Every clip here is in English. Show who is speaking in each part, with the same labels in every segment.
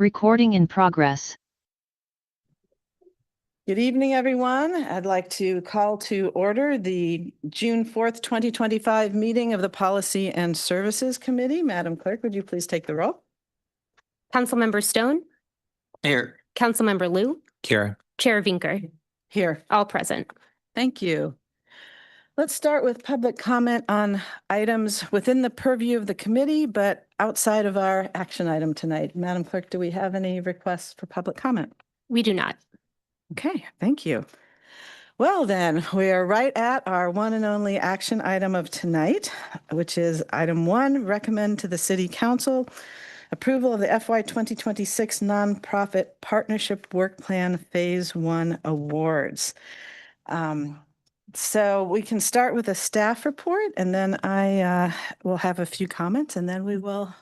Speaker 1: Recording in progress.
Speaker 2: Good evening, everyone. I'd like to call to order the June 4th, 2025 meeting of the Policy and Services Committee. Madam Clerk, would you please take the roll?
Speaker 3: Councilmember Stone.
Speaker 4: Here.
Speaker 3: Councilmember Liu.
Speaker 4: Here.
Speaker 3: Chair Vinker.
Speaker 2: Here.
Speaker 3: All present.
Speaker 2: Thank you. Let's start with public comment on items within the purview of the committee, but outside of our action item tonight. Madam Clerk, do we have any requests for public comment?
Speaker 3: We do not.
Speaker 2: Okay, thank you. Well, then, we are right at our one and only action item of tonight, which is item 1, recommend to the City Council approval of the FY 2026 Nonprofit Partnership Work Plan Phase 1 awards. So we can start with a staff report, and then I will have a few comments, and then we will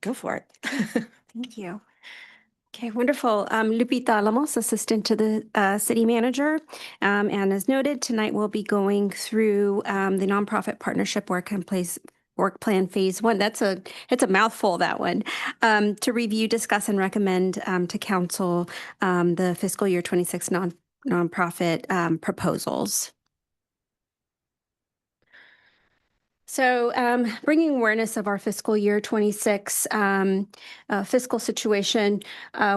Speaker 2: go for it.
Speaker 5: Thank you. Okay, wonderful. Lupita Lamos, assistant to the city manager. And as noted, tonight we'll be going through the nonprofit partnership work plan phase 1. It's a mouthful, that one. To review, discuss, and recommend to council the fiscal year 26 nonprofit proposals. So bringing awareness of our fiscal year 26 fiscal situation,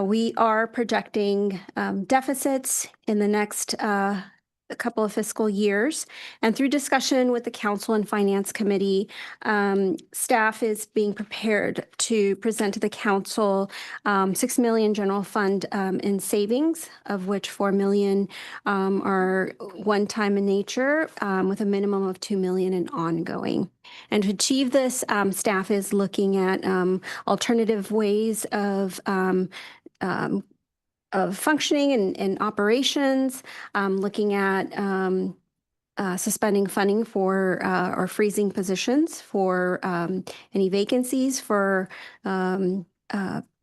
Speaker 5: we are projecting deficits in the next couple of fiscal years. And through discussion with the Council and Finance Committee, staff is being prepared to present to the Council $6 million general fund in savings, of which $4 million are one-time in nature, with a minimum of $2 million in ongoing. And to achieve this, staff is looking at alternative ways of functioning and operations, looking at suspending funding for or freezing positions for any vacancies for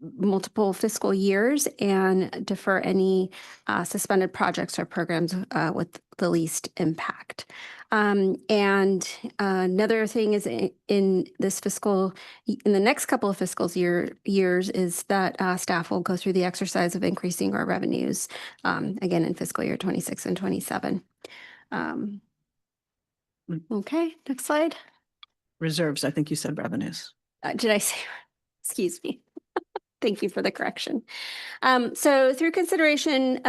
Speaker 5: multiple fiscal years, and defer any suspended projects or programs with the least impact. And another thing is in the next couple of fiscal years is that staff will go through the exercise of increasing our revenues again in fiscal year 26 and 27. Okay, next slide.
Speaker 2: Reserves, I think you said revenues.
Speaker 5: Did I say? Excuse me. Thank you for the correction. So through consideration,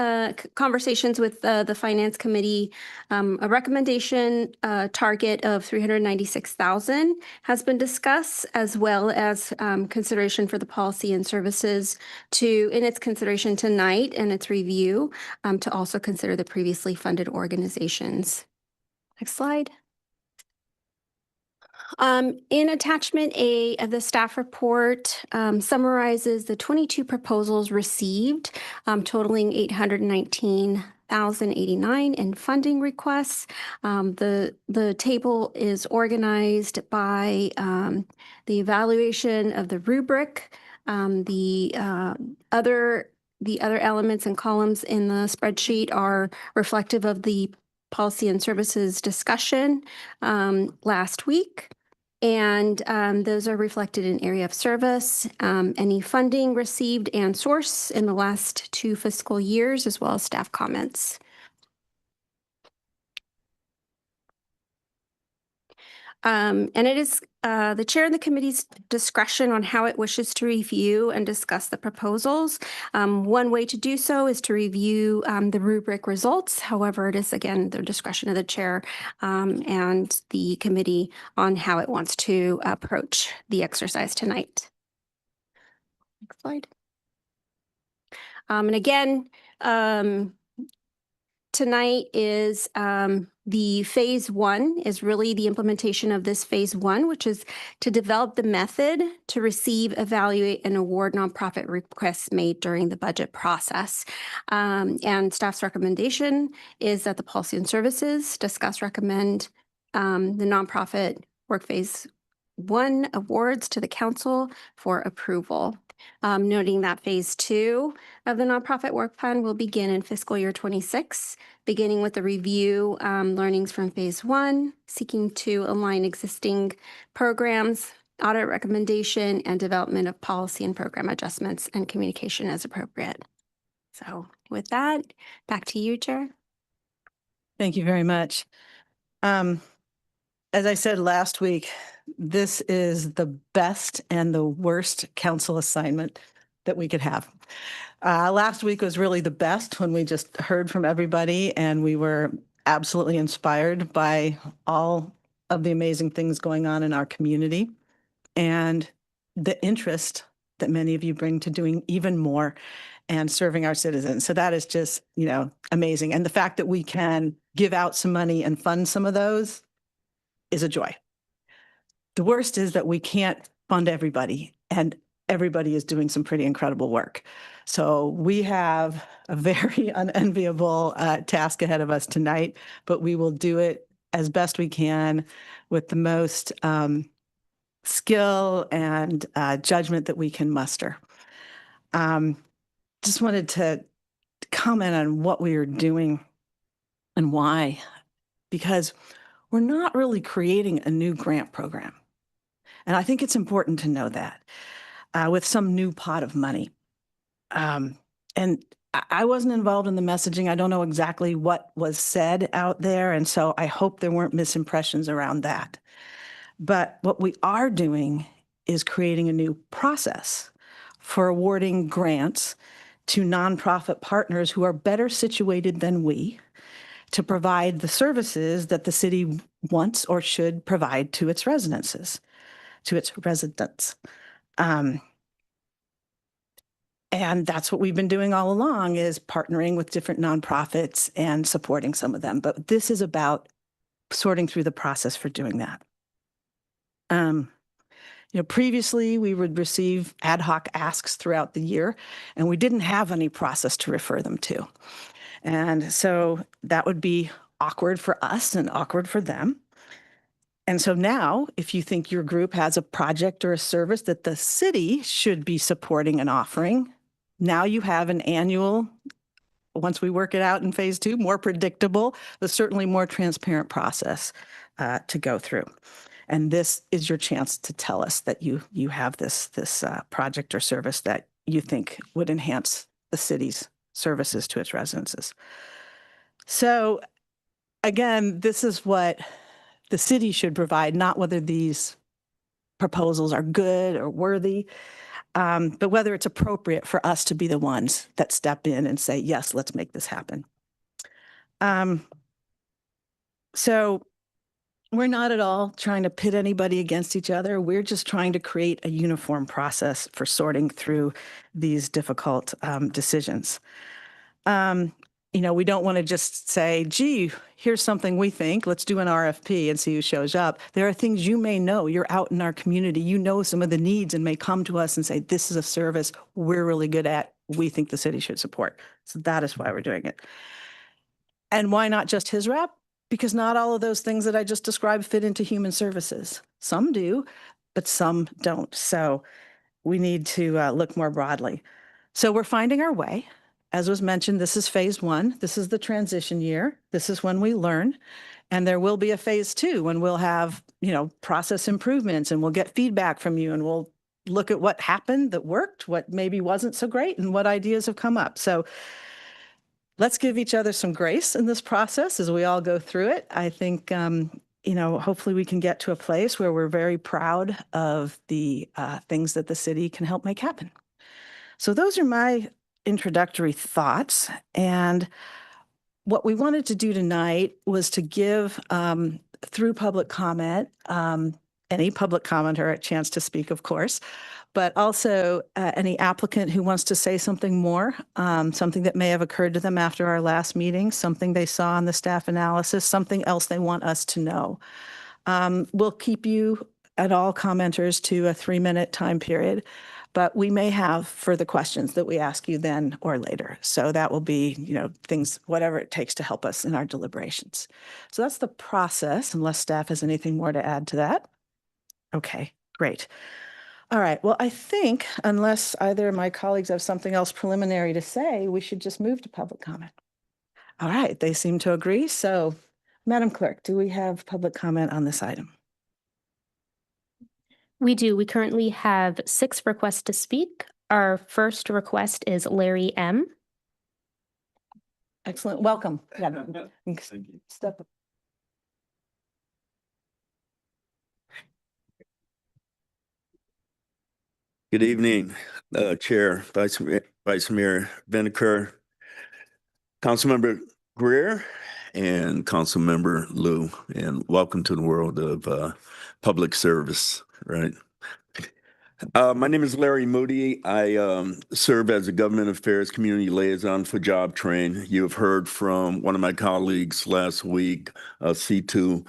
Speaker 5: conversations with the Finance Committee, a recommendation target of $396,000 has been discussed, as well as consideration for the Policy and Services in its consideration tonight and its review, to also consider the previously funded organizations. Next slide. In attachment A of the staff report summarizes the 22 proposals received, totaling $819,089 in funding requests. The table is organized by the evaluation of the rubric, the other elements and columns in the spreadsheet are reflective of the Policy and Services discussion last week. And those are reflected in area of service, any funding received and source in the last 2 fiscal years, as well as staff comments. And it is the chair and the committee's discretion on how it wishes to review and discuss the proposals. One way to do so is to review the rubric results. However, it is, again, the discretion of the chair and the committee on how it wants to approach the exercise tonight. Next slide. And again, tonight is the phase 1 is really the implementation of this phase 1, which is to develop the method to receive, evaluate, and award nonprofit requests made during the budget process. And staff's recommendation is that the Policy and Services recommend the nonprofit work phase 1 awards to the council for approval. Noting that phase 2 of the nonprofit work plan will begin in fiscal year 26, beginning with the review learnings from phase 1, seeking to align existing programs audit recommendation, and development of policy and program adjustments and communication as appropriate. So with that, back to you, Chair.
Speaker 2: Thank you very much. As I said last week, this is the best and the worst council assignment that we could have. Last week was really the best when we just heard from everybody and we were absolutely inspired by all of the amazing things going on in our community and the interest that many of you bring to doing even more and serving our citizens. So that is just, amazing. And the fact that we can give out some money and fund some of those is a joy. The worst is that we can't fund everybody, and everybody is doing some pretty incredible work. So we have a very unenviable task ahead of us tonight, but we will do it as best we can with the most skill and judgment that we can muster. Just wanted to comment on what we are doing and why, because we're not really creating a new grant program. And I think it's important to know that with some new pot of money. And I wasn't involved in the messaging. I don't know exactly what was said out there. And so I hope there weren't misimpressions around that. But what we are doing is creating a new process for awarding grants to nonprofit partners who are better situated than we to provide the services that the city wants or should provide to its residents. And that's what we've been doing all along, is partnering with different nonprofits and supporting some of them. But this is about sorting through the process for doing that. Previously we would receive ad hoc asks throughout the year, and we didn't have any process to refer them to. And so that would be awkward for us and awkward for them. And so now, if you think your group has a project or a service that the city should be supporting and offering, now you have an annual, once we work it out in phase 2, more predictable, but certainly more transparent process to go through. And this is your chance to tell us that you have this project or service that you think would enhance the city's services to its residents. So again, this is what the city should provide, not whether these proposals are good or worthy, but whether it's appropriate for us to be the ones that step in and say, yes, let's make this happen. So we're not at all trying to pit anybody against each other. We're just trying to create a uniform process for sorting through these difficult decisions. We don't want to just say, gee, here's something we think, let's do an RFP and see who shows up. There are things you may know. You're out in our community. You know some of the needs and may come to us and say, this is a service we're really good at. We think the city should support. So that is why we're doing it. And why not just his rep? Because not all of those things that I just described fit into human services. Some do, but some don't. So we need to look more broadly. So we're finding our way. As was mentioned, this is phase 1. This is the transition year. This is when we learn. And there will be a phase 2 when we'll have, process improvements and we'll get feedback from you and we'll look at what happened that worked, what maybe wasn't so great, and what ideas have come up. So let's give each other some grace in this process as we all go through it. I think, hopefully we can get to a place where we're very proud of the things that the city can help make happen. So those are my introductory thoughts. And what we wanted to do tonight was to give, through public comment, any public commenter a chance to speak, of course, but also any applicant who wants to say something more, something that may have occurred to them after our last meeting, something they saw in the staff analysis, something else they want us to know. We'll keep you and all commenters to a 3-minute time period, but we may have further questions that we ask you then or later. So that will be, things, whatever it takes to help us in our deliberations. So that's the process, unless staff has anything more to add to that. Okay, great. All right, well, I think unless either of my colleagues have something else preliminary to say, we should just move to public comment. All right, they seem to agree. So, Madam Clerk, do we have public comment on this item?
Speaker 3: We do. We currently have 6 requests to speak. Our first request is Larry M.
Speaker 2: Excellent. Welcome. Yeah.
Speaker 1: Thank you.
Speaker 2: Step up.
Speaker 1: Good evening, Chair, Vice Mayor Vineker, Councilmember Greer, and Councilmember Liu, and welcome to the world of public service, right? My name is Larry Moody. I serve as a Government Affairs Community Liaison for Job Train. You have heard from one of my colleagues last week, C2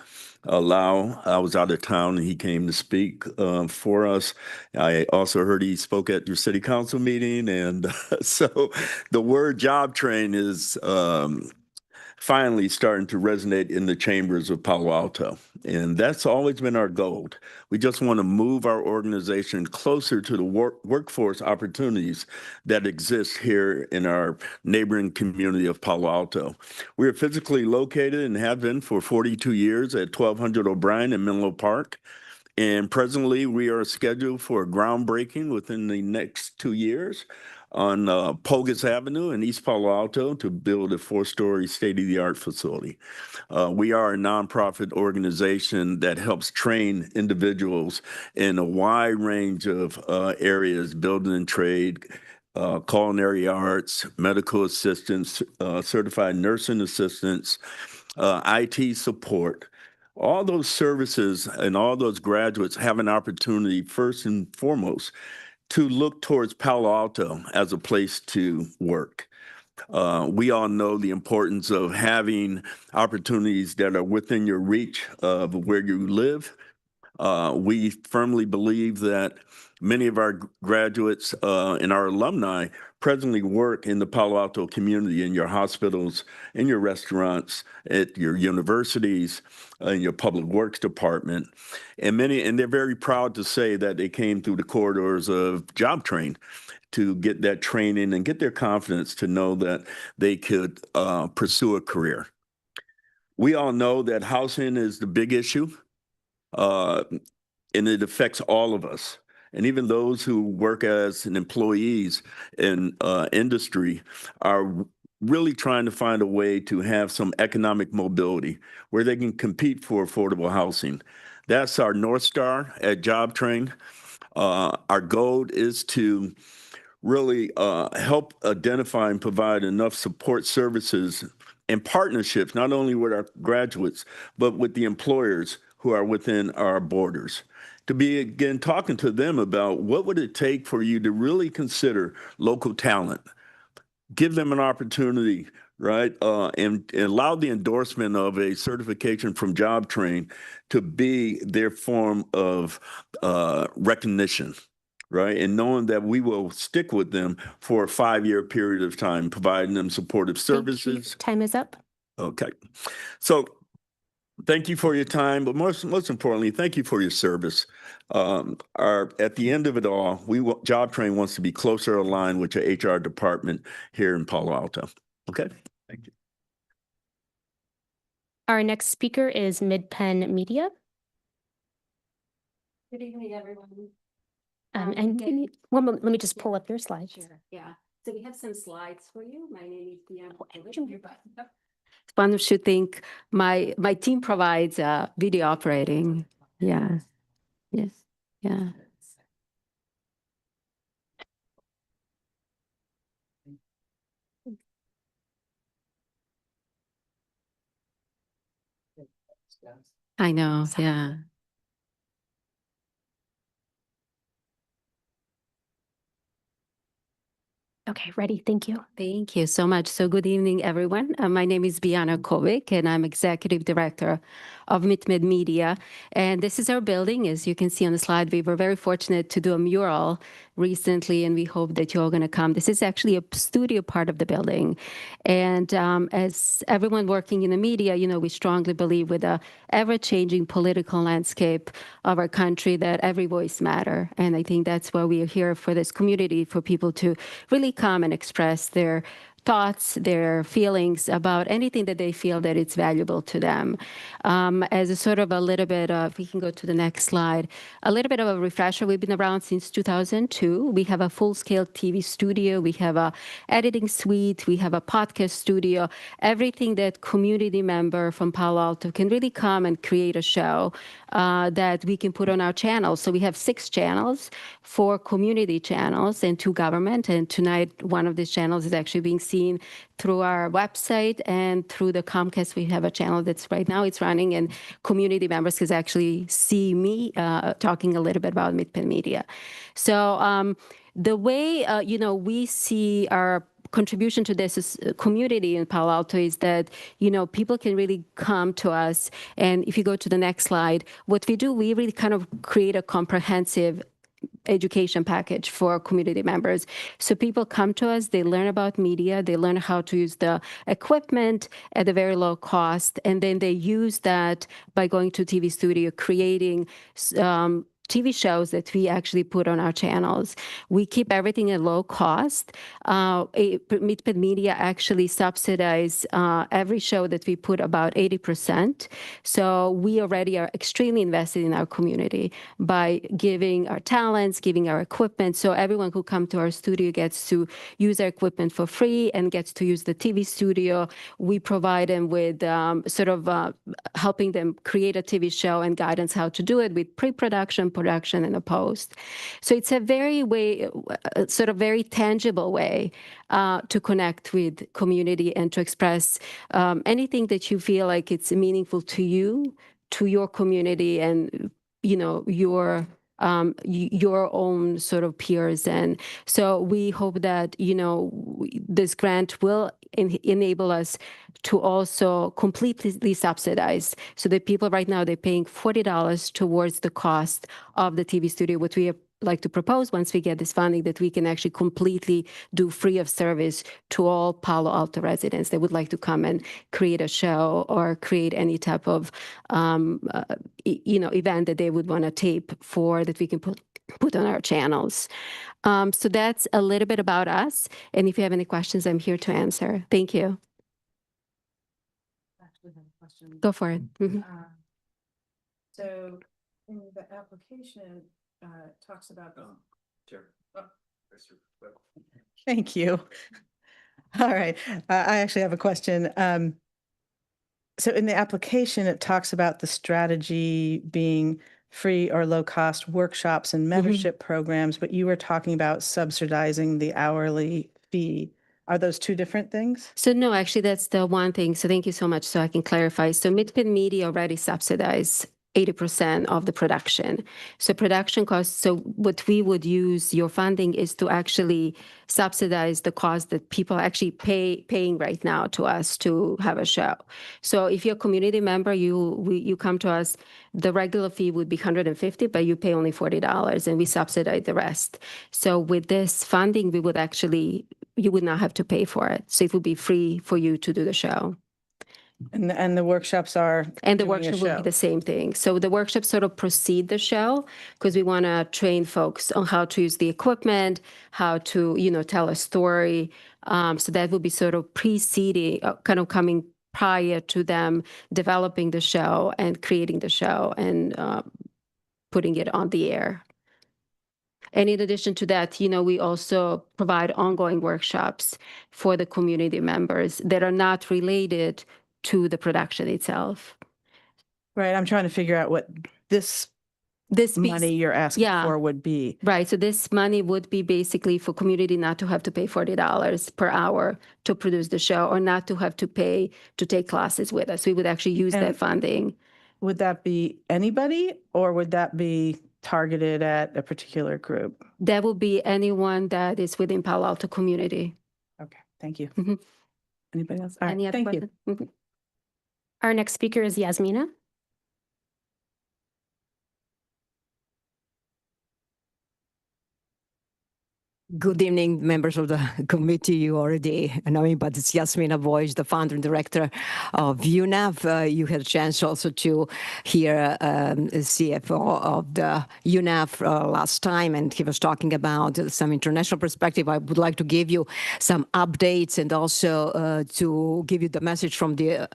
Speaker 1: Lau. I was out of town and he came to speak for us. I also heard he spoke at your city council meeting. And so the word job train is finally starting to resonate in the chambers of Palo Alto. And that's always been our goal. We just want to move our organization closer to the workforce opportunities that exist here in our neighboring community of Palo Alto. We are physically located and have been for 42 years at 1200 O'Brien in Menlo Park. And presently, we are scheduled for a groundbreaking within the next 2 years on Pogus Avenue in East Palo Alto to build a 4-story state-of-the-art facility. We are a nonprofit organization that helps train individuals in a wide range of areas, building and trade, culinary arts, medical assistants, certified nursing assistants, IT support. All those services and all those graduates have an opportunity, first and foremost, to look towards Palo Alto as a place to work. We all know the importance of having opportunities that are within your reach of where you live. We firmly believe that many of our graduates and our alumni presently work in the Palo Alto community, in your hospitals, in your restaurants, at your universities, in your public works department. And they're very proud to say that they came through the corridors of Job Train to get that training and get their confidence to know that they could pursue a career. We all know that housing is the big issue. And it affects all of us. And even those who work as employees in industry are really trying to find a way to have some economic mobility where they can compete for affordable housing. That's our North Star at Job Train. Our goal is to really help identify and provide enough support services and partnerships, not only with our graduates, but with the employers who are within our borders, to be, again, talking to them about what would it take for you to really consider local talent, give them an opportunity, right, and allow the endorsement of a certification from Job Train to be their form of recognition, right? And knowing that we will stick with them for a 5-year period of time, providing them supportive services.
Speaker 3: Time is up.
Speaker 1: Okay. So thank you for your time, but most importantly, thank you for your service. At the end of it all, Job Train wants to be closer aligned with your HR department here in Palo Alto. Okay. Thank you.
Speaker 3: Our next speaker is Midpen Media.
Speaker 5: Good evening, everyone.
Speaker 3: Let me just pull up your slides.
Speaker 5: Sure, yeah. So we have some slides for you. My name is Diana. One should think my team provides video operating. Yeah. Yes. Yeah. I know. Yeah.
Speaker 3: Okay, ready. Thank you.
Speaker 5: Thank you so much. So good evening, everyone. My name is Biana Kovic, and I'm Executive Director of Midpen Media. And this is our building. As you can see on the slide, we were very fortunate to do a mural recently, and we hope that you're all going to come. This is actually a studio part of the building. And as everyone working in the media, you know, we strongly believe with the ever-changing political landscape of our country that every voice matters. And I think that's why we are here for this community, for people to really come and express their
Speaker 4: thoughts, their feelings about anything that they feel that it's valuable to them. As a sort of a little bit of, we can go to the next slide, a little bit of a refresher. We've been around since 2002. We have a full-scale TV studio. We have a editing suite. We have a podcast studio. Everything that community member from Palo Alto can really come and create a show that we can put on our channels. So we have 6 channels, 4 community channels and 2 government. And tonight, one of these channels is actually being seen through our website and through the Comcast. We have a channel that's right now it's running, and community members can actually see me talking a little bit about Mid-Penn Media. So the way we see our contribution to this is community in Palo Alto is that, people can really come to us. And if you go to the next slide, what we do, we really kind of create a comprehensive education package for community members. So people come to us, they learn about media, they learn how to use the equipment at a very low cost, and then they use that by going to TV studio, creating TV shows that we actually put on our channels. We keep everything at low cost. Mid-Penn Media actually subsidize every show that we put about 80%. So we already are extremely invested in our community by giving our talents, giving our equipment. So everyone who comes to our studio gets to use our equipment for free and gets to use the TV studio. We provide them with helping them create a TV show and guidance how to do it with pre-production, production, and a post. So it's a very very tangible way to connect with community and to express anything that you feel like it's meaningful to you, to your community, and your own sort of peers. And so we hope that this grant will enable us to also completely subsidize, so that people right now, they're paying $40 towards the cost of the TV studio. What we like to propose, once we get this funding, that we can actually completely do free of service to all Palo Alto residents that would like to come and create a show or create any type of event that they would want to tape for, that we can put on our channels. So that's a little bit about us. And if you have any questions, I'm here to answer. Thank you.
Speaker 2: I actually have a question.
Speaker 4: Go for it. Mhm.
Speaker 2: So in the application, it talks about.
Speaker 1: Chair.
Speaker 2: Thank you. All right. I actually have a question. So in the application, it talks about the strategy being free or low cost workshops and membership programs, but you were talking about subsidizing the hourly fee. Are those 2 different things?
Speaker 4: So no, actually, that's the one thing. So thank you so much. So I can clarify. So Mid-Penn Media already subsidize 80% of the production. So production costs, so what we would use your funding is to actually subsidize the cost that people are actually paying right now to us to have a show. So if you're a community member, you come to us, the regular fee would be $150, but you pay only $40, and we subsidize the rest. So with this funding, we would actually, you would not have to pay for it. So it would be free for you to do the show.
Speaker 2: And the workshops are.
Speaker 4: And the
Speaker 2: doing a
Speaker 4: workshop will be
Speaker 2: show.
Speaker 4: the same thing. So the workshops sort of precede the show, because we want to train folks on how to use the equipment, how to, tell a story. So that will be sort of preceding, kind of coming prior to them developing the show and creating the show and putting it on the air. And in addition to that, we also provide ongoing workshops for the community members that are not related to the production itself.
Speaker 2: Right. I'm trying to figure out what this
Speaker 4: This piece-
Speaker 2: money you're asking
Speaker 4: yeah.
Speaker 2: for would be.
Speaker 4: Right. So this money would be basically for community not to have to pay $40 per hour to produce the show, or not to have to pay to take classes with us. We would actually use that
Speaker 2: And-
Speaker 4: funding.
Speaker 2: Would that be anybody, or would that be targeted at a particular group?
Speaker 4: That would be anyone that is within Palo Alto community.
Speaker 2: Okay, thank you.
Speaker 4: Mhm.
Speaker 2: Anybody else? All right,
Speaker 4: Any other
Speaker 2: thank you.
Speaker 4: questions? Mhm.
Speaker 3: Our next speaker is Yasmina.
Speaker 6: Good evening, members of the committee. You already know me, but it's Yasmina Boij, the founder and director of UNAV. You had a chance also to hear CFO of the UNAV last time, and he was talking about some international perspective. I would like to give you some updates and also to give you the message from the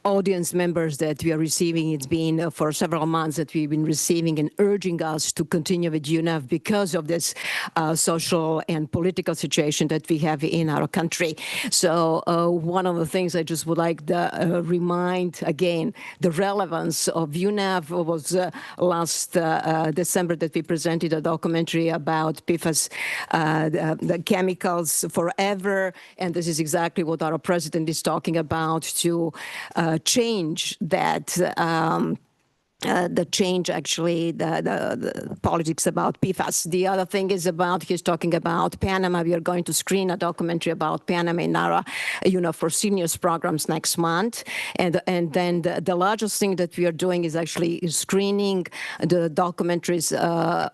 Speaker 6: audience members that we are receiving. It's been for several months that we've been receiving and urging us to continue with UNAV because of this social and political situation that we have in our country. So one of the things I just would like to remind again, the relevance of UNAV was last December that we presented a documentary about PFAS, the chemicals forever. And this is exactly what our president is talking about to change that the change, actually, the politics about PFAS. The other thing is about, he's talking about Panama. We are going to screen a documentary about Panama in our, for seniors programs next month. And then the largest thing that we are doing is actually screening the documentaries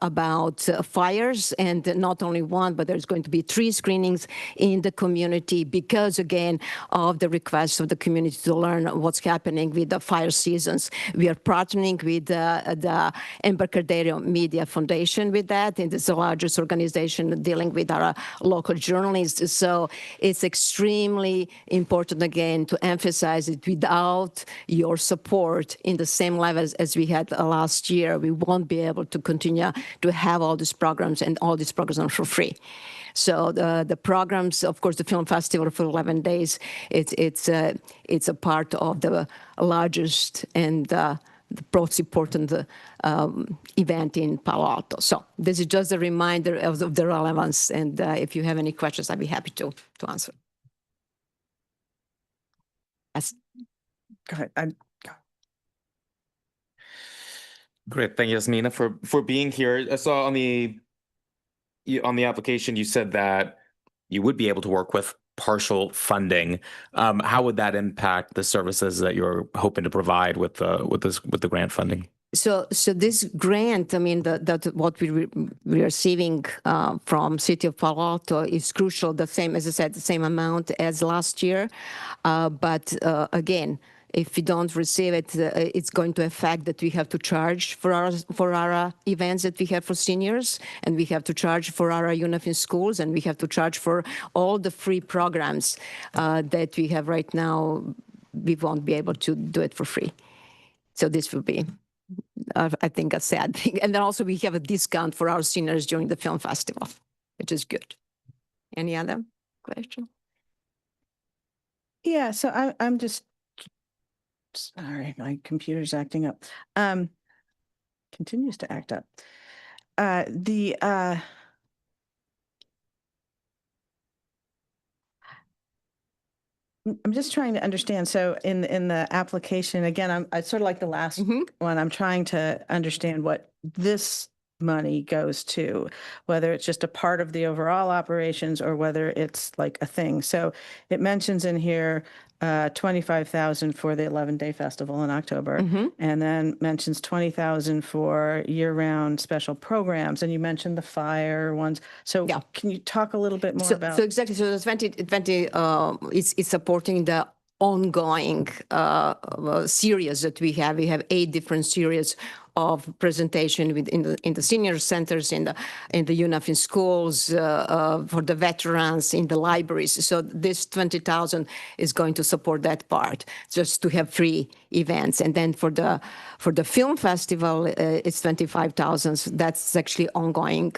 Speaker 6: about fires, and not only one, but there's going to be 3 screenings in the community because, again, of the request of the community to learn what's happening with the fire seasons. We are partnering with the Embarcadero Media Foundation with that, and it's the largest organization dealing with our local journalists. So it's extremely important, again, to emphasize it. Without your support in the same levels as we had last year, we won't be able to continue to have all these programs, and all these programs are for free. So the programs, of course, the film festival for 11 days, it's a part of the largest and the most important event in Palo Alto. So this is just a reminder of the relevance. And if you have any questions, I'd be happy to answer. Yes.
Speaker 2: Go ahead.
Speaker 7: Great, thank you, Yasmina, for being here. I saw on the application you said that you would be able to work with partial funding. How would that impact the services that you're hoping to provide with the grant funding?
Speaker 6: So this grant, I mean, that what we're receiving from City of Palo Alto is crucial. The same, as I said, the same amount as last year. But again, if we don't receive it, it's going to affect that we have to charge for our events that we have for seniors, and we have to charge for our UNAV in schools, and we have to charge for all the free programs that we have right now. We won't be able to do it for free. So this will be, I think, a sad thing. And then also we have a discount for our seniors during the film festival, which is good. Any other question?
Speaker 2: Yeah, so I'm just, sorry, my computer's acting up. Continues to act up. I'm just trying to understand. So in the application, again, I sort of like the last one. I'm trying to understand what this money goes to, whether it's just a part of the overall operations or whether it's like a thing. So it mentions in here 25,000 for the 11-day festival in October, and then mentions 20,000 for year-round special programs. And you mentioned the fire ones. So
Speaker 6: Yeah.
Speaker 2: Can you talk a little bit more about?
Speaker 6: So exactly. So the 2020 is supporting the ongoing series that we have. We have 8 different series of presentation in the senior centers, in the UNAV in schools, for the veterans, in the libraries. So this 20,000 is going to support that part, just to have free events. And then for the film festival, it's 25,000. So that's actually ongoing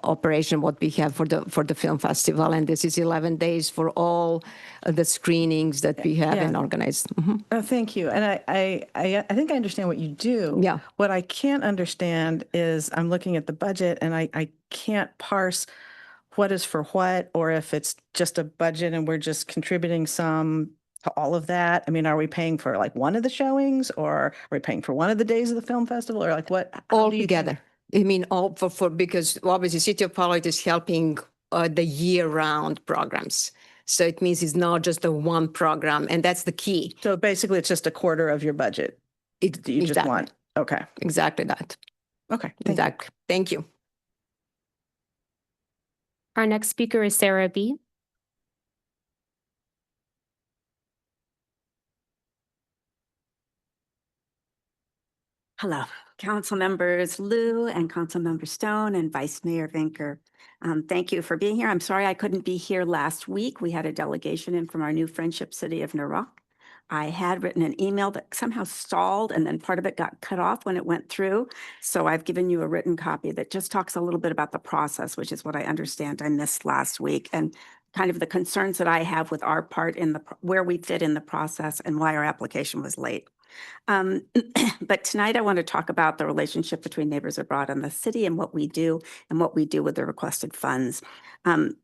Speaker 6: operation what we have for the film festival, and this is 11 days for all the screenings that we have and organized.
Speaker 2: Oh, thank you. And I think I understand what you do.
Speaker 6: Yeah.
Speaker 2: What I can't understand is I'm looking at the budget and I can't parse what is for what, or if it's just a budget and we're just contributing some to all of that. I mean, are we paying for like one of the showings, or are we paying for one of the days of the film festival, or like what?
Speaker 6: All together. I mean, all for because obviously City of Palo Alto is helping the year-round programs. So it means it's not just the one program, and that's the key.
Speaker 2: So basically, it's just a quarter of your budget. You just
Speaker 6: Exactly.
Speaker 2: want. Okay.
Speaker 6: Exactly that.
Speaker 2: Okay.
Speaker 6: Exactly. Thank you.
Speaker 3: Our next speaker is Sarah B.
Speaker 8: Hello, council members Lou and council member Stone and Vice Mayor Vinker. Thank you for being here. I'm sorry I couldn't be here last week. We had a delegation in from our new friendship city of Norwalk. I had written an email that somehow stalled and then part of it got cut off when it went through. So I've given you a written copy that just talks a little bit about the process, which is what I understand I missed last week, and kind of the concerns that I have with our part in where we fit in the process and why our application was late. But tonight I want to talk about the relationship between Neighbors Abroad and the city and what we do with the requested funds.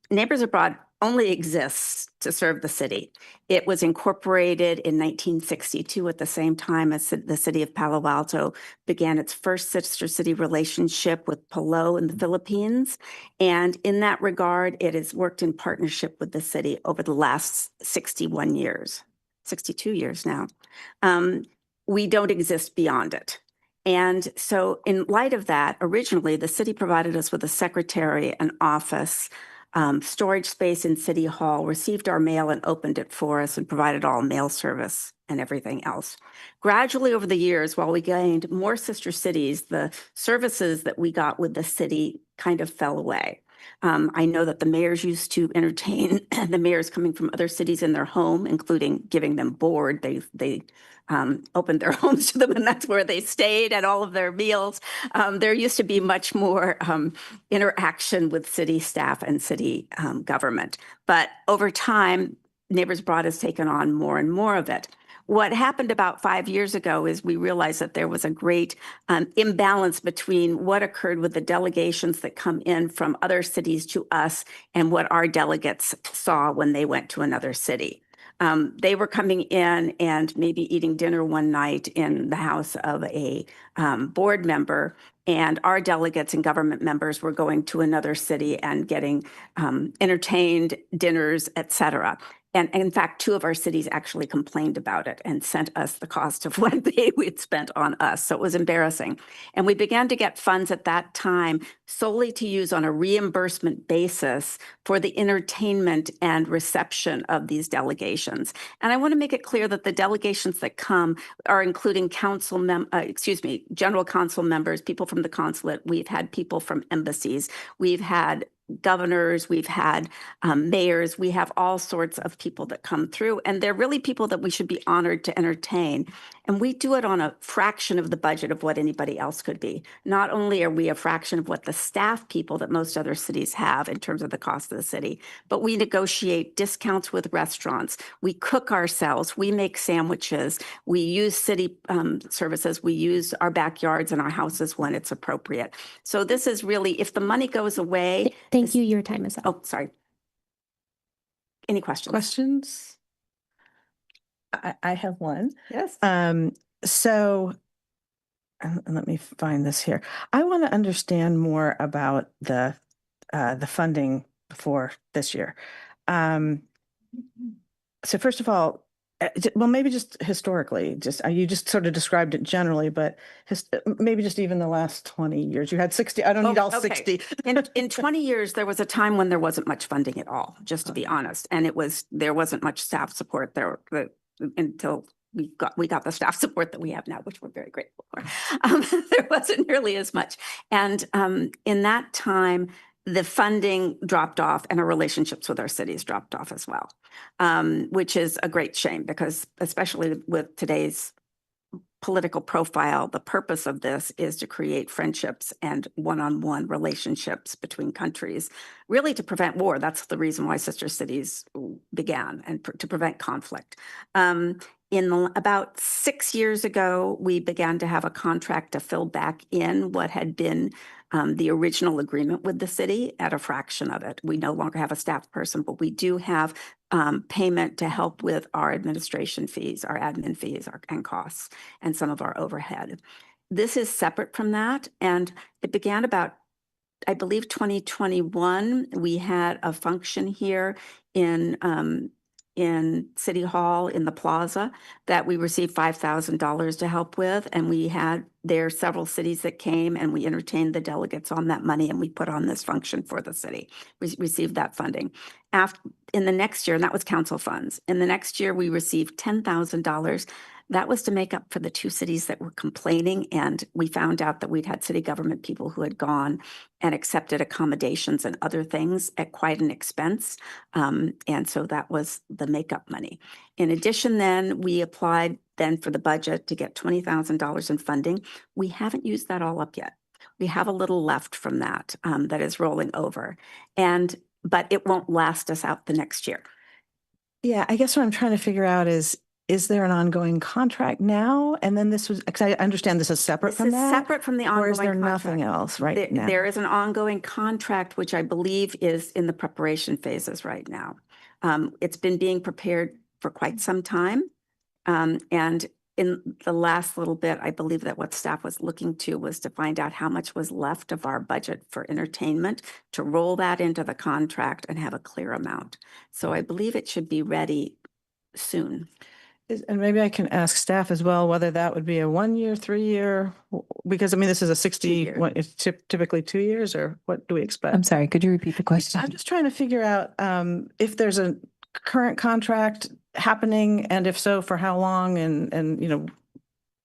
Speaker 8: Neighbors Abroad only exists to serve the city. It was incorporated in 1962 at the same time as the city of Palo Alto began its first sister city relationship with Palau in the Philippines. And in that regard, it has worked in partnership with the city over the last 61 years, 62 years now. We don't exist beyond it. And so in light of that, originally the city provided us with a secretary, an office, storage space in City Hall, received our mail and opened it for us and provided all mail service and everything else. Gradually over the years, while we gained more sister cities, the services that we got with the city kind of fell away. I know that the mayors used to entertain the mayors coming from other cities in their home, including giving them board. They opened their homes to them, and that's where they stayed at all of their meals. There used to be much more interaction with city staff and city government. But over time, Neighbors Abroad has taken on more and more of it. What happened about 5 years ago is we realized that there was a great imbalance between what occurred with the delegations that come in from other cities to us and what our delegates saw when they went to another city. They were coming in and maybe eating dinner one night in the house of a board member, and our delegates and government members were going to another city and getting entertained, dinners, et cetera. And in fact, 2 of our cities actually complained about it and sent us the cost of what they had spent on us. So it was embarrassing. And we began to get funds at that time solely to use on a reimbursement basis for the entertainment and reception of these delegations. And I want to make it clear that the delegations that come are including general council members, people from the consulate. We've had people from embassies. We've had governors, we've had mayors, we have all sorts of people that come through, and they're really people that we should be honored to entertain. And we do it on a fraction of the budget of what anybody else could be. Not only are we a fraction of what the staff people that most other cities have in terms of the cost of the city, but we negotiate discounts with restaurants. We cook ourselves, we make sandwiches, we use city services, we use our backyards and our houses when it's appropriate. So this is really, if the money goes away.
Speaker 3: Thank you. Your time is up.
Speaker 8: Oh, sorry. Any questions?
Speaker 2: Questions? I have one.
Speaker 8: Yes.
Speaker 2: So let me find this here. I want to understand more about the funding for this year. So first of all, well, maybe just historically, you just sort of described it generally, but maybe just even the last 20 years. You had 60. I don't need all 60.
Speaker 8: In 20 years, there was a time when there wasn't much funding at all, just to be honest, and there wasn't much staff support there until we got the staff support that we have now, which we're very grateful for. There wasn't nearly as much, and in that time, the funding dropped off and our relationships with our cities dropped off as well, which is a great shame because especially with today's political profile, the purpose of this is to create friendships and one-on-one relationships between countries, really to prevent war. That's the reason why sister cities began, and to prevent conflict. About 6 years ago, we began to have a contract to fill back in what had been the original agreement with the city at a fraction of it. We no longer have a staff person, but we do have payment to help with our administration fees, our admin fees, and costs, and some of our overhead. This is separate from that, and it began about, I believe, 2021. We had a function here in in City Hall in the plaza that we received $5,000 to help with. And there are several cities that came and we entertained the delegates on that money and we put on this function for the city. We received that funding. In the next year, and that was council funds. In the next year, we received $10,000. That was to make up for the 2 cities that were complaining. And we found out that we'd had city government people who had gone and accepted accommodations and other things at quite an expense. And so that was the makeup money. In addition, then we applied then for the budget to get $20,000 in funding. We haven't used that all up yet. We have a little left from that that is rolling over. But it won't last us out the next year.
Speaker 2: Yeah, I guess what I'm trying to figure out is there an ongoing contract now? And then this was, because I understand this is separate
Speaker 8: This
Speaker 2: from
Speaker 8: is
Speaker 2: that?
Speaker 8: separate from the ongoing
Speaker 2: Or is there
Speaker 8: contract.
Speaker 2: nothing else right now?
Speaker 8: There is an ongoing contract, which I believe is in the preparation phases right now. It's been being prepared for quite some time. And in the last little bit, I believe that what staff was looking to was to find out how much was left of our budget for entertainment, to roll that into the contract and have a clear amount. So I believe it should be ready soon.
Speaker 2: And maybe I can ask staff as well, whether that would be a 1 year, 3 year, because I mean, this is a 60,
Speaker 8: year.
Speaker 2: it's typically 2 years, or what do we expect?
Speaker 9: I'm sorry, could you repeat the question?
Speaker 2: I'm just trying to figure out if there's a current contract happening, and if so, for how long, and you know,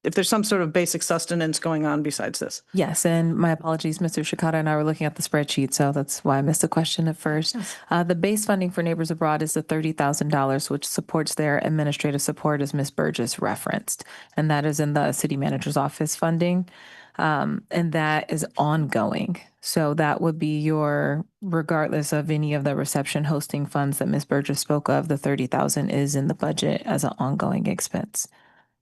Speaker 2: if there's some sort of basic sustenance going on besides this.
Speaker 9: Yes, and my apologies, Mr. Shikata and I were looking at the spreadsheet, so that's why I missed the question at first. The base funding for Neighbors Abroad is the $30,000, which supports their administrative support, as Ms. Burgess referenced, and that is in the city manager's office funding, and that is ongoing. So that would be regardless of any of the reception hosting funds that Ms. Burgess spoke of, the $30,000 is in the budget as an ongoing expense.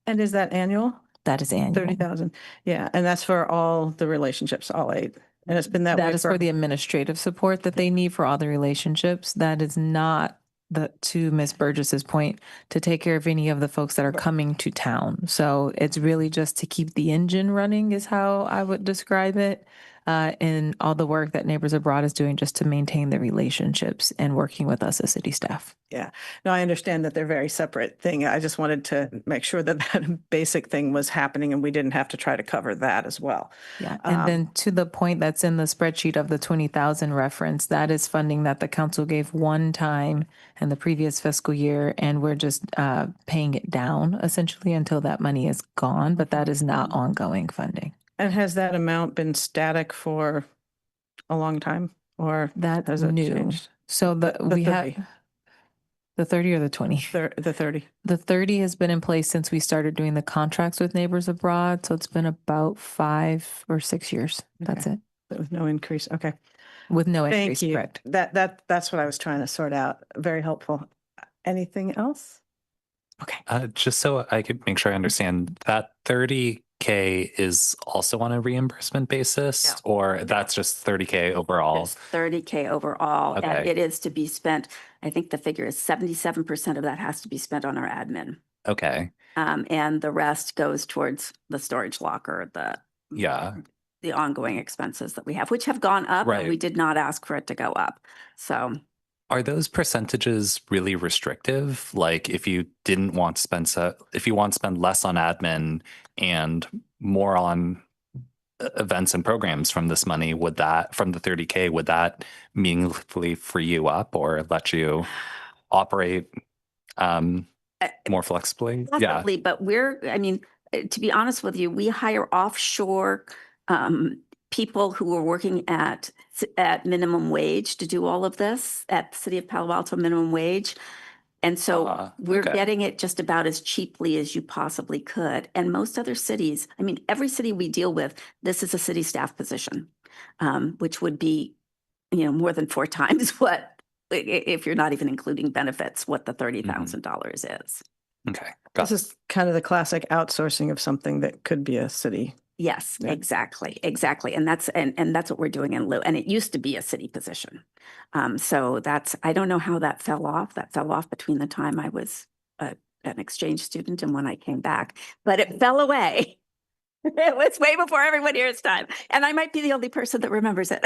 Speaker 2: And is that annual?
Speaker 9: That is annual.
Speaker 2: 30,000. Yeah. And that's for all the relationships, all 8. And it's been that way.
Speaker 9: That is for the administrative support that they need for all the relationships. That is not to Ms. Burgess's point, to take care of any of the folks that are coming to town. So it's really just to keep the engine running is how I would describe it. And all the work that Neighbors Abroad is doing just to maintain the relationships and working with us as city staff.
Speaker 2: Yeah. No, I understand that they're very separate thing. I just wanted to make sure that that basic thing was happening and we didn't have to try to cover that as well.
Speaker 9: Yeah. And then to the point that's in the spreadsheet of the 20,000 reference, that is funding that the council gave one time in the previous fiscal year. And we're just paying it down essentially until that money is gone. But that is not ongoing funding.
Speaker 2: And has that amount been static for a long time, or
Speaker 9: That's
Speaker 2: has it
Speaker 9: new.
Speaker 2: changed?
Speaker 9: So we
Speaker 2: 30.
Speaker 9: have the 30 or the 20?
Speaker 2: The 30.
Speaker 9: The 30 has been in place since we started doing the contracts with Neighbors Abroad. So it's been about 5 or 6 years. That's it.
Speaker 2: With no increase. Okay.
Speaker 9: With no increase,
Speaker 2: Thank you.
Speaker 9: correct.
Speaker 2: That's what I was trying to sort out. Very helpful. Anything else? Okay.
Speaker 10: Just so I could make sure I understand, that $30K is also on a reimbursement basis, or that's just $30K overall?
Speaker 8: It's $30K overall, and
Speaker 10: Okay.
Speaker 8: it is to be spent. I think the figure is 77% of that has to be spent on our admin.
Speaker 10: Okay.
Speaker 8: And the rest goes towards the storage locker, the ongoing expenses that we have, which have gone up.
Speaker 10: Right.
Speaker 8: And we did not ask for it to go up. So
Speaker 10: Are those percentages really restrictive? Like if you didn't want to spend, if you want to spend less on admin and more on events and programs from this money, from the $30K, would that meaningfully free you up or let you operate more flexibly?
Speaker 8: definitely, but to be honest with you, we hire offshore people who are working at minimum wage to do all of this at the City of Palo Alto minimum wage. And so we're
Speaker 10: okay.
Speaker 8: getting it just about as cheaply as you possibly could. And most other cities, every city we deal with, this is a city staff position, which would be, more than 4 times what, if you're not even including benefits, what the $30,000 is.
Speaker 10: Okay.
Speaker 2: This is kind of the classic outsourcing of something that could be a city.
Speaker 8: Yes,
Speaker 2: Yeah.
Speaker 8: exactly. And that's what we're doing in lieu. And it used to be a city position. So I don't know how that fell off. That fell off between the time I was an exchange student and when I came back, but it fell away. It was way before everyone here's time. And I might be the only person that remembers it,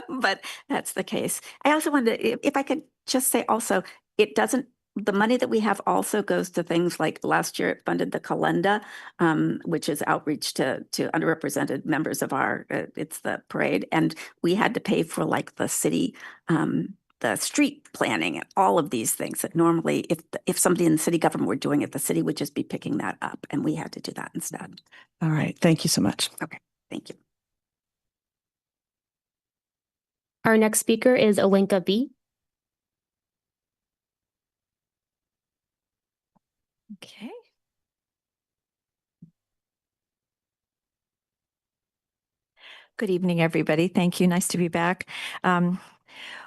Speaker 8: but that's the case. I also wanted to, if I could just say also, it doesn't the money that we have also goes to things like last year it funded the Calenda, which is outreach to underrepresented members of our, it's the parade. And we had to pay for like the city, the street planning and all of these things that normally if somebody in the city government were doing it, the city would just be picking that up. And we had to do that instead.
Speaker 2: All right. Thank you so much.
Speaker 8: Okay. Thank you.
Speaker 3: Our next speaker is Olenka B.
Speaker 11: Okay. Good evening, everybody. Thank you. Nice to be back.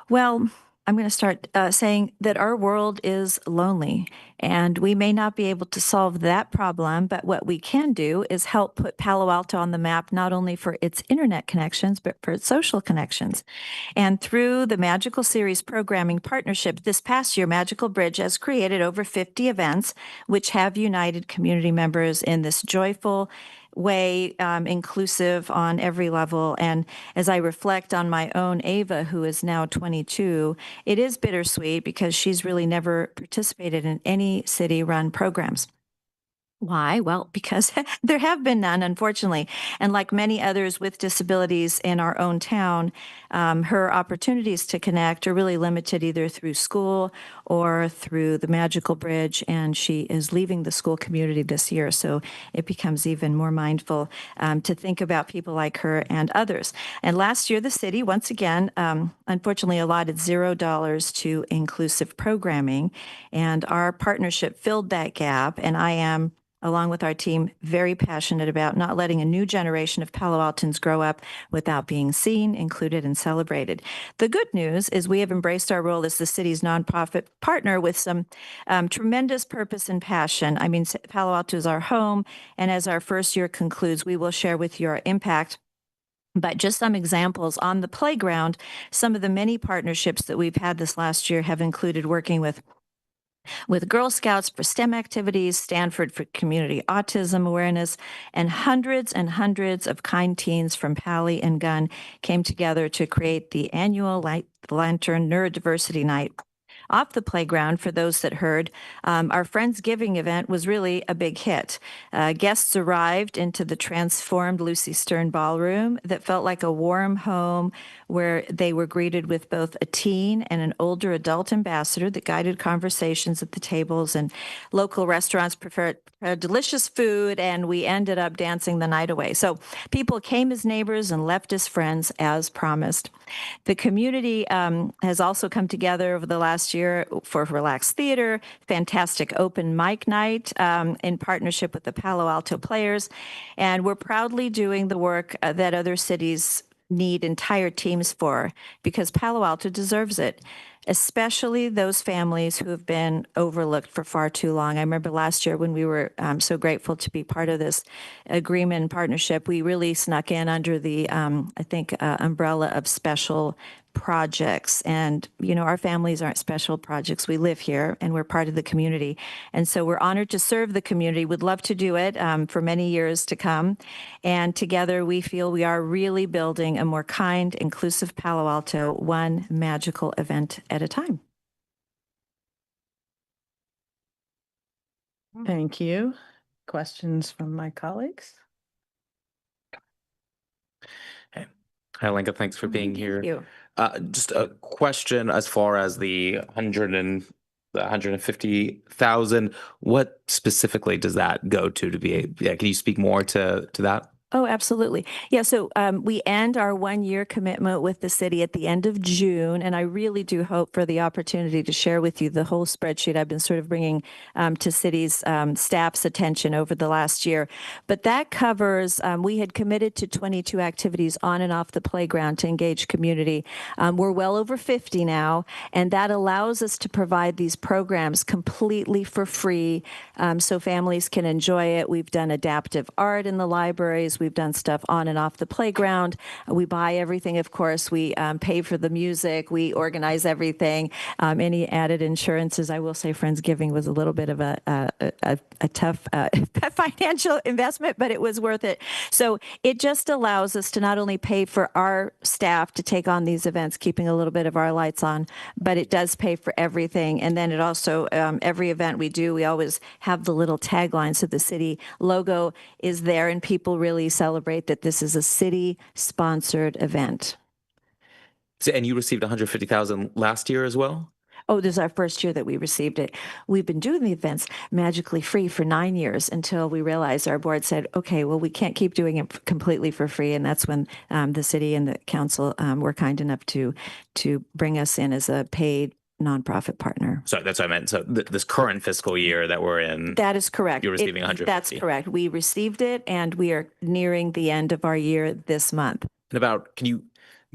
Speaker 11: Well, I'm going to start saying that our world is lonely, and we may not be able to solve that problem, but what we can do is help put Palo Alto on the map, not only for its internet connections, but for its social connections. And through the Magical Series programming partnership, this past year, Magical Bridge has created over 50 events, which have united community members in this joyful way, inclusive on every level. And as I reflect on my own Ava, who is now 22, it is bittersweet because she's really never participated in any city-run programs. Why? Well, because there have been none, unfortunately. And like many others with disabilities in our own town, her opportunities to connect are really limited either through school or through the Magical Bridge. And she is leaving the school community this year. So it becomes even more mindful to think about people like her and others. And last year, the city, once again, unfortunately allotted $0 to inclusive programming. And our partnership filled that gap. And I am, along with our team, very passionate about not letting a new generation of Palo Altans grow up without being seen, included, and celebrated. The good news is we have embraced our role as the city's nonprofit partner with some tremendous purpose and passion. I mean, Palo Alto is our home, and as our first year concludes, we will share with you our impact. But just some examples on the playground, some of the many partnerships that we've had this last year have included working with Girl Scouts for STEM activities, Stanford for community autism awareness, and hundreds of kind teens from Pally and Gunn came together to create the annual Light Lantern Neurodiversity Night. Off the playground, for those that heard, our Friendsgiving event was really a big hit. Guests arrived into the transformed Lucy Stern Ballroom that felt like a warm home where they were greeted with both a teen and an older adult ambassador that guided conversations at the tables, and local restaurants prepared delicious food, and we ended up dancing the night away. So people came as neighbors and left as friends, as promised. The community has also come together over the last year for Relaxed Theater, fantastic open mic night in partnership with the Palo Alto Players. And we're proudly doing the work that other cities need entire teams for, because Palo Alto deserves it, especially those families who have been overlooked for far too long. I remember last year when we were so grateful to be part of this agreement and partnership, we really snuck in under the, umbrella of special projects. And, you know, our families aren't special projects. We live here and we're part of the community. And so we're honored to serve the community. Would love to do it for many years to come. And together we feel we are really building a more kind, inclusive Palo Alto, one magical event at a time.
Speaker 2: Thank you. Questions from my colleagues?
Speaker 7: Hey. Hi, Lenka. Thanks for being here.
Speaker 11: Thank you.
Speaker 7: Just a question as far as the 150,000. What specifically does that go to be? Yeah, can you speak more to that?
Speaker 11: Oh, absolutely. Yeah, so we end our one-year commitment with the city at the end of June, and I really do hope for the opportunity to share with you the whole spreadsheet I've been sort of bringing to city's staff's attention over the last year. But that covers, we had committed to 22 activities on and off the playground to engage community. We're well over 50 now, and that allows us to provide these programs completely for free so families can enjoy it. We've done adaptive art in the libraries. We've done stuff on and off the playground. We buy everything, of course. We pay for the music. We organize everything. Any added insurances, I will say Friendsgiving was a little bit of a tough financial investment, but it was worth it. So it just allows us to not only pay for our staff to take on these events, keeping a little bit of our lights on, but it does pay for everything. And then it also, every event we do, we always have the little tagline. So the city logo is there, and people really celebrate that this is a city-sponsored event.
Speaker 7: So, and you received 150,000 last year as well?
Speaker 11: Oh, this is our first year that we received it. We've been doing the events magically free for 9 years until we realized our board said, okay, well, we can't keep doing it completely for free. And that's when the city and the council were kind enough to bring us in as a paid nonprofit partner.
Speaker 7: Sorry, that's what I meant. So this current fiscal year that we're in.
Speaker 11: That is correct.
Speaker 7: You're receiving 150.
Speaker 11: That's correct. We received it, and we are nearing the end of our year this month.
Speaker 7: And about, can you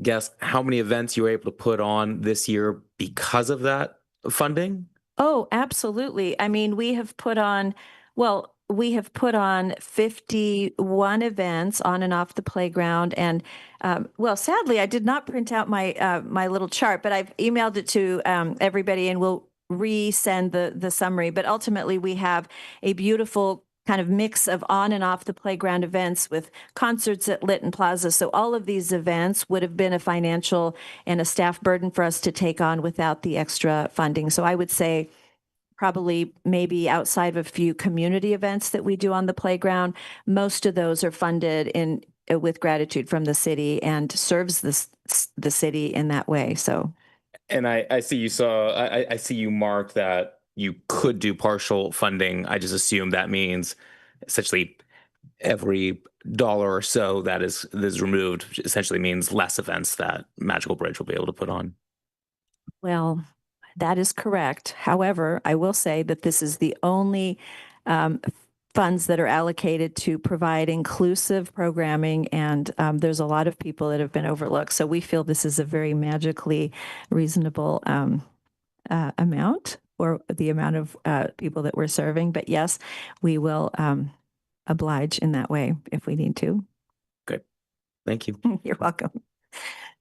Speaker 7: guess how many events you were able to put on this year because of that funding?
Speaker 11: Oh, absolutely. I mean, we have put on 51 events on and off the playground. And well, sadly, I did not print out my my little chart, but I've emailed it to everybody, and we'll resend the summary. But ultimately, we have a beautiful kind of mix of on and off the playground events with concerts at Lytton Plaza. So all of these events would have been a financial and a staff burden for us to take on without the extra funding. So I would say probably maybe outside of a few community events that we do on the playground, most of those are funded in with gratitude from the city and serves the city in that way. So,
Speaker 7: and I see you I see you marked that you could do partial funding. I just assume that means essentially every dollar or so that is removed essentially means less events that Magical Bridge will be able to put on.
Speaker 11: Well, that is correct. However, I will say that this is the only funds that are allocated to provide inclusive programming, and there's a lot of people that have been overlooked. So we feel this is a very magically reasonable amount, or the amount of people that we're serving. But yes, we will oblige in that way if we need to.
Speaker 7: Good. Thank you.
Speaker 11: You're welcome.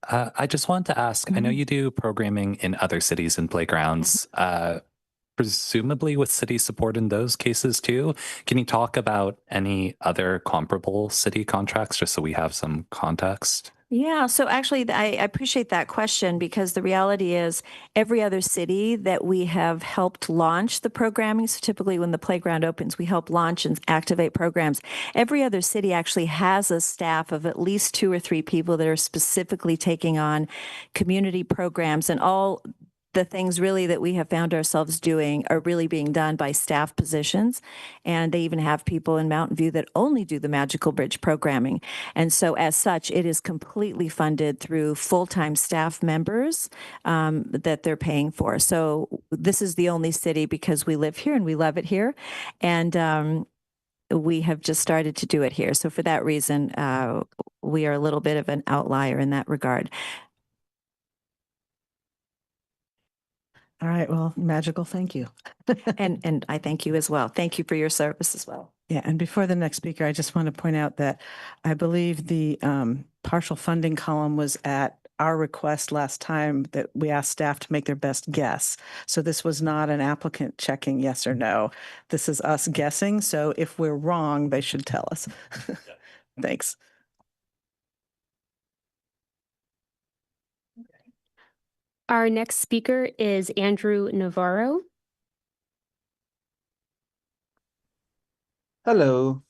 Speaker 10: I just wanted to ask, I know you do programming in other cities and playgrounds, presumably with city support in those cases too. Can you talk about any other comparable city contracts just so we have some context?
Speaker 11: Yeah, so actually, I appreciate that question, because the reality is every other city that we have helped launch the programming, so typically when the playground opens, we help launch and activate programs. Every other city actually has a staff of at least 2 or 3 people that are specifically taking on community programs, and all the things really that we have found ourselves doing are really being done by staff positions. And they even have people in Mountain View that only do the Magical Bridge programming. And so as such, it is completely funded through full-time staff members that they're paying for. So this is the only city, because we live here and we love it here. And we have just started to do it here. So for that reason, we are a little bit of an outlier in that regard.
Speaker 2: All right. Well, Magical, thank you.
Speaker 11: And I thank you as well. Thank you for your service as well.
Speaker 2: Yeah, and before the next speaker, I just want to point out that I believe the partial funding column was at our request last time, that we asked staff to make their best guess. So this was not an applicant checking yes or no. This is us guessing. So if we're wrong, they should tell us. Thanks.
Speaker 3: Our next speaker is Andrew Navarro.
Speaker 12: Hello.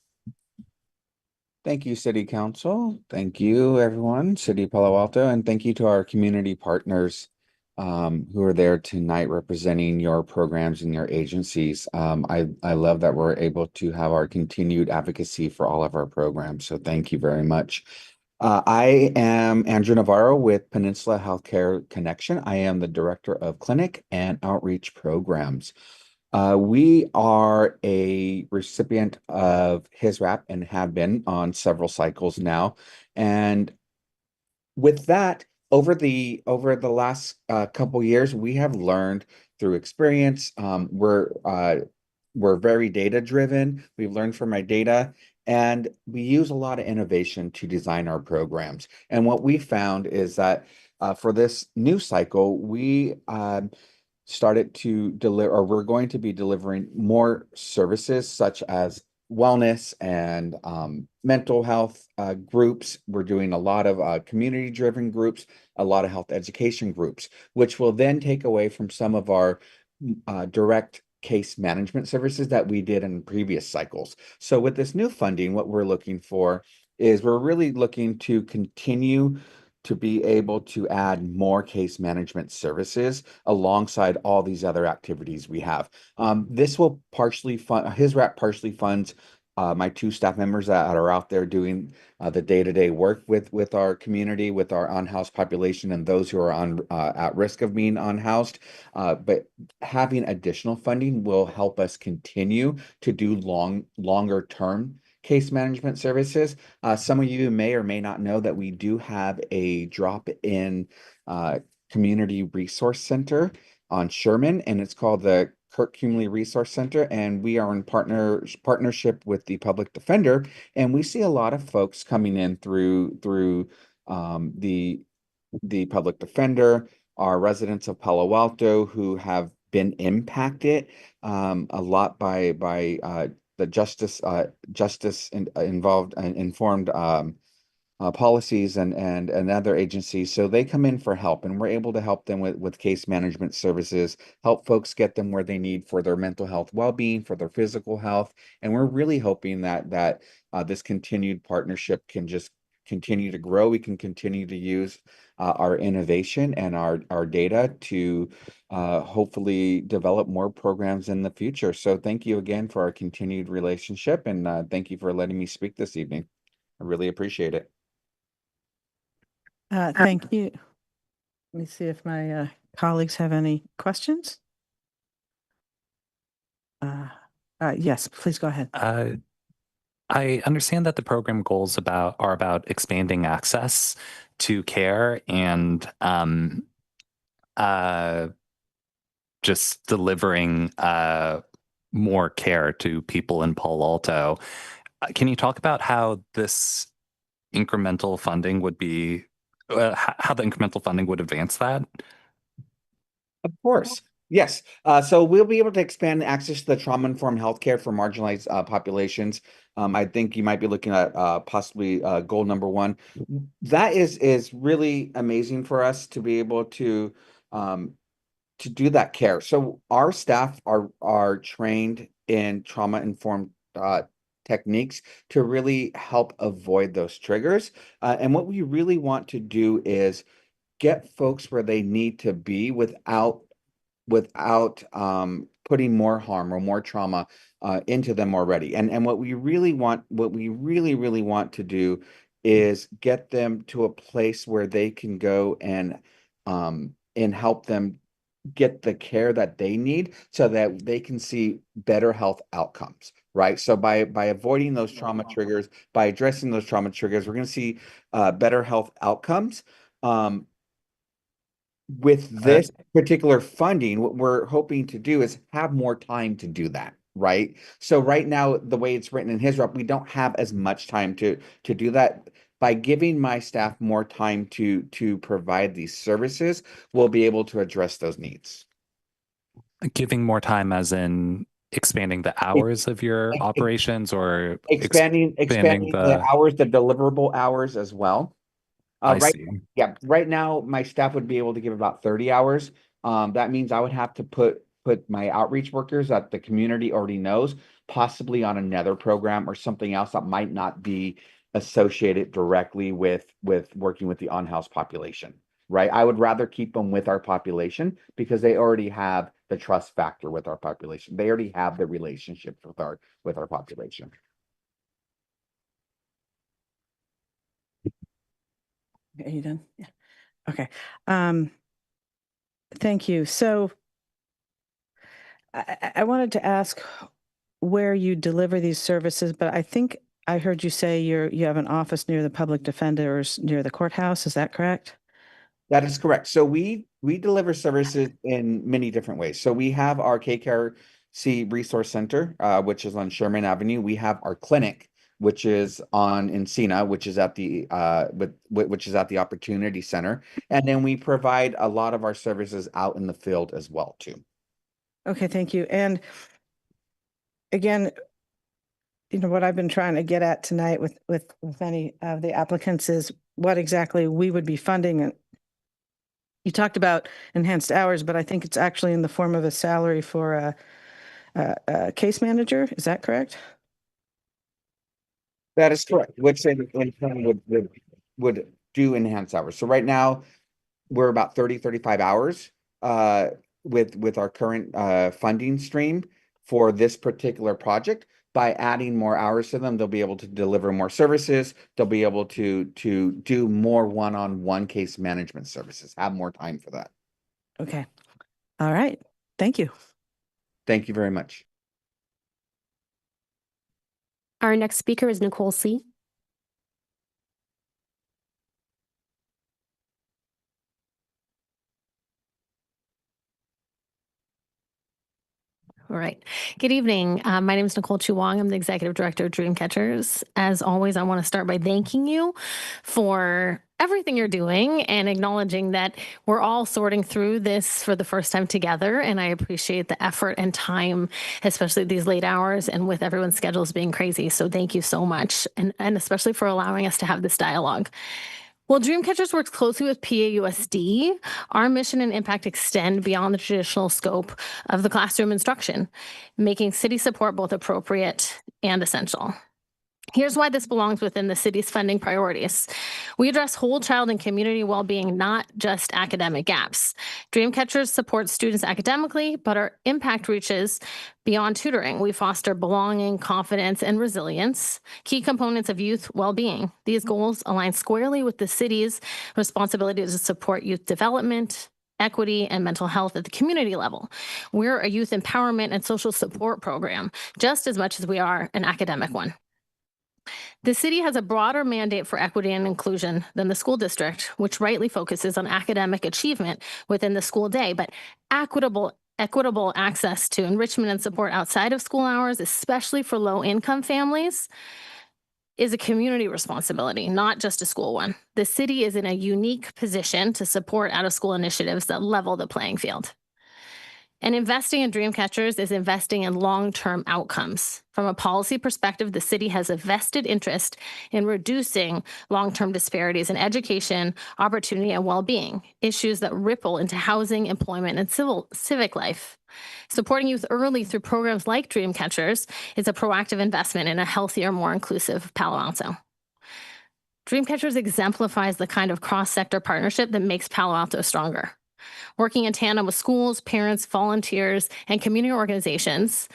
Speaker 12: Thank you, City Council. Thank you, everyone, City of Palo Alto, and thank you to our community partners who are there tonight representing your programs and your agencies. I love that we're able to have our continued advocacy for all of our programs, so thank you very much. I am Andrew Navarro with Peninsula Healthcare Connection. I am the Director of Clinic and Outreach Programs. We are a recipient of HISRAP and have been on several cycles now. And with that, over the last couple years, we have learned through experience. We're very data driven. We've learned from our data, And we use a lot of innovation to design our programs. And what we found is that for this new cycle, we started to deliver, or we're going to be delivering more services such as wellness and mental health groups. We're doing a lot of community-driven groups, a lot of health education groups, which will then take away from some of our direct case management services that we did in previous cycles. So with this new funding, what we're looking for is we're really looking to continue to be able to add more case management services alongside all these other activities we have. This will partially fund, his RAP partially funds my two staff members that are out there doing the day-to-day work with our community, with our unhoused population and those who are on at risk of being unhoused. But having additional funding will help us continue to do longer term case management services. Some of you may or may not know that we do have a drop-in community resource center on Sherman, and it's called the Clerk Community Resource Center, and we are in partnership with the public defender, and we see a lot of folks coming in through the public defender, our residents of Palo Alto who have been impacted a lot by the justice involved and informed policies and other agencies. So they come in for help, and we're able to help them with case management services, help folks get them where they need for their mental health well-being, for their physical health. And we're really hoping that this continued partnership can just continue to grow. We can continue to use our innovation and our data to hopefully develop more programs in the future. So thank you again for our continued relationship, and thank you for letting me speak this evening. I really appreciate it.
Speaker 2: Thank you. Let me see if my colleagues have any questions. Yes, please go ahead.
Speaker 10: I understand that the program goals are about expanding access to care and just delivering more care to people in Palo Alto. Can you talk about how this incremental funding would be, how the incremental funding would advance that?
Speaker 12: Of course. Yes. So we'll be able to expand access to the trauma-informed healthcare for marginalized populations. I think you might be looking at possibly goal number 1. That is really amazing for us to be able to do that care. So our staff are trained in trauma-informed techniques to really help avoid those triggers. And what we really want to do is get folks where they need to be without putting more harm or more trauma into them already. And what we really want to do is get them to a place where they can go and help them get the care that they need so that they can see better health outcomes, right? So by avoiding those trauma triggers, by addressing those trauma triggers, we're going to see better health outcomes. With this particular funding, what we're hoping to do is have more time to do that, right? So right now, the way it's written in his rep, we don't have as much time to do that. By giving my staff more time to provide these services, we'll be able to address those needs.
Speaker 10: Giving more time as in expanding the hours of your operations, or
Speaker 12: expanding the hours, the deliverable hours as well.
Speaker 10: I see.
Speaker 12: Right now, my staff would be able to give about 30 hours. That means I would have to put my outreach workers that the community already knows, possibly on another program or something else that might not be associated directly with working with the on-house population, right? I would rather keep them with our population because they already have the trust factor with our population. They already have the relationships with our population.
Speaker 2: Are you done? Yeah. Okay. Thank you. So I wanted to ask where you deliver these services, but I think I heard you say you have an office near the public defenders near the courthouse. Is that correct?
Speaker 12: That is correct. So we deliver services in many different ways. So we have our KCRC Resource Center, which is on Sherman Avenue. We have our clinic, which is on Encina, which is at the which is at the Opportunity Center. And then we provide a lot of our services out in the field as well too.
Speaker 2: Okay, thank you. And again, what I've been trying to get at tonight with any of the applicants is what exactly we would be funding. And you talked about enhanced hours, but I think it's actually in the form of a salary for a case manager. Is that correct?
Speaker 12: That is correct, which in turn would do enhanced hours. So right now, we're about 35 hours with our current funding stream for this particular project. By adding more hours to them, they'll be able to deliver more services. They'll be able to do more one-on-one case management services, have more time for that.
Speaker 2: Okay. All right. Thank you.
Speaker 12: Thank you very much.
Speaker 3: Our next speaker is Nicole C. All right. Good evening. My name is Nicole Chu Wong. I'm the Executive Director of Dreamcatchers. As always, I want to start by thanking you for everything you're doing and acknowledging that we're all sorting through this for the first time together. And I appreciate the effort and time, especially these late hours and with everyone's schedules being crazy. So thank you so much. And especially for allowing us to have this dialogue. Well, Dreamcatchers works closely with PAUSD. Our mission and impact extend beyond the traditional scope of the classroom instruction, making city support both appropriate and essential. Here's why this belongs within the city's funding priorities. We address whole child and community well-being, not just academic gaps. Dreamcatchers support students academically, but our impact reaches beyond tutoring. We foster belonging, confidence, and resilience, key components of youth well-being. These goals align squarely with the city's responsibility to support youth development, equity, and mental health at the community level. We're a youth empowerment and social support program, just as much as we are an academic one. The city has a broader mandate for equity and inclusion than the school district, which rightly focuses on academic achievement within the school day, but equitable access to enrichment and support outside of school hours, especially for low-income families, is a community responsibility, not just a school one. The city is in a unique position to support out-of-school initiatives that level the playing field. And investing in Dreamcatchers is investing in long-term outcomes. From a policy perspective, the city has a vested interest in reducing long-term disparities in education, opportunity, and well-being, issues that ripple into housing, employment, and civic life. Supporting youth early through programs like Dreamcatchers is a proactive investment in a healthier, more inclusive Palo Alto. Dreamcatchers exemplifies the kind of cross-sector partnership that makes Palo Alto stronger. Working in tandem with schools, parents, volunteers, and community organizations,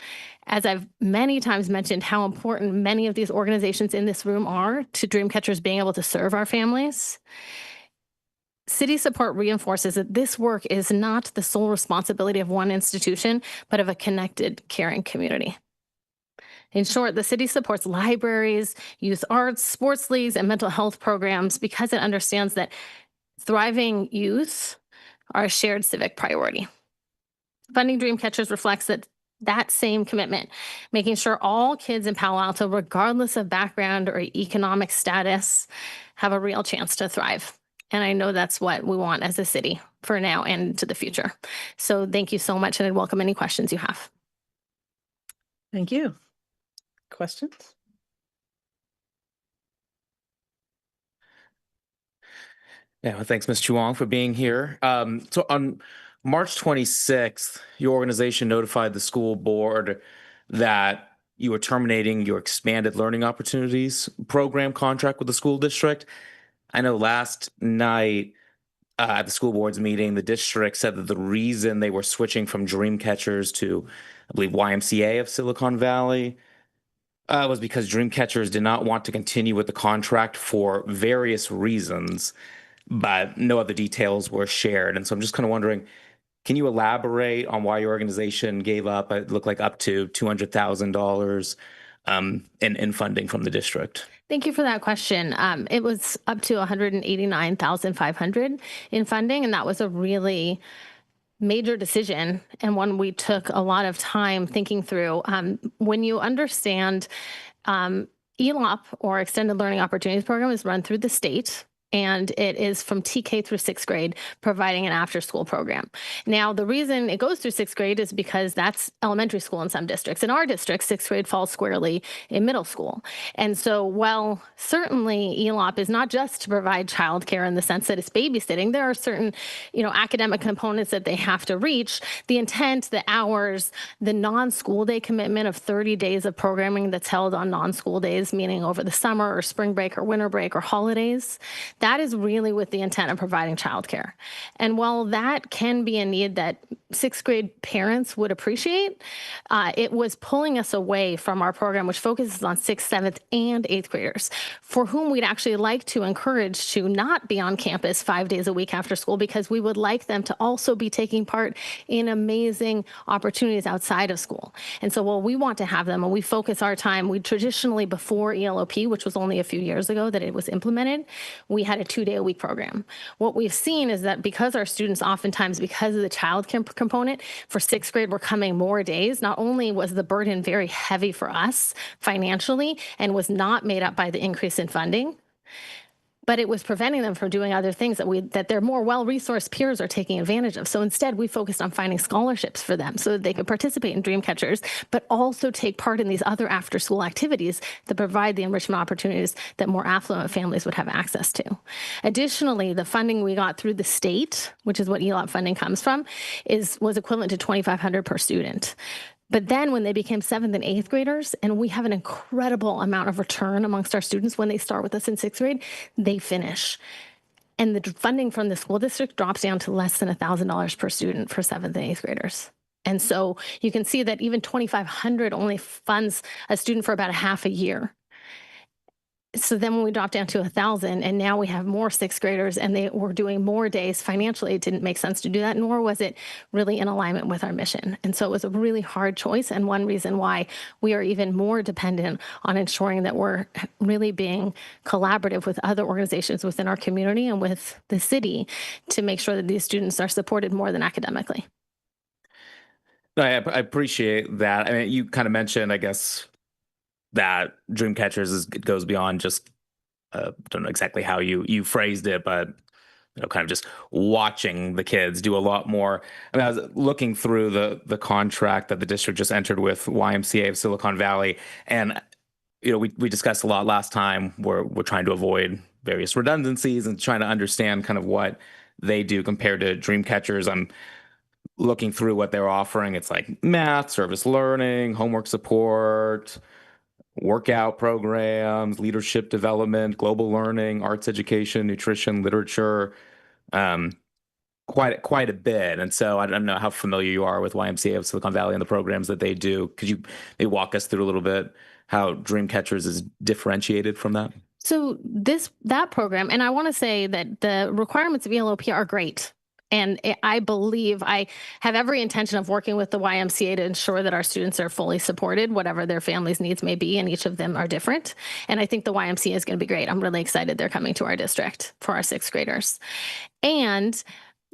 Speaker 3: as I've many times mentioned how important many of these organizations in this room are to Dreamcatchers being able to serve our families, city support reinforces that this work is not the sole responsibility of one institution, but of a connected, caring community. In short, the city supports libraries, youth arts, sports leagues, and mental health programs because it understands that thriving youth are a shared civic priority. Funding Dreamcatchers reflects that same commitment, making sure all kids in Palo Alto, regardless of background or economic status, have a real chance to thrive. And I know that's what we want as a city for now and into the future. So thank you so much, and I'd welcome any questions you have.
Speaker 2: Thank you. Questions?
Speaker 7: Yeah, well, thanks, Ms. Chuang, for being here. So on March 26th, your organization notified the school board that you were terminating your expanded learning opportunities program contract with the school district. I know last night at the school board's meeting, the district said that the reason they were switching from Dreamcatchers to, I believe, YMCA of Silicon Valley was because Dreamcatchers did not want to continue with the contract for various reasons, but no other details were shared. And so I'm just kind of wondering, can you elaborate on why your organization gave up, it looked like up to $200,000 in funding from the district?
Speaker 3: Thank you for that question. It was up to $189,500 in funding, and that was a really major decision and one we took a lot of time thinking through. When you understand ELOP, or Extended Learning Opportunities Program, is run through the state, and it is from TK through sixth grade, providing an after-school program. Now, the reason it goes through sixth grade is because that's elementary school in some districts. In our district, sixth grade falls squarely in middle school. And so while certainly ELOP is not just to provide childcare in the sense that it's babysitting, there are certain, academic components that they have to reach. The intent, the hours, the non-school day commitment of 30 days of programming that's held on non-school days, meaning over the summer or spring break or winter break or holidays, that is really with the intent of providing childcare. And while that can be a need that sixth grade parents would appreciate, it was pulling us away from our program, which focuses on sixth, seventh, and eighth graders, for whom we'd actually like to encourage to not be on campus 5 days a week after school, because we would like them to also be taking part in amazing opportunities outside of school. And so while we want to have them and we focus our time, we traditionally, before ELOP, which was only a few years ago that it was implemented, we had a 2-day-a-week program. What we've seen is that because our students oftentimes, because of the child component, for sixth grade were coming more days, not only was the burden very heavy for us financially and was not made up by the increase in funding, but it was preventing them from doing other things that their more well-resourced peers are taking advantage of. So instead, we focused on finding scholarships for them so that they could participate in Dreamcatchers, but also take part in these other after-school activities that provide the enrichment opportunities that more affluent families would have access to. Additionally, the funding we got through the state, which is what ELOP funding comes from, was equivalent to $2,500 per student. But then when they became seventh and eighth graders, and we have an incredible amount of return amongst our students when they start with us in sixth grade, they finish. And the funding from the school district drops down to less than $1,000 per student for seventh and eighth graders. And so you can see that even $2,500 only funds a student for about a half a year. So then when we dropped down to 1,000, and now we have more sixth graders and they were doing more days, financially, it didn't make sense to do that, nor was it really in alignment with our mission. And so it was a really hard choice, and one reason why we are even more dependent on ensuring that we're really being collaborative with other organizations within our community and with the city to make sure that these students are supported more than academically.
Speaker 7: No, I appreciate that. I mean, you kind of mentioned, I guess, that Dreamcatchers goes beyond just don't know exactly how you phrased it, but kind of just watching the kids do a lot more. I mean, I was looking through the contract that the district just entered with YMCA of Silicon Valley, and we discussed a lot last time. We're trying to avoid various redundancies and trying to understand kind of what they do compared to Dreamcatchers. I'm looking through what they're offering. It's like math, service learning, homework support, workout programs, leadership development, global learning, arts education, nutrition, literature, quite a bit. And so I don't know how familiar you are with YMCA of Silicon Valley and the programs that they do. Could you maybe walk us through a little bit how Dreamcatchers is differentiated from that?
Speaker 3: So that program, and I want to say that the requirements of ELOP are great. And I believe I have every intention of working with the YMCA to ensure that our students are fully supported, whatever their family's needs may be, and each of them are different. And I think the YMCA is going to be great. I'm really excited they're coming to our district for our sixth graders. And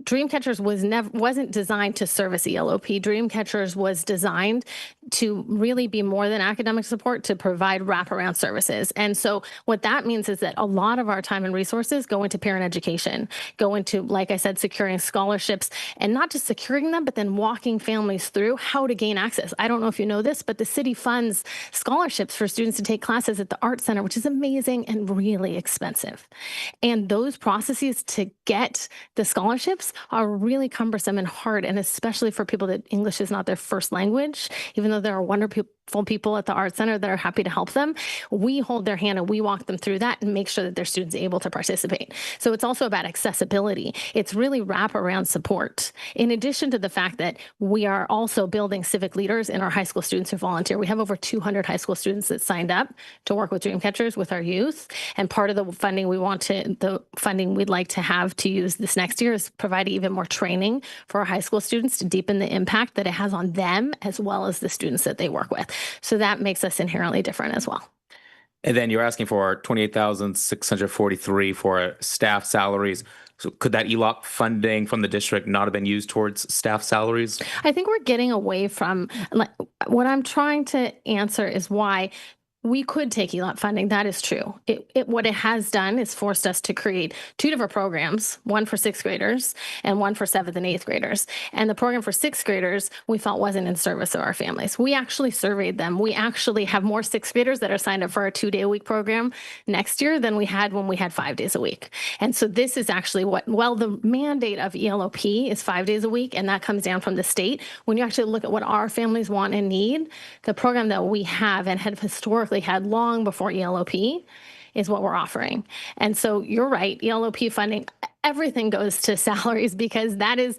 Speaker 3: Dreamcatchers wasn't designed to service ELOP. Dreamcatchers was designed to really be more than academic support, to provide wraparound services. And so what that means is that a lot of our time and resources go into parent education, go into, like I said, securing scholarships, and not just securing them, but then walking families through how to gain access. I don't know if you know this, but the city funds scholarships for students to take classes at the Art Center, which is amazing and really expensive. And those processes to get the scholarships are really cumbersome and hard, and especially for people that English is not their first language, even though there are wonderful people at the Art Center that are happy to help them. We hold their hand and we walk them through that and make sure that their students are able to participate. So it's also about accessibility. It's really wraparound support. In addition to the fact that we are also building civic leaders in our high school students who volunteer. We have over 200 high school students that signed up to work with Dreamcatchers with our youth. And part of the funding we'd like to have to use this next year is provide even more training for our high school students to deepen the impact that it has on them as well as the students that they work with. So that makes us inherently different as well.
Speaker 7: And then you're asking for $28,643 for staff salaries. So could that ELOP funding from the district not have been used towards staff salaries?
Speaker 3: I think we're getting away from, what I'm trying to answer is why We could take ELOP funding. That is true. What it has done is forced us to create two different programs, one for sixth graders and one for seventh and eighth graders. And the program for sixth graders, we felt wasn't in service of our families. We actually surveyed them. We actually have more sixth graders that are signed up for our 2-day-a-week program next year than we had when we had 5 days a week. And so this is actually the mandate of ELOP is 5 days a week, and that comes down from the state. When you actually look at what our families want and need, the program that we have and have historically had long before ELOP is what we're offering. And so you're right, ELOP funding, everything goes to salaries because that is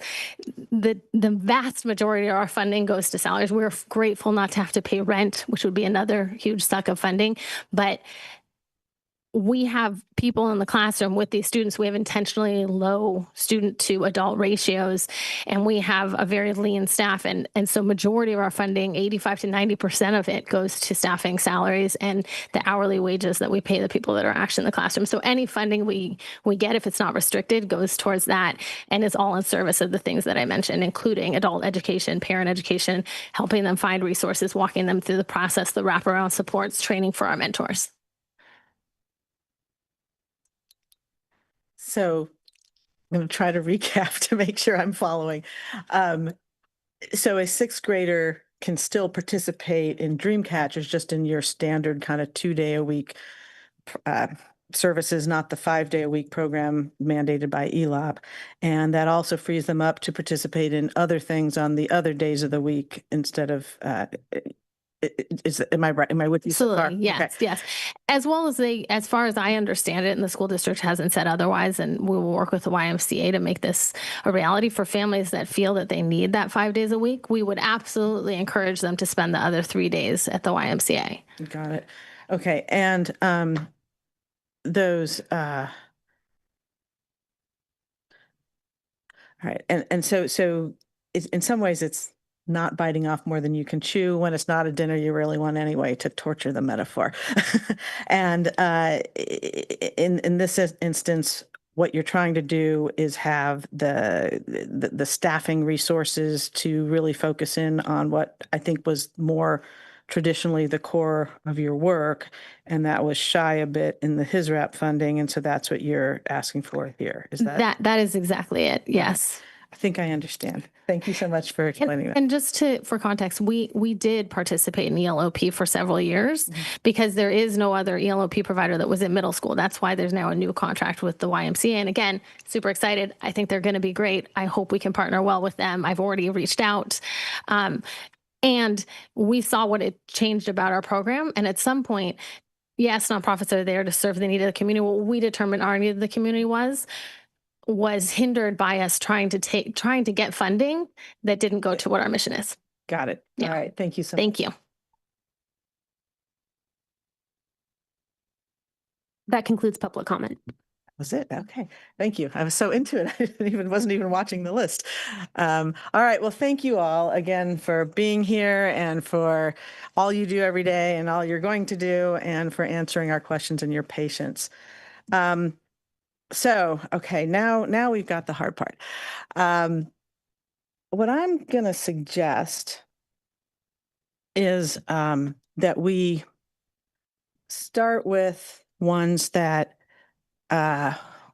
Speaker 3: the vast majority of our funding goes to salaries. We're grateful not to have to pay rent, which would be another huge suck of funding. But we have people in the classroom with these students. We have intentionally low student to adult ratios, and we have a very lean staff. And so majority of our funding, 85 to 90% of it goes to staffing salaries and the hourly wages that we pay the people that are actually in the classroom. So any funding we get, if it's not restricted, goes towards that. And it's all in service of the things that I mentioned, including adult education, parent education, helping them find resources, walking them through the process, the wraparound supports, training for our mentors.
Speaker 2: So I'm going to try to recap to make sure I'm following. So a sixth grader can still participate in Dreamcatchers just in your standard kind of 2-day-a-week services, not the 5-day-a-week program mandated by ELOP. And that also frees them up to participate in other things on the other days of the week instead of am I right? Am I with you so far?
Speaker 3: Absolutely. Yes.
Speaker 2: Okay.
Speaker 3: Yes. As well as as far as I understand it, and the school district hasn't said otherwise, and we will work with the YMCA to make this a reality for families that feel that they need that 5 days a week. We would absolutely encourage them to spend the other 3 days at the YMCA.
Speaker 2: Got it. Okay. And those all right. And so it's, in some ways it's not biting off more than you can chew when it's not a dinner you really want anyway, to torture the metaphor. And in this instance, what you're trying to do is have the staffing resources to really focus in on what I think was more traditionally the core of your work, and that was shy a bit in the HISRAP funding, and so that's what you're asking for here. Is
Speaker 3: That is exactly it. Yes.
Speaker 2: I think I understand. Thank you so much for explaining that.
Speaker 3: And just for context, we did participate in ELOP for several years because there is no other ELOP provider that was in middle school. That's why there's now a new contract with the YMCA. And again, super excited. I think they're going to be great. I hope we can partner well with them. I've already reached out. And we saw what it changed about our program. And at some point, yes, nonprofits are there to serve the need of the community. What we determined our need of the community was hindered by us trying to get funding that didn't go to what our mission is.
Speaker 2: Got it.
Speaker 3: Yeah.
Speaker 2: All right. Thank you so much.
Speaker 3: Thank you.
Speaker 5: That concludes public comment.
Speaker 2: Was it? Okay. Thank you. I was so into it. I wasn't even watching the list. All right. Well, thank you all again for being here and for all you do every day and all you're going to do and for answering our questions and your patience. So, okay, now we've got the hard part. What I'm going to suggest is that we start with ones that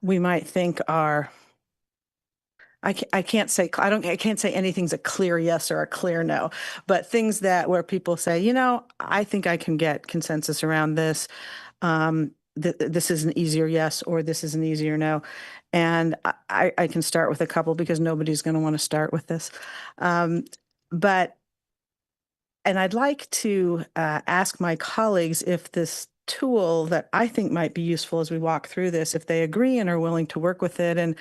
Speaker 2: we might think are, I can't say anything's a clear yes or a clear no, but things that where people say, I think I can get consensus around this. This is an easier yes, or this is an easier no. And I can start with a couple because nobody's going to want to start with this. And I'd like to ask my colleagues if this tool that I think might be useful as we walk through this, if they agree and are willing to work with it. And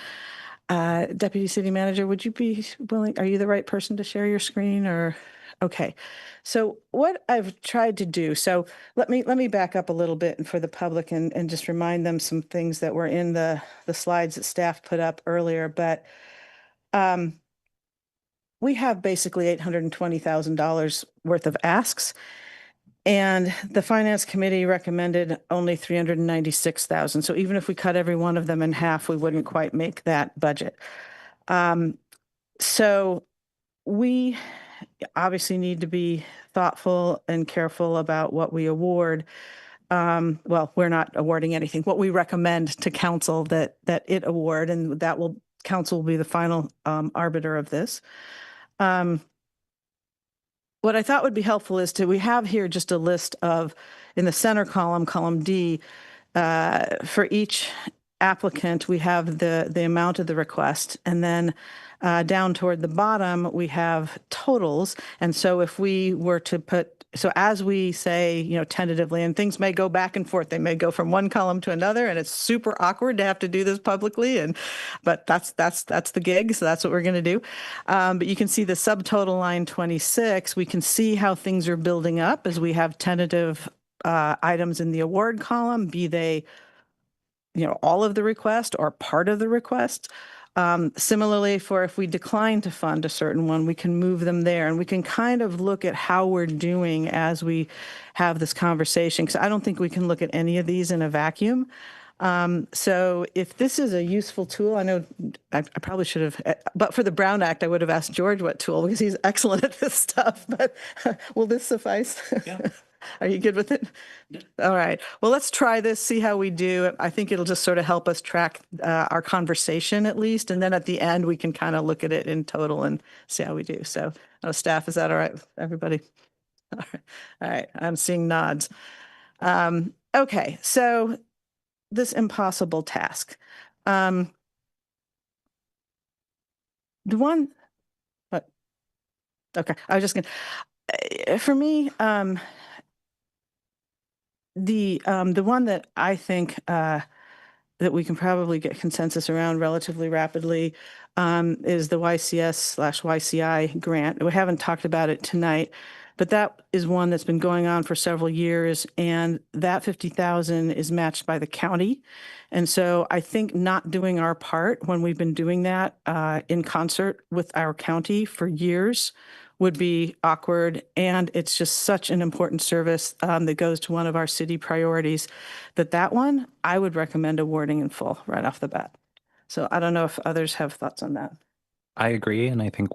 Speaker 2: Deputy City Manager, would you be willing? Are you the right person to share your screen or? Okay. So what I've tried to do, so let me back up a little bit for the public and just remind them some things that were in the slides that staff put up earlier. But we have basically $820,000 worth of asks, and the Finance Committee recommended only $396,000. So even if we cut every one of them in half, we wouldn't quite make that budget. So we obviously need to be thoughtful and careful about what we award. Well, we're not awarding anything. What we recommend to council that it award, and that will council will be the final arbiter of this. What I thought would be helpful is we have here just a list of, in the center column, column D, for each applicant, we have the amount of the request, and then down toward the bottom, we have totals. And so if we were to so as we say, tentatively, and things may go back and forth, they may go from one column to another, and it's super awkward to have to do this publicly. But that's the gig, so that's what we're going to do. But you can see the subtotal line 26. We can see how things are building up as we have tentative items in the award column, be they all of the request or part of the request. Similarly, for if we decline to fund a certain one, we can move them there, and we can kind of look at how we're doing as we have this conversation, because I don't think we can look at any of these in a vacuum. So if this is a useful tool, I know I probably should have, but for the Brown Act, I would have asked George what tool, because he's excellent at this stuff, but will this suffice? Yeah. Are you good with it? Yeah. All right. Well, let's try this, see how we do. I think it'll just sort of help us track our conversation at least. And then at the end, we can kind of look at it in total and see how we do. So, staff, is that all right with everybody? All right. I'm seeing nods. Okay. So this impossible task. The one, but okay. I was just going to, for me, the one that I think that we can probably get consensus around relatively rapidly is the YCS/YCI grant. We haven't talked about it tonight, but that is one that's been going on for several years, and that 50,000 is matched by the county. And so I think not doing our part when we've been doing that in concert with our county for years would be awkward. And it's just such an important service that goes to one of our city priorities that one I would recommend awarding in full right off the bat. So I don't know if others have thoughts on that.
Speaker 10: I agree. And I think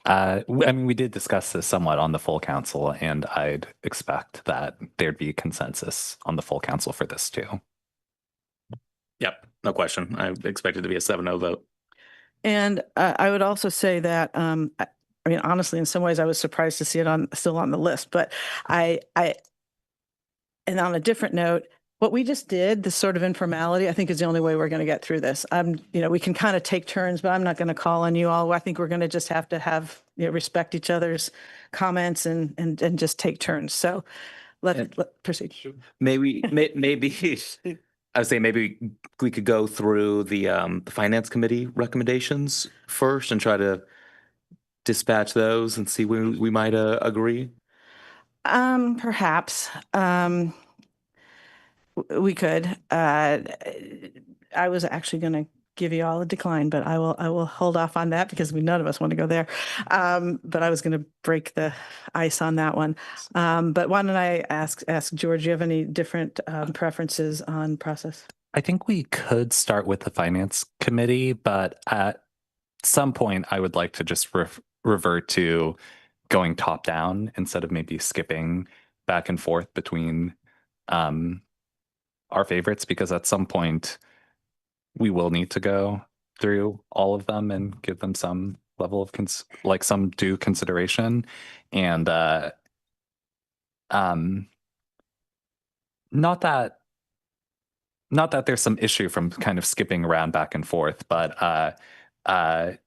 Speaker 10: I mean, we did discuss this somewhat on the full council, and I'd expect that there'd be consensus on the full council for this too.
Speaker 7: Yep, no question. I expect it to be a 7-0 vote.
Speaker 2: And I would also say that, I mean, honestly, in some ways, I was surprised to see it still on the list. But and on a different note, what we just did, this sort of informality, I think is the only way we're going to get through this. We can kind of take turns, but I'm not going to call on you all. I think we're going to just have to respect each other's comments and just take turns. So let's proceed.
Speaker 7: Maybe I would say maybe we could go through the finance committee recommendations first and try to dispatch those and see where we might agree.
Speaker 2: Perhaps we could. I was actually going to give you all a decline, but I will hold off on that because none of us want to go there. But I was going to break the ice on that one. But why don't I ask George, do you have any different preferences on process?
Speaker 10: I think we could start with the finance committee, but at some point I would like to just revert to going top down instead of maybe skipping back and forth between our favorites, because at some point we will need to go through all of them and give them some level of some due consideration. And not that there's some issue from kind of skipping around back and forth, but it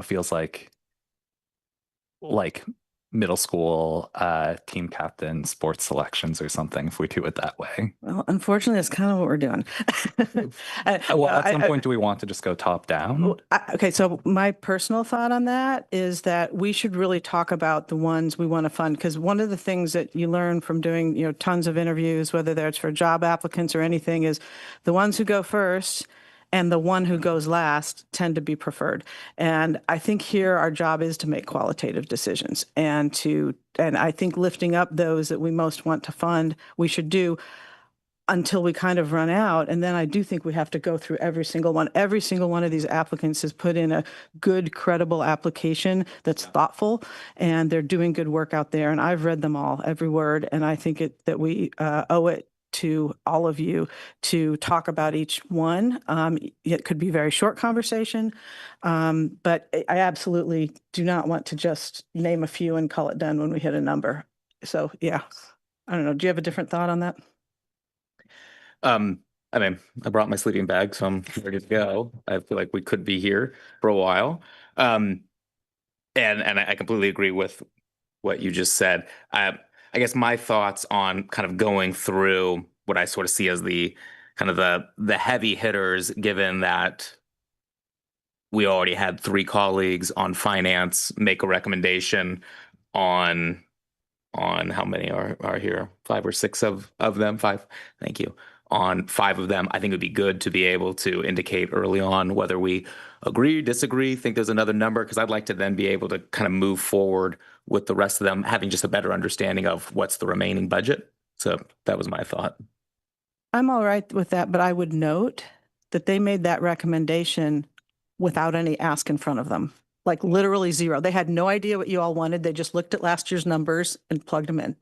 Speaker 10: feels like middle school team captain sports selections or something if we do it that way.
Speaker 2: Well, unfortunately, that's kind of what we're doing.
Speaker 10: Well, at some point, do we want to just go top down?
Speaker 2: Okay, so my personal thought on that is that we should really talk about the ones we want to fund, because one of the things that you learn from doing tons of interviews, whether that's for job applicants or anything, is the ones who go first and the one who goes last tend to be preferred. And I think here our job is to make qualitative decisions and I think lifting up those that we most want to fund, we should do. until we kind of run out. And then I do think we have to go through every single one. Every single one of these applicants has put in a good, credible application that's thoughtful, and they're doing good work out there. And I've read them all, every word. And I think that we owe it to all of you to talk about each one. It could be a very short conversation, but I absolutely do not want to just name a few and call it done when we hit a number. So yeah, I don't know. Do you have a different thought on that?
Speaker 7: I mean, I brought my sleeping bag, so I'm ready to go. I feel like we could be here for a while. And I completely agree with what you just said. I guess my thoughts on kind of going through what I sort of see as the kind of the heavy hitters, given that we already had 3 colleagues on finance make a recommendation on how many are here? 5 or 6 of them? 5. Thank you. On 5 of them, I think it would be good to be able to indicate early on whether we agree, disagree, think there's another number, because I'd like to then be able to kind of move forward with the rest of them, having just a better understanding of what's the remaining budget. So that was my thought.
Speaker 2: I'm all right with that, but I would note that they made that recommendation without any ask in front of them, like literally 0. They had no idea what you all wanted. They just looked at last year's numbers and plugged them in,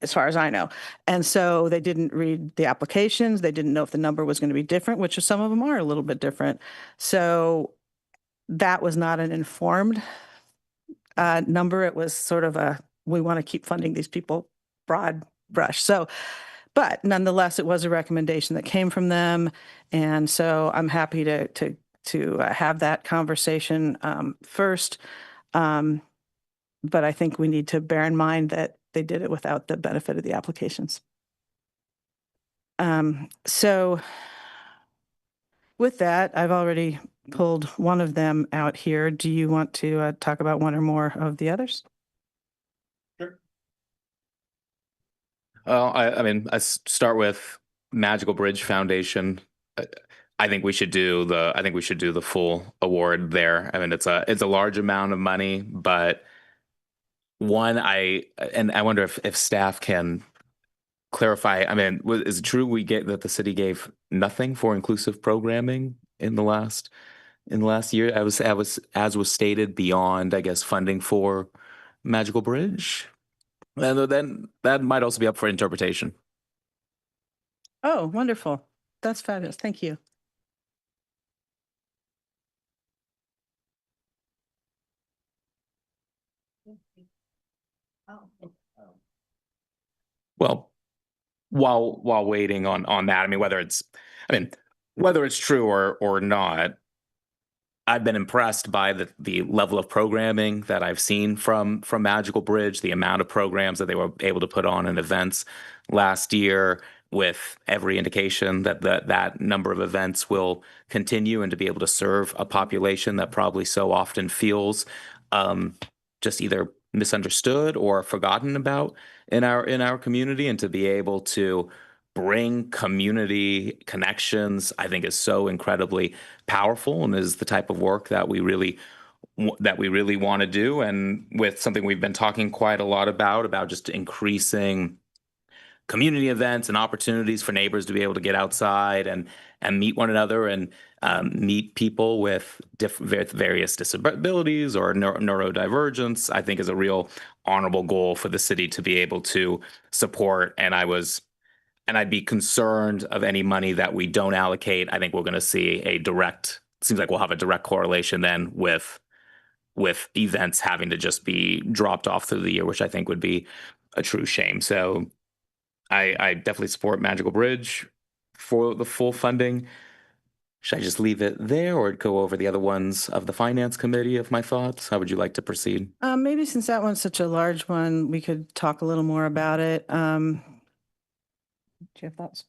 Speaker 2: as far as I know. And so they didn't read the applications. They didn't know if the number was going to be different, which some of them are a little bit different. So that was not an informed number. It was sort of we want to keep funding these people broad brush. So, but nonetheless, it was a recommendation that came from them. And so I'm happy to have that conversation first. But I think we need to bear in mind that they did it without the benefit of the applications. So with that, I've already pulled one of them out here. Do you want to talk about one or more of the others?
Speaker 7: Sure. Well, I mean, I start with Magical Bridge Foundation. I think we should do the full award there. I mean, it's a large amount of money, but I wonder if staff can clarify. I mean, is it true that the city gave nothing for inclusive programming in the last year? As was stated, beyond, I guess, funding for Magical Bridge. And then that might also be up for interpretation.
Speaker 2: Oh, wonderful. That's fabulous. Thank you.
Speaker 7: Well, while waiting on that, I mean, whether it's true or not, I've been impressed by the level of programming that I've seen from Magical Bridge, the amount of programs that they were able to put on in events last year, with every indication that that number of events will continue, and to be able to serve a population that probably so often feels just either misunderstood or forgotten about in our community, and to be able to bring community connections, I think, is so incredibly powerful, and is the type of work that we really want to do. And with something we've been talking quite a lot about just increasing community events and opportunities for neighbors to be able to get outside and meet one another, and meet people with various disabilities or neurodivergence, I think is a real honorable goal for the city to be able to support. And I'd be concerned of any money that we don't allocate. I think we're going to see seems like we'll have a direct correlation then with events having to just be dropped off through the year, which I think would be a true shame. So I definitely support Magical Bridge for the full funding. Should I just leave it there or go over the other ones of the Finance Committee of my thoughts? How would you like to proceed?
Speaker 2: Maybe since that one's such a large one, we could talk a little more about it. Do you have thoughts?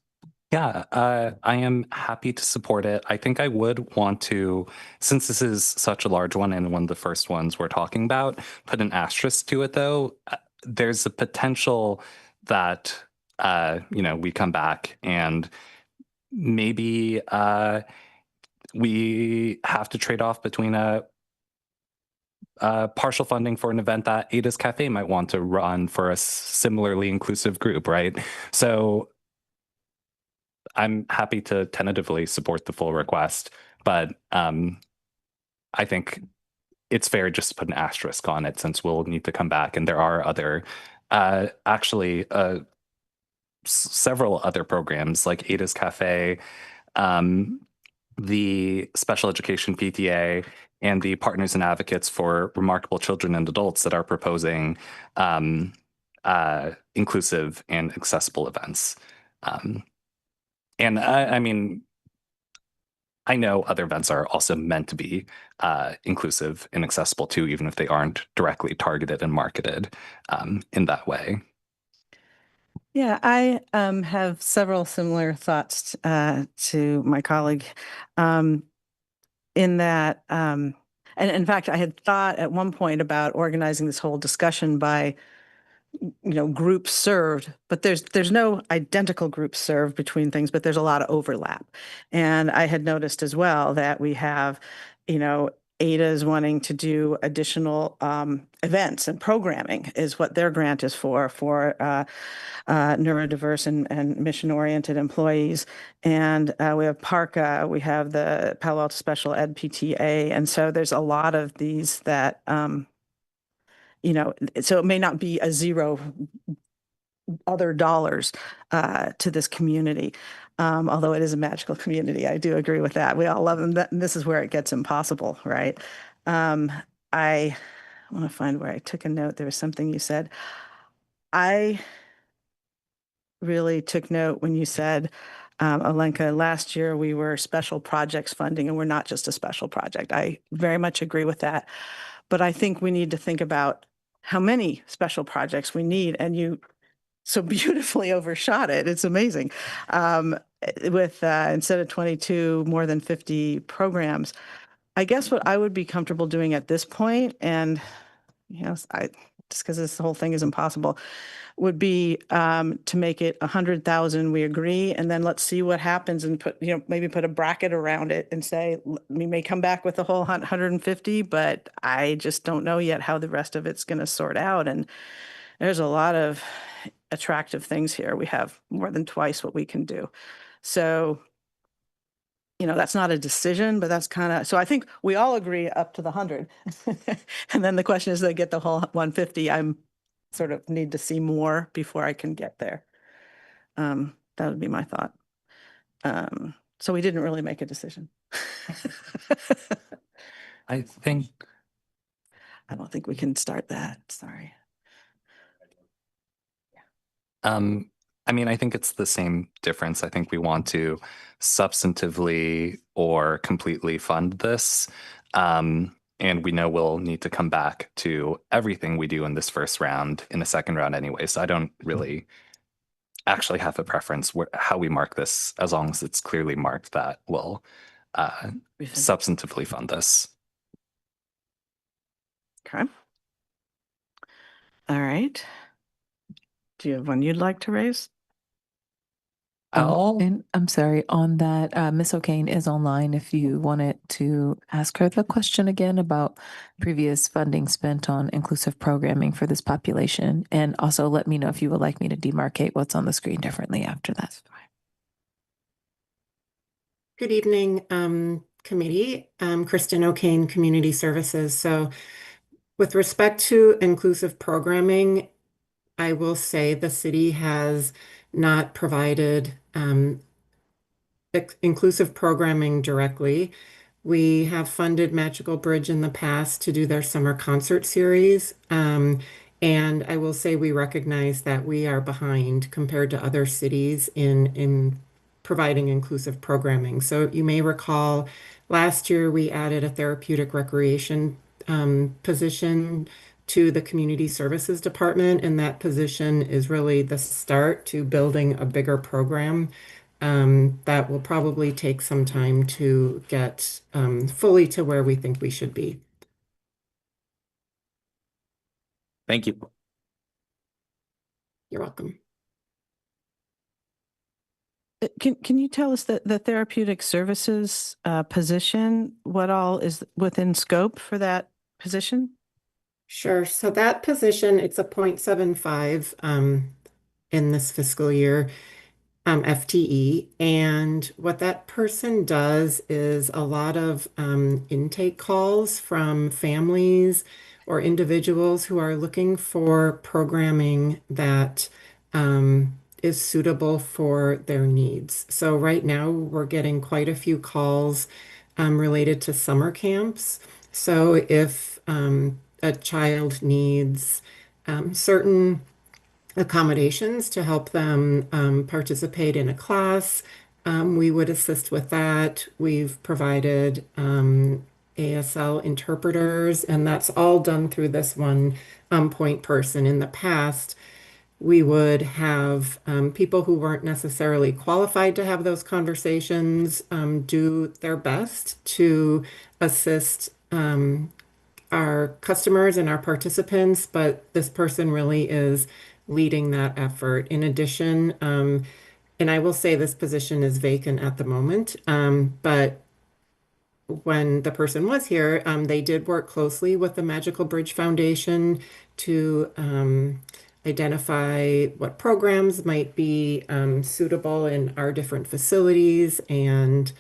Speaker 10: Yeah, I am happy to support it. I think I would want to, since this is such a large one and one of the first ones we're talking about, put an asterisk to it, though. There's a potential that, we come back and maybe we have to trade off between a partial funding for an event that Ada's Cafe might want to run for a similarly inclusive group, right? So I'm happy to tentatively support the full request, but I think it's fair just to put an asterisk on it since we'll need to come back. And there are other, several other programs like Ada's Cafe, the Special Education PTA, and the Partners and Advocates for Remarkable Children and Adults that are proposing inclusive and accessible events. And I mean, I know other events are also meant to be inclusive and accessible too, even if they aren't directly targeted and marketed in that way.
Speaker 2: Yeah, I have several similar thoughts to my colleague in that, and in fact, I had thought at one point about organizing this whole discussion by groups served, but there's no identical groups served between things, but there's a lot of overlap. And I had noticed as well that we have, Ada is wanting to do additional events and programming is what their grant is for neurodiverse and mission-oriented employees. And we have PARCA, we have the Palo Alto Special Ed PTA. And so there's a lot of these that, so it may not be a zero other dollars to this community. Although it is a magical community. I do agree with that. We all love them. And this is where it gets impossible, right? I want to find where I took a note. There was something you said. I really took note when you said, Alenka, last year we were special projects funding, and we're not just a special project. I very much agree with that. But I think we need to think about how many special projects we need. And you so beautifully overshot it. It's amazing. With instead of 22, more than 50 programs. I guess what I would be comfortable doing at this point, and just because this whole thing is impossible, would be to make it 100,000. We agree, and then let's see what happens, and maybe put a bracket around it and say we may come back with the whole 150, but I just don't know yet how the rest of it's going to sort out. And there's a lot of attractive things here. We have more than twice what we can do. So, that's not a decision, but that's kind of, so I think we all agree up to the 100. And then the question is, they get the whole 150. I'm sort of need to see more before I can get there. That would be my thought. So we didn't really make a decision.
Speaker 10: I think
Speaker 2: I don't think we can start that. Sorry.
Speaker 10: I mean, I think it's the same difference. I think we want to substantively or completely fund this. And we know we'll need to come back to everything we do in this first round in the second round anyway. So I don't really actually have a preference how we mark this, as long as it's clearly marked that we'll substantively fund this.
Speaker 2: Okay. All right. Do you have one you'd like to raise?
Speaker 9: And I'm sorry, on that, Ms. O'Kane is online if you wanted to ask her the question again about previous funding spent on inclusive programming for this population. And also let me know if you would like me to demarcate what's on the screen differently after that.
Speaker 13: Good evening, committee. Kristen O'Kane, Community Services. So with respect to inclusive programming, I will say the city has not provided inclusive programming directly. We have funded Magical Bridge in the past to do their summer concert series. And I will say we recognize that we are behind compared to other cities in providing inclusive programming. So you may recall last year we added a therapeutic recreation position to the community services department, and that position is really the start to building a bigger program that will probably take some time to get fully to where we think we should be.
Speaker 7: Thank you.
Speaker 13: You're welcome.
Speaker 2: Can you tell us the therapeutic services position, what all is within scope for that position?
Speaker 13: Sure. So that position, it's a 0.75 in this fiscal year. FTE. And what that person does is a lot of intake calls from families or individuals who are looking for programming that is suitable for their needs. So right now we're getting quite a few calls related to summer camps. So if a child needs certain accommodations to help them participate in a class, we would assist with that. We've provided ASL interpreters, and that's all done through this one point person. In the past, we would have people who weren't necessarily qualified to have those conversations do their best to assist our customers and our participants, but this person really is leading that effort. In addition, and I will say this position is vacant at the moment, but when the person was here, they did work closely with the Magical Bridge Foundation to identify what programs might be suitable in our different facilities, and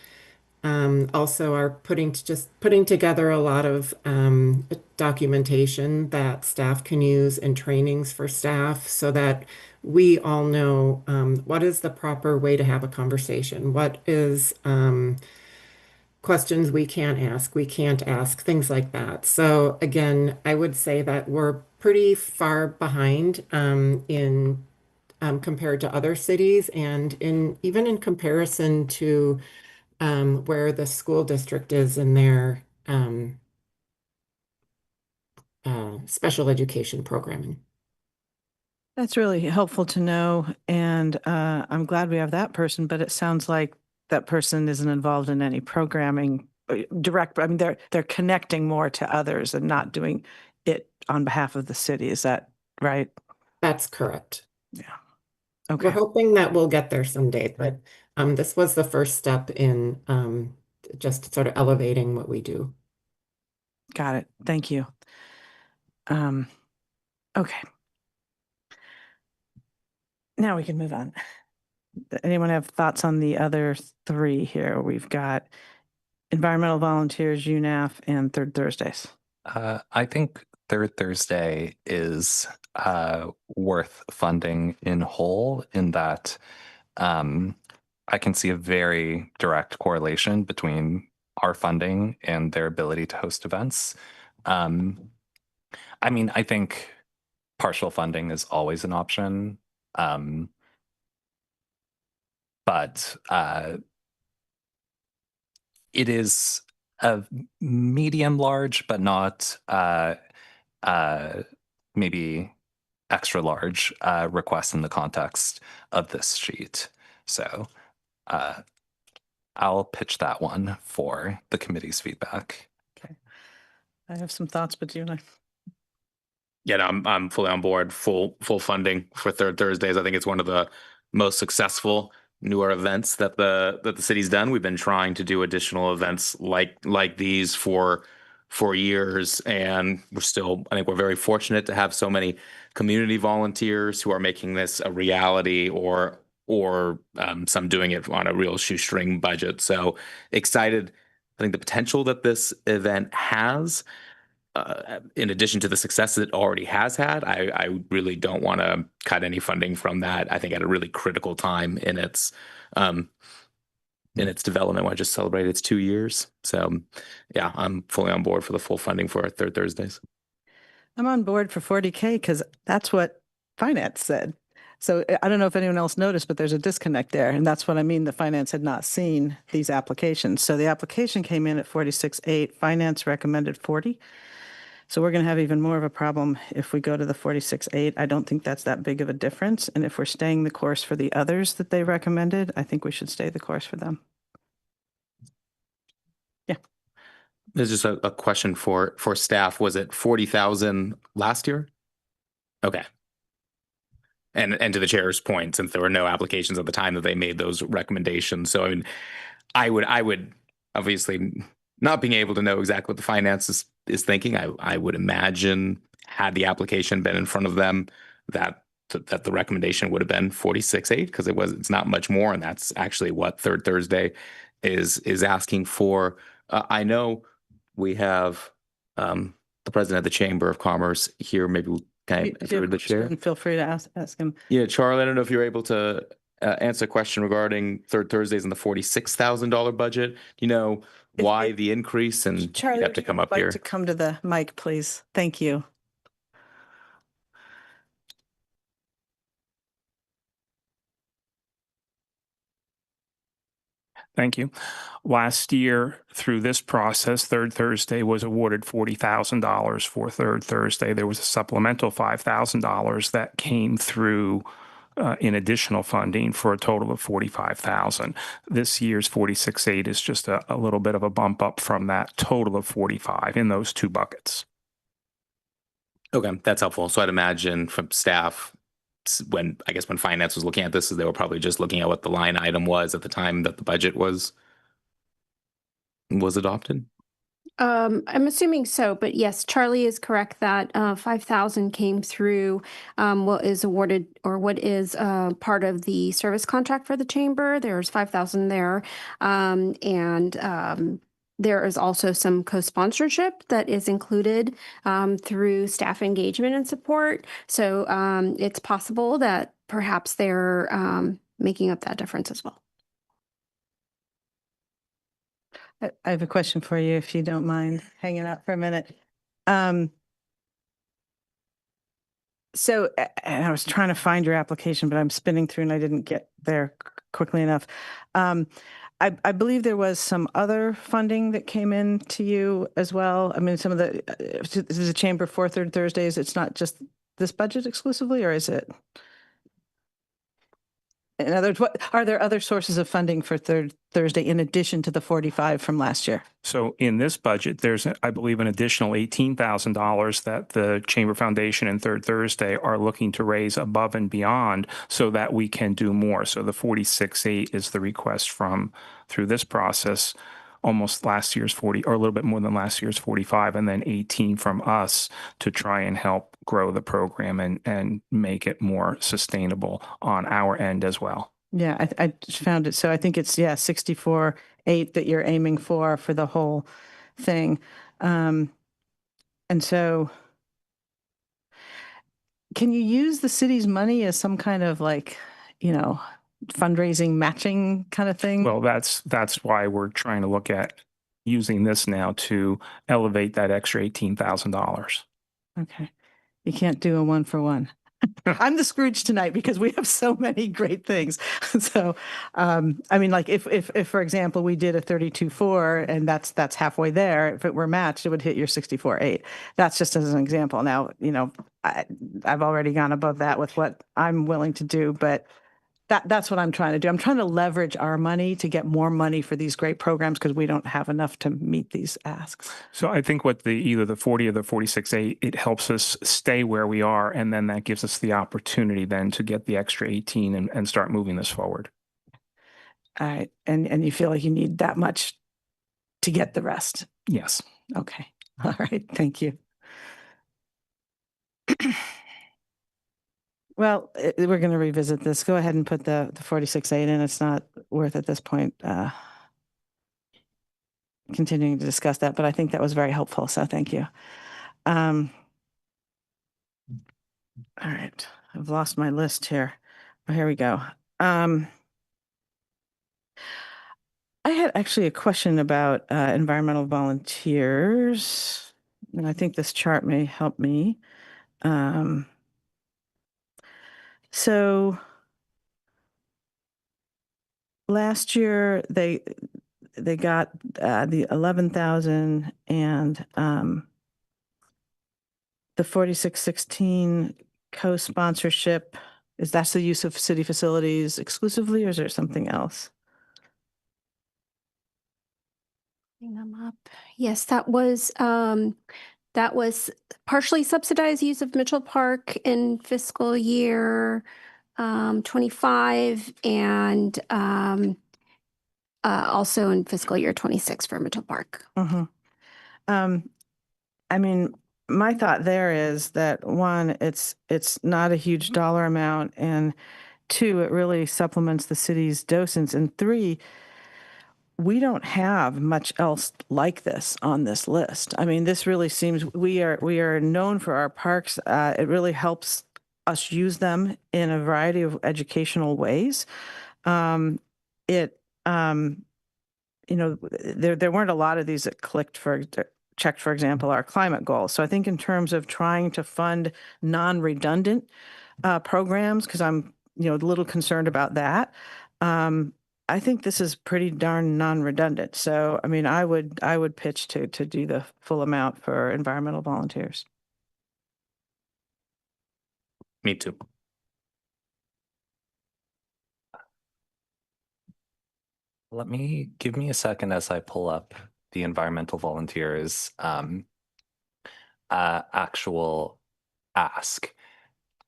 Speaker 13: also are putting together a lot of documentation that staff can use and trainings for staff so that we all know what is the proper way to have a conversation, what is questions we can't ask, things like that. So again, I would say that we're pretty far behind in compared to other cities, and even in comparison to where the school district is in their special education programming.
Speaker 2: That's really helpful to know, and I'm glad we have that person, but it sounds like that person isn't involved in any programming direct. I mean, they're connecting more to others and not doing it on behalf of the city. Is that right?
Speaker 13: That's correct.
Speaker 2: Yeah.
Speaker 13: We're
Speaker 2: Okay.
Speaker 13: hoping that we'll get there someday, but this was the first step in just sort of elevating what we do.
Speaker 2: Got it. Thank you. Okay. Now we can move on. Anyone have thoughts on the other three here? We've got environmental volunteers, UNAF, and Third Thursdays.
Speaker 10: I think Third Thursday is worth funding in whole, in that I can see a very direct correlation between our funding and their ability to host events. I mean, I think partial funding is always an option. But it is a medium large, but not maybe extra large request in the context of this sheet. So I'll pitch that one for the committee's feedback.
Speaker 2: Okay. I have some thoughts, but do you know?
Speaker 7: Yeah, no, I'm fully on board. Full funding for Third Thursdays. I think it's one of the most successful newer events that the city's done. We've been trying to do additional events like these for years, and I think we're very fortunate to have so many community volunteers who are making this a reality, or some doing it on a real shoestring budget. So excited. I think the potential that this event has, in addition to the success it already has had, I really don't want to cut any funding from that. I think at a really critical time in its development. I just celebrated its 2 years. So yeah, I'm fully on board for the full funding for Third Thursdays.
Speaker 2: I'm on board for 40K because that's what finance said. So I don't know if anyone else noticed, but there's a disconnect there. And that's what I mean. The finance had not seen these applications. So the application came in at 46.8. Finance recommended 40. So we're going to have even more of a problem if we go to the 46.8. I don't think that's that big of a difference. And if we're staying the course for the others that they recommended, I think we should stay the course for them. Yeah.
Speaker 7: There's just a question for staff. Was it 40,000 last year? Okay. And to the chair's point, since there were no applications at the time that they made those recommendations. So I mean, I would obviously, not being able to know exactly what the finance is thinking, I would imagine, had the application been in front of them, that that the recommendation would have been 46.8 because it's not much more, and that's actually what Third Thursday is asking for. I know we have the president of the Chamber of Commerce here. Maybe can I
Speaker 2: If you have
Speaker 7: the
Speaker 2: a question,
Speaker 7: chair?
Speaker 2: feel free to ask him.
Speaker 7: Yeah, Charlie, I don't know if you're able to answer a question regarding Third Thursdays in the $46,000 budget. You know why the increase, and
Speaker 2: Charlie,
Speaker 7: you have
Speaker 2: would
Speaker 7: to
Speaker 2: you
Speaker 7: come up
Speaker 2: like
Speaker 7: here.
Speaker 2: to come to the mic, please? Thank you.
Speaker 14: Thank you. Last year, through this process, Third Thursday was awarded $40,000 for Third Thursday. There was a supplemental $5,000 that came through in additional funding for a total of $45,000. This year's 46.8 is just a little bit of a bump up from that total of 45 in those two buckets.
Speaker 7: Okay, that's helpful. So I'd imagine from staff, when finance was looking at this, they were probably just looking at what the line item was at the time that the budget was adopted.
Speaker 5: I'm assuming so, but yes, Charlie is correct that 5,000 came through what is awarded or what is part of the service contract for the chamber. There's 5,000 there, and there is also some co-sponsorship that is included through staff engagement and support. So it's possible that perhaps they're making up that difference as well.
Speaker 2: I have a question for you, if you don't mind hanging out for a minute. So and I was trying to find your application, but I'm spinning through and I didn't get there quickly enough. I believe there was some other funding that came in to you as well. I mean, some of the chamber for Third Thursdays. It's not just this budget exclusively, or is it? In other words, what are there other sources of funding for Third Thursday in addition to the 45 from last year?
Speaker 14: So in this budget, there's, I believe, an additional $18,000 that the Chamber Foundation and Third Thursday are looking to raise above and beyond so that we can do more. So the 46.8 is the request through this process, almost last year's 40, or a little bit more than last year's 45, and then 18 from us to try and help grow the program and make it more sustainable on our end as well.
Speaker 2: Yeah, I found it. So I think it's 64.8 that you're aiming for the whole thing. And so can you use the city's money as some kind of fundraising matching kind of thing?
Speaker 14: Well, that's why we're trying to look at using this now to elevate that extra $18,000.
Speaker 2: Okay. You can't do a 1-for-1. I'm the Scrooge tonight because we have so many great things. So, I mean, like if for example, we did a 32.4 and that's halfway there, if it were matched, it would hit your 64.8. That's just as an example. Now, I've already gone above that with what I'm willing to do, but that's what I'm trying to do. I'm trying to leverage our money to get more money for these great programs because we don't have enough to meet these asks.
Speaker 14: So I think what either the 40 or the 46.8, it helps us stay where we are, and then that gives us the opportunity then to get the extra 18 and start moving this forward.
Speaker 2: All right. And you feel like you need that much to get the rest?
Speaker 14: Yes.
Speaker 2: Okay. All right. Thank you. Well, we're going to revisit this. Go ahead and put the 46.8 in. It's not worth at this point continuing to discuss that, but I think that was very helpful. So thank you. All right. I've lost my list here. Oh, here we go. I had actually a question about environmental volunteers, and I think this chart may help me. So last year they got the 11,000 and the 4616 co-sponsorship. Is that the use of city facilities exclusively, or is there something else?
Speaker 5: Bring them up. Yes, that was partially subsidized use of Mitchell Park in fiscal year 25 and also in fiscal year 26 for Mitchell Park.
Speaker 2: I mean, my thought there is that one, it's not a huge dollar amount, and two, it really supplements the city's docents, and three, we don't have much else like this on this list. I mean, this really seems we are known for our parks. It really helps us use them in a variety of educational ways. It there weren't a lot of these that checked, for example, our climate goals. So I think in terms of trying to fund non-redundant programs, because I'm a little concerned about that. I think this is pretty darn non-redundant. So I mean, I would pitch to do the full amount for environmental volunteers.
Speaker 10: Me too. Give me a second as I pull up the environmental volunteers actual ask.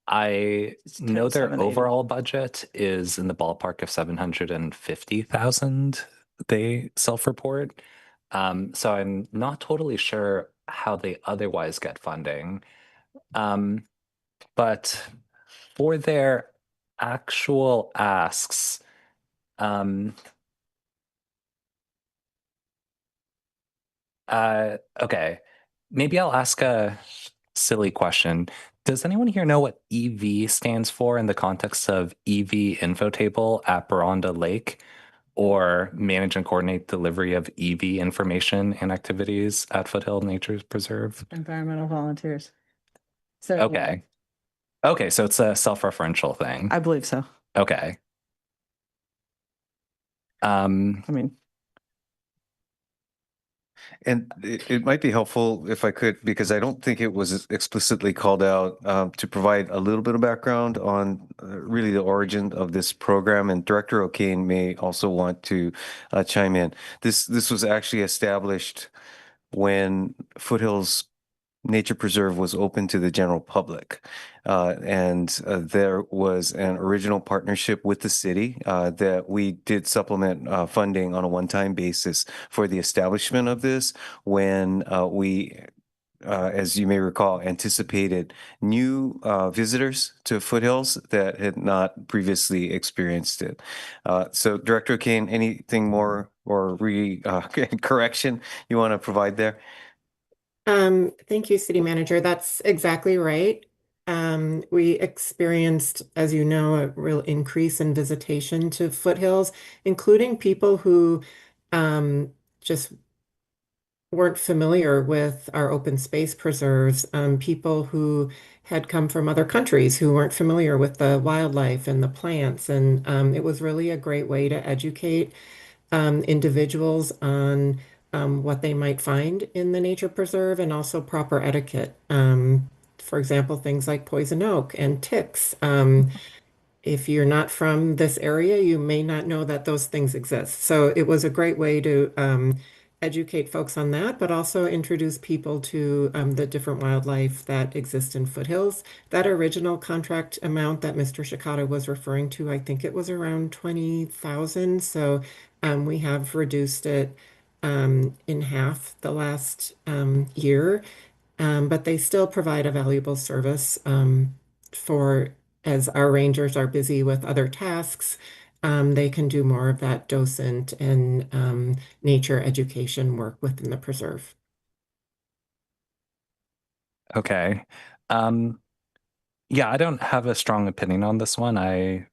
Speaker 10: I know their
Speaker 2: 780.
Speaker 10: overall budget is in the ballpark of 750,000. They self-report. So I'm not totally sure how they otherwise get funding. But for their actual asks, okay, maybe I'll ask a silly question. Does anyone here know what EV stands for in the context of EV info table at Baronda Lake, or manage and coordinate delivery of EV information and activities at Foothill Nature Preserve?
Speaker 2: Environmental volunteers. So
Speaker 10: Okay. Okay, so it's a self-referential thing.
Speaker 2: I believe so.
Speaker 10: Okay.
Speaker 2: I mean,
Speaker 15: And it might be helpful if I could, because I don't think it was explicitly called out, to provide a little bit of background on really the origin of this program. And Director O'Kane may also want to chime in. This was actually established when Foothills Nature Preserve was open to the general public. And there was an original partnership with the city that we did supplement funding on a one-time basis for the establishment of this when we, as you may recall, anticipated new visitors to Foothills that had not previously experienced it. So Director O'Kane, anything more or correction you want to provide there?
Speaker 13: Thank you, City Manager. That's exactly right. We experienced, as you know, a real increase in visitation to Foothills, including people who just weren't familiar with our open space preserves, people who had come from other countries who weren't familiar with the wildlife and the plants. And it was really a great way to educate individuals on what they might find in the nature preserve, and also proper etiquette. For example, things like poison oak and ticks. If you're not from this area, you may not know that those things exist. So it was a great way to educate folks on that, but also introduce people to the different wildlife that exists in Foothills. That original contract amount that Mr. Shikata was referring to, I think it was around 20,000. So we have reduced it in half the last year, but they still provide a valuable service for, as our rangers are busy with other tasks, they can do more of that docent and nature education work within the preserve.
Speaker 10: Okay. Yeah, I don't have a strong opinion on this one. I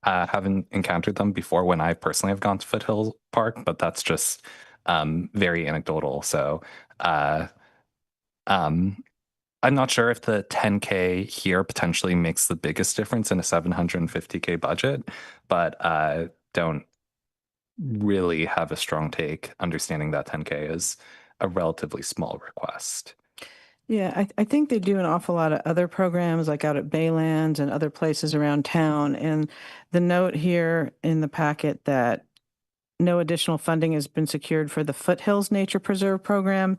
Speaker 10: haven't encountered them before when I personally have gone to Foothill Park, but that's just very anecdotal. So I'm not sure if the 10K here potentially makes the biggest difference in a 750K budget, but don't really have a strong take, understanding that 10K is a relatively small request.
Speaker 2: yeah, I think they do an awful lot of other programs, like out at Baylands and other places around town. And the note here in the packet that no additional funding has been secured for the Foothills Nature Preserve program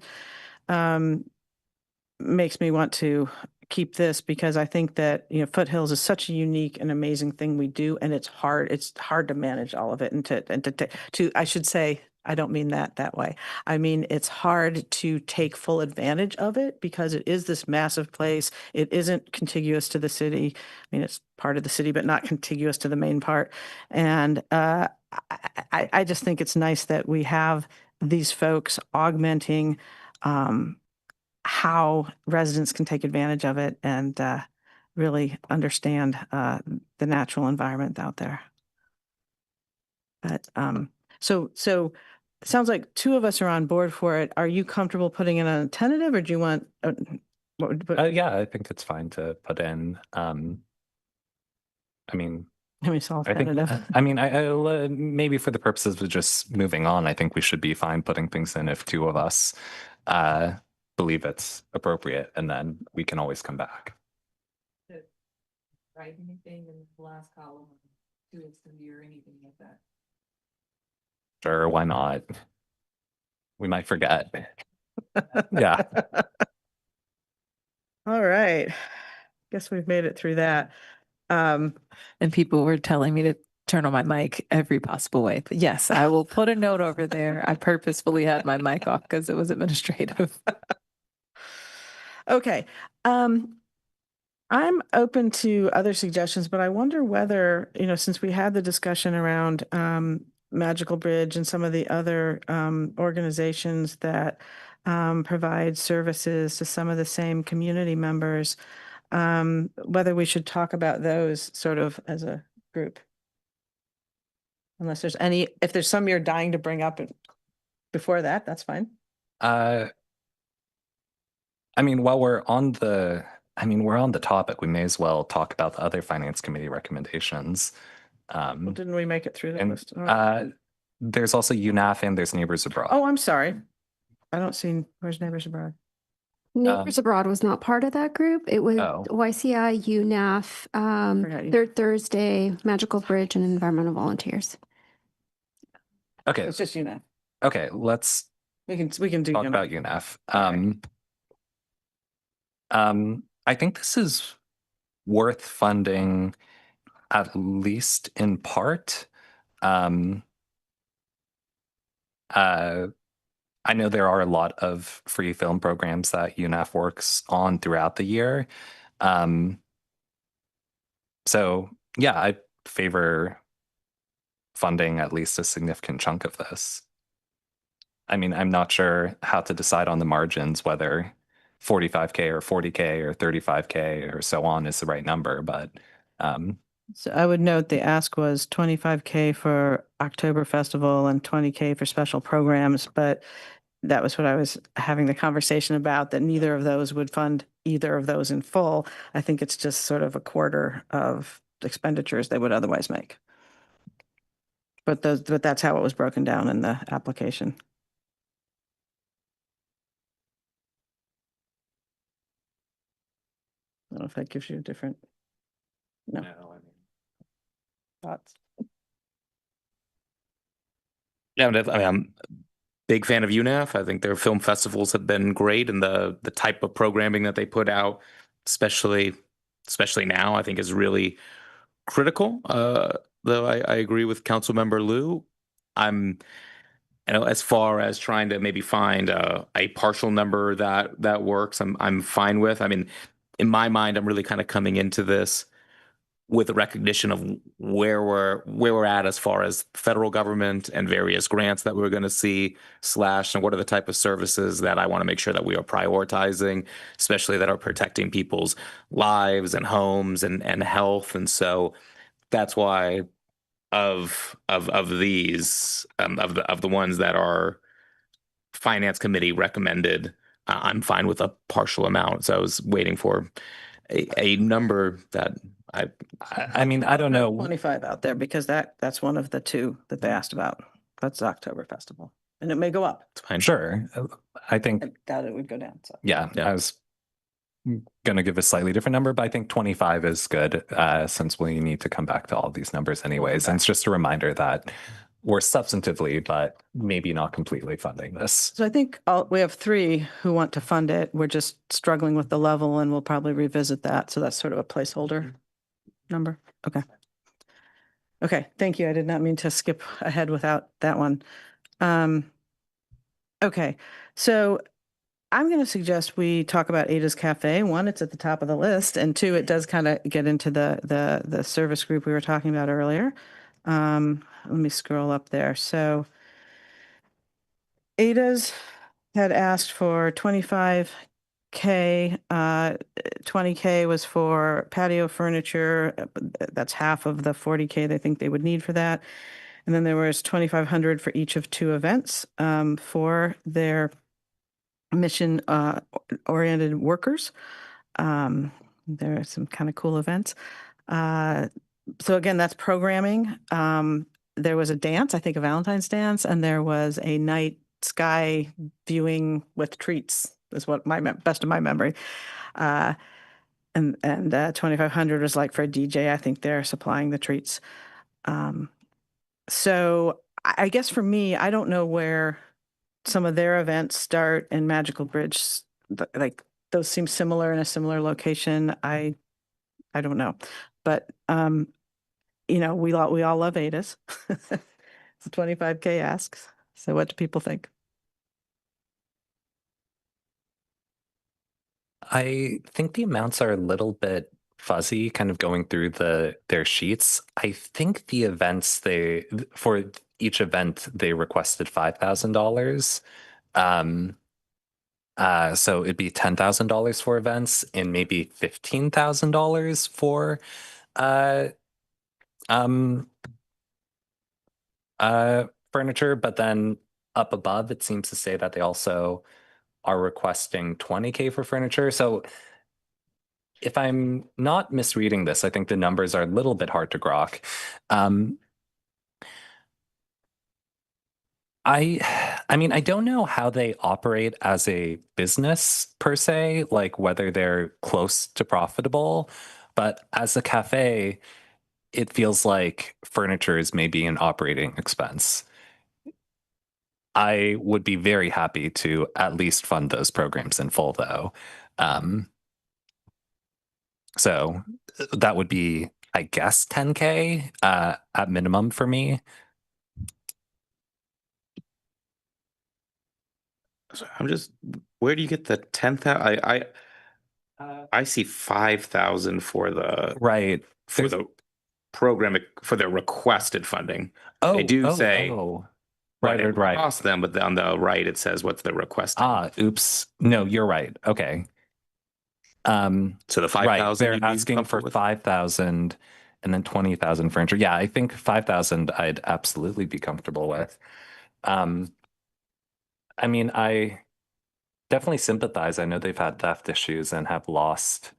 Speaker 2: makes me want to keep this, because I think that, Foothills is such a unique and amazing thing we do, and it's hard to manage all of it, and to I should say, I don't mean that way. I mean, it's hard to take full advantage of it because it is this massive place. It isn't contiguous to the city. I mean, it's part of the city, but not contiguous to the main part. And I just think it's nice that we have these folks augmenting how residents can take advantage of it and really understand the natural environment out there. But so it sounds like two of us are on board for it. Are you comfortable putting it on a tentative, or do you want? What would,
Speaker 10: Yeah, I think it's fine to put in. I mean,
Speaker 2: it's all
Speaker 10: I think,
Speaker 2: tentative.
Speaker 10: I mean, maybe for the purposes of just moving on, I think we should be fine putting things in if two of us believe it's appropriate, and then we can always come back.
Speaker 9: Write anything in the last column, to extend or anything like that.
Speaker 10: Sure, why not? We might forget. Yeah.
Speaker 2: All right. Guess we've made it through that.
Speaker 9: And people were telling me to turn on my mic every possible way. But yes, I will put a note over there. I purposefully had my mic off because it was administrative.
Speaker 2: Okay. I'm open to other suggestions, but I wonder whether, since we had the discussion around Magical Bridge and some of the other organizations that provide services to some of the same community members, whether we should talk about those sort of as a group. Unless there's if there's some you're dying to bring up before that, that's fine.
Speaker 10: I mean, while we're on the topic, we may as well talk about the other finance committee recommendations.
Speaker 2: Well, didn't we make it through the
Speaker 10: And
Speaker 2: list? Oh.
Speaker 10: there's also UNAF and there's Neighbors Abroad.
Speaker 2: Oh, I'm sorry. I don't see, where's Neighbors Abroad?
Speaker 5: Neighbors Abroad was not part of that group. It was YCI, UNAF, Third Thursday, Magical Bridge, and Environmental Volunteers.
Speaker 10: Okay.
Speaker 2: It's just UNAF.
Speaker 10: Okay, let's
Speaker 2: we can do
Speaker 10: talk
Speaker 2: UNAF.
Speaker 10: about UNAF. I think this is worth funding, at least in part. I know there are a lot of free film programs that UNAF works on throughout the year. So yeah, I favor funding at least a significant chunk of this. I mean, I'm not sure how to decide on the margins, whether 45K or 40K or 35K or so on is the right number, but
Speaker 2: so I would note the ask was 25K for October Festival and 20K for special programs, but that was what I was having the conversation about, that neither of those would fund either of those in full. I think it's just sort of a quarter of expenditures they would otherwise make. But that's how it was broken down in the application. I don't know if that gives you a different. No. Thoughts?
Speaker 7: Yeah, I mean, I'm a big fan of UNAF. I think their film festivals have been great, and the type of programming that they put out, especially now, I think is really critical. Though I agree with Councilmember Liu. As far as trying to maybe find a partial number that works, I'm fine with. I mean, in my mind, I'm really kind of coming into this with a recognition of where we're at as far as federal government and various grants that we're going to see and what are the type of services that I want to make sure that we are prioritizing, especially that are protecting people's lives and homes and health. And so that's why of these of the ones that are finance committee recommended, I'm fine with a partial amount. So I was waiting for a number that
Speaker 10: I mean, I don't know.
Speaker 2: 25 out there because that's one of the two that they asked about. That's the October Festival. And it may go up.
Speaker 10: It's fine. Sure. I think.
Speaker 2: I doubt it would go down. So.
Speaker 10: Yeah, I was going to give a slightly different number, but I think 25 is good since we need to come back to all of these numbers anyways. And it's just a reminder that we're substantively, but maybe not completely funding this.
Speaker 2: So I think we have three who want to fund it. We're just struggling with the level and we'll probably revisit that. So that's sort of a placeholder number. Okay. Okay. Thank you. I did not mean to skip ahead without that one. Okay, so I'm going to suggest we talk about Ada's Cafe. One, it's at the top of the list, and two, it does kind of get into the service group we were talking about earlier. Let me scroll up there. So Ada's had asked for 25K. 20K was for patio furniture. That's half of the 40K they think they would need for that. And then there was 2,500 for each of two events for their mission oriented workers. There are some kind of cool events. So again, that's programming. There was a dance, I think a Valentine's dance, and there was a night sky viewing with treats is what my best of my memory. And 2,500 was like for a DJ. I think they're supplying the treats. So I guess for me, I don't know where some of their events start and Magical Bridge, like those seem similar in a similar location. I don't know, but we all love Ada's. It's a 25K ask. So what do people think?
Speaker 10: I think the amounts are a little bit fuzzy, kind of going through their sheets. I think the events for each event they requested $5,000. So it'd be $10,000 for events and maybe $15,000 for uh um furniture, but then up above it seems to say that they also are requesting 20K for furniture. So if I'm not misreading this, I think the numbers are a little bit hard to grok. I mean, I don't know how they operate as a business per se, like whether they're close to profitable, but as a cafe, it feels like furniture is maybe an operating expense. I would be very happy to at least fund those programs in full, though. So that would be, I guess, 10K at minimum for me.
Speaker 7: So I'm just, where do you get the 10,000? I see 5,000 for the
Speaker 10: Right.
Speaker 7: for the program for the requested funding. They do say what it
Speaker 10: Right.
Speaker 7: costs them, but on the right it says what's the requested.
Speaker 10: Oops. No, you're right. Okay.
Speaker 7: So the 5,000
Speaker 10: right, they're
Speaker 7: you'd be
Speaker 10: asking for
Speaker 7: comfortable with?
Speaker 10: 5,000 and then 20,000 furniture. Yeah, I think 5,000 I'd absolutely be comfortable with. I mean, I definitely sympathize. I know they've had theft issues and have lost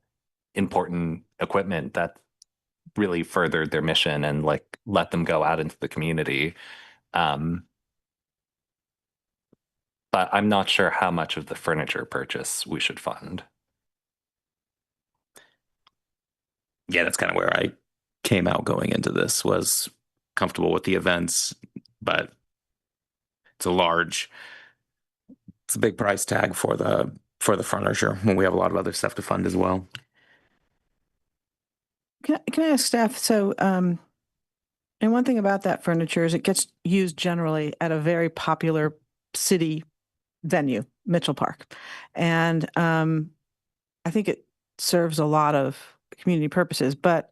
Speaker 10: important equipment that really furthered their mission and like let them go out into the community. But I'm not sure how much of the furniture purchase we should fund.
Speaker 7: Yeah, that's kind of where I came out going into this, was comfortable with the events, but it's a big price tag for the furniture when we have a lot of other stuff to fund as well.
Speaker 2: Can I ask staff? So, and one thing about that furniture is it gets used generally at a very popular city venue, Mitchell Park, and I think it serves a lot of community purposes, but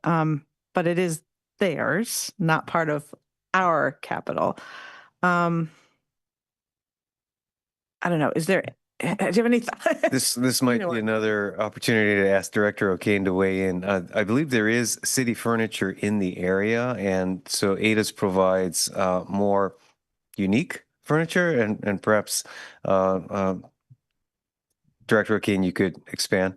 Speaker 2: it is theirs, not part of our capital. I don't know. Do you have any thoughts?
Speaker 15: This might be another opportunity to ask Director O'Kane to weigh in. I believe there is city furniture in the area, and so Ada's provides more unique furniture, and perhaps Director O'Kane, you could expand.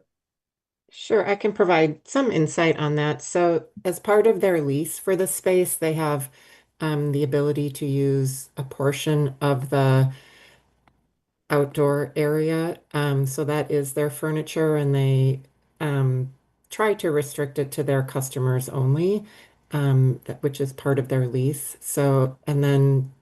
Speaker 13: Sure, I can provide some insight on that. So, as part of their lease for the space, they have the ability to use a portion of the outdoor area. So that is their furniture, and they try to restrict it to their customers only, which is part of their lease. So, and then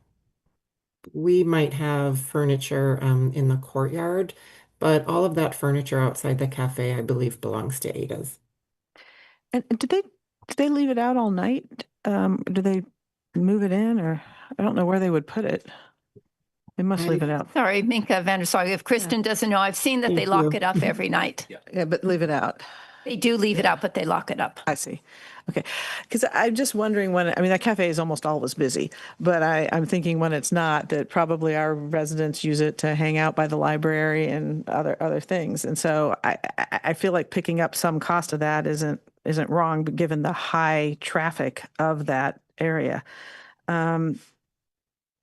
Speaker 13: we might have furniture in the courtyard, but all of that furniture outside the cafe, I believe, belongs to Ada's.
Speaker 2: And do they leave it out all night? Do they move it in, or I don't know where they would put it? We must leave it out.
Speaker 11: Sorry, Minka Vandersog. If Kristen doesn't know, I've seen that they
Speaker 13: Thank
Speaker 11: lock
Speaker 13: you.
Speaker 11: it up every night.
Speaker 2: Yeah, but leave it out.
Speaker 11: They do leave it out, but they lock it up.
Speaker 2: I see. Okay. Because I'm just wondering when, I mean, that cafe is almost always busy, but I'm thinking when it's not, that probably our residents use it to hang out by the library and other things. And so I feel like picking up some cost of that isn't wrong, but given the high traffic of that area.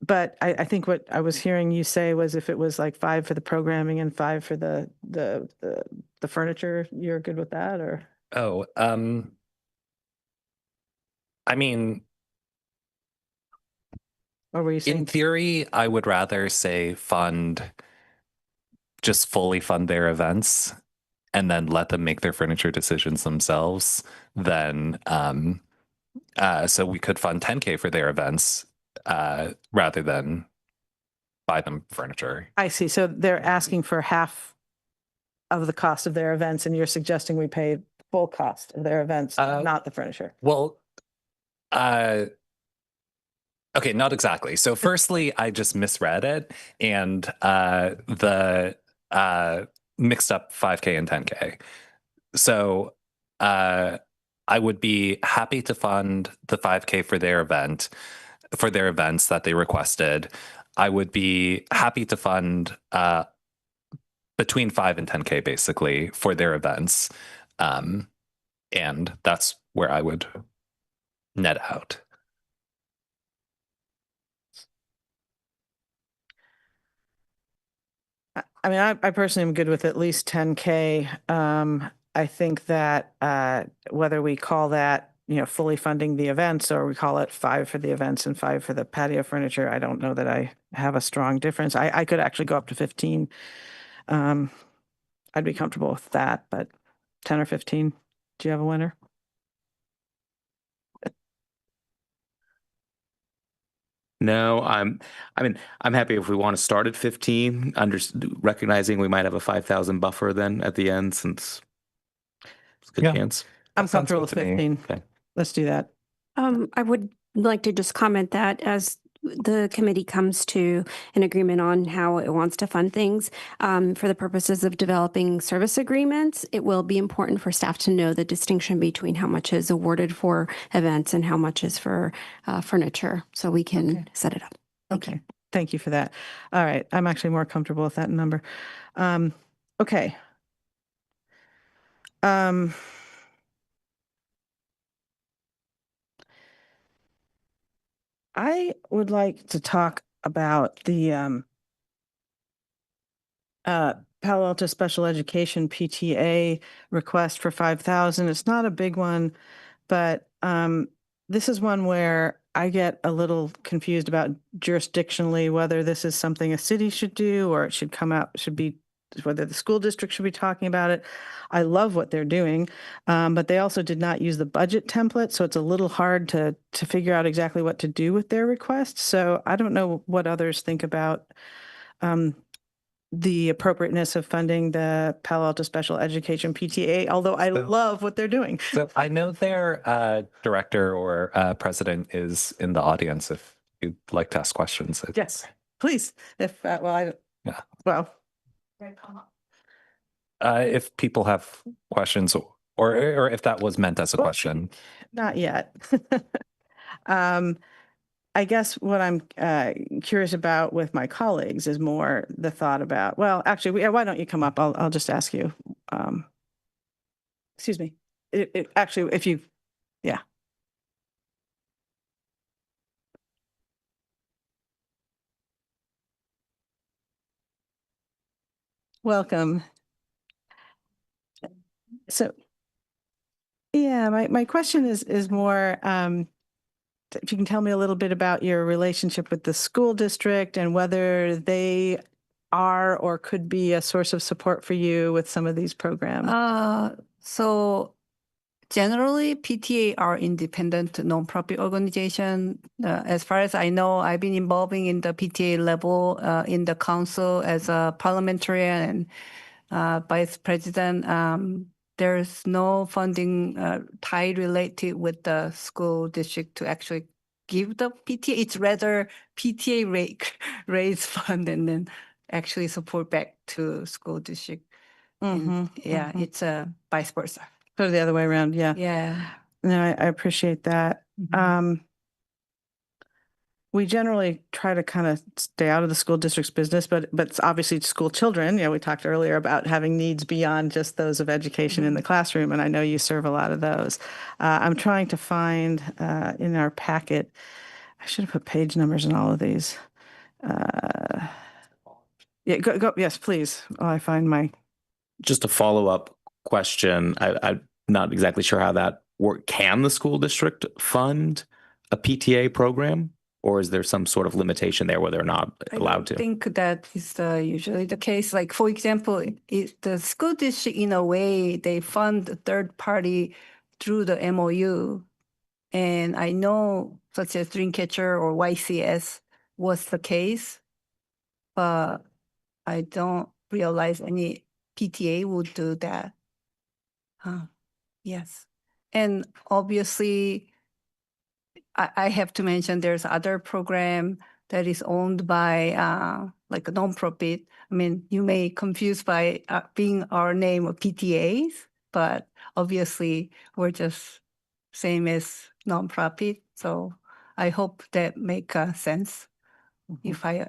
Speaker 2: But I think what I was hearing you say was if it was like 5 for the programming and 5 for the furniture, you're good with that, or?
Speaker 10: Oh, I mean,
Speaker 2: Or were you saying?
Speaker 10: in theory, I would rather say just fully fund their events and then let them make their furniture decisions themselves than, so we could fund 10K for their events rather than buy them furniture.
Speaker 2: I see. So they're asking for half of the cost of their events, and you're suggesting we pay full cost of their events, not the furniture.
Speaker 10: Well, okay, not exactly. So firstly, I just misread it and the mixed up 5K and 10K. So I would be happy to fund the 5K for their events that they requested. I would be happy to fund between 5 and 10K basically for their events. And that's where I would net out.
Speaker 2: I mean, I personally am good with at least 10K. I think that whether we call that, fully funding the events, or we call it 5 for the events and 5 for the patio furniture, I don't know that I have a strong difference. I could actually go up to 15. I'd be comfortable with that, but 10 or 15, do you have a winner?
Speaker 7: No, I'm happy if we want to start at 15, recognizing we might have a 5,000 buffer then at the end, since it's a good chance.
Speaker 2: I'm comfortable with 15.
Speaker 7: Okay.
Speaker 2: Let's do that.
Speaker 5: I would like to just comment that as the committee comes to an agreement on how it wants to fund things, for the purposes of developing service agreements, it will be important for staff to know the distinction between how much is awarded for events and how much is for furniture, so we can set it up.
Speaker 2: Okay. Thank you for that. All right. I'm actually more comfortable with that number. Okay. I would like to talk about the Palo Alto Special Education PTA request for 5,000. It's not a big one, but this is one where I get a little confused about jurisdictionally whether this is something a city should do or it should come out, whether the school district should be talking about it. I love what they're doing, but they also did not use the budget template, so it's a little hard to figure out exactly what to do with their request. So I don't know what others think about the appropriateness of funding the Palo Alto Special Education PTA, although I love what they're doing.
Speaker 10: So I know their director or president is in the audience if you'd like to ask questions.
Speaker 2: Yes, please. If,
Speaker 10: if people have questions or if that was meant as a question.
Speaker 2: Not yet. I guess what I'm curious about with my colleagues is more the thought about, well, actually, why don't you come up? I'll just ask you. Excuse me. Actually, if you, yeah. Welcome. So, yeah, my question is more, if you can tell me a little bit about your relationship with the school district and whether they are or could be a source of support for you with some of these programs.
Speaker 16: So generally, PTA are independent nonprofit organization. As far as I know, I've been involving in the PTA level in the council as a parliamentarian and vice president. There's no funding tie related with the school district to actually give the PTA. It's rather PTA raise fund and then actually support back to school district. And yeah, it's vice versa.
Speaker 2: Sort of the other way around. Yeah.
Speaker 16: Yeah.
Speaker 2: No, I appreciate that. We generally try to kind of stay out of the school district's business, but it's obviously school children. You know, we talked earlier about having needs beyond just those of education in the classroom, and I know you serve a lot of those. I'm trying to find in our packet, I should have put page numbers in all of these. Yeah, go. Yes, please. While I find my.
Speaker 7: Just a follow-up question. I'm not exactly sure how that works. Can the school district fund a PTA program, or is there some sort of limitation there where they're not allowed to?
Speaker 16: I think that is usually the case. Like, for example, the school district, in a way, they fund the third party through the MOU. And I know, such as Dreamcatcher or YCS was the case, but I don't realize any PTA would do that. Yes. And obviously, I have to mention there's other program that is owned by like a nonprofit. I mean, you may confuse by being our name of PTAs, but obviously we're just same as nonprofit. So I hope that make sense if I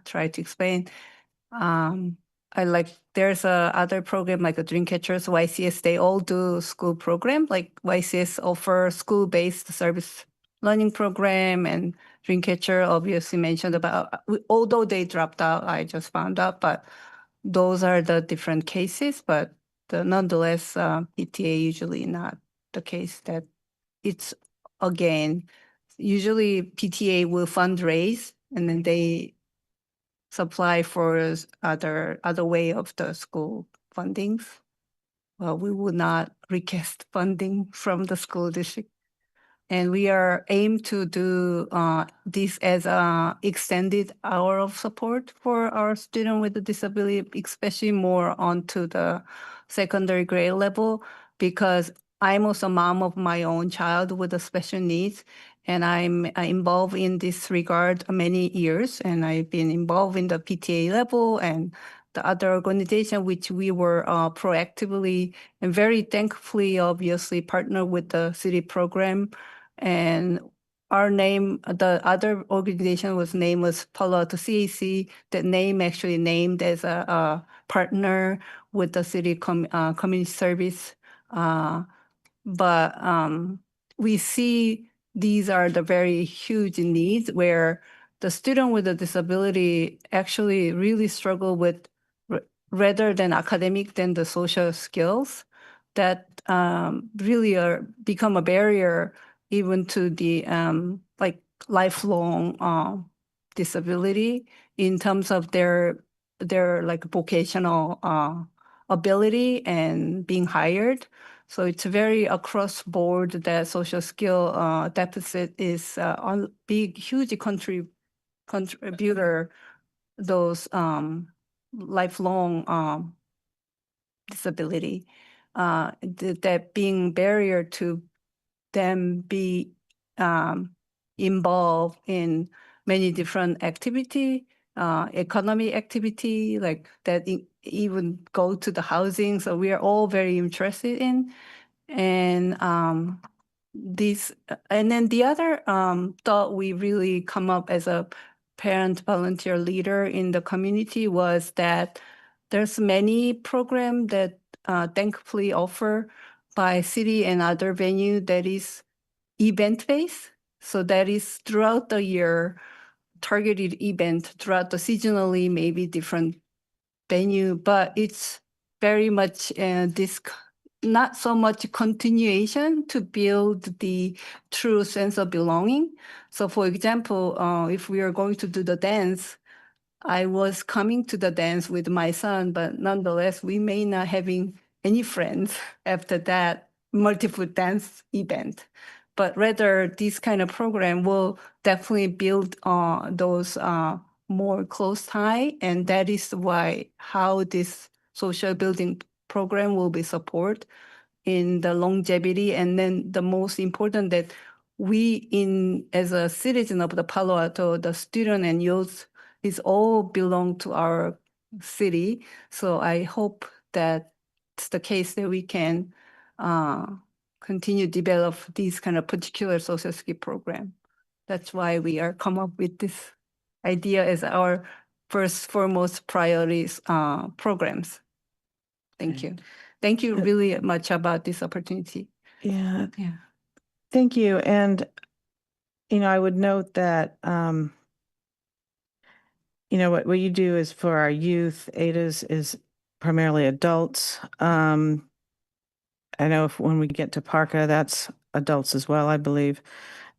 Speaker 16: try to explain. I like there's a other program like a Dreamcatchers, YCS. They all do school program. Like YCS offer school-based service learning program, and Dreamcatcher obviously mentioned about. Although they dropped out, I just found out. But those are the different cases. But nonetheless, PTA usually not the case. That it's again usually PTA will fundraise and then they supply for other way of the school fundings. Well, we would not request funding from the school district. And we are aimed to do this as a extended hour of support for our student with a disability, especially more onto the secondary grade level, because I'm also a mom of my own child with a special needs, and I'm involved in this regard many years, and I've been involved in the PTA level and the other organization which we were proactively and very thankfully, obviously, partner with the city program. And our name, the other organization name was Palo Alto CAC. That name actually named as a partner with the city community service. But we see these are the very huge needs where the student with a disability actually really struggle with rather than academic than the social skills that really become a barrier even to the like lifelong disability in terms of their like vocational ability and being hired. So it's very across board that social skill deficit is on big, huge contributor those lifelong disability. That being barrier to them be involved in many different activity, economy activity, like that even go to the housing. So we are all very interested in. And and then the other thought we really come up as a parent volunteer leader in the community was that there's many programs that thankfully offer by city and other venue that is event-based. So that is throughout the year, targeted event throughout the seasonally, maybe different venue, but it's very much this not so much continuation to build the true sense of belonging. So for example, if we are going to do the dance, I was coming to the dance with my son, but nonetheless, we may not having any friends after that multiple dance event. But rather, this kind of program will definitely build those more close tie, and that is why how this social building program will be support in the longevity. And then the most important that as a citizen of the Palo Alto, the student and youth is all belong to our city. So I hope that it's the case that we can continue develop these kind of particular social skill program. That's why we are come up with this idea as our first foremost priorities programs. Thank you. Thank you really much about this opportunity.
Speaker 2: Yeah,
Speaker 16: Yeah.
Speaker 2: thank you. And, I would note that, what you do is for our youth, ADA's is primarily adults. I know when we get to Parka, that's adults as well, I believe.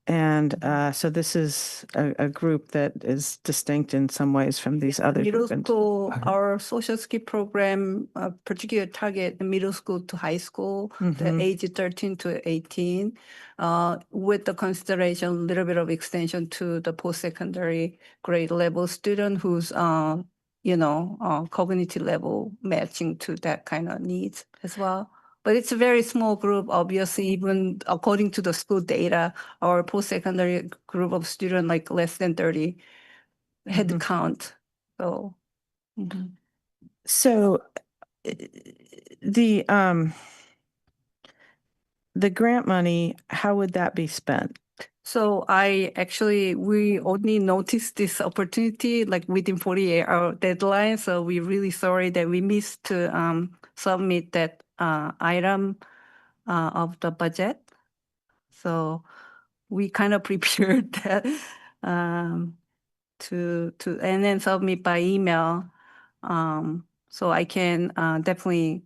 Speaker 2: And so this is a group that is distinct in some ways from these other
Speaker 16: Middle
Speaker 2: groups.
Speaker 16: school, our social skill program, particular target middle school to high school, the age 13 to 18, with the consideration, a little bit of extension to the post-secondary grade level student who's, cognitive level matching to that kind of needs as well. But it's a very small group, obviously, even according to the school data, our post-secondary group of students, like less than 30 head count. So,
Speaker 2: So the grant money, how would that be spent?
Speaker 16: so we only noticed this opportunity like within 48-hour deadline. So we're really sorry that we missed to submit that item of the budget. So we kind of prepared that to and then submit by email. So I can definitely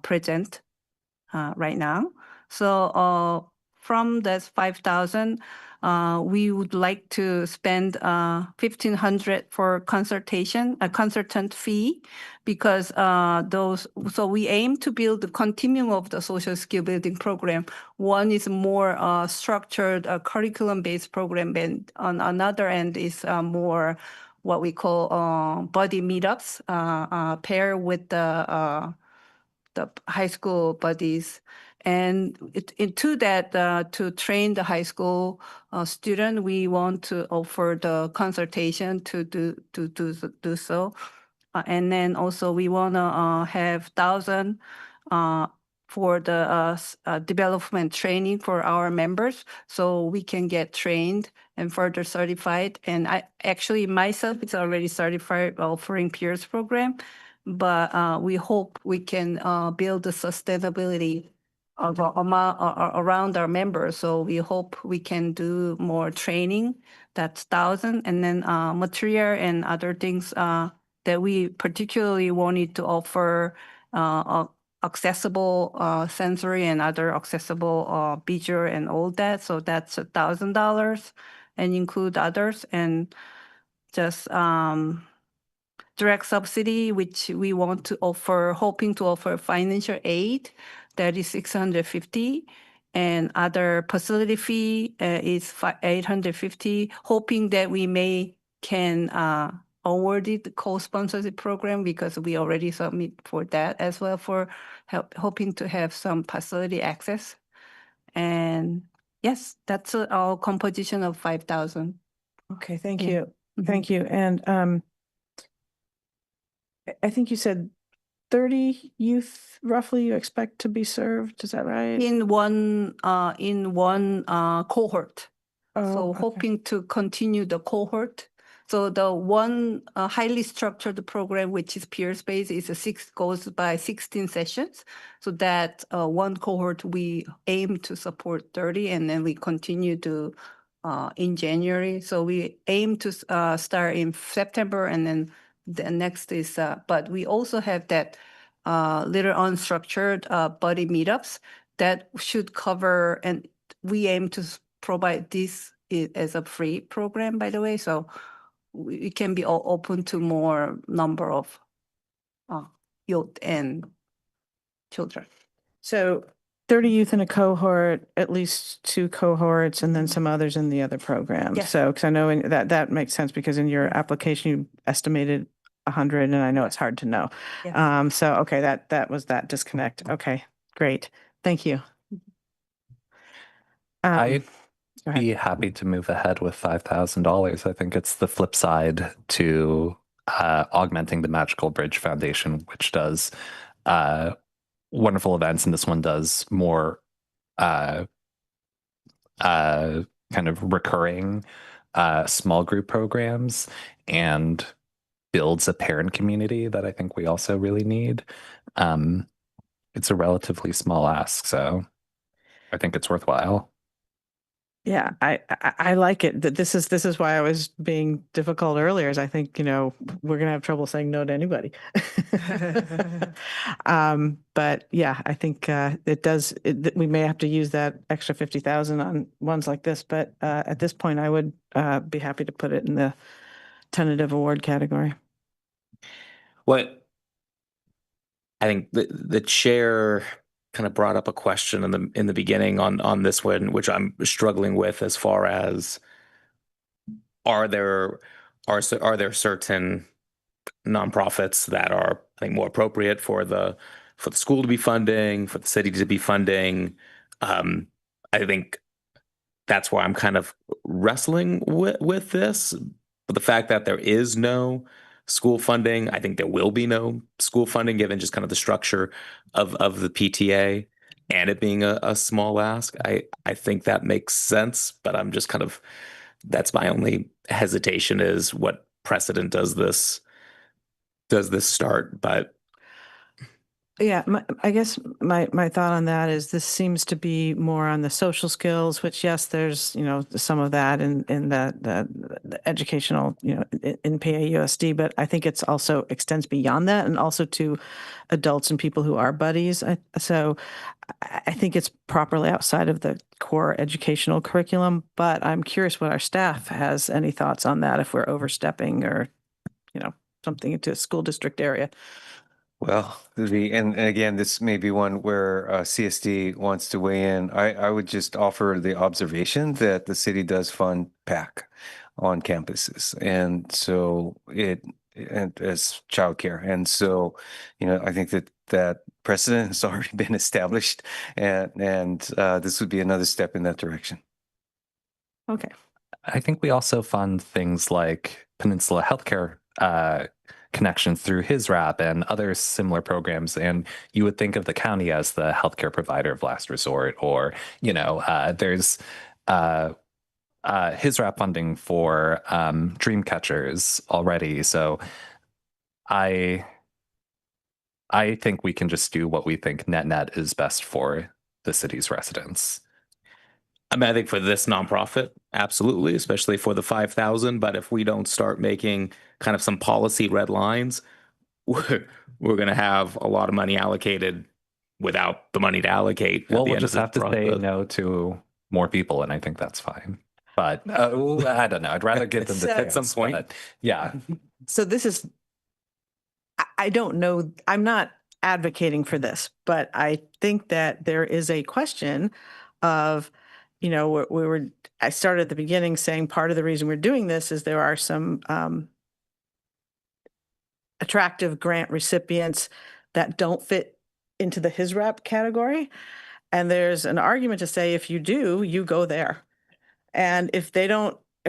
Speaker 16: present right now. So from this 5,000, we would like to spend 1,500 for a consultant fee, because so we aim to build the continuum of the social skill building program. One is more structured curriculum-based program, and on another end is more what we call buddy meetups, pair with the high school buddies. And into that, to train the high school student, we want to offer the consultation to do so. And then also we want to have 1,000 for the development training for our members, so we can get trained and further certified. And I actually myself is already certified offering peers program, but we hope we can build the sustainability around our members. So we hope we can do more training. That's 1,000, and then material and other things that we particularly wanted to offer accessible sensory and other accessible visual and all that. So that's $1,000 and include others, and just direct subsidy, which we want to offer, hoping to offer financial aid, that is 650, and other facility fee is 850, hoping that we can award it the co-sponsorship program, because we already submit for that as well, for hoping to have some facility access. And yes, that's our composition of 5,000.
Speaker 2: Okay, thank
Speaker 16: Yeah.
Speaker 2: you. Thank you. And I think you said 30 youth roughly you expect to be served. Is that right?
Speaker 16: In one cohort.
Speaker 2: Oh,
Speaker 16: So
Speaker 2: okay.
Speaker 16: hoping to continue the cohort. So the one highly structured program, which is peer-based, goes by 16 sessions. So that one cohort we aim to support 30, and then we continue to in January. So we aim to start in September, and then the next is, but we also have that little unstructured buddy meetups that should cover, and we aim to provide this as a free program, by the way. So it can be open to more number of youth and children.
Speaker 2: So 30 youth in a cohort, at least 2 cohorts, and then some others in the other programs.
Speaker 16: Yes.
Speaker 2: So, because I know that makes sense, because in your application you estimated 100, and I know it's hard to know.
Speaker 16: Yes.
Speaker 2: So okay, that was that disconnect. Okay, great. Thank you.
Speaker 10: I Be happy to move ahead with $5,000. I think it's the flip side to augmenting the Magical Bridge Foundation, which does wonderful events, and this one does more kind of recurring small group programs and builds a parent community that I think we also really need. It's a relatively small ask, so I think it's worthwhile.
Speaker 2: Yeah, I like it. This is why I was being difficult earlier. Is I think we're gonna have trouble saying no to anybody. But yeah, I think it does. We may have to use that extra 50,000 on ones like this. But at this point, I would be happy to put it in the tentative award category.
Speaker 7: What I think the chair kind of brought up a question in the beginning on this one, which I'm struggling with as far as are there certain nonprofits that are, I think, more appropriate for the school to be funding, for the city to be funding. I think that's why I'm kind of wrestling with this. But the fact that there is no school funding, I think there will be no school funding given just kind of the structure of the PTA and it being a small ask. I think that makes sense, but I'm just kind of, that's my only hesitation is what precedent does this start? But
Speaker 2: Yeah, I guess my thought on that is this seems to be more on the social skills, which yes, there's some of that in the educational in PAUSD, but I think it's also extends beyond that and also to adults and people who are buddies. So I think it's properly outside of the core educational curriculum, but I'm curious what our staff has any thoughts on that if we're overstepping or something into a school district area.
Speaker 15: Well, and again, this may be one where CSD wants to weigh in. I would just offer the observation that the city does fund PAC on campuses, and so and as childcare, and so I think that precedent has already been established, and this would be another step in that direction.
Speaker 2: Okay.
Speaker 10: I think we also fund things like Peninsula Healthcare connection through his RAP and other similar programs. And you would think of the county as the healthcare provider of last resort, or, there's his RAP funding for dream catchers already. So I think we can just do what we think net is best for the city's residents.
Speaker 7: I mean, I think for this nonprofit, absolutely, especially for the 5,000. But if we don't start making kind of some policy red lines, we're going to have a lot of money allocated without the money to allocate.
Speaker 10: Well, we'll just have to say no to more people, and I think that's fine. But I don't know. I'd rather give them the
Speaker 7: at some point.
Speaker 10: But yeah.
Speaker 2: So this is, I don't know. I'm not advocating for this, but I think that there is a question of, I started at the beginning saying part of the reason we're doing this is there are some attractive grant recipients that don't fit into the HISRAP category. And there's an argument to say, if you do, you go there. And if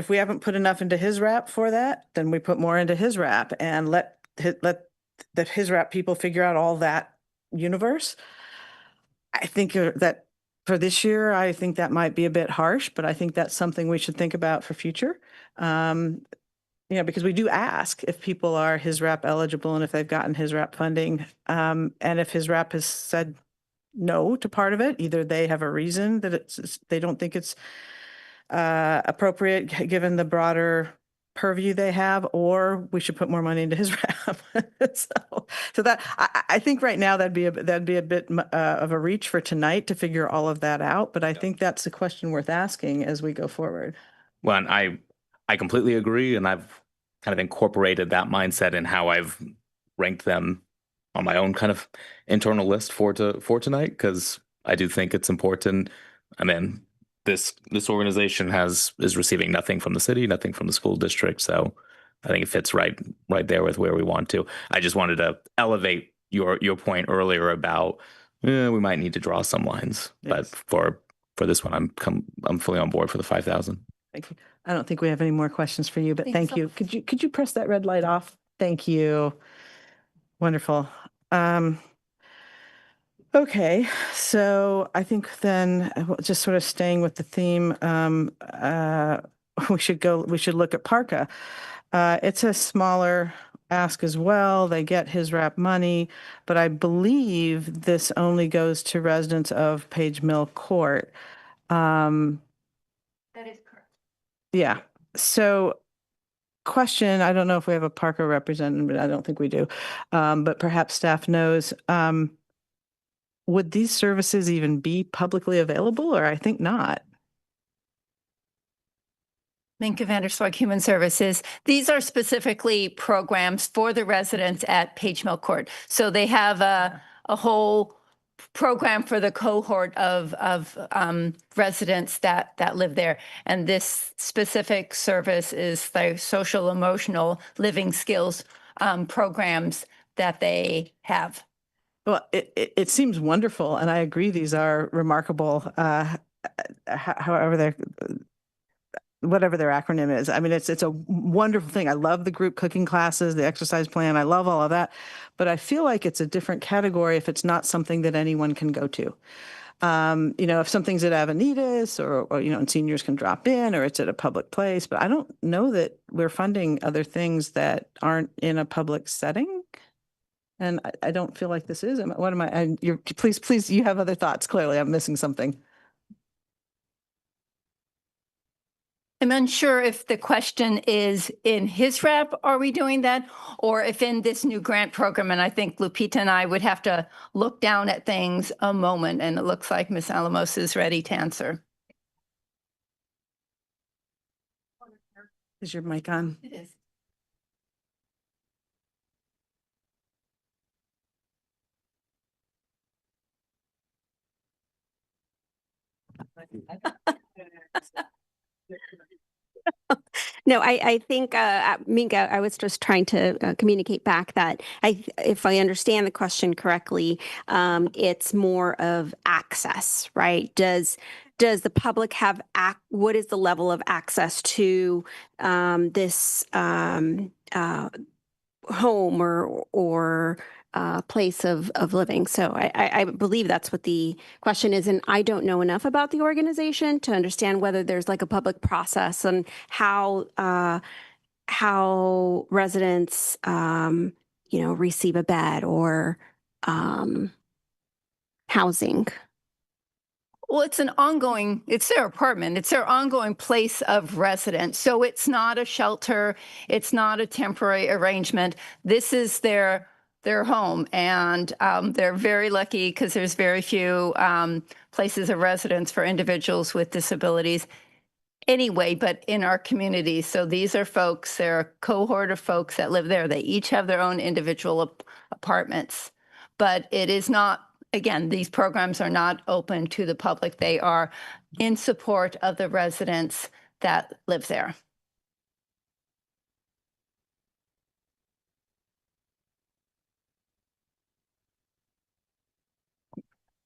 Speaker 2: we haven't put enough into HISRAP for that, then we put more into HISRAP and let the HISRAP people figure out all that universe. I think that for this year, I think that might be a bit harsh, but I think that's something we should think about for future. Because we do ask if people are HISRAP eligible and if they've gotten HISRAP funding. And if HISRAP has said no to part of it, either they have a reason that they don't think it's appropriate given the broader purview they have, or we should put more money into HISRAP. so that I think right now that'd be a bit of a reach for tonight to figure all of that out. But I think that's a question worth asking as we go forward.
Speaker 7: Well, and I completely agree, and I've kind of incorporated that mindset in how I've ranked them on my own kind of internal list for tonight, because I do think it's important. I mean, this organization is receiving nothing from the city, nothing from the school district, so I think it fits right there with where we want to. I just wanted to elevate your point earlier about we might need to draw some lines,
Speaker 2: yes.
Speaker 7: But for this one, I'm fully on board for the 5,000.
Speaker 2: Thank you. I don't think we have any more questions for you, but
Speaker 5: Thanks
Speaker 2: thank you. Could you press that red light off? Thank you. Wonderful. Okay, so I think then just sort of staying with the theme, we should look at Parka. It's a smaller ask as well. They get his wrap money, but I believe this only goes to residents of Page Mill Court.
Speaker 5: That is correct.
Speaker 2: Yeah. So question, I don't know if we have a Parka representative, but I don't think we do. But perhaps staff knows. Would these services even be publicly available, or I think not?
Speaker 17: Minka Vanderswark, Human Services. These are specifically programs for the residents at Page Mill Court. So they have a whole program for the cohort of residents that live there. And this specific service is the social emotional living skills programs that they have.
Speaker 2: Well, it seems wonderful, and I agree these are remarkable. However, whatever their acronym is. I mean, it's a wonderful thing. I love the group cooking classes, the exercise plan. I love all of that, but I feel like it's a different category if it's not something that anyone can go to. If something's at Avenidas or and seniors can drop in, or it's at a public place, but I don't know that we're funding other things that aren't in a public setting. And I don't feel like this is. What am I? Please, you have other thoughts. Clearly, I'm missing something.
Speaker 17: I'm unsure if the question is in his rep, are we doing that? Or if in this new grant program, and I think Lupita and I would have to look down at things a moment, and it looks like Ms. Alamos is ready to answer.
Speaker 2: Is your mic on?
Speaker 17: It is.
Speaker 5: No, I think, Minka, I was just trying to communicate back that if I understand the question correctly, it's more of access, right? Does the public have what is the level of access to this home or place of living? So I believe that's what the question is. And I don't know enough about the organization to understand whether there's like a public process and how residents, receive a bed or housing.
Speaker 17: Well, it's their apartment. It's their ongoing place of residence. So it's not a shelter. It's not a temporary arrangement. This is their home. And they're very lucky because there's very few places of residence for individuals with disabilities anyway, but in our community. So these are folks, they're a cohort of folks that live there. They each have their own individual apartments. But it is not, again, these programs are not open to the public. They are in support of the residents that live there.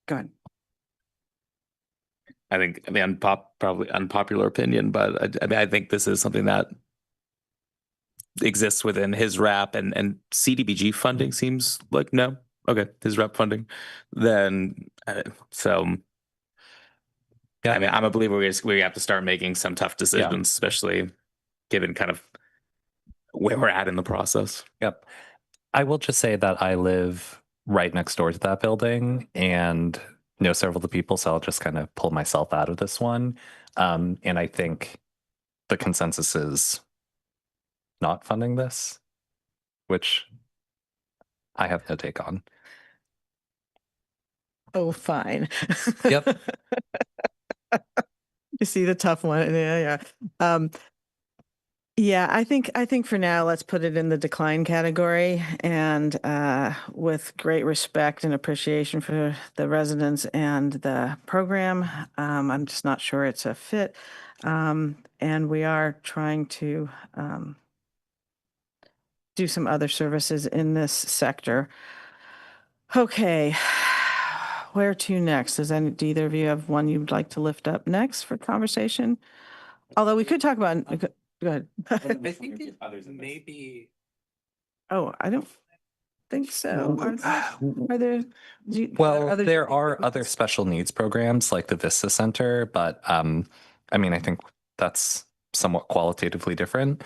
Speaker 2: Go ahead.
Speaker 7: I think, probably unpopular opinion, but I think this is something that exists within his wrap, and CDBG funding seems like no. Okay, his wrap funding. Then, so yeah, I'm a believer we have to start making some tough decisions, especially given kind of where we're at in the process.
Speaker 10: Yep. I will just say that I live right next door to that building and know several of the people, so I'll just kind of pull myself out of this one. And I think the consensus is not funding this, which I have no take on.
Speaker 2: Oh, fine.
Speaker 10: Yep.
Speaker 2: You see the tough one. Yeah. Yeah, I think for now, let's put it in the decline category, and with great respect and appreciation for the residents and the program, I'm just not sure it's a fit. And we are trying to do some other services in this sector. Okay, where to next? Do either of you have one you'd like to lift up next for conversation? Although we could talk about, go ahead.
Speaker 10: I think maybe.
Speaker 2: Oh, I don't think so. Are there?
Speaker 10: Well, there are other special needs programs like the Vista Center, but I mean, I think that's somewhat qualitatively different.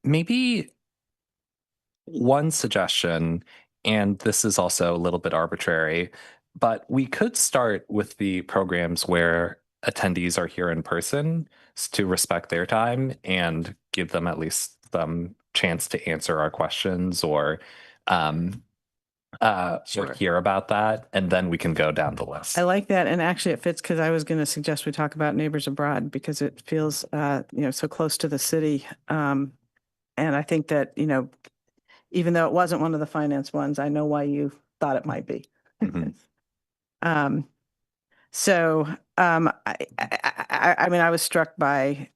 Speaker 10: Maybe one suggestion, and this is also a little bit arbitrary, but we could start with the programs where attendees are here in person to respect their time and give them at least some chance to answer our questions or hear about that, and then we can go down the list.
Speaker 2: I like that, and actually it fits because I was going to suggest we talk about Neighbors Abroad because it feels so close to the city, and I think that even though it wasn't one of the finance ones, I know why you thought it might be. I mean, I was struck by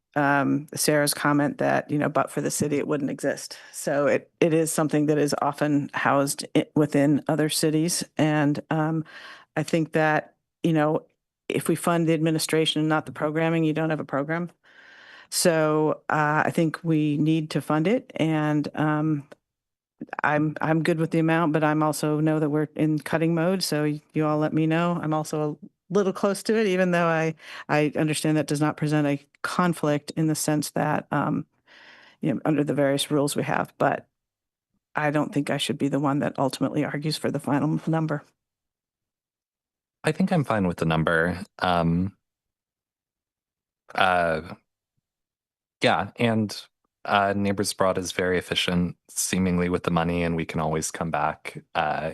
Speaker 2: Sarah's comment that but for the city it wouldn't exist. So it is something that is often housed within other cities, and I think that if we fund the administration and not the programming, you don't have a program. So I think we need to fund it, and I'm good with the amount, but I'm also know that we're in cutting mode. So you all let me know. I'm also a little close to it, even though I understand that does not present a conflict in the sense that under the various rules we have. But I don't think I should be the one that ultimately argues for the final number.
Speaker 10: I think I'm fine with the number. Yeah, and Neighbors Abroad is very efficient, seemingly, with the money, and we can always come back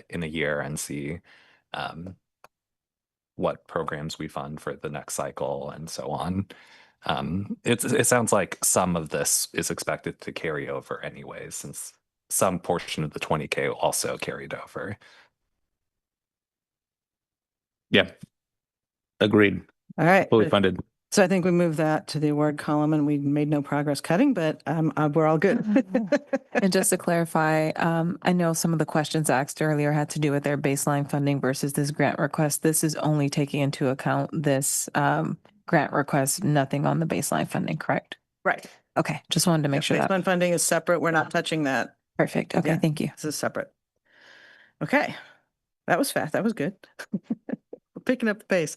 Speaker 10: in a year and see what programs we fund for the next cycle and so on. It sounds like some of this is expected to carry over anyway, since some portion of the 20K also carried over.
Speaker 7: Yeah. Agreed.
Speaker 2: All right.
Speaker 7: Fully funded.
Speaker 2: So I think we moved that to the award column, and we made no progress cutting, but we're all good.
Speaker 9: And just to clarify, I know some of the questions asked earlier had to do with their baseline funding versus this grant request. This is only taking into account this grant request, nothing on the baseline funding, correct?
Speaker 2: Right.
Speaker 9: Okay, just wanted to make sure that.
Speaker 2: Baseline funding is separate. We're not touching that.
Speaker 9: Perfect. Okay,
Speaker 2: Yeah.
Speaker 9: thank you.
Speaker 2: This is separate. Okay. That was fast. That was good. We're picking up the pace.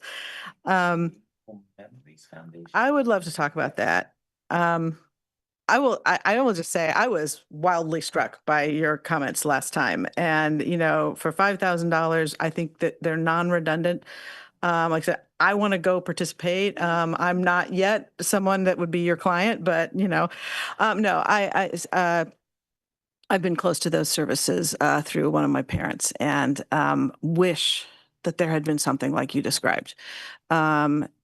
Speaker 2: I would love to talk about that. I will just say I was wildly struck by your comments last time. And, for $5,000, I think that they're non-redundant. Like I said, I want to go participate. I'm not yet someone that would be your client, but, no, I've been close to those services through one of my parents, and wish that there had been something like you described.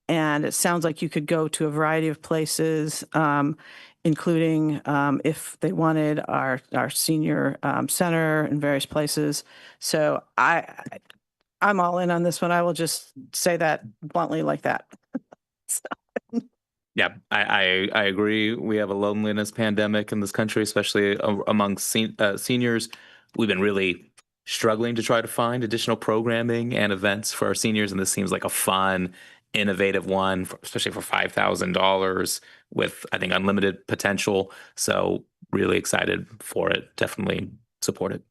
Speaker 2: And it sounds like you could go to a variety of places, including if they wanted our senior center in various places. So I'm all in on this one. I will just say that bluntly like that.
Speaker 7: Yeah, I agree. We have a loneliness pandemic in this country, especially among seniors. We've been really struggling to try to find additional programming and events for our seniors, and this seems like a fun, innovative one, especially for $5,000 with, I think, unlimited potential. So really excited for it. Definitely support it.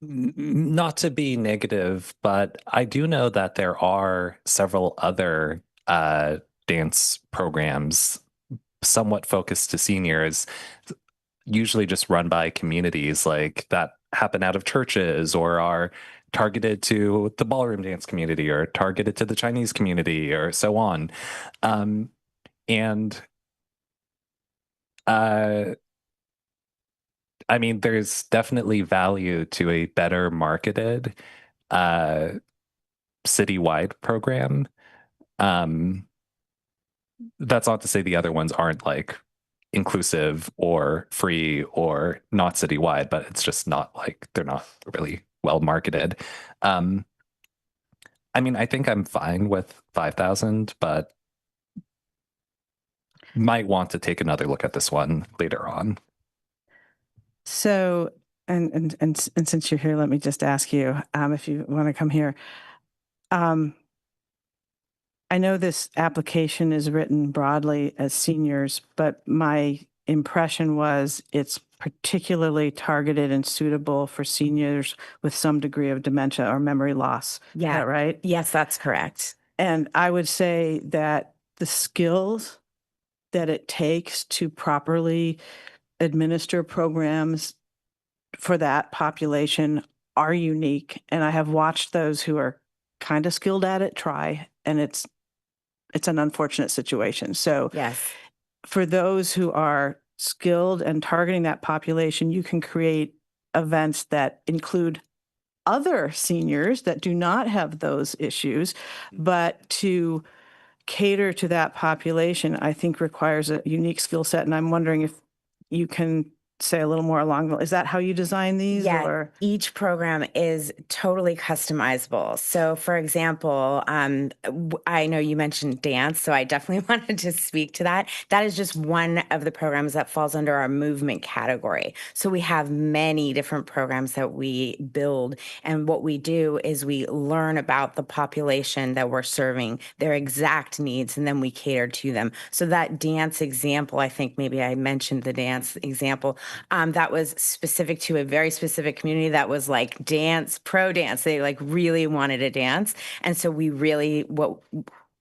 Speaker 10: Not to be negative, but I do know that there are several other dance programs somewhat focused to seniors, usually just run by communities like that happen out of churches or are targeted to the ballroom dance community or targeted to the Chinese community or so on. I mean, there's definitely value to a better marketed citywide program. That's not to say the other ones aren't like inclusive or free or not citywide, but it's just not like they're not really well marketed. I mean, I think I'm fine with 5,000, but might want to take another look at this one later on.
Speaker 2: So And since you're here, let me just ask you, if you want to come here. I know this application is written broadly as seniors, but my impression was it's particularly targeted and suitable for seniors with some degree of dementia or memory loss. Is that right?
Speaker 18: Yes, that's correct.
Speaker 2: And I would say that the skills that it takes to properly administer programs for that population are unique. And I have watched those who are kind of skilled at it try, and it's an unfortunate situation. So
Speaker 18: Yes.
Speaker 2: for those who are skilled and targeting that population, you can create events that include other seniors that do not have those issues, but to cater to that population, I think requires a unique skill set. And I'm wondering if you can say a little more along the, is that how you design these?
Speaker 18: Yeah,
Speaker 2: Or
Speaker 18: each program is totally customizable. So, for example, I know you mentioned dance, so I definitely wanted to speak to that. That is just one of the programs that falls under our movement category. So we have many different programs that we build, and what we do is we learn about the population that we're serving, their exact needs, and then we cater to them. So that dance example, I think maybe I mentioned the dance example, that was specific to a very specific community that was like dance, pro dance. They like really wanted to dance. And so we really,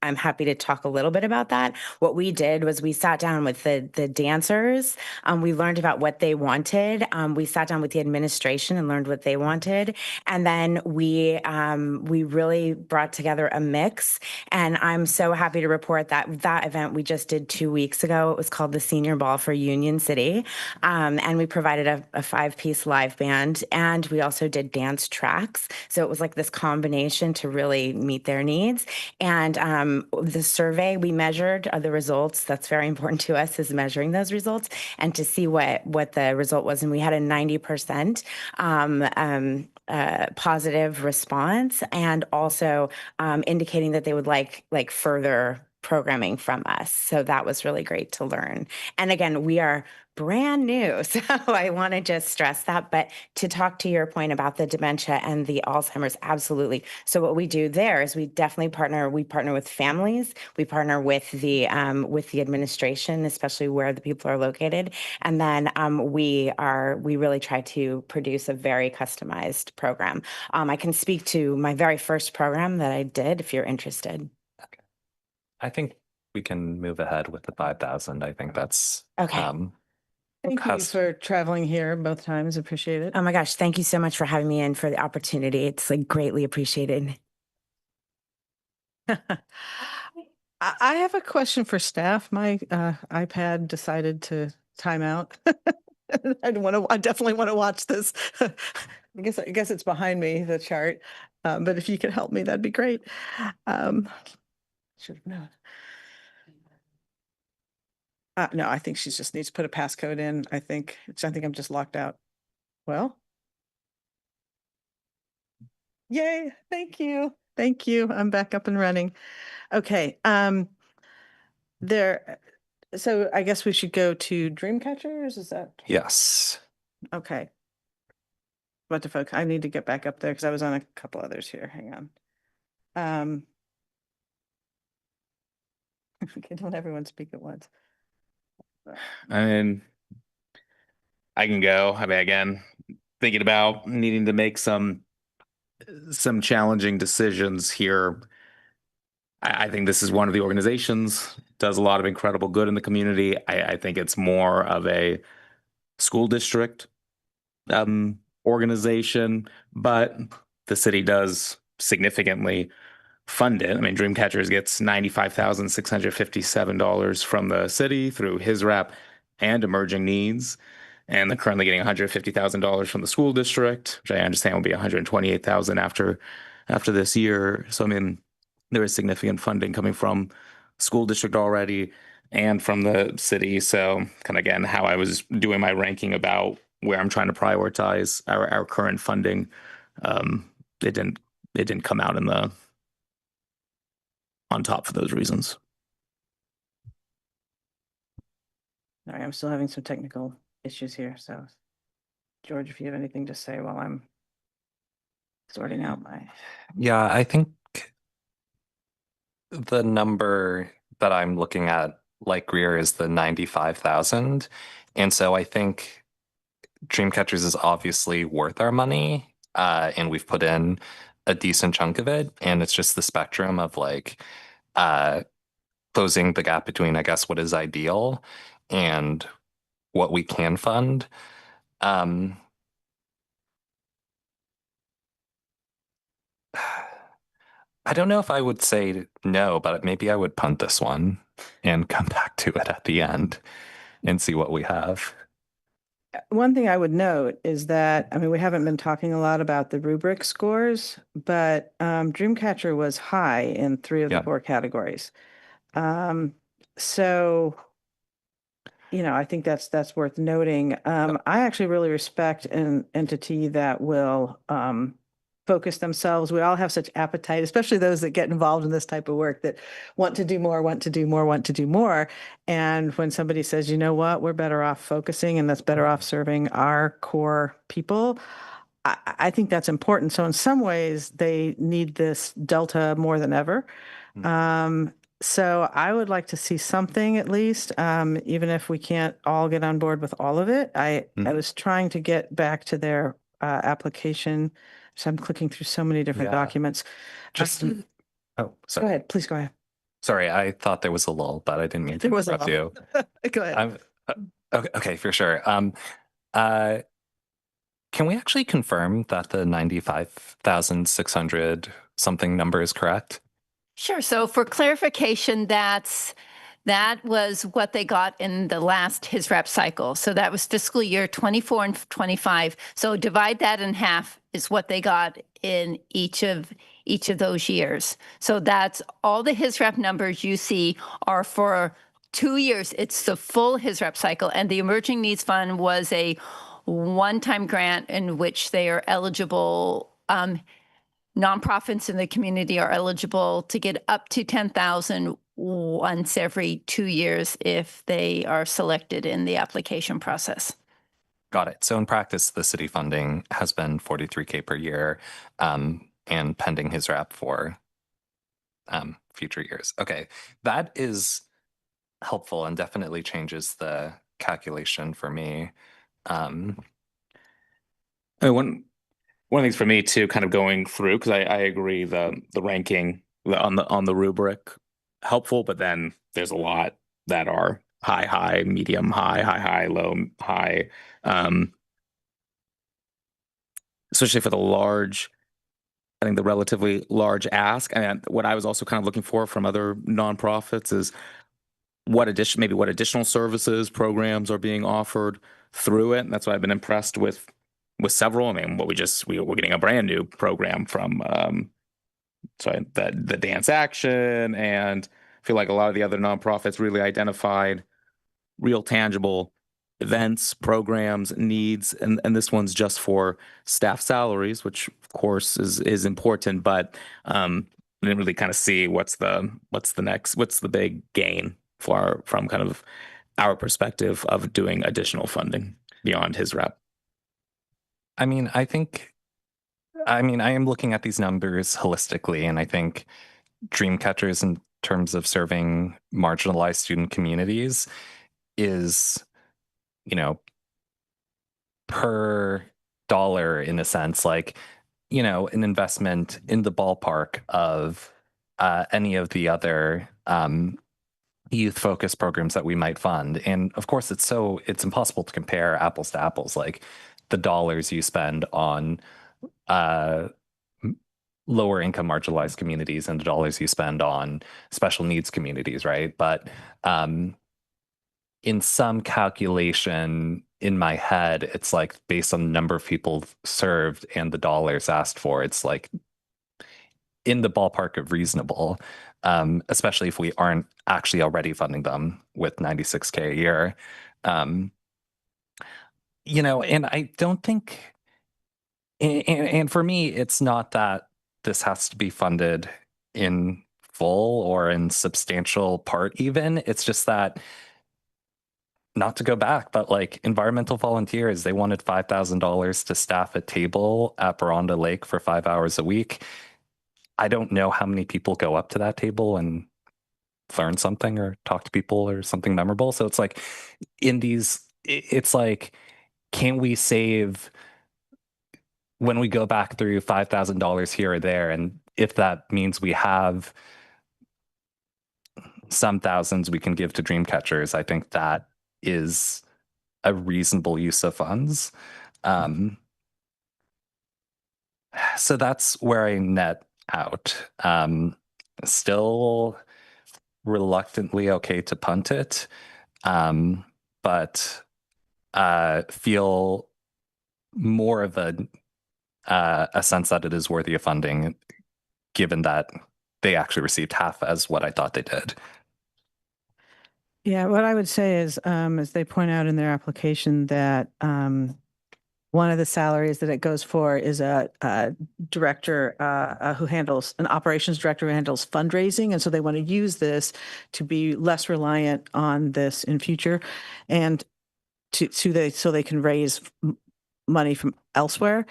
Speaker 18: I'm happy to talk a little bit about that. What we did was we sat down with the dancers. We learned about what they wanted. We sat down with the administration and learned what they wanted. And then we really brought together a mix. And I'm so happy to report that that event we just did 2 weeks ago, it was called the Senior Ball for Union City. And we provided a 5-piece live band. And we also did dance tracks. So it was like this combination to really meet their needs. And the survey, we measured the results. That's very important to us, is measuring those results and to see what the result was. And we had a 90% positive response, and also indicating that they would like further programming from us. So that was really great to learn. And again, we are brand new. So I want to just stress that. But to talk to your point about the dementia and the Alzheimer's, absolutely. So what we do there is we definitely partner with families. We partner with the administration, especially where the people are located. And then we really try to produce a very customized program. I can speak to my very first program that I did if you're interested.
Speaker 10: Okay. I think we can move ahead with the 5,000. I think that's
Speaker 18: okay.
Speaker 2: Thank you for traveling here both times. Appreciate it.
Speaker 18: Oh my gosh. Thank you so much for having me in, for the opportunity. It's like greatly appreciated.
Speaker 2: I have a question for staff. My iPad decided to time out. I definitely want to watch this. I guess it's behind me, the chart. But if you could help me, that'd be great. Should have known. No, I think she just needs to put a passcode in. I think I'm just locked out. Well. Yay, thank you. Thank you. I'm back up and running. Okay. So I guess we should go to Dreamcatchers. Is that?
Speaker 10: Yes.
Speaker 2: Okay. What the fuck? I need to get back up there because I was on a couple others here. Hang on. Okay, don't everyone speak at once.
Speaker 7: I mean, I can go. I mean, again, thinking about needing to make some challenging decisions here. I think this is one of the organizations, does a lot of incredible good in the community. I think it's more of a school district organization, but the city does significantly fund it. I mean, Dreamcatchers gets $95,657 from the city through his rep and emerging needs. And they're currently getting $150,000 from the school district, which I understand will be $128,000 after this year. So, I mean, there is significant funding coming from school district already and from the city. So, kind of again, how I was doing my ranking about where I'm trying to prioritize our current funding, it didn't come out on top for those reasons.
Speaker 2: Sorry, I'm still having some technical issues here. So George, if you have anything to say while I'm sorting out my.
Speaker 10: Yeah, I think the number that I'm looking at, like Greer, is the 95,000. And so I think Dreamcatchers is obviously worth our money. And we've put in a decent chunk of it. And it's just the spectrum of like closing the gap between, I guess, what is ideal and what we can fund. Um, I don't know if I would say no, but maybe I would punt this one and come back to it at the end and see what we have.
Speaker 2: One thing I would note is that, I mean, we haven't been talking a lot about the rubric scores, but Dreamcatcher was high in 3 of the
Speaker 10: Yeah.
Speaker 2: 4 categories. So, you know, I think that's worth noting. I actually really respect an entity that will focus themselves. We all have such appetite, especially those that get involved in this type of work, that want to do more, want to do more, want to do more. And when somebody says, you know what, we're better off focusing, and that's better off serving our core people, I think that's important. So in some ways, they need this delta more than ever. So I would like to see something at least, even if we can't all get on board with all of it. I was trying to get back to their application. So I'm clicking through so many different
Speaker 10: Yeah.
Speaker 2: documents.
Speaker 10: Just, oh,
Speaker 2: Go
Speaker 10: sorry.
Speaker 2: ahead, please go ahead.
Speaker 10: Sorry, I thought there was a lull, but I didn't mean to
Speaker 2: There was a
Speaker 10: interrupt you.
Speaker 2: Go ahead.
Speaker 10: Okay, for sure. Can we actually confirm that the 95,600 something number is correct?
Speaker 17: Sure. So for clarification, that was what they got in the last HISRAP cycle. So that was fiscal year 24 and 25. So divide that in half is what they got in each of those years. So that's all the HISRAP numbers you see are for 2 years. It's the full HISRAP cycle. And the Emerging Needs Fund was a one-time grant in which they are eligible. Nonprofits in the community are eligible to get up to 10,000 once every 2 years if they are selected in the application process.
Speaker 10: Got it. So in practice, the city funding has been 43K per year, and pending his wrap for future years. Okay, that is helpful and definitely changes the calculation for me.
Speaker 7: One of the things for me too, kind of going through, because I agree the ranking on the rubric helpful, but then there's a lot that are high, medium, high, low, high. Especially for the large, I think the relatively large ask. And what I was also kind of looking for from other nonprofits is what additional services, programs are being offered through it. And that's why I've been impressed with several. I mean, we're getting a brand new program from the Dance Action, and I feel like a lot of the other nonprofits really identified real tangible events, programs, needs, and this one's just for staff salaries, which of course is important, but I didn't really kind of see what's the big gain from kind of our perspective of doing additional funding beyond his rep.
Speaker 10: I mean, I am looking at these numbers holistically, and I think Dreamcatchers in terms of serving marginalized student communities is, per dollar in a sense, like, an investment in the ballpark of any of the other youth focused programs that we might fund. And of course, it's impossible to compare apples to apples, like the dollars you spend on lower income marginalized communities and the dollars you spend on special needs communities, right? But in some calculation in my head, it's like based on the number of people served and the dollars asked for, it's like in the ballpark of reasonable, especially if we aren't actually already funding them with 96K a year. And I don't think, and for me, it's not that this has to be funded in full or in substantial part even. It's just that not to go back, but like environmental volunteers, they wanted $5,000 to staff a table at Baronda Lake for 5 hours a week. I don't know how many people go up to that table and learn something or talk to people or something memorable. So it's like it's like, can we save when we go back through $5,000 here or there? And if that means we have some thousands we can give to dream catchers, I think that is a reasonable use of funds. So that's where I net out. Still reluctantly okay to punt it, but feel more of a sense that it is worthy of funding, given that they actually received half as what I thought they did.
Speaker 2: Yeah, what I would say is, as they point out in their application, that one of the salaries that it goes for is a director who handles, an operations director who handles fundraising. And so they want to use this to be less reliant on this in future and so they can raise money from elsewhere.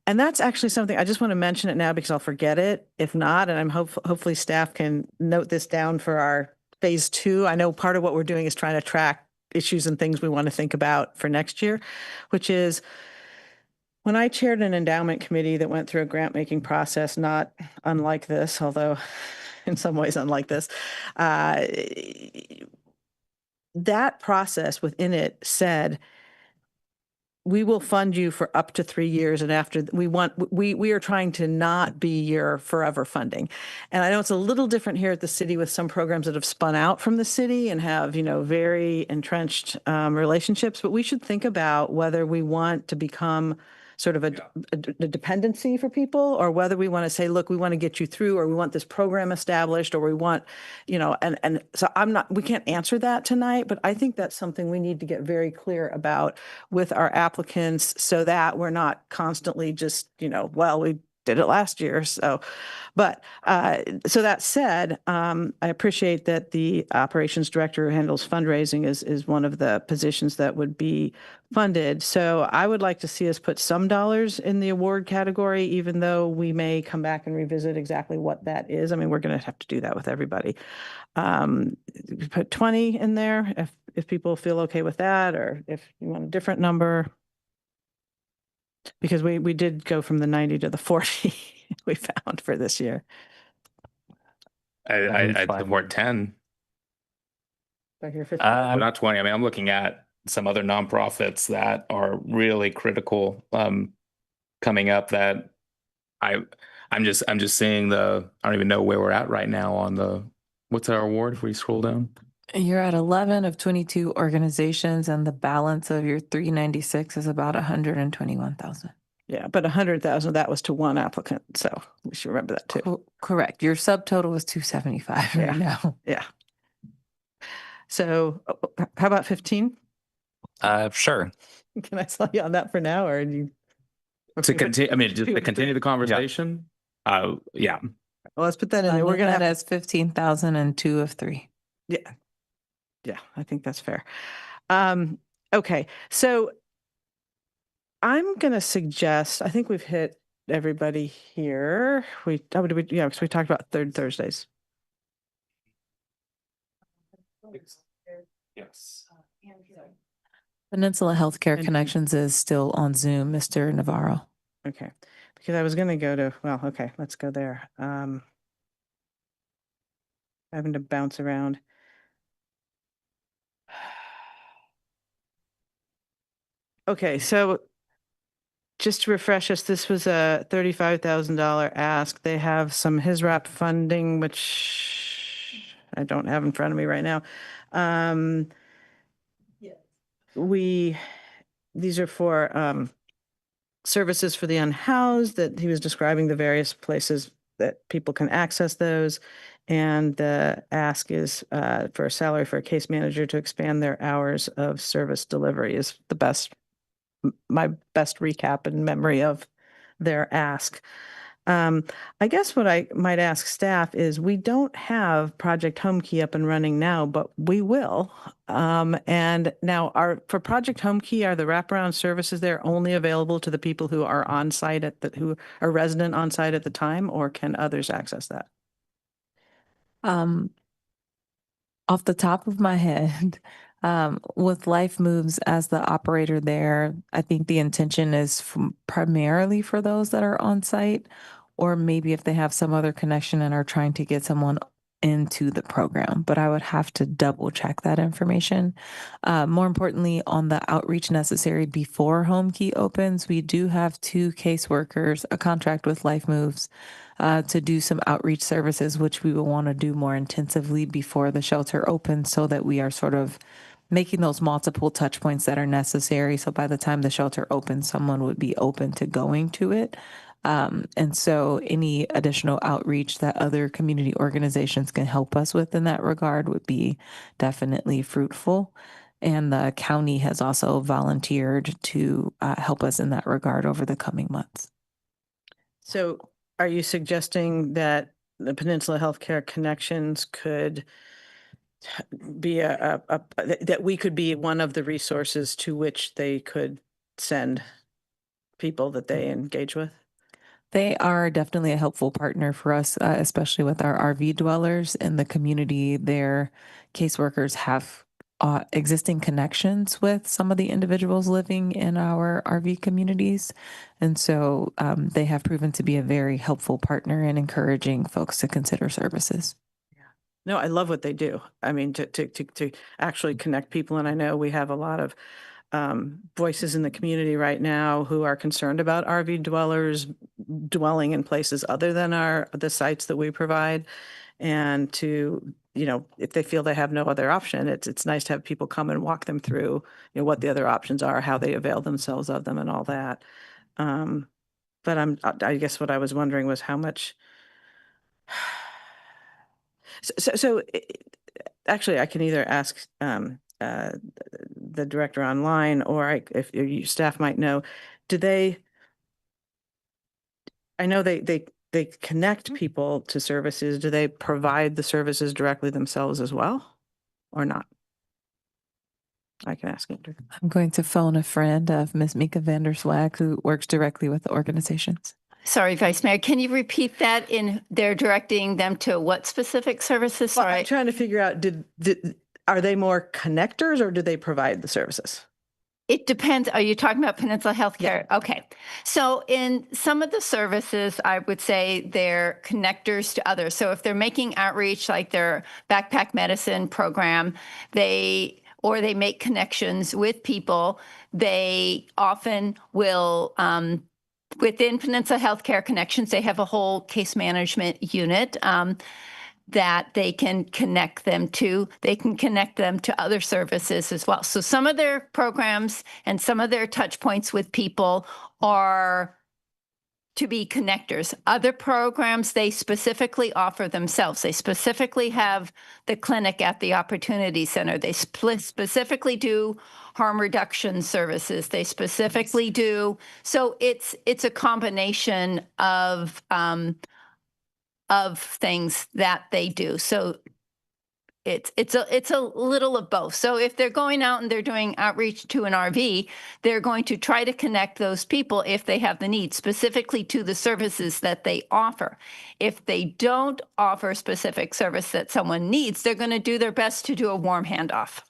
Speaker 2: And that's actually something, I just want to mention it now because I'll forget it. If not, and I'm hopefully staff can note this down for our phase 2. I know part of what we're doing is trying to track issues and things we want to think about for next year, which is when I chaired an endowment committee that went through a grant making process, not unlike this, although in some ways unlike this, that process within it said, we will fund you for up to 3 years. And after we are trying to not be your forever funding. And I know it's a little different here at the city with some programs that have spun out from the city and have, very entrenched relationships, but we should think about whether we want to become sort of a dependency for people, or whether we want to say, look, we want to get you through, or we want this program established, or we want, and so we can't answer that tonight, but I think that's something we need to get very clear about with our applicants so that we're not constantly just, well, we did it last year. So, but so that said, I appreciate that the operations director who handles fundraising is one of the positions that would be funded. So I would like to see us put some dollars in the award category, even though we may come back and revisit exactly what that is. I mean, we're going to have to do that with everybody. Put 20 in there if people feel okay with that, or if you want a different number. Because we did go from the 90 to the 40 we found for this year.
Speaker 7: I'd support 10.
Speaker 2: I hear 15.
Speaker 7: But not 20. I mean, I'm looking at some other nonprofits that are really critical coming up that I'm just seeing I don't even know where we're at right now on what's our award if we scroll down?
Speaker 9: You're at 11 of 22 organizations, and the balance of your 396 is about 121,000.
Speaker 2: Yeah, but 100,000 of that was to one applicant, so we should remember that too.
Speaker 9: Correct. Your subtotal was 275 right now.
Speaker 2: Yeah. So how about 15?
Speaker 10: Sure.
Speaker 2: Can I sell you on that for now, or do you?
Speaker 7: To continue, I mean, just to continue the conversation. Yeah.
Speaker 2: Well, let's put that in there. We're going to have
Speaker 9: as 15,000 and 2 of 3.
Speaker 2: Yeah. Yeah, I think that's fair. Okay, so I'm going to suggest, I think we've hit everybody here. Because we talked about third Thursdays.
Speaker 7: Yes.
Speaker 9: Peninsula Healthcare Connections is still on Zoom, Mr. Navarro.
Speaker 2: Okay, because I was going to go to, well, okay, let's go there. Having to bounce around. Okay, so just to refresh us, this was a $35,000 ask. They have some HISRAP funding, which I don't have in front of me right now. These are for services for the unhoused, that he was describing the various places that people can access those. And the ask is for a salary for a case manager to expand their hours of service delivery is my best recap in memory of their ask. I guess what I might ask staff is we don't have Project Home Key up and running now, but we will. And now for Project Home Key, are the wraparound services there only available to the people who are on site who are resident on site at the time, or can others access that?
Speaker 9: Off the top of my head, with Life Moves as the operator there, I think the intention is primarily for those that are on site, or maybe if they have some other connection and are trying to get someone into the program. But I would have to double check that information. More importantly, on the outreach necessary before Home Key opens, we do have 2 caseworkers, a contract with Life Moves, to do some outreach services, which we will want to do more intensively before the shelter opens so that we are sort of making those multiple touch points that are necessary. So by the time the shelter opens, someone would be open to going to it. And so any additional outreach that other community organizations can help us with in that regard would be definitely fruitful. And the county has also volunteered to help us in that regard over the coming months.
Speaker 2: So are you suggesting that the Peninsula Healthcare Connections could be that we could be one of the resources to which they could send people that they engage with?
Speaker 9: They are definitely a helpful partner for us, especially with our RV dwellers in the community. Their caseworkers have existing connections with some of the individuals living in our RV communities. And so they have proven to be a very helpful partner in encouraging folks to consider services.
Speaker 2: No, I love what they do. I mean, to actually connect people. And I know we have a lot of voices in the community right now who are concerned about RV dwellers dwelling in places other than the sites that we provide. And if they feel they have no other option, it's nice to have people come and walk them through, what the other options are, how they avail themselves of them and all that. But I guess what I was wondering was how much. So actually, I can either ask the director online, or if you staff might know, I know they connect people to services. Do they provide the services directly themselves as well, or not? I can ask Andrew.
Speaker 9: I'm going to phone a friend of Ms. Mika Vanderswag, who works directly with the organizations.
Speaker 17: Sorry, Vice Mayor, can you repeat that? They're directing them to what specific services? Sorry.
Speaker 2: Well, I'm trying to figure out, are they more connectors or do they provide the services?
Speaker 17: It depends. Are you talking about Peninsula Healthcare? Yeah. Okay. So in some of the services, I would say they're connectors to others. So if they're making outreach, like their backpack medicine program, they make connections with people, they often will, within Peninsula Healthcare Connections, they have a whole case management unit that they can connect them to. They can connect them to other services as well. So some of their programs and some of their touch points with people are to be connectors. Other programs, they specifically offer themselves. They specifically have the clinic at the Opportunity Center. They specifically do harm reduction services. They specifically do. So it's a combination of things that they do. So it's a little of both. So if they're going out and they're doing outreach to an RV, they're going to try to connect those people if they have the need, specifically to the services that they offer. If they don't offer a specific service that someone needs, they're going to do their best to do a warm handoff.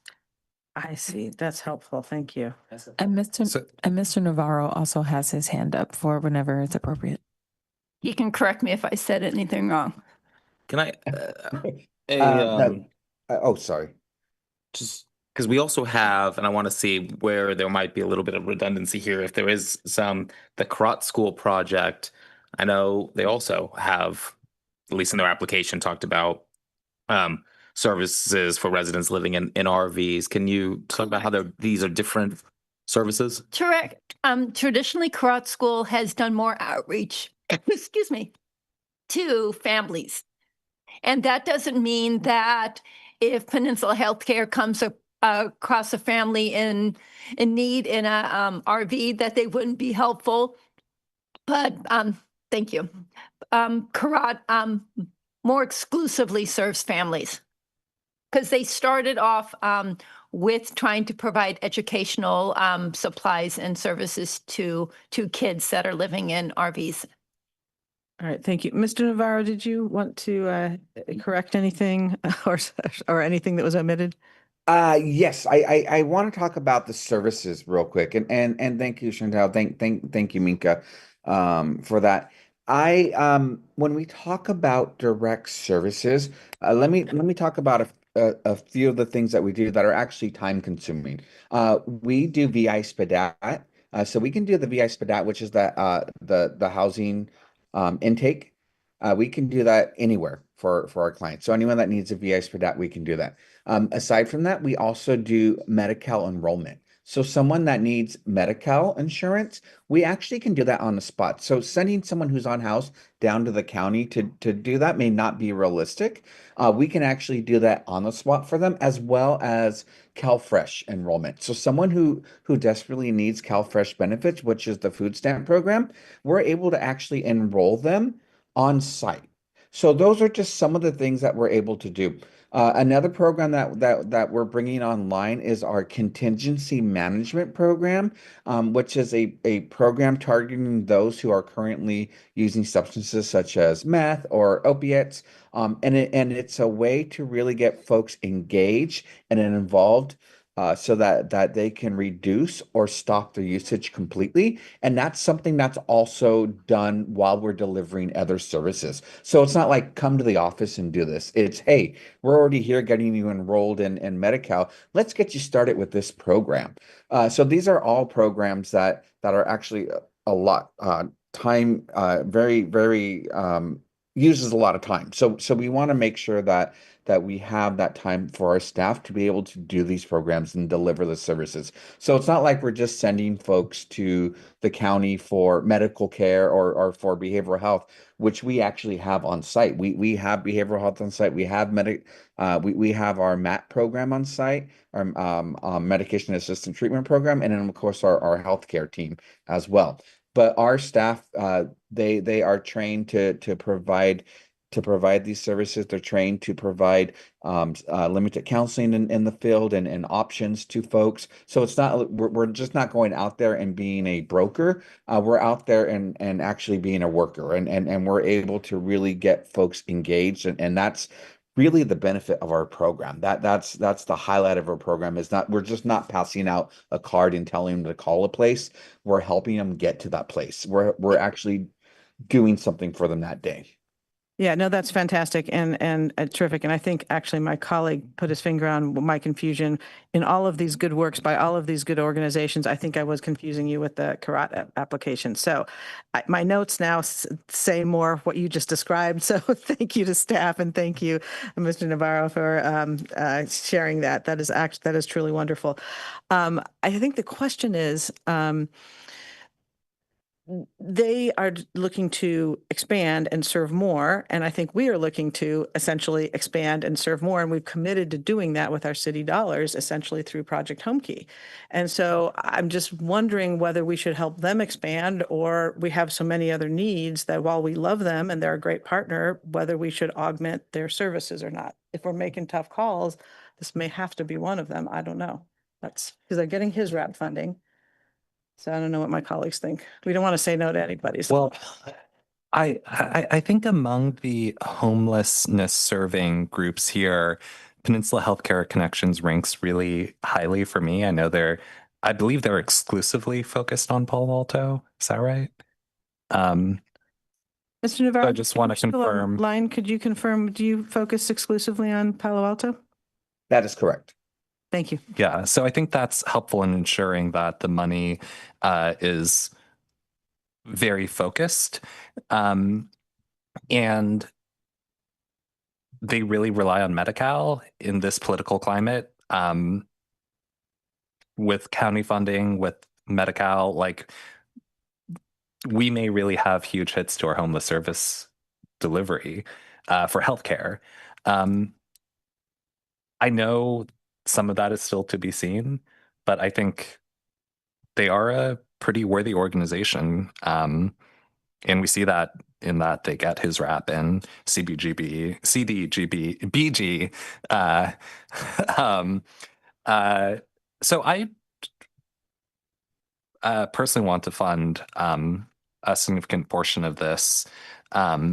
Speaker 2: I see. That's helpful. Thank you.
Speaker 9: And Mr. Navarro also has his hand up for whenever it's appropriate.
Speaker 17: He can correct me if I said anything wrong.
Speaker 7: Can I?
Speaker 12: Oh, sorry.
Speaker 7: Just because we also have, and I want to see where there might be a little bit of redundancy here. If there is the Crott School project, I know they also have, at least in their application, talked about services for residents living in RVs. Can you talk about how these are different services?
Speaker 17: Correct. Traditionally, Crott School has done more outreach, excuse me, to families. And that doesn't mean that if Peninsula Healthcare comes across a family in need in a RV, that they wouldn't be helpful. But Thank you. Karat more exclusively serves families because they started off with trying to provide educational supplies and services to kids that are living in RVs.
Speaker 2: All right, thank you. Mr. Navarro, did you want to correct anything or anything that was omitted?
Speaker 12: Yes, I want to talk about the services real quick, and thank you, Chantal. Thank you, Minka, for that. When we talk about direct services, let me talk about a few of the things that we do that are actually time consuming. We do VI Spadat, so we can do the VI Spadat, which is the housing intake. We can do that anywhere for our clients. So anyone that needs a VI Spadat, we can do that. Aside from that, we also do Medi-Cal enrollment. So someone that needs Medi-Cal insurance, we actually can do that on the spot. So sending someone who's on house down to the county to do that may not be realistic. We can actually do that on the spot for them, as well as CalFresh enrollment. So someone who desperately needs CalFresh benefits, which is the food stamp program, we're able to actually enroll them on site. So those are just some of the things that we're able to do. Another program that we're bringing online is our contingency management program, which is a program targeting those who are currently using substances such as meth or opiates. And it's a way to really get folks engaged and involved, so that they can reduce or stop their usage completely. And that's something that's also done while we're delivering other services. So it's not like come to the office and do this. It's, hey, we're already here getting you enrolled in Medi-Cal. Let's get you started with this program. So these are all programs that are actually a lot time, very uses a lot of time. So we want to make sure that we have that time for our staff to be able to do these programs and deliver the services. So it's not like we're just sending folks to the county for medical care or for behavioral health, which we actually have on site. We have behavioral health on site. We have we have our MAT program on site, our medication assisted treatment program, and then of course our healthcare team as well. But our staff, they are trained to provide these services. They're trained to provide limited counseling in the field and options to folks. So it's not, we're just not going out there and being a broker. We're out there and actually being a worker, and we're able to really get folks engaged. And that's really the benefit of our program. That's the highlight of our program. Is not, we're just not passing out a card and telling them to call a place. We're helping them get to that place. We're actually doing something for them that day.
Speaker 2: Yeah, no, that's fantastic and terrific. And I think actually my colleague put his finger on my confusion in all of these good works by all of these good organizations. I think I was confusing you with the Karat application. So my notes now say more what you just described. So thank you to staff and thank you, Mr. Navarro, for sharing that. That is truly wonderful. I think the question is, they are looking to expand and serve more. And I think we are looking to essentially expand and serve more. And we've committed to doing that with our city dollars, essentially through Project Homekey. And so I'm just wondering whether we should help them expand, or we have so many other needs that while we love them and they're a great partner, whether we should augment their services or not. If we're making tough calls, this may have to be one of them. I don't know. That's because they're getting his RAP funding. So I don't know what my colleagues think. We don't want to say no to anybody. So.
Speaker 10: Well, I think among the homelessness serving groups here, Peninsula Healthcare Connections ranks really highly for me. I believe they're exclusively focused on Palo Alto. Is that right?
Speaker 2: Mr. Navarro,
Speaker 10: I just want to confirm.
Speaker 2: Line, could you confirm, do you focus exclusively on Palo Alto?
Speaker 12: That is correct.
Speaker 2: Thank you.
Speaker 10: Yeah, so I think that's helpful in ensuring that the money is very focused. And they really rely on Medi-Cal in this political climate. With county funding, with Medi-Cal, like we may really have huge hits to our homeless service delivery for healthcare. I know some of that is still to be seen, but I think they are a pretty worthy organization. And we see that in that they get his rap in CBGB, CDGB, BG. Um, so I personally want to fund a significant portion of this. Yeah.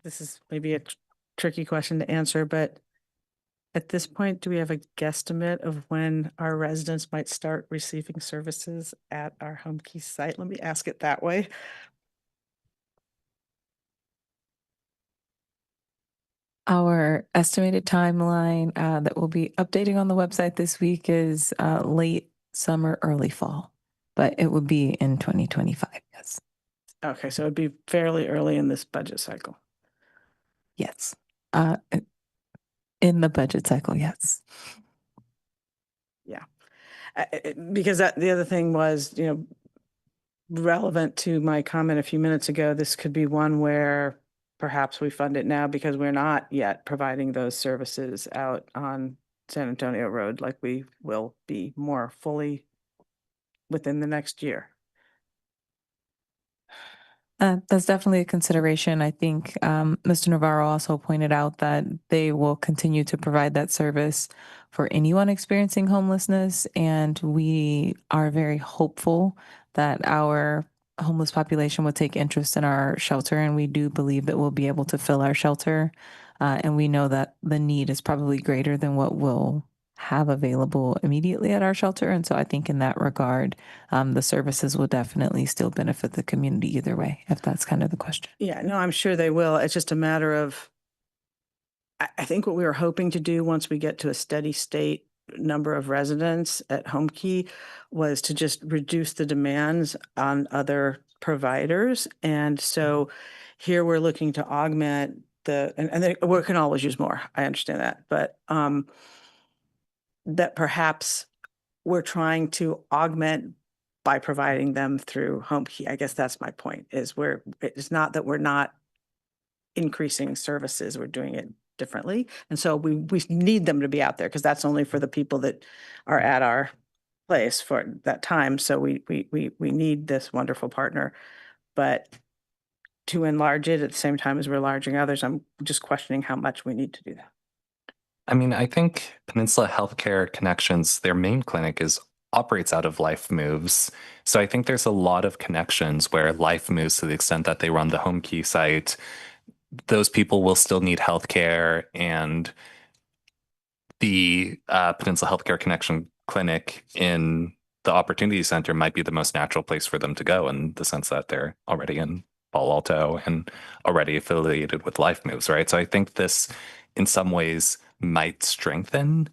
Speaker 2: This is maybe a tricky question to answer, but at this point, do we have a guesstimate of when our residents might start receiving services at our Home Key site? Let me ask it that way.
Speaker 9: Our estimated timeline that we'll be updating on the website this week is late summer, early fall, but it would be in 2025. Yes.
Speaker 2: Okay, so it'd be fairly early in this budget cycle.
Speaker 9: Yes. In the budget cycle, yes.
Speaker 2: Yeah. Because the other thing was, relevant to my comment a few minutes ago, this could be one where perhaps we fund it now because we're not yet providing those services out on San Antonio Road like we will be more fully within the next year.
Speaker 9: That's definitely a consideration. I think Mr. Navarro also pointed out that they will continue to provide that service for anyone experiencing homelessness. And we are very hopeful that our homeless population will take interest in our shelter. And we do believe that we'll be able to fill our shelter. And we know that the need is probably greater than what we'll have available immediately at our shelter. And so I think in that regard, the services will definitely still benefit the community either way, if that's kind of the question.
Speaker 2: Yeah, no, I'm sure they will. It's just a matter of, I think what we were hoping to do once we get to a steady state number of residents at Home Key was to just reduce the demands on other providers. And so here we're looking to augment and we can always use more. I understand that, but that perhaps we're trying to augment by providing them through Home Key. I guess that's my point, is it's not that we're not increasing services, we're doing it differently. And so we need them to be out there because that's only for the people that are at our place for that time. So we need this wonderful partner, but to enlarge it at the same time as we're enlarging others, I'm just questioning how much we need to do that.
Speaker 10: I mean, I think Peninsula Healthcare Connections, their main clinic operates out of Life Moves. So I think there's a lot of connections where Life Moves, to the extent that they run the Home Key site, those people will still need healthcare, and the Peninsula Healthcare Connection clinic in the Opportunity Center might be the most natural place for them to go, in the sense that they're already in Palo Alto and already affiliated with Life Moves, right? So I think this, in some ways, might strengthen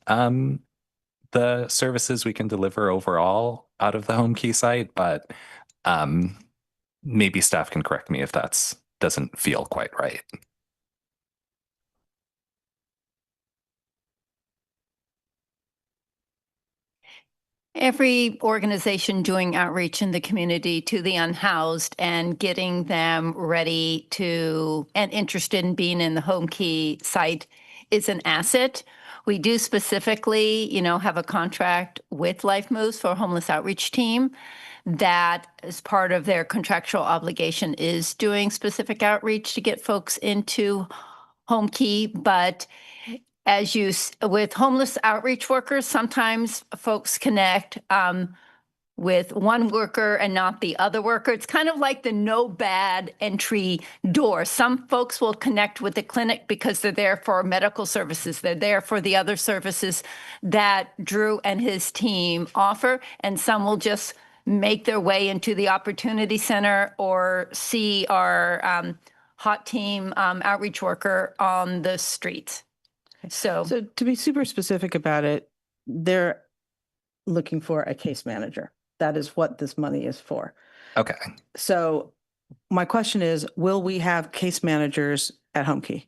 Speaker 10: the services we can deliver overall out of the Home Key site, but maybe staff can correct me if that's doesn't feel quite right.
Speaker 17: Every organization doing outreach in the community to the unhoused and getting them ready to and interested in being in the Home Key site is an asset. We do specifically, have a contract with Life Moves for a homeless outreach team that, as part of their contractual obligation, is doing specific outreach to get folks into Home Key. But with homeless outreach workers, sometimes folks connect with one worker and not the other worker. It's kind of like the no bad entry door. Some folks will connect with the clinic because they're there for medical services. They're there for the other services that Drew and his team offer. And some will just make their way into the Opportunity Center or see our hot team outreach worker on the streets. So
Speaker 2: to be super specific about it, they're looking for a case manager. That is what this money is for.
Speaker 10: Okay.
Speaker 2: So my question is, will we have case managers at Home Key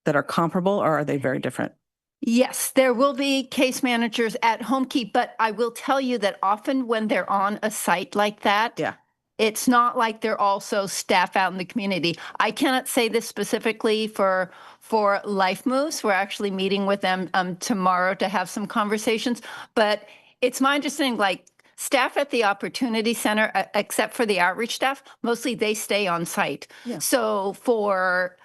Speaker 2: that are comparable, or are they very different?
Speaker 17: Yes, there will be case managers at Home Key, but I will tell you that often when they're on a site like that, it's not like they're also staff out in the community. I cannot say this specifically for Life Moves. We're actually meeting with them tomorrow to have some conversations. But it's my understanding, like staff at the Opportunity Center, except for the outreach staff, mostly they stay on site.
Speaker 2: Yeah.
Speaker 17: So for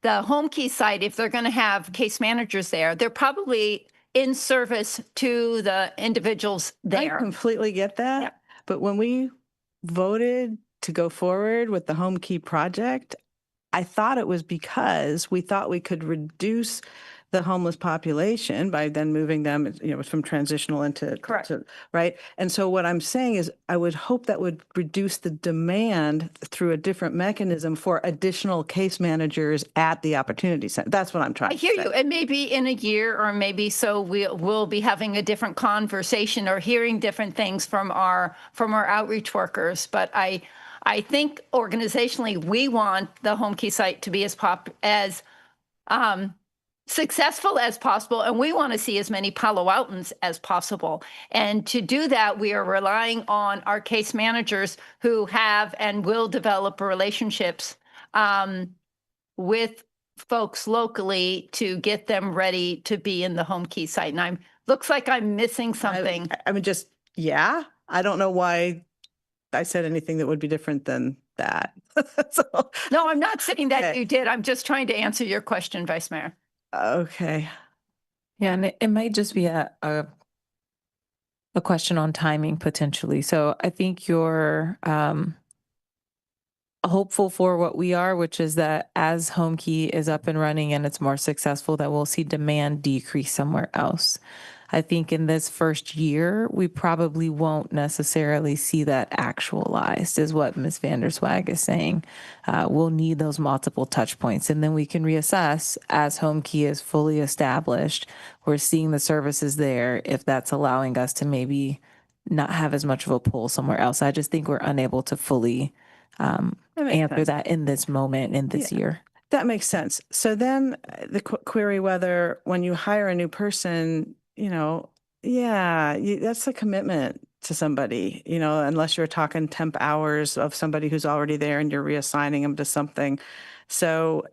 Speaker 17: the home key site, if they're going to have case managers there, they're probably in service to the individuals there.
Speaker 2: I completely get that.
Speaker 17: Yeah.
Speaker 2: But when we voted to go forward with the home key project, I thought it was because we thought we could reduce the homeless population by then moving them, from transitional into
Speaker 17: Correct.
Speaker 2: right. And so what I'm saying is I would hope that would reduce the demand through a different mechanism for additional case managers at the Opportunity Center. That's what I'm trying
Speaker 17: I
Speaker 2: to
Speaker 17: hear
Speaker 2: say.
Speaker 17: you. And maybe in a year or maybe so we'll be having a different conversation or hearing different things from our outreach workers. But I think organizationally we want the home key site to be as successful as possible, and we want to see as many Palo Altans as possible. And to do that, we are relying on our case managers who have and will develop relationships with folks locally to get them ready to be in the home key site. And looks like I'm missing something.
Speaker 2: I mean, I don't know why I said anything that would be different than that. So,
Speaker 17: No, I'm not saying that
Speaker 2: Okay.
Speaker 17: you did. I'm just trying to answer your question, Vice Mayor.
Speaker 2: okay.
Speaker 9: Yeah, and it might just be a question on timing potentially. So I think you're hopeful for what we are, which is that as home key is up and running and it's more successful, that we'll see demand decrease somewhere else. I think in this first year, we probably won't necessarily see that actualized, is what Ms. Vanderswag is saying. We'll need those multiple touch points, and then we can reassess as home key is fully established. We're seeing the services there, if that's allowing us to maybe not have as much of a pull somewhere else. I just think we're unable to fully
Speaker 2: makes
Speaker 9: answer
Speaker 2: sense.
Speaker 9: that in this moment, in this year.
Speaker 2: That makes sense. So then the query whether when you hire a new person, that's a commitment to somebody, unless you're talking temp hours of somebody who's already there and you're reassigning them to something. So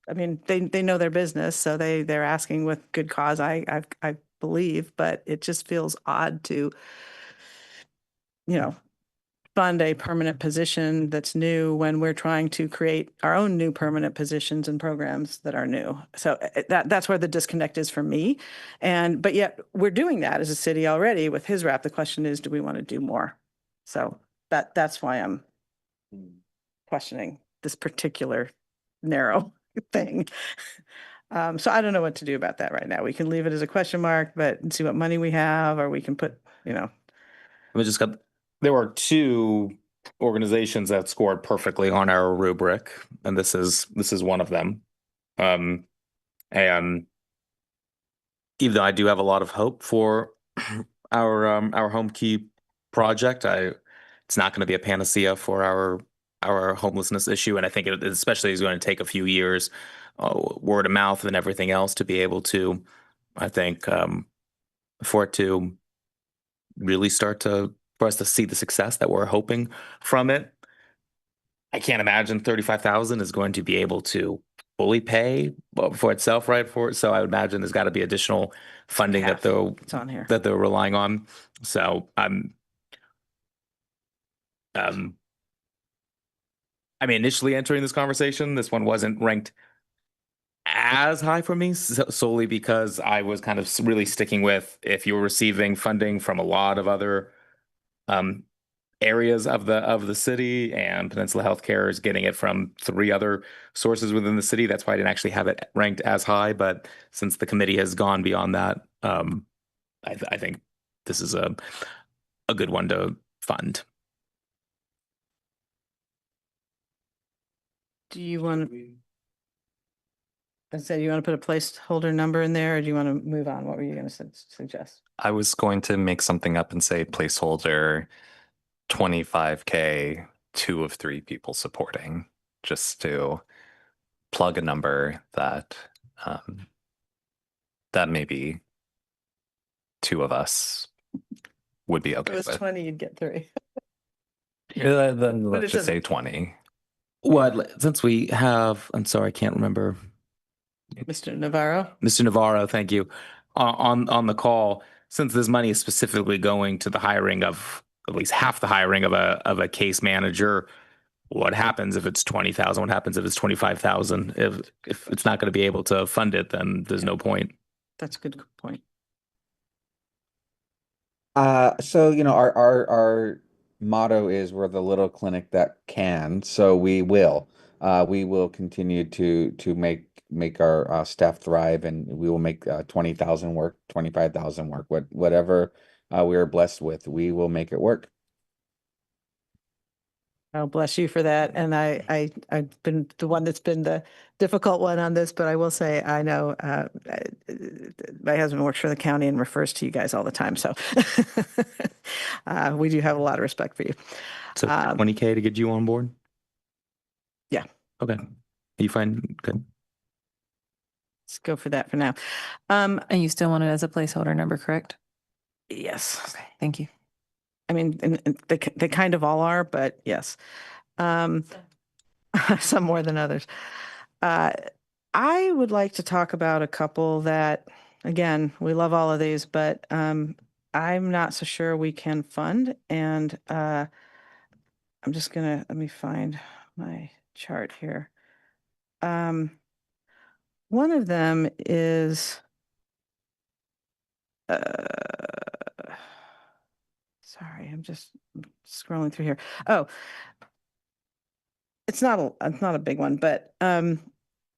Speaker 2: they know their business, so they're asking with good cause, I believe, but it just feels odd to, fund a permanent position that's new when we're trying to create our own new permanent positions and programs that are new. So that's where the disconnect is for me. But yet we're doing that as a city already with his wrap. The question is, do we want to do more? So that's why I'm questioning this particular narrow thing. So I don't know what to do about that right now. We can leave it as a question mark, but see what money we have, or we can put,
Speaker 7: There were two organizations that scored perfectly on our rubric, and this is one of them. And even though I do have a lot of hope for our home key project, it's not going to be a panacea for our homelessness issue, and I think it especially is going to take a few years, word of mouth and everything else, to be able to, I think, for it to really for us to see the success that we're hoping from it. I can't imagine 35,000 is going to be able to fully pay for itself, right? So I would imagine there's got to be additional funding
Speaker 2: it's on here.
Speaker 7: that they're relying on. So initially entering this conversation, this one wasn't ranked as high for me, solely because I was kind of really sticking with, if you're receiving funding from a lot of other areas of the city, and Peninsula Healthcare is getting it from 3 other sources within the city. That's why I didn't actually have it ranked as high. But since the committee has gone beyond that, I think this is a good one to fund.
Speaker 2: Do you want to? You want to put a placeholder number in there, or do you want to move on? What were you going to suggest?
Speaker 10: I was going to make something up and say placeholder 25K, 2 of 3 people supporting, just to plug a number that that maybe 2 of us would be okay
Speaker 2: If it was
Speaker 10: with.
Speaker 2: 20, you'd get 3.
Speaker 10: Then
Speaker 2: But
Speaker 10: let's
Speaker 2: it's
Speaker 10: just
Speaker 2: a-
Speaker 10: say 20.
Speaker 7: What, since we have, I'm sorry, I can't remember.
Speaker 2: Mr. Navarro?
Speaker 7: Mr. Navarro, thank you. On the call, since this money is specifically going to the hiring of at least half the hiring of a case manager, what happens if it's 20,000? What happens if it's 25,000? If it's not going to be able to fund it, then there's no point.
Speaker 2: That's a good point.
Speaker 12: So our motto is we're the little clinic that can, so we will continue to make our staff thrive, and we will make 20,000 work, 25,000 work, whatever we are blessed with, we will make it work.
Speaker 2: Oh, bless you for that. And I've been the one that's been the difficult one on this, but I will say, I know my husband works for the county and refers to you guys all the time. So we do have a lot of respect for you.
Speaker 7: So 20K to get you on board?
Speaker 2: Yeah.
Speaker 7: Okay. You find good.
Speaker 2: Let's go for that for now.
Speaker 9: And you still want it as a placeholder number, correct?
Speaker 2: Yes.
Speaker 9: Okay, thank you.
Speaker 2: I mean, and they kind of all are, but yes. Some more than others. I would like to talk about a couple that, again, we love all of these, but I'm not so sure we can fund. And I'm just gonna, let me find my chart here. One of them is, sorry, I'm just scrolling through here. Oh, it's not a big one, but the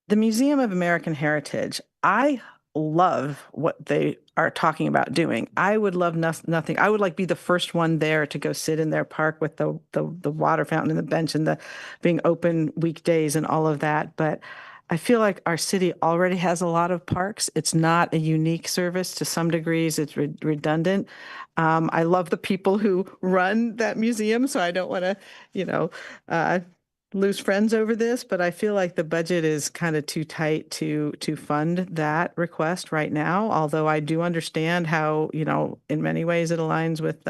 Speaker 2: Museum of American Heritage. I love what they are talking about doing. I would love nothing. I would like be the first one there to go sit in their park with the water fountain and the bench and the being open weekdays and all of that. But I feel like our city already has a lot of parks. It's not a unique service. To some degrees, it's redundant. I love the people who run that museum, so I don't want to, lose friends over this, but I feel like the budget is kind of too tight to fund that request right now. Although I do understand how, in many ways it aligns with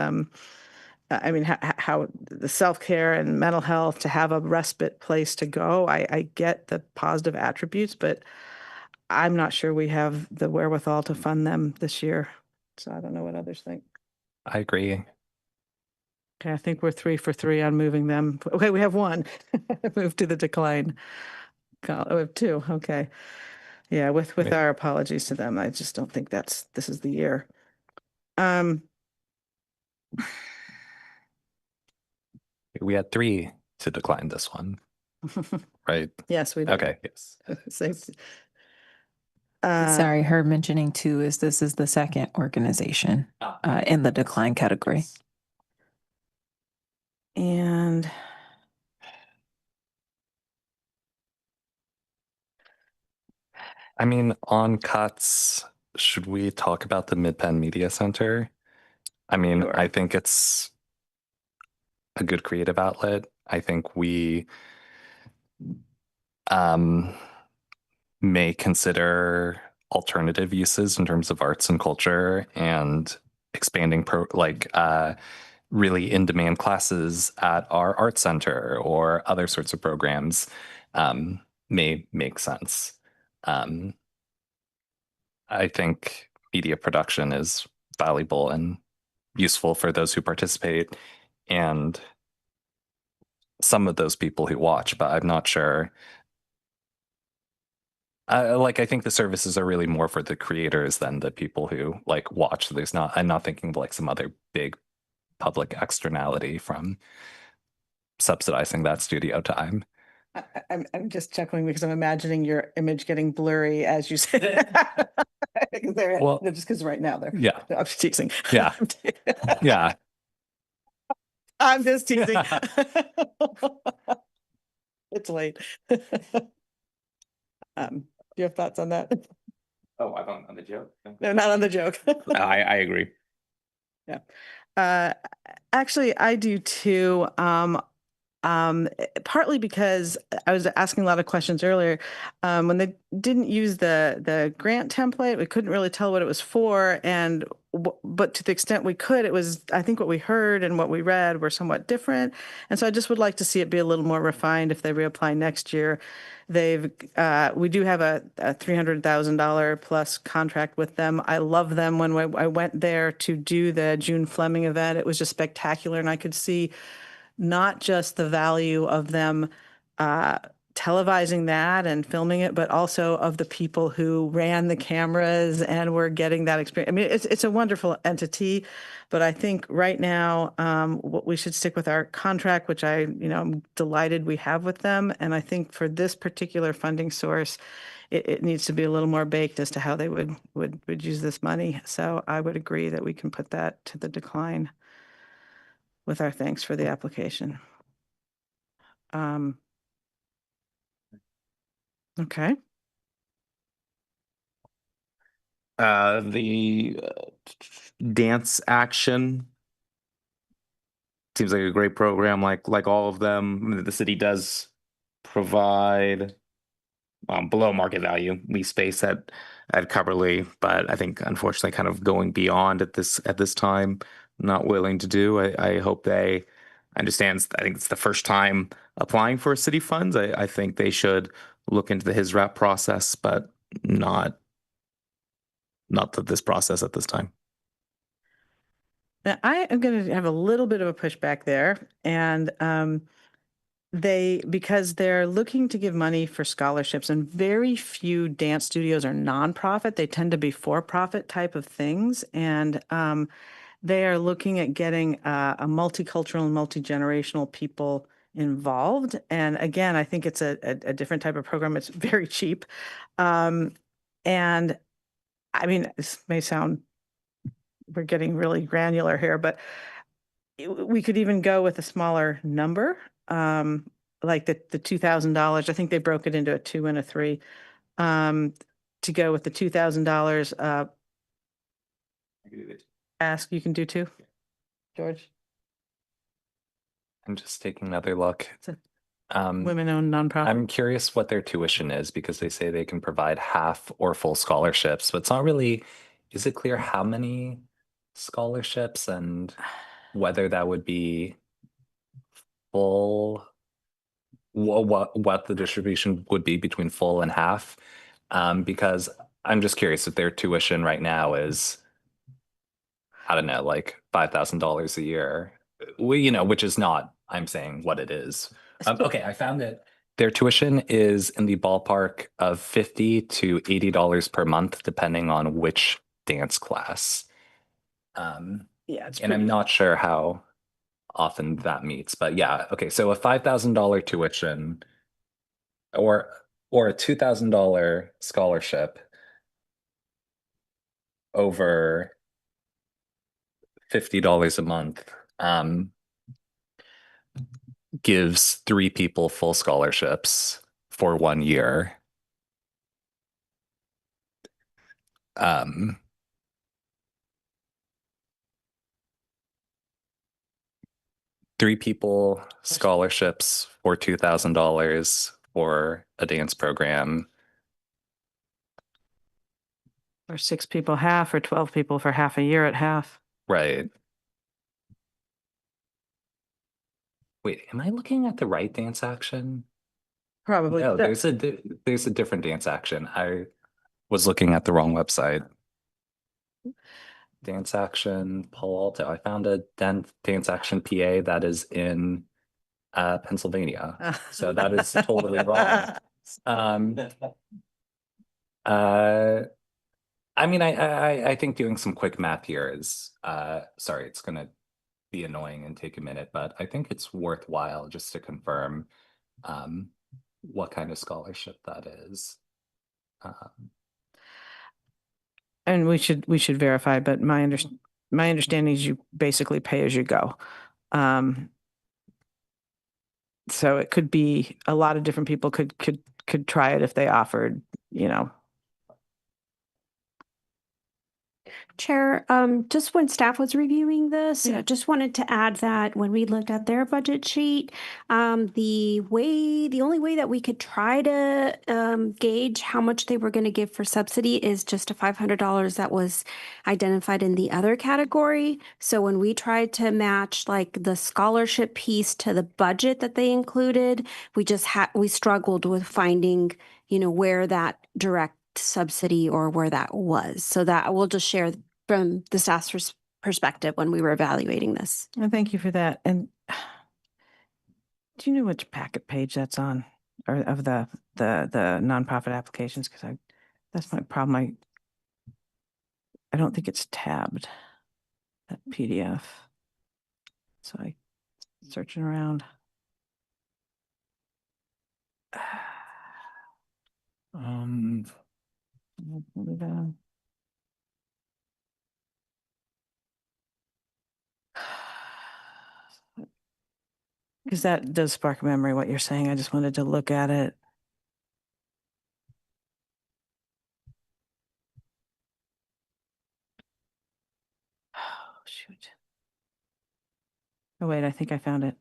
Speaker 2: how the self-care and mental health to have a respite place to go. I get the positive attributes, but I'm not sure we have the wherewithal to fund them this year. So I don't know what others think.
Speaker 10: I agree.
Speaker 2: Okay, I think we're 3 for 3 on moving them. Okay, we have one. Move to the decline. Oh, we have 2. Okay. Yeah, with our apologies to them. I just don't think this is the year.
Speaker 10: We had 3 to decline this one, right?
Speaker 2: Yes, we did.
Speaker 10: Okay, yes.
Speaker 2: Safe.
Speaker 9: Sorry, her mentioning 2 is this is the second organization in the decline category.
Speaker 2: And
Speaker 10: I mean, on cuts, should we talk about the Mid-Penn Media Center? I mean,
Speaker 2: Sure.
Speaker 10: I think it's a good creative outlet. I think we may consider alternative uses in terms of arts and culture and expanding really in-demand classes at our art center or other sorts of programs may make sense. I think media production is valuable and useful for those who participate and some of those people who watch, but I'm not sure. I think the services are really more for the creators than the people who watch. I'm not thinking of some other big public externality from subsidizing that studio time.
Speaker 2: I'm just chuckling because I'm imagining your image getting blurry as you say. Well, just because right now they're.
Speaker 10: Yeah.
Speaker 2: I'm just teasing.
Speaker 10: Yeah. Yeah.
Speaker 2: I'm just teasing. It's late. Do you have thoughts on that?
Speaker 7: Oh, I thought on the joke.
Speaker 2: No, not on the joke.
Speaker 7: I agree.
Speaker 2: Yeah. Actually, I do too. Partly because I was asking a lot of questions earlier. When they didn't use the grant template, we couldn't really tell what it was for. And but to the extent we could, it was, I think what we heard and what we read were somewhat different. And so I just would like to see it be a little more refined if they reapply next year. We do have a $300,000 plus contract with them. I love them. When I went there to do the June Fleming event, it was just spectacular. And I could see not just the value of them televising that and filming it, but also of the people who ran the cameras and were getting that experience. I mean, it's a wonderful entity, but I think right now we should stick with our contract, which I'm delighted we have with them. And I think for this particular funding source, it needs to be a little more baked as to how they would use this money. So I would agree that we can put that to the decline with our thanks for the application. Okay.
Speaker 7: The dance action seems like a great program, like all of them. The city does provide below market value lease space at Coverly, but I think unfortunately kind of going beyond at this time, not willing to do. I hope they understands. I think it's the first time applying for city funds. I think they should look into the HISRAP process, but not this process at this time.
Speaker 2: Now, I am going to have a little bit of a pushback there, and because they're looking to give money for scholarships, and very few dance studios are nonprofit. They tend to be for-profit type of things, and they are looking at getting a multicultural and multi-generational people involved. And again, I think it's a different type of program. It's very cheap, and I mean, this may sound, we're getting really granular here, but we could even go with a smaller number, like the $2,000. I think they broke it into a 2 and a 3. To go with the $2,000, ask, you can do 2, George?
Speaker 10: I'm just taking another look.
Speaker 2: Women-owned nonprofit.
Speaker 10: I'm curious what their tuition is, because they say they can provide half or full scholarships, but it's not really, is it clear how many scholarships and whether that would be full, what the distribution would be between full and half? Because I'm just curious if their tuition right now is, I don't know, like $5,000 a year, which is not, I'm saying what it is. Okay, I found it. Their tuition is in the ballpark of $50 to $80 per month, depending on which dance class.
Speaker 2: Yeah, it's
Speaker 10: and I'm not sure how often that meets, but yeah. Okay, so a $5,000 tuition or a $2,000 scholarship over $50 a month gives 3 people full scholarships for 1 year. 3 people scholarships for $2,000 for a dance program.
Speaker 2: Or 6 people half, or 12 people for half a year at half.
Speaker 10: Right. Wait, am I looking at the right dance action?
Speaker 2: Probably.
Speaker 10: No, there's a different dance action. I was looking at the wrong website. Dance action Palo Alto. I found a dance action PA that is in Pennsylvania. So that is totally wrong. I mean, I think doing some quick math here is sorry, it's gonna be annoying and take a minute, but I think it's worthwhile just to confirm what kind of scholarship that is.
Speaker 2: And we should verify, but my understanding is you basically pay as you go. So it could be a lot of different people could try it if they offered,
Speaker 19: Chair, just when staff was reviewing this, I just wanted to add that when we looked at their budget sheet, the only way that we could try to gauge how much they were going to give for subsidy is just a $500 that was identified in the other category. So when we tried to match like the scholarship piece to the budget that they included, we struggled with finding, where that direct subsidy or where that was. So that we'll just share from the staff's perspective when we were evaluating this.
Speaker 2: And thank you for that. And do you know which packet page that's on, or of the nonprofit applications? Because that's my problem. I don't think it's tabbed, that PDF. So I searching around. Hold on. Because that does spark a memory, what you're saying. I just wanted to look at it. Oh, shoot. Oh, wait, I think I found it.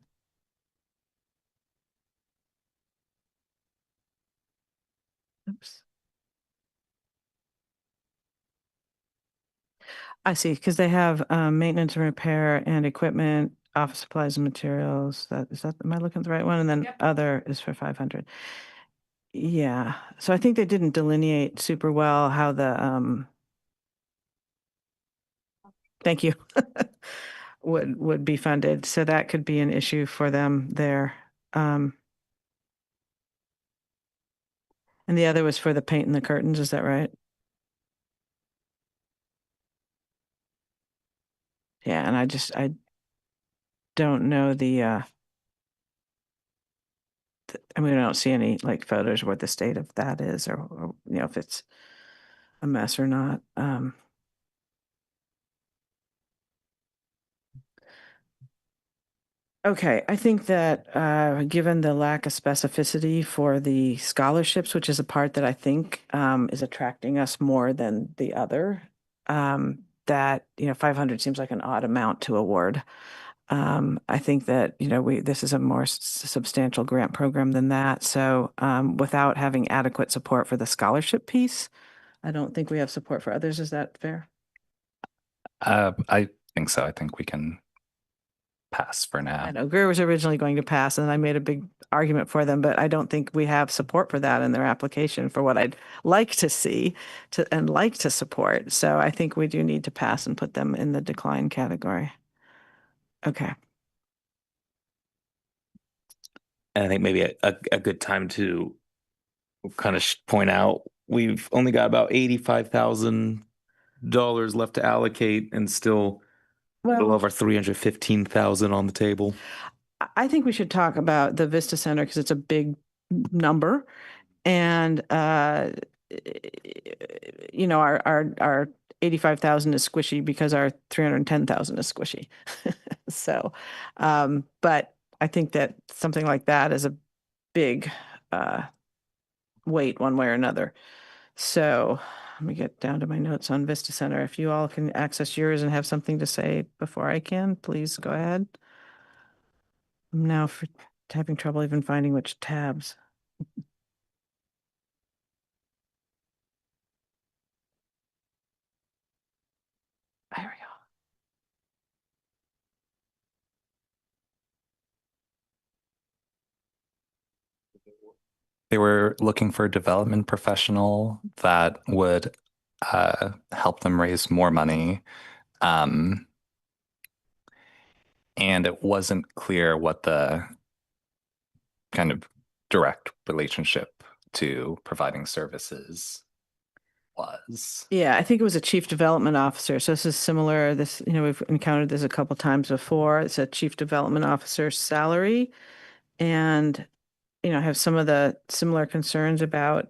Speaker 2: Oops. I see, because they have maintenance and repair and equipment, office supplies and materials. Am I looking at the right one? And then other is for 500. Yeah, so I think they didn't delineate super well how the, thank you, would be funded. So that could be an issue for them there. And the other was for the paint and the curtains, is that right? Yeah, and I don't know I mean, I don't see any like photos of what the state of that is or if it's a mess or not. Okay, I think that given the lack of specificity for the scholarships, which is a part that I think is attracting us more than the other, that 500 seems like an odd amount to award. I think that this is a more substantial grant program than that. So without having adequate support for the scholarship piece, I don't think we have support for others. Is that fair?
Speaker 10: I think so. I think we can pass for now.
Speaker 2: I know Greer was originally going to pass, and I made a big argument for them, but I don't think we have support for that in their application for what I'd like to see and like to support. So I think we do need to pass and put them in the decline category. Okay.
Speaker 7: And I think maybe a good time to kind of point out we've only got about $85,000 left to allocate, and still a little over 315,000 on the table.
Speaker 2: I think we should talk about the Vista Center because it's a big number, and our 85,000 is squishy because our 310,000 is squishy. So, but I think that something like that is a big weight one way or another. So let me get down to my notes on Vista Center. If you all can access yours and have something to say before I can, please go ahead. I'm now having trouble even finding which tabs. There we go.
Speaker 10: They were looking for a development professional that would help them raise more money. And it wasn't clear what the kind of direct relationship to providing services was.
Speaker 2: Yeah, I think it was a chief development officer. So this is similar. We've encountered this a couple times before. It's a chief development officer salary, and have some of the similar concerns about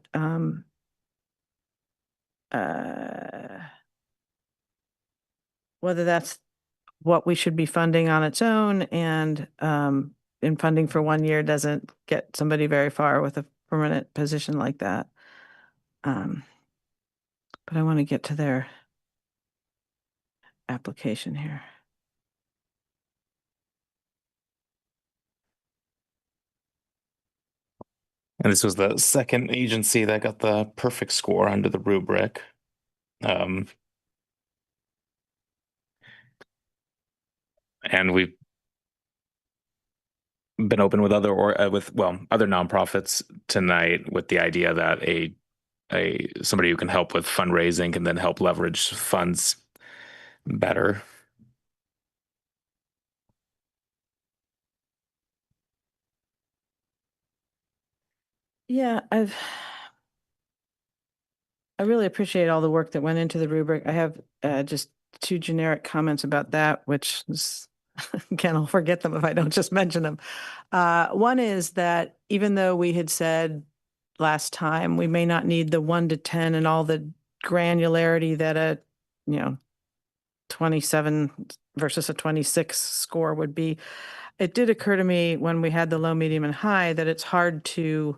Speaker 2: whether that's what we should be funding on its own, and in funding for 1 year doesn't get somebody very far with a permanent position like that. But I want to get to their application here.
Speaker 7: And this was the second agency that got the perfect score under the rubric. And we've been open with other other nonprofits tonight with the idea that somebody who can help with fundraising can then help leverage funds better.
Speaker 2: Yeah, I really appreciate all the work that went into the rubric. I have just two generic comments about that, which is, again, I'll forget them if I don't just mention them. One is that even though we had said last time we may not need the 1 to 10 and all the granularity that a 27 versus a 26 score would be, it did occur to me when we had the low, medium, and high that it's hard to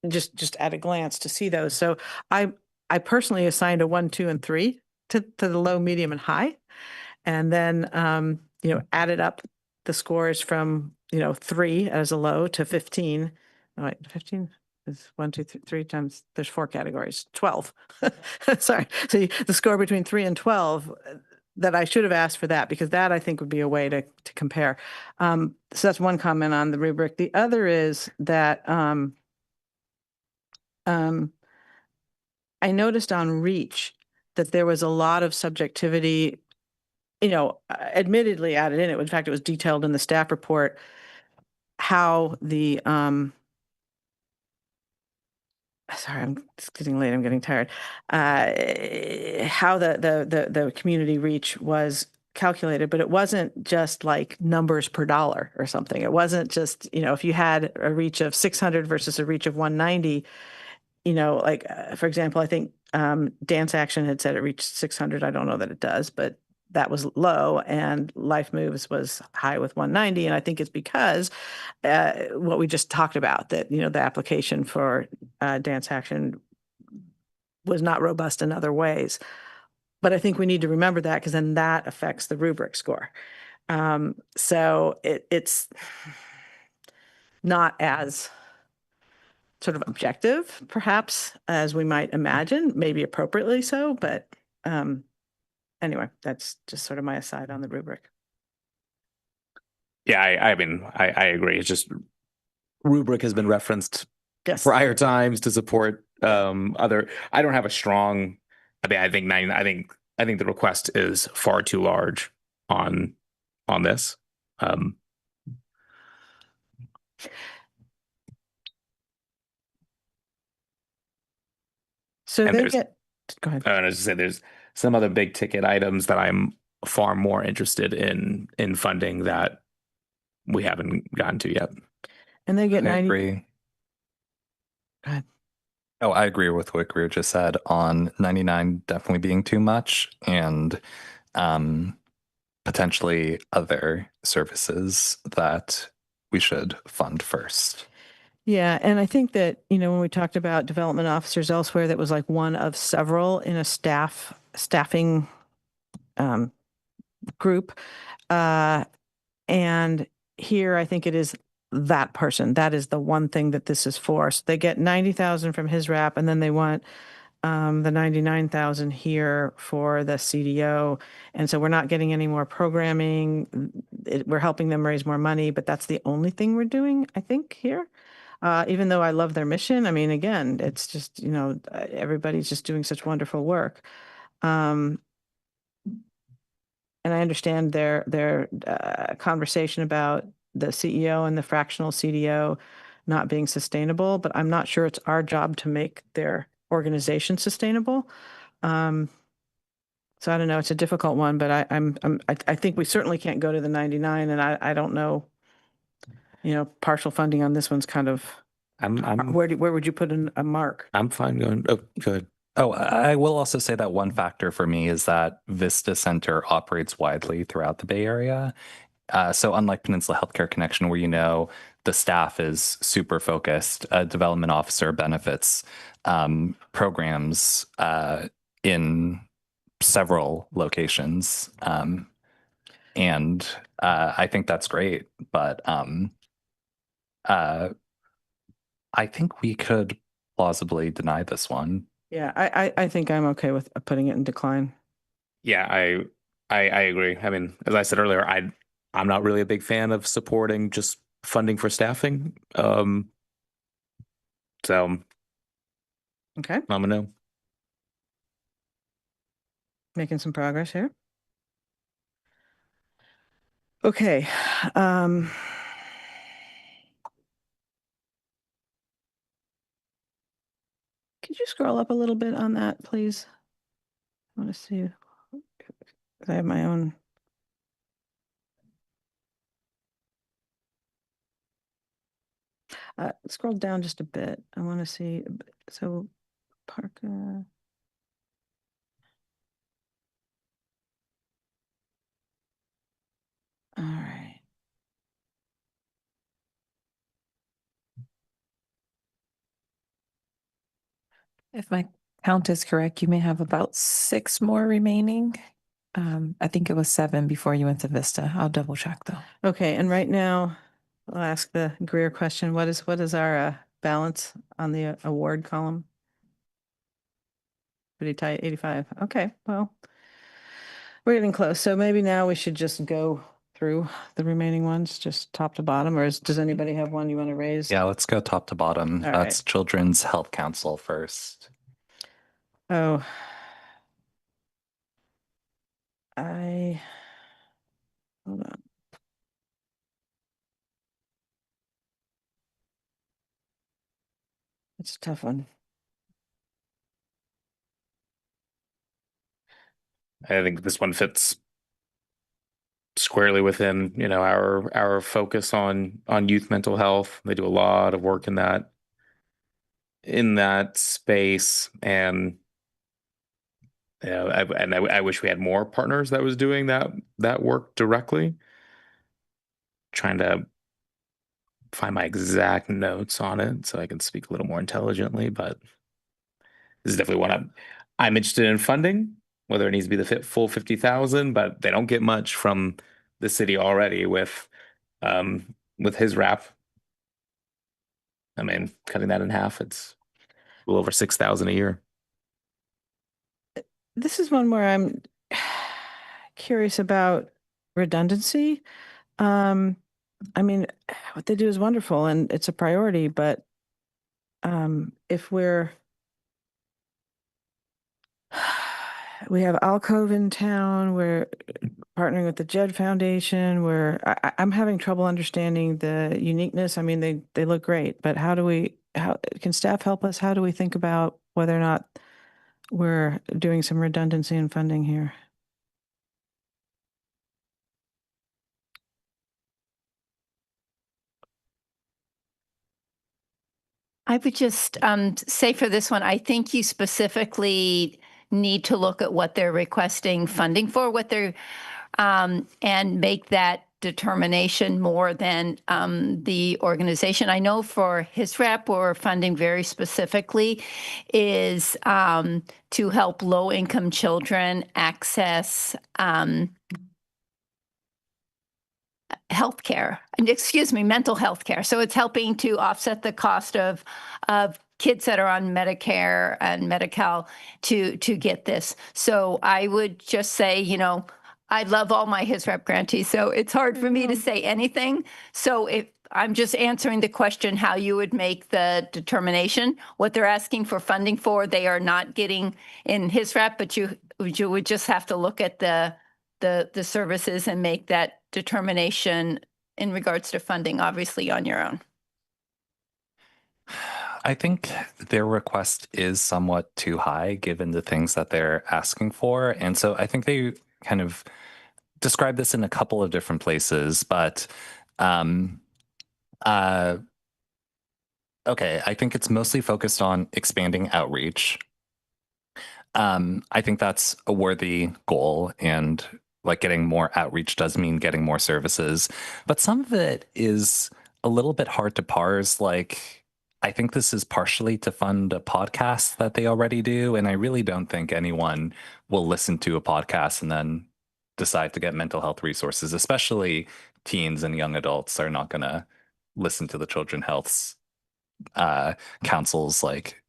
Speaker 2: just at a glance to see those. So I personally assigned a 1, 2, and 3 to the low, medium, and high, and then added up the scores from 3 as a low to 15. Oh, wait, 15 is 1, 2, 3 times. There's 4 categories. 12. Sorry. So the score between 3 and 12. That I should have asked for that, because that I think would be a way to compare. So that's one comment on the rubric. The other is that I noticed on REACH that there was a lot of subjectivity, admittedly added in it. In fact, it was detailed in the staff report how the sorry, it's getting late. I'm getting tired. How the community reach was calculated, but it wasn't just like numbers per dollar or something. It wasn't just, if you had a reach of 600 versus a reach of 190, for example, I think Dance Action had said it reached 600. I don't know that it does, but that was low, and Life Moves was high with 190. And I think it's because what we just talked about, that, the application for Dance Action was not robust in other ways. But I think we need to remember that, because then that affects the rubric score. So it's not as sort of objective, perhaps, as we might imagine, maybe appropriately so. But anyway, that's just sort of my aside on the rubric.
Speaker 7: Yeah, I mean, I agree. It's just rubric has been referenced
Speaker 2: Yes.
Speaker 7: prior times to support other. I don't have a strong. I think the request is far too large on this.
Speaker 2: So
Speaker 7: And
Speaker 2: they
Speaker 7: there's-
Speaker 2: get. Go ahead.
Speaker 7: I was just say there's some other big ticket items that I'm far more interested in funding that we haven't gotten to yet.
Speaker 2: And they get
Speaker 10: I
Speaker 2: 90.
Speaker 10: agree.
Speaker 2: Go ahead.
Speaker 10: Oh, I agree with what Greer just said on 99 definitely being too much, and potentially other services that we should fund first.
Speaker 2: Yeah, and I think that, when we talked about development officers elsewhere, that was like one of several in a staffing group. And here I think it is that person. That is the one thing that this is for. So they get 90,000 from his wrap, and then they want the 99,000 here for the CDO. And so we're not getting any more programming. We're helping them raise more money, but that's the only thing we're doing, I think, here. Even though I love their mission, I mean, again, it's just, everybody's just doing such wonderful work. And I understand their conversation about the CEO and the fractional CDO not being sustainable, but I'm not sure it's our job to make their organization sustainable. So I don't know. It's a difficult one, but I think we certainly can't go to the 99, and I don't know. Partial funding on this one's kind of. Where would you put a mark?
Speaker 7: I'm fine going. Oh, good.
Speaker 10: Oh, I will also say that one factor for me is that Vista Center operates widely throughout the Bay Area. So unlike Peninsula Healthcare Connection, where the staff is super focused, a development officer benefits programs in several locations. And I think that's great. But I think we could plausibly deny this one.
Speaker 2: Yeah, I think I'm okay with putting it in decline.
Speaker 7: Yeah, I agree. I mean, as I said earlier, I'm not really a big fan of supporting just funding for staffing. So
Speaker 2: Okay,
Speaker 7: I'm a no.
Speaker 2: making some progress here. Okay. Could you scroll up a little bit on that, please? I want to see. 'Cause I have my own. Scroll down just a bit. I want to see. So, park. All right.
Speaker 9: If my count is correct, you may have about 6 more remaining. I think it was 7 before you went to Vista. I'll double check though.
Speaker 2: Okay, and right now, I'll ask the Greer question. What is our balance on the award column? Pretty tight, 85. Okay, well, we're getting close. So maybe now we should just go through the remaining ones, just top to bottom, or does anybody have one you want to raise?
Speaker 10: Yeah, let's go top to bottom.
Speaker 2: All
Speaker 10: That's
Speaker 2: right.
Speaker 10: Children's Health Council first.
Speaker 2: Oh. Hold on. It's a tough one.
Speaker 7: I think this one fits squarely within, our focus on youth mental health. They do a lot of work in that space, and I wish we had more partners that was doing that work directly. Trying to find my exact notes on it so I can speak a little more intelligently, but this is definitely one I'm interested in funding, whether it needs to be the full 50,000, but they don't get much from the city already with his wrap. I mean, cutting that in half, it's a little over 6,000 a year.
Speaker 2: This is one where I'm curious about redundancy. I mean, what they do is wonderful and it's a priority, but if we have Alcove in town, we're partnering with the Jed Foundation, I'm having trouble understanding the uniqueness. I mean, they look great, but how can staff help us? How do we think about whether or not we're doing some redundancy in funding here?
Speaker 17: I would just say for this one, I think you specifically need to look at what they're requesting funding for, and make that determination more than the organization. I know for his rep, we're funding very specifically is to help low-income children access mental health care. So it's helping to offset the cost of kids that are on Medicare and Medi-Cal to get this. So I would just say, I love all my his rep grantees, so it's hard for me to say anything. So if I'm just answering the question how you would make the determination, what they're asking for funding for, they are not getting in his rep, but you would just have to look at the services and make that determination in regards to funding, obviously on your own.
Speaker 10: I think their request is somewhat too high given the things that they're asking for. And so I think they kind of describe this in a couple of different places, but okay, I think it's mostly focused on expanding outreach. I think that's a worthy goal, and like getting more outreach does mean getting more services, but some of it is a little bit hard to parse. Like, I think this is partially to fund a podcast that they already do. And I really don't think anyone will listen to a podcast and then decide to get mental health resources, especially teens and young adults are not going to listen to the Children's Health Council's like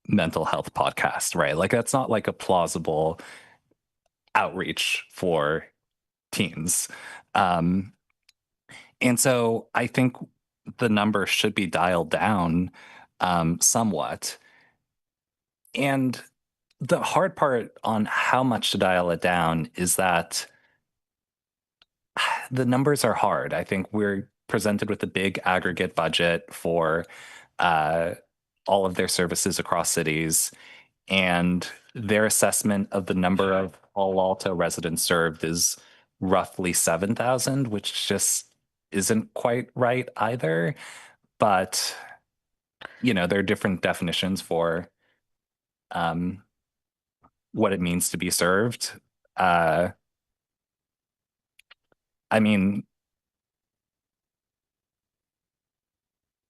Speaker 10: mental health podcast, right? Like that's not like a plausible outreach for teens. And so I think the number should be dialed down somewhat. And the hard part on how much to dial it down is that the numbers are hard. I think we're presented with a big aggregate budget for all of their services across cities, and their assessment of the number of Palo Alto residents served is roughly 7,000, which just isn't quite right either. But, you know, there are different definitions for what it means to be served. I mean,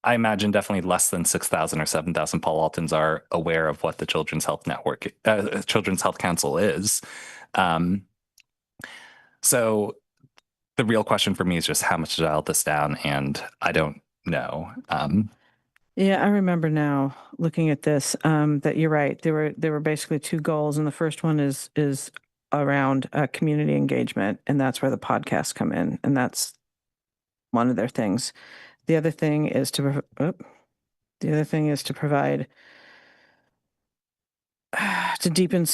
Speaker 10: I imagine definitely less than 6,000 or 7,000 Palo Altans are aware of what the Children's Health Network, Children's Health Council is. So the real question for me is just how much to dial this down, and I don't know.
Speaker 2: Yeah, I remember now looking at this, that you're right. There were basically two goals, and the first one is around community engagement, and that's where the podcasts come in, and that's one of their things. The other thing is to provide to deepen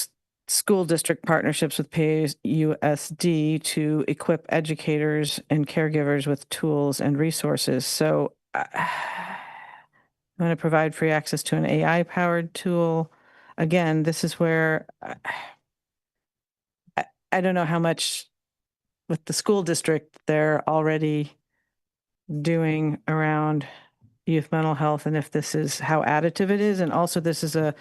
Speaker 2: school district partnerships with PAUSD to equip educators and caregivers with tools and resources. So I'm going to provide free access to an AI-powered tool. Again, this is where I don't know how much with the school district they're already doing around youth mental health, and if this is how additive it is. And also this is I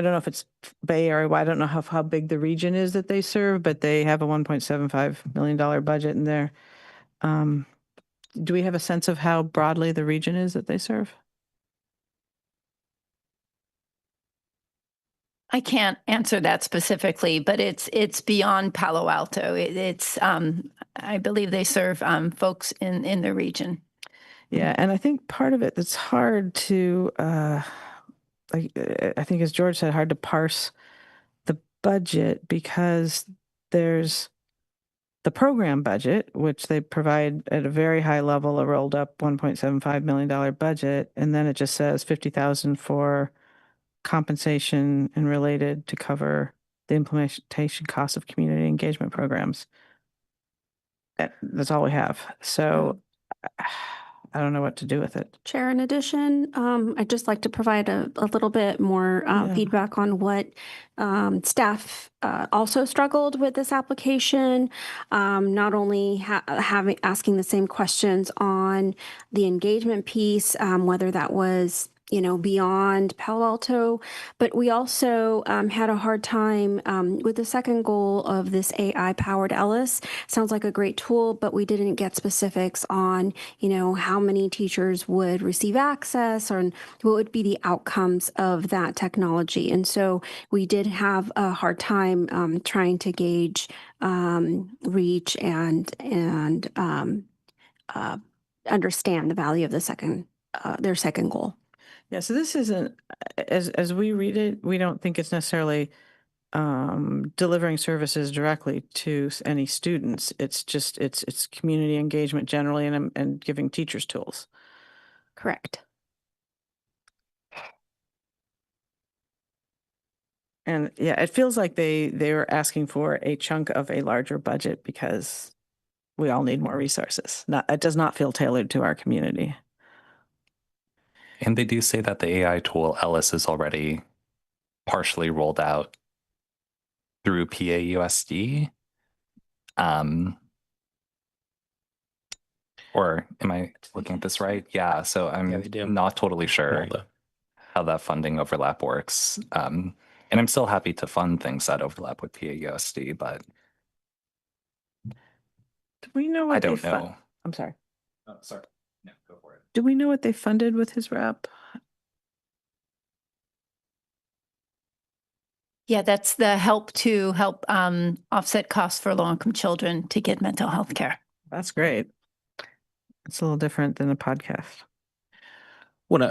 Speaker 2: don't know if it's Bay Area. I don't know how big the region is that they serve, but they have a $1.75 million budget in there. Do we have a sense of how broadly the region is that they serve?
Speaker 17: I can't answer that specifically, but it's beyond Palo Alto. I believe they serve folks in the region.
Speaker 2: Yeah, and I think part of it that's hard to, I think as George said, hard to parse the budget because there's the program budget, which they provide at a very high level, a rolled up $1.75 million budget, and then it just says 50,000 for compensation and related to cover the implementation costs of community engagement programs. That's all we have. So I don't know what to do with it.
Speaker 19: Chair, in addition, I'd just like to provide a little bit more feedback on what staff also struggled with this application. Not only asking the same questions on the engagement piece, whether that was beyond Palo Alto, but we also had a hard time with the second goal of this AI-powered Ellis. Sounds like a great tool, but we didn't get specifics on, how many teachers would receive access or what would be the outcomes of that technology. And so we did have a hard time trying to gauge reach and understand the value of their second goal.
Speaker 2: Yeah, so this isn't, as we read it, we don't think it's necessarily delivering services directly to any students. It's just, it's community engagement generally and giving teachers tools.
Speaker 19: Correct.
Speaker 2: And yeah, it feels like they were asking for a chunk of a larger budget because we all need more resources. It does not feel tailored to our community.
Speaker 10: And they do say that the AI tool Ellis is already partially rolled out through PAUSD. Or am I looking at this right? Yeah, so I'm not totally sure how that funding overlap works. And I'm still happy to fund things that overlap with PAUSD, but
Speaker 2: do we know what
Speaker 10: I don't know.
Speaker 2: I'm sorry.
Speaker 10: Oh, sorry. Yeah, go for it.
Speaker 2: Do we know what they funded with his rep?
Speaker 17: Yeah, that's the help offset costs for low-income children to get mental health care.
Speaker 2: That's great. It's a little different than a podcast.
Speaker 7: Well, now,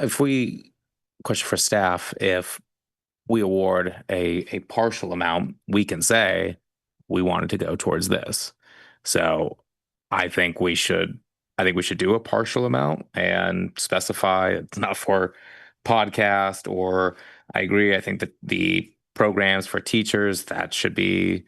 Speaker 7: question for staff, if we award a partial amount, we can say we wanted to go towards this. So I think we should do a partial amount and specify it's not for podcast, or I agree. I think that the programs for teachers, that should be,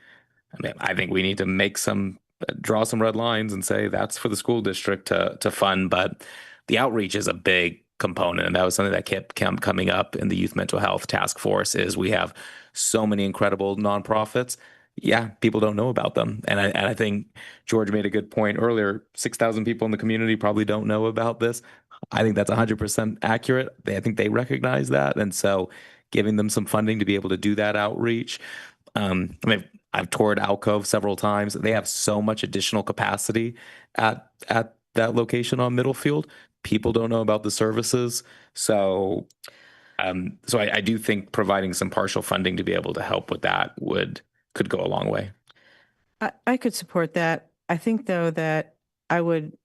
Speaker 7: I mean, I think we need to draw some red lines and say that's for the school district to fund. But the outreach is a big component, and that was something that kept coming up in the youth mental health task force. Is we have so many incredible nonprofits. Yeah, people don't know about them, and I think George made a good point earlier. 6,000 people in the community probably don't know about this. I think that's 100% accurate. I think they recognize that, and so giving them some funding to be able to do that outreach. I mean, I've toured Alcove several times. They have so much additional capacity at that location on Middlefield. People don't know about the services, so I do think providing some partial funding to be able to help with that could go a long way.
Speaker 2: I could support that. I think, though, that I would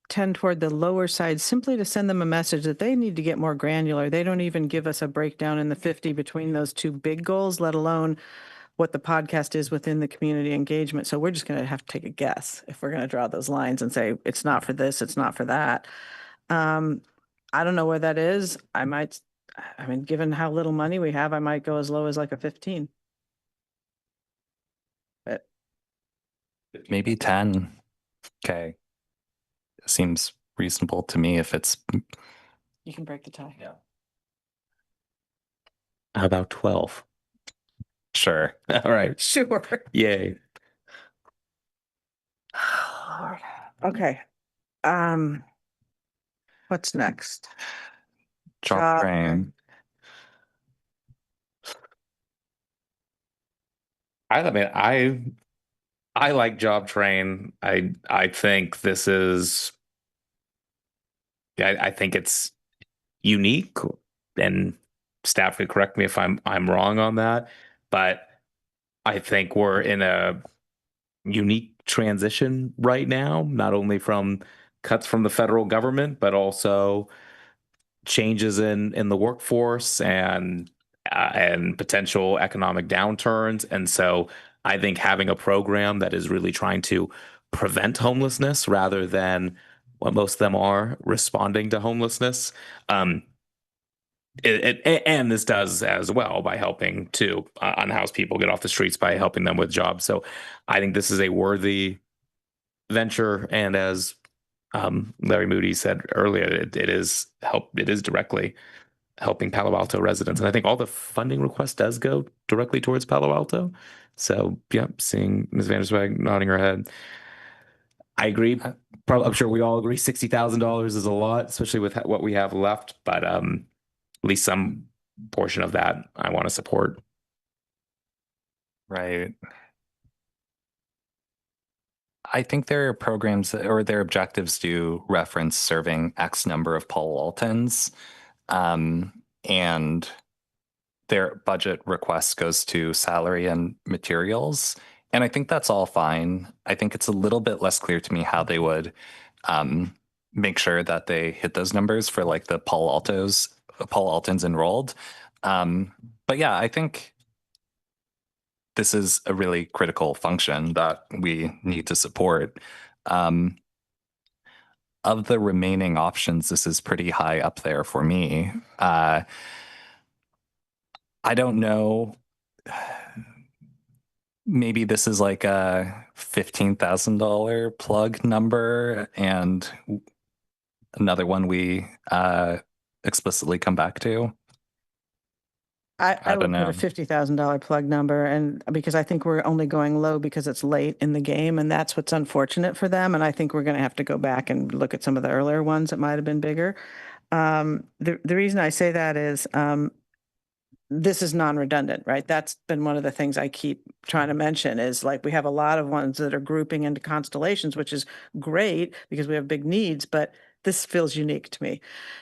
Speaker 2: tend toward the lower side simply to send them a message that they need to get more granular. They don't even give us a breakdown in the 50 between those two big goals, let alone what the podcast is within the community engagement. So we're just going to have to take a guess if we're going to draw those lines and say, it's not for this, it's not for that. I don't know where that is. I mean, given how little money we have, I might go as low as like a 15. But
Speaker 10: Maybe 10. Okay. Seems reasonable to me if it's.
Speaker 2: you can break the tie.
Speaker 10: Yeah.
Speaker 7: How about 12?
Speaker 10: Sure.
Speaker 7: All right.
Speaker 2: Sure.
Speaker 7: Yay.
Speaker 2: Lord. Okay. What's next?
Speaker 10: Job train.
Speaker 7: I like job train. I think this is. I think it's unique, and staff could correct me if I'm wrong on that, but I think we're in a unique transition right now, not only from cuts from the federal government, but also changes in the workforce and potential economic downturns. And so I think having a program that is really trying to prevent homelessness rather than what most of them are, responding to homelessness. And this does as well by helping to unhouse people get off the streets by helping them with jobs. So I think this is a worthy venture. And as Larry Moody said earlier, it is directly helping Palo Alto residents. And I think all the funding request does go directly towards Palo Alto. So yeah, seeing Ms. Vanderswag nodding her head. I agree. I'm sure we all agree $60,000 is a lot, especially with what we have left. But at least some portion of that I want to support.
Speaker 10: Right. I think their programs or their objectives do reference serving X number of Paul Altons. And their budget request goes to salary and materials. And I think that's all fine. I think it's a little bit less clear to me how they would make sure that they hit those numbers for like the Paul Altons enrolled. But yeah, I think this is a really critical function that we need to support. Of the remaining options, this is pretty high up there for me. I don't know. Maybe this is like a $15,000 plug number and another one we explicitly come back to.
Speaker 2: I would
Speaker 10: don't know.
Speaker 2: put a $50,000 plug number, and because I think we're only going low because it's late in the game, and that's what's unfortunate for them. And I think we're going to have to go back and look at some of the earlier ones that might have been bigger. The reason I say that is this is non-redundant, right? That's been one of the things I keep trying to mention is like we have a lot of ones that are grouping into constellations, which is great because we have big needs, but this feels unique to me.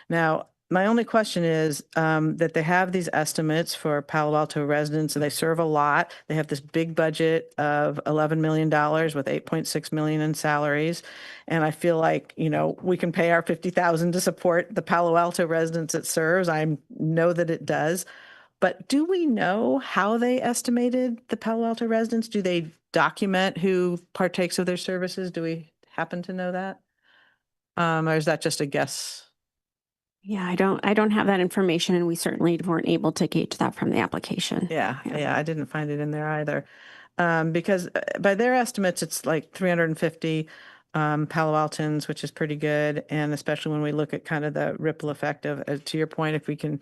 Speaker 2: Now, my only question is that they have these estimates for Palo Alto residents, and they serve a lot. They have this big budget of $11 million with $8.6 million in salaries. And I feel like, you know, we can pay our $50,000 to support the Palo Alto residents it serves. I know that it does. But do we know how they estimated the Palo Alto residents? Do they document who partakes of their services? Do we happen to know that? Or is that just a guess?
Speaker 19: Yeah, I don't have that information, and we certainly weren't able to gauge that from the application.
Speaker 2: Yeah, I didn't find it in there either. Because by their estimates, it's like 350 Palo Altans, which is pretty good. And especially when we look at kind of the ripple effect of, to your point, if we can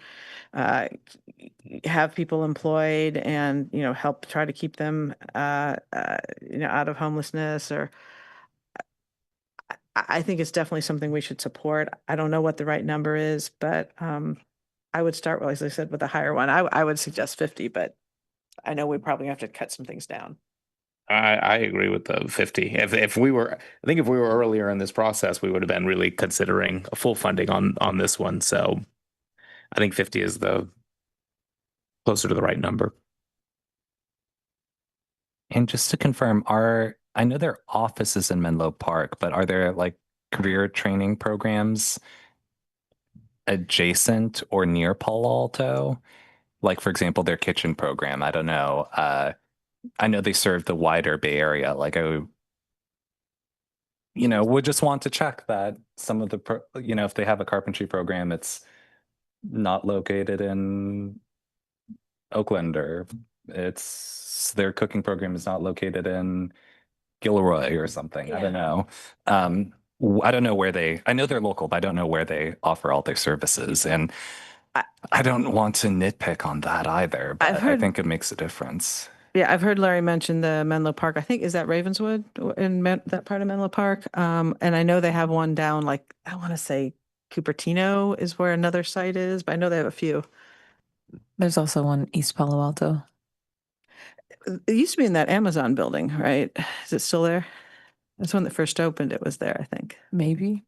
Speaker 2: have people employed and, you know, help try to keep them, you know, out of homelessness, or I think it's definitely something we should support. I don't know what the right number is, but I would start, well, as I said, with a higher one. I would suggest 50, but I know we probably have to cut some things down.
Speaker 7: I agree with the 50. If we were, I think if we were earlier in this process, we would have been really considering a full funding on this one. So I think 50 is the closer to the right number.
Speaker 10: And just to confirm, I know there are offices in Menlo Park, but are there like career training programs adjacent or near Palo Alto? Like, for example, their kitchen program. I don't know. I know they serve the wider Bay Area. Like, would just want to check that some of the, if they have a carpentry program, it's not located in Oakland, or their cooking program is not located in Gilroy or something. I don't know. I don't know where I know they're local, but I don't know where they offer all their services. And I don't want to nitpick on that either, but I think it makes a difference.
Speaker 2: Yeah, I've heard Larry mention the Menlo Park. I think, is that Ravenswood in that part of Menlo Park? And I know they have one down, like, I want to say Cupertino is where another site is, but I know they have a few.
Speaker 9: There's also one East Palo Alto.
Speaker 2: It used to be in that Amazon building, right? Is it still there? That's when it first opened. It was there, I think.
Speaker 9: Maybe.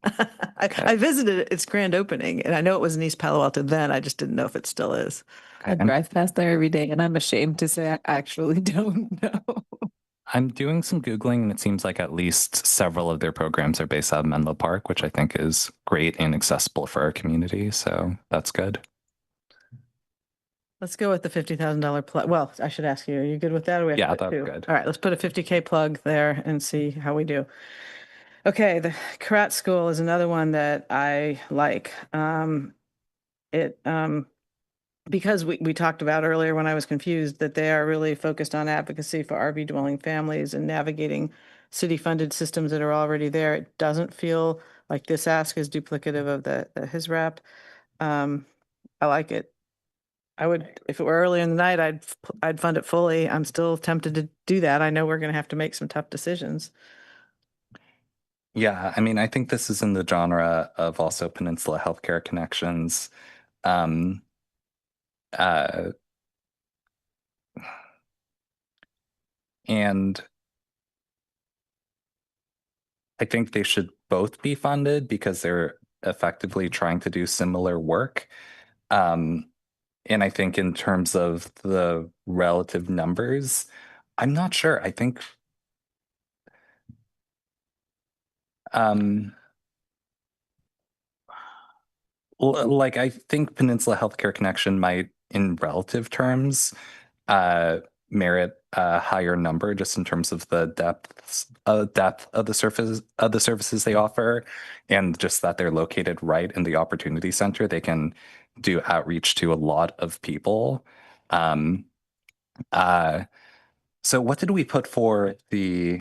Speaker 2: I visited its grand opening, and I know it was in East Palo Alto then. I just didn't know if it still is.
Speaker 9: I drive past there every day, and I'm ashamed to say I actually don't know.
Speaker 10: I'm doing some Googling, and it seems like at least several of their programs are based out of Menlo Park, which I think is great and accessible for our community. So that's good.
Speaker 2: Let's go with the $50,000 plug. Well, I should ask you, are you good with that? Or we have
Speaker 10: Yeah,
Speaker 2: to put
Speaker 10: that's
Speaker 2: two?
Speaker 10: good.
Speaker 2: All right, let's put a 50K plug there and see how we do. Okay, the Karat School is another one that I like. Because we talked about earlier when I was confused that they are really focused on advocacy for RV dwelling families and navigating city-funded systems that are already there. It doesn't feel like this ask is duplicative of the his rep. I like it. I would, if it were early in the night, I'd fund it fully. I'm still tempted to do that. I know we're going to have to make some tough decisions.
Speaker 10: Yeah, I mean, I think this is in the genre of also Peninsula Healthcare Connections. And I think they should both be funded because they're effectively trying to do similar work. And I think in terms of the relative numbers, I'm not sure. I think like I think Peninsula Healthcare Connection might, in relative terms, merit a higher number just in terms of the depth of the services they offer, and just that they're located right in the opportunity center. They can do outreach to a lot of people. So what did we put for the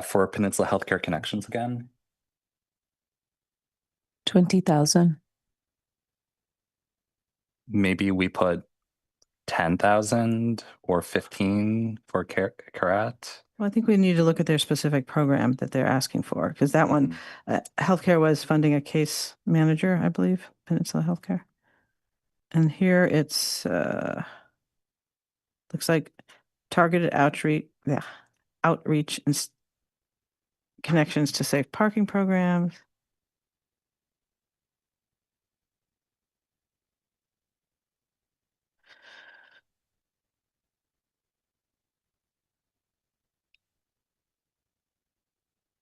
Speaker 10: for Peninsula Healthcare Connections again?
Speaker 9: 20,000.
Speaker 10: Maybe we put 10,000 or 15 for Karat.
Speaker 2: Well, I think we need to look at their specific program that they're asking for, because that one, healthcare was funding a case manager, I believe, Peninsula Healthcare. And here it's, looks like targeted outreach and connections to safe parking programs.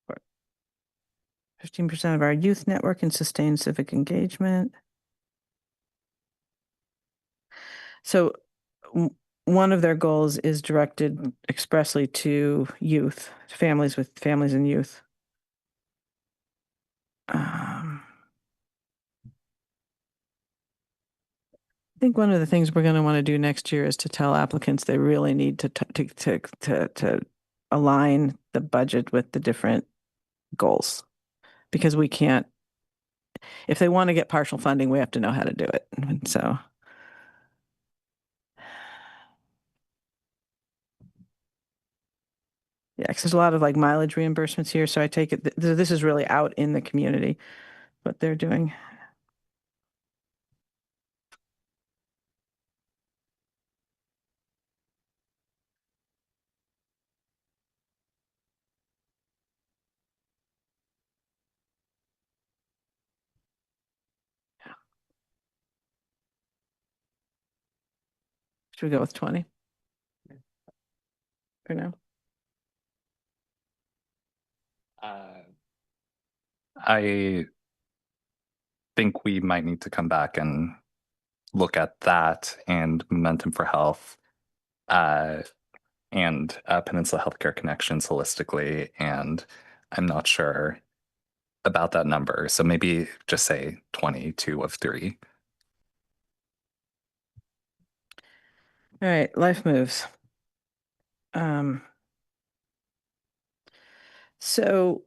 Speaker 2: Or 15% of our youth network and sustain civic engagement. So one of their goals is directed expressly to youth, to families with families and youth. I think one of the things we're going to want to do next year is to tell applicants they really need to align the budget with the different goals, because we can't. If they want to get partial funding, we have to know how to do it. And so. Yeah, because there's a lot of like mileage reimbursements here. So I take it this is really out in the community, what they're doing. Should we go with 20 for now?
Speaker 10: I think we might need to come back and look at that and Momentum for Health and Peninsula Healthcare Connections holistically. And I'm not sure about that number. So maybe just say 22 of 3.
Speaker 2: All right, Life Moves. So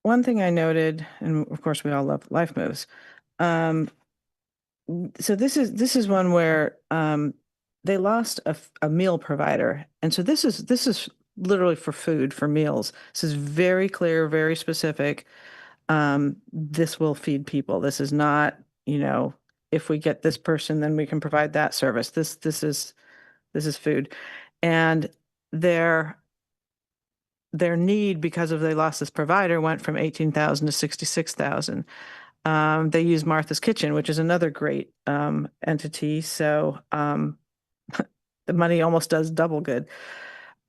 Speaker 2: one thing I noted, and of course we all love Life Moves. So this is one where they lost a meal provider, and so this is literally for food, for meals. This is very clear, very specific. This will feed people. This is not, if we get this person, then we can provide that service. This is food, and their need, because of they lost this provider, went from 18,000 to 66,000. They use Martha's Kitchen, which is another great entity. So the money almost does double good.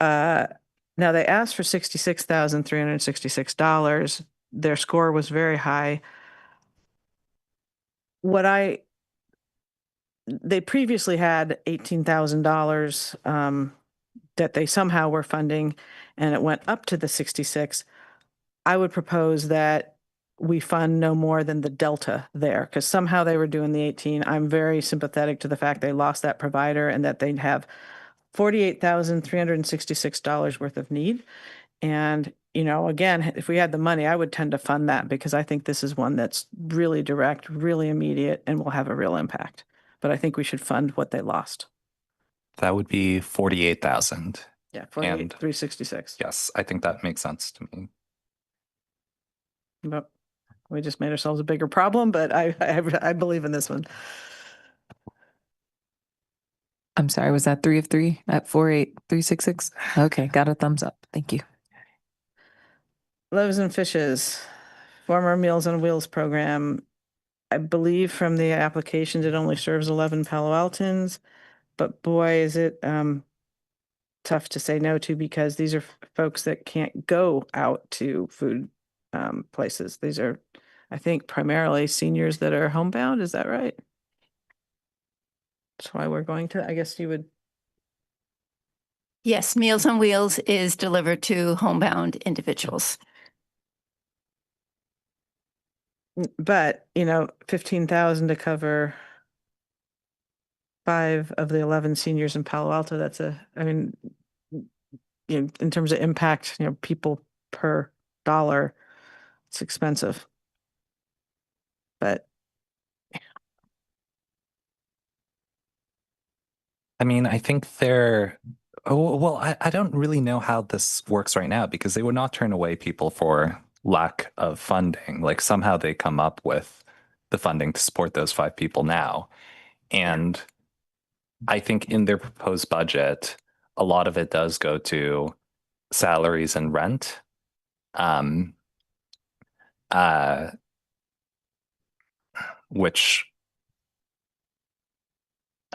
Speaker 2: Now they asked for $66,366. Their score was very high. They previously had $18,000 that they somehow were funding, and it went up to the 66. I would propose that we fund no more than the delta there, because somehow they were doing the 18. I'm very sympathetic to the fact they lost that provider and that they'd have $48,366 worth of need. And, again, if we had the money, I would tend to fund that, because I think this is one that's really direct, really immediate, and will have a real impact. But I think we should fund what they lost.
Speaker 10: That would be 48,000.
Speaker 2: Yeah, 48,366.
Speaker 10: Yes, I think that makes sense to me.
Speaker 2: But we just made ourselves a bigger problem, but I believe in this one.
Speaker 9: I'm sorry, was that 3 of 3 at 48,366? Okay, got a thumbs up. Thank you.
Speaker 2: Loaves and Fishes, former Meals on Wheels program. I believe from the applications, it only serves 11 Palo Altans, but boy, is it tough to say no to, because these are folks that can't go out to food places. These are, I think, primarily seniors that are homebound. Is that right? That's why we're going to, I guess you would.
Speaker 17: Yes, Meals on Wheels is delivered to homebound individuals.
Speaker 2: But, 15,000 to cover 5 of the 11 seniors in Palo Alto. That's in terms of impact, people per dollar, it's expensive. But
Speaker 10: I think I don't really know how this works right now, because they would not turn away people for lack of funding. Like somehow they come up with the funding to support those 5 people now. And I think in their proposed budget, a lot of it does go to salaries and rent. um, which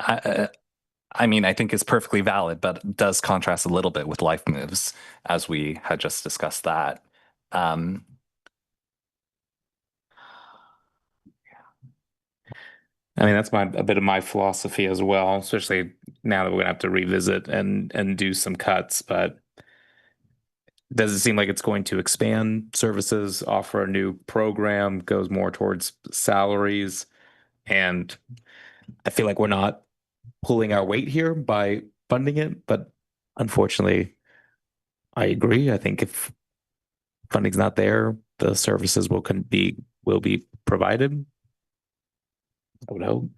Speaker 10: I mean, I think is perfectly valid, but does contrast a little bit with life moves, as we had just discussed that.
Speaker 7: I mean, that's a bit of my philosophy as well, especially now that we're gonna have to revisit and do some cuts. But does it seem like it's going to expand services, offer a new program, goes more towards salaries? And I feel like we're not pulling our weight here by funding it, but unfortunately, I agree. I think if funding's not there, the services will be provided. I would hope.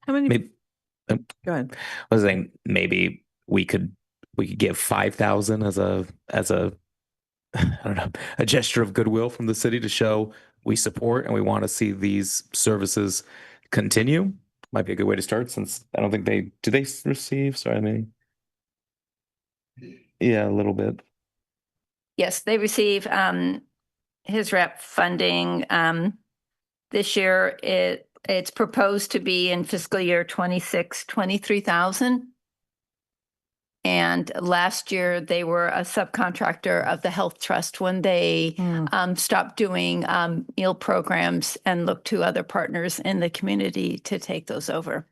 Speaker 2: How many?
Speaker 7: Maybe,
Speaker 2: Go ahead.
Speaker 7: I was saying maybe we could give 5,000 as a I don't know, a gesture of goodwill from the city to show we support and we want to see these services continue. Might be a good way to start, since I don't think they receive. Sorry, I mean, yeah, a little bit.
Speaker 17: Yes, they receive his rep funding. This year, it's proposed to be in fiscal year 26, 23,000. And last year, they were a subcontractor of the Health Trust when they stopped doing meal programs and looked to other partners in the community to take those over.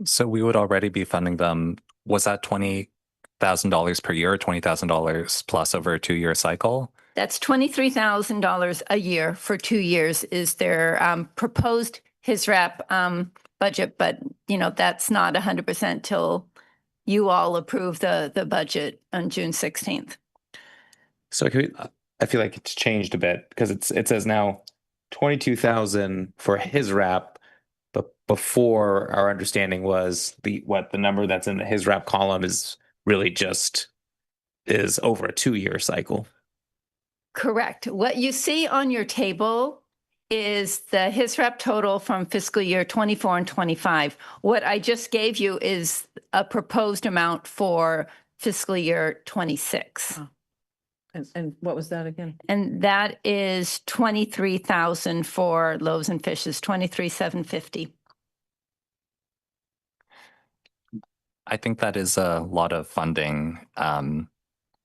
Speaker 10: So we would already be funding them. Was that $20,000 per year or $20,000 plus over a 2-year cycle?
Speaker 17: That's $23,000 a year for 2 years is their proposed HISRAP budget, but that's not 100% till you all approve the budget on June 16th.
Speaker 7: So I feel like it's changed a bit, because it says now 22,000 for his wrap, but before our understanding was the number that's in his wrap column is really just is over a 2-year cycle.
Speaker 17: Correct. What you see on your table is the HISRAP total from fiscal year 24 and 25. What I just gave you is a proposed amount for fiscal year 26.
Speaker 2: Oh. And what was that again?
Speaker 17: And that is 23,000 for loaves and fishes, 23,750.
Speaker 10: I think that is a lot of funding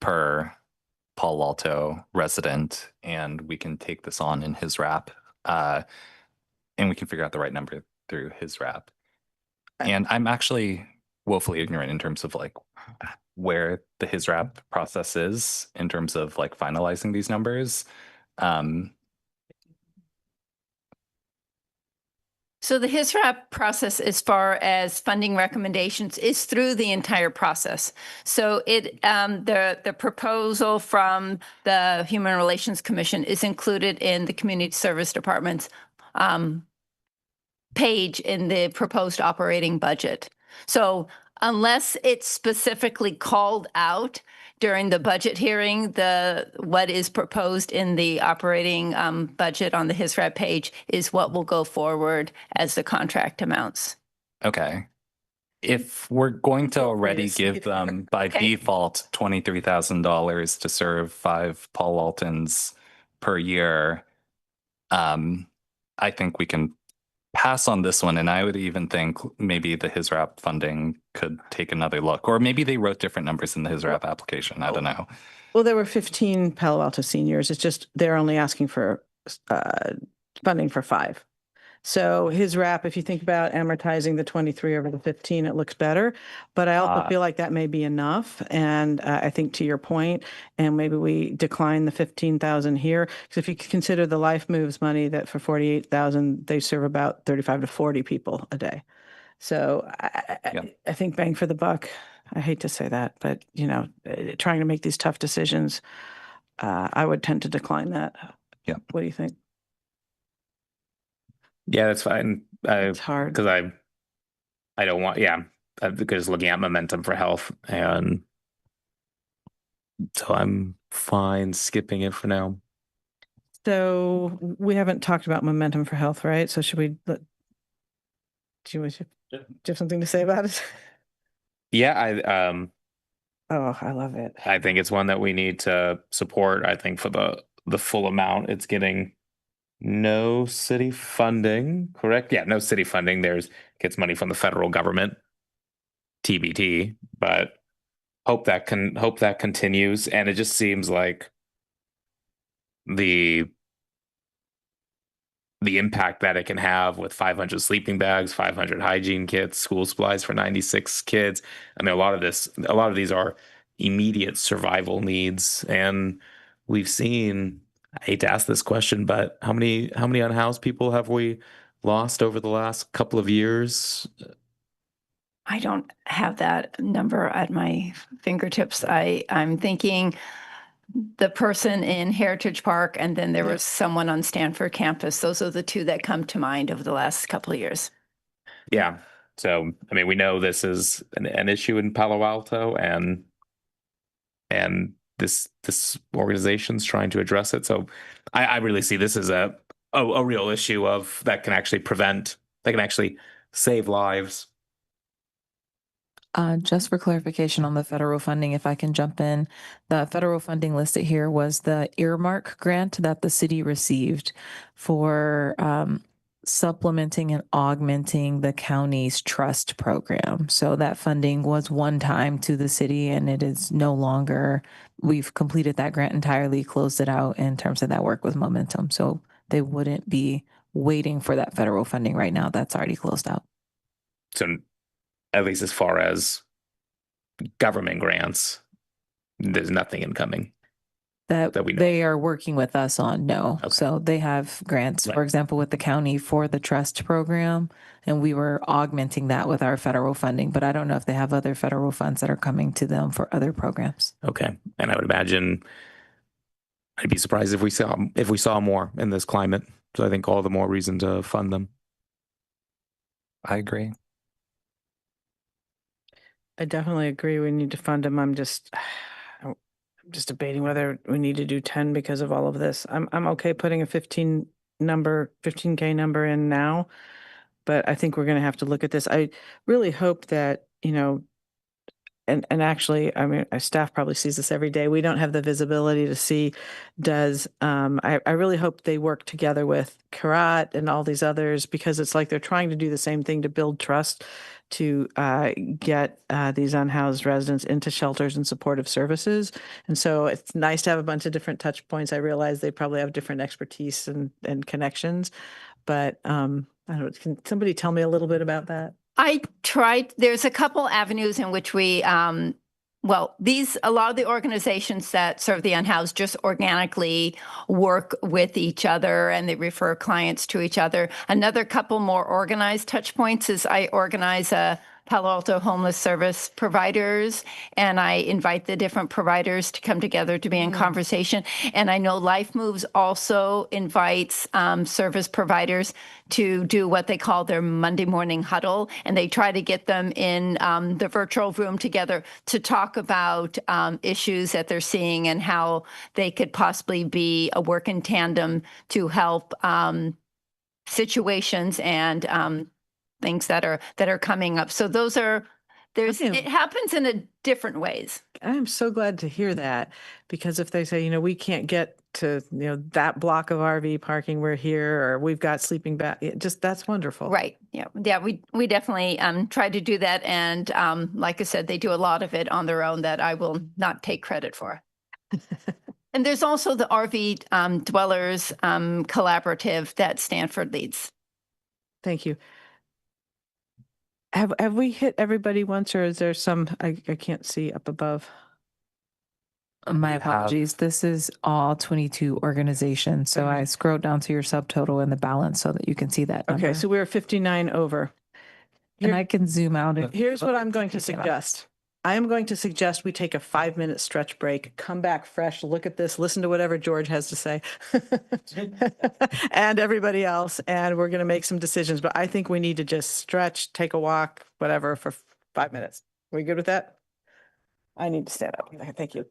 Speaker 10: per Paul Alto resident, and we can take this on in his wrap, and we can figure out the right number through his wrap. And I'm actually woefully ignorant in terms of like where the his wrap process is in terms of like finalizing these numbers.
Speaker 17: So the HISRAP process, as far as funding recommendations, is through the entire process. So the proposal from the Human Relations Commission is included in the Community Service Department's page in the proposed operating budget. So unless it's specifically called out during the budget hearing, what is proposed in the operating budget on the HISRAP page is what will go forward as the contract amounts.
Speaker 10: Okay. If we're going to already give them by default $23,000 to serve 5 Paul Waltons per year, I think we can pass on this one. And I would even think maybe the HISRAP funding could take another look, or maybe they wrote different numbers in the HISRAP application. I don't know.
Speaker 2: Well, there were 15 Palo Alto seniors. It's just they're only asking for funding for 5. So his wrap, if you think about amortizing the 23 over the 15, it looks better. But I also feel like that may be enough. And I think to your point, and maybe we decline the 15,000 here, because if you consider the Life Moves money that for 48,000, they serve about 35 to 40 people a day. So I think bang for the buck. I hate to say that, but trying to make these tough decisions, I would tend to decline that.
Speaker 10: Yeah.
Speaker 2: What do you think?
Speaker 7: Yeah, that's fine.
Speaker 2: It's hard
Speaker 7: because I don't want. Yeah, I'm just looking at momentum for health, and so I'm fine skipping it for now.
Speaker 2: So we haven't talked about momentum for health, right? So should we do you have something to say about it?
Speaker 7: Yeah,
Speaker 2: Oh, I love it.
Speaker 7: I think it's one that we need to support. I think for the full amount, it's getting no city funding, correct? Yeah, no city funding. Gets money from the federal government, TBT, but hope that continues. And it just seems like the impact that it can have with 500 sleeping bags, 500 hygiene kits, school supplies for 96 kids. I mean, a lot of these are immediate survival needs. And we've seen, I hate to ask this question, but how many unhoused people have we lost over the last couple of years?
Speaker 17: I don't have that number at my fingertips. I'm thinking the person in Heritage Park, and then there was someone on Stanford campus. Those are the two that come to mind over the last couple of years.
Speaker 7: Yeah. So, I mean, we know this is an issue in Palo Alto, and this organization's trying to address it. So, I really see this as a real issue of that can actually save lives.
Speaker 9: Just for clarification on the federal funding, if I can jump in, the federal funding listed here was the earmark grant that the city received for supplementing and augmenting the county's trust program. So that funding was one time to the city, and it is no longer, we've completed that grant entirely, closed it out in terms of that work with Momentum. So they wouldn't be waiting for that federal funding right now. That's already closed out.
Speaker 7: So, at least as far as government grants, there's nothing incoming
Speaker 9: that
Speaker 7: we know.
Speaker 9: They are working with us on. No.
Speaker 7: Okay.
Speaker 9: So they have grants,
Speaker 7: Right.
Speaker 9: for example, with the county for the trust program, and we were augmenting that with our federal funding, but I don't know if they have other federal funds that are coming to them for other programs.
Speaker 7: Okay. And I would imagine I'd be surprised if we saw more in this climate. So I think all the more reason to fund them.
Speaker 10: I agree.
Speaker 2: I definitely agree. We need to fund them. I'm just debating whether we need to do 10 because of all of this. I'm okay putting a 15K number in now, but I think we're going to have to look at this. I really hope that, and actually, I mean, our staff probably sees this every day. We don't have the visibility to see I really hope they work together with Karat and all these others, because it's like they're trying to do the same thing to build trust to get these unhoused residents into shelters and supportive services. And so it's nice to have a bunch of different touch points. I realize they probably have different expertise and connections, but I don't know, can somebody tell me a little bit about that?
Speaker 17: I tried, there's a couple avenues in which we, a lot of the organizations that serve the unhoused just organically work with each other, and they refer clients to each other. Another couple more organized touch points is I organize a Palo Alto Homeless Service providers, and I invite the different providers to come together to be in conversation. And I know Life Moves also invites service providers to do what they call their Monday morning huddle, and they try to get them in the virtual room together to talk about issues that they're seeing and how they could possibly be a work in tandem to help situations and things that are coming up. So it happens in different ways.
Speaker 2: I'm so glad to hear that, because if they say, we can't get to, that block of RV parking, we're here, or we've got sleeping bag, that's wonderful.
Speaker 17: Right. Yeah. Yeah. We definitely try to do that. And like I said, they do a lot of it on their own that I will not take credit for. And there's also the RV Dwellers Collaborative that Stanford leads.
Speaker 2: Thank you. Have we hit everybody once, or is there some I can't see up above?
Speaker 9: My apologies. This is all 22 organizations. So I scrolled down to your subtotal and the balance so that you can see that number.
Speaker 2: Okay, so we're 59 over.
Speaker 9: And I can zoom out.
Speaker 2: Here's what I'm going to suggest. I am going to suggest we take a 5-minute stretch break, come back fresh, look at this, listen to whatever George has to say, and everybody else, and we're going to make some decisions. But I think we need to just stretch, take a walk, whatever, for 5 minutes. Are we good with that? I need to stand up. Thank you.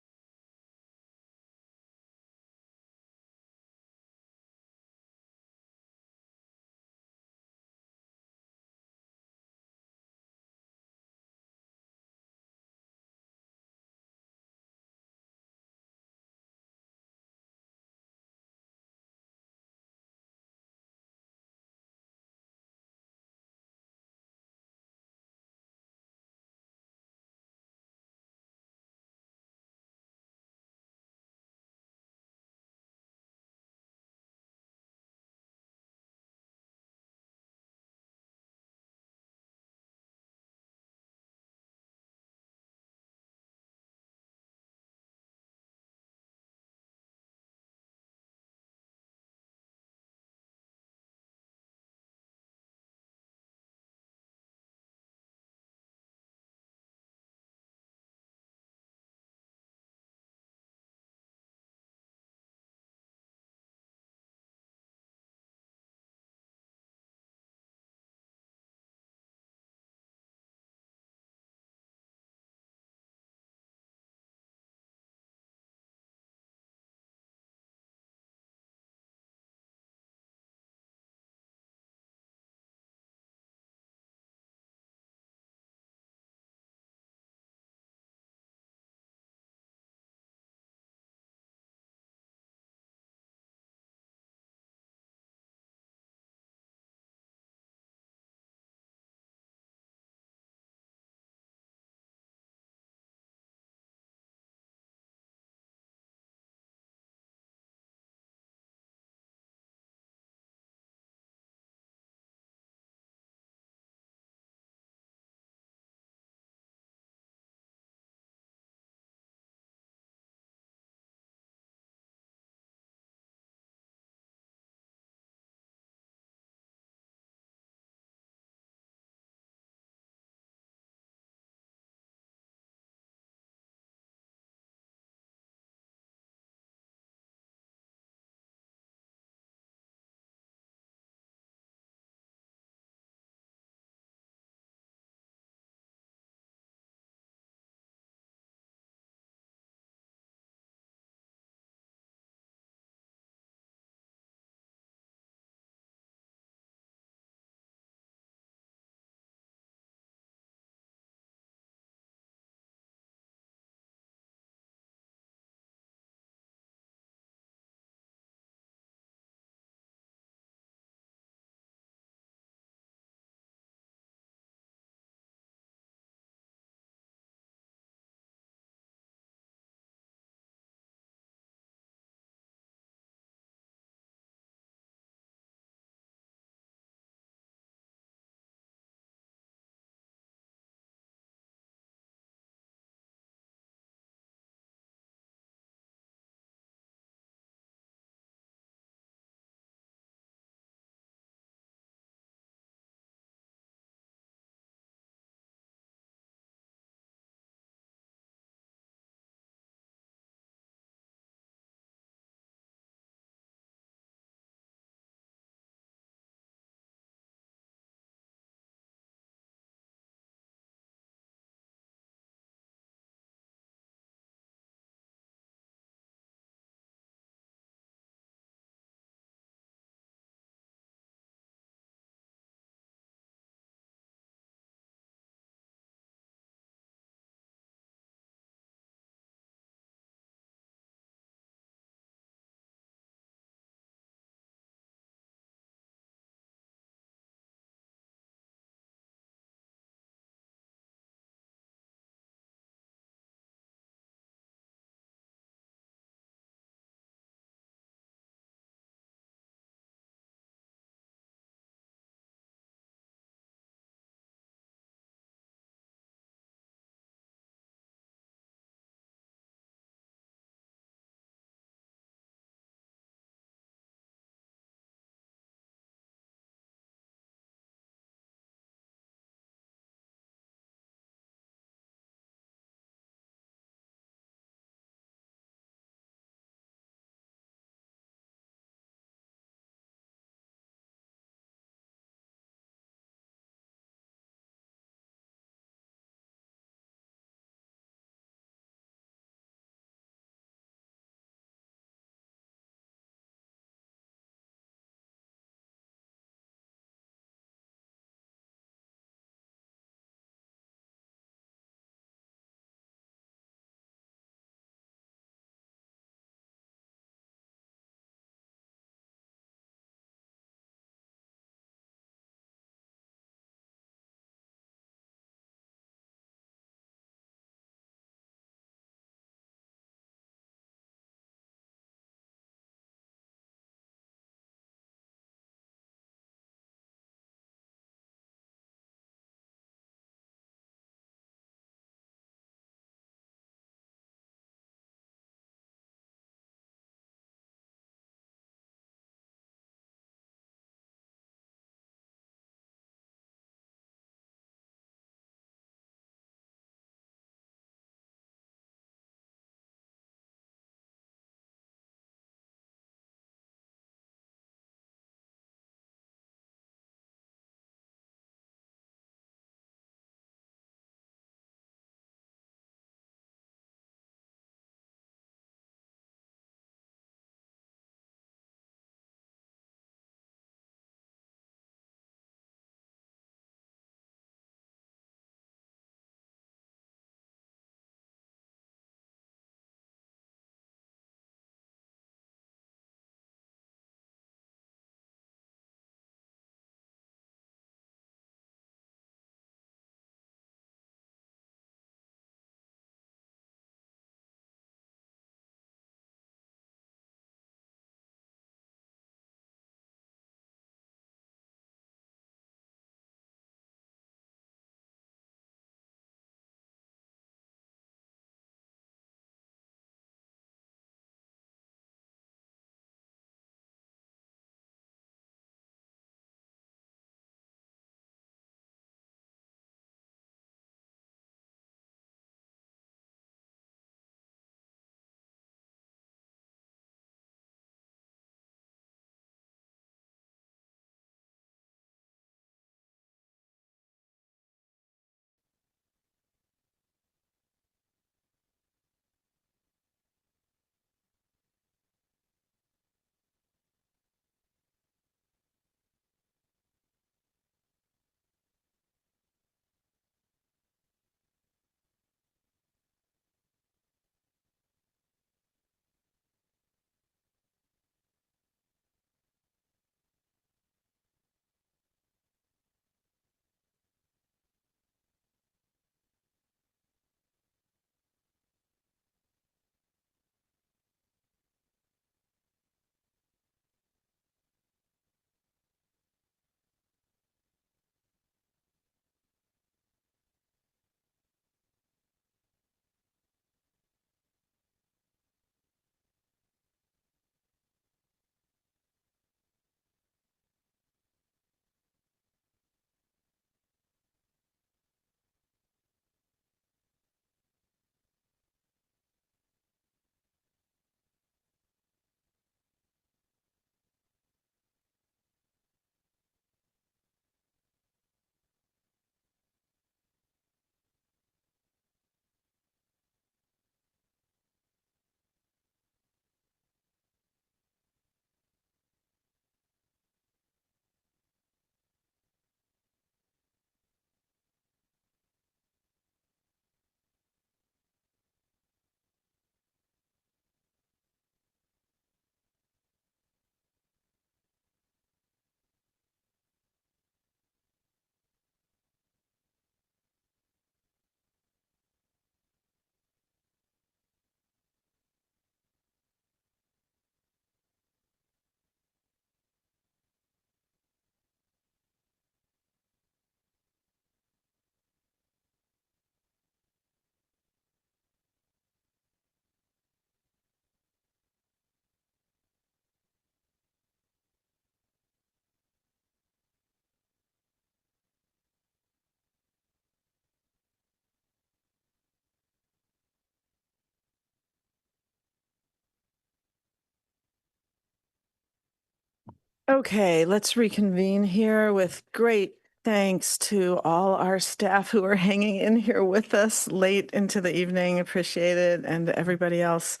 Speaker 2: Okay, let's reconvene here with great thanks to all our staff who are hanging in here with us late into the evening. Appreciate it. And everybody else.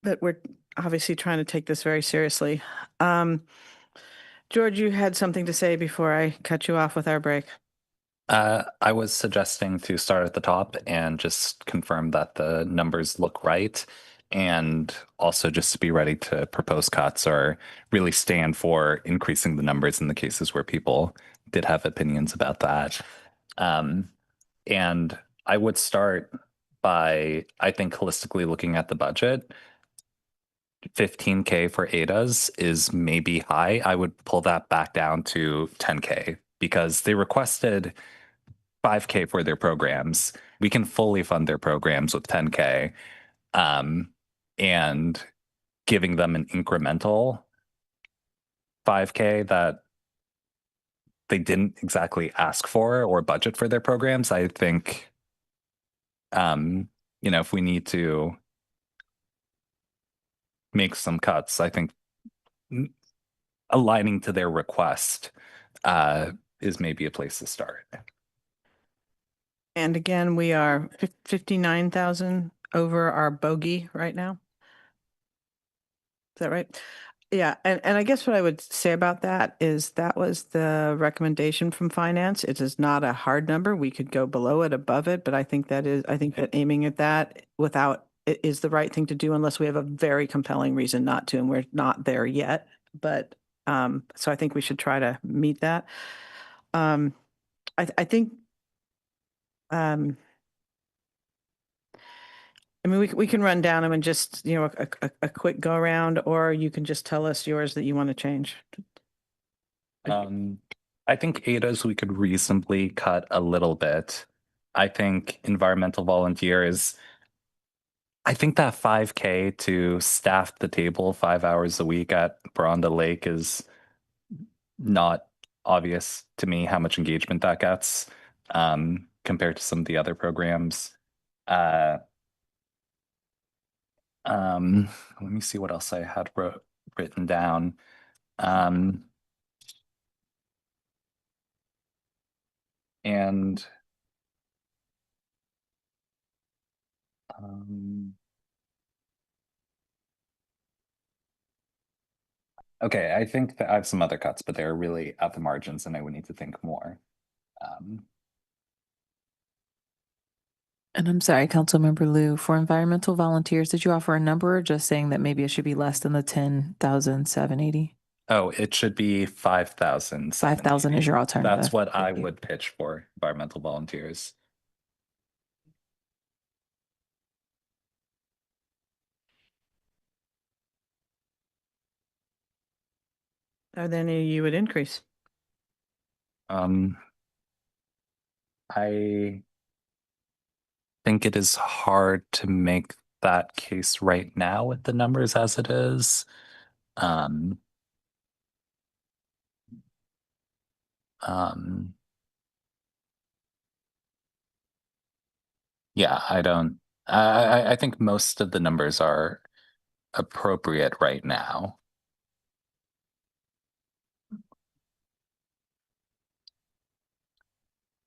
Speaker 2: But we're obviously trying to take this very seriously. George, you had something to say before I cut you off with our break.
Speaker 10: I was suggesting to start at the top and just confirm that the numbers look right, and also just to be ready to propose cuts or really stand for increasing the numbers in the cases where people did have opinions about that. And I would start by, I think, holistically looking at the budget. 15K for ADAs is maybe high. I would pull that back down to 10K because they requested 5K for their programs. We can fully fund their programs with 10K. And giving them an incremental 5K that they didn't exactly ask for or budget for their programs, I think, if we need to make some cuts, I think aligning to their request is maybe a place to start.
Speaker 2: And again, we are 59,000 over our bogey right now. Is that right? Yeah, and I guess what I would say about that is that was the recommendation from finance. It is not a hard number. We could go below it, above it, but I think that aiming at that without it is the right thing to do unless we have a very compelling reason not to, and we're not there yet. But so I think we should try to meet that. I think I mean, we can run down them and just, a quick go around, or you can just tell us yours that you want to change.
Speaker 10: I think ADAs we could reasonably cut a little bit. I think environmental volunteers, I think that 5K to staff the table 5 hours a week at Baranda Lake is not obvious to me how much engagement that gets compared to some of the other programs. Let me see what else I had written down. And okay, I think that I have some other cuts, but they're really at the margins and I would need to think more.
Speaker 9: And I'm sorry, Councilmember Liu, for environmental volunteers, did you offer a number or just saying that maybe it should be less than the 10,780?
Speaker 10: Oh, it should be 5,000.
Speaker 9: 5,000 is your alternative.
Speaker 10: That's what I would pitch for environmental volunteers.
Speaker 2: Are there any you would increase?
Speaker 10: I think it is hard to make that case right now with the numbers as it is. Yeah, I think most of the numbers are appropriate right now.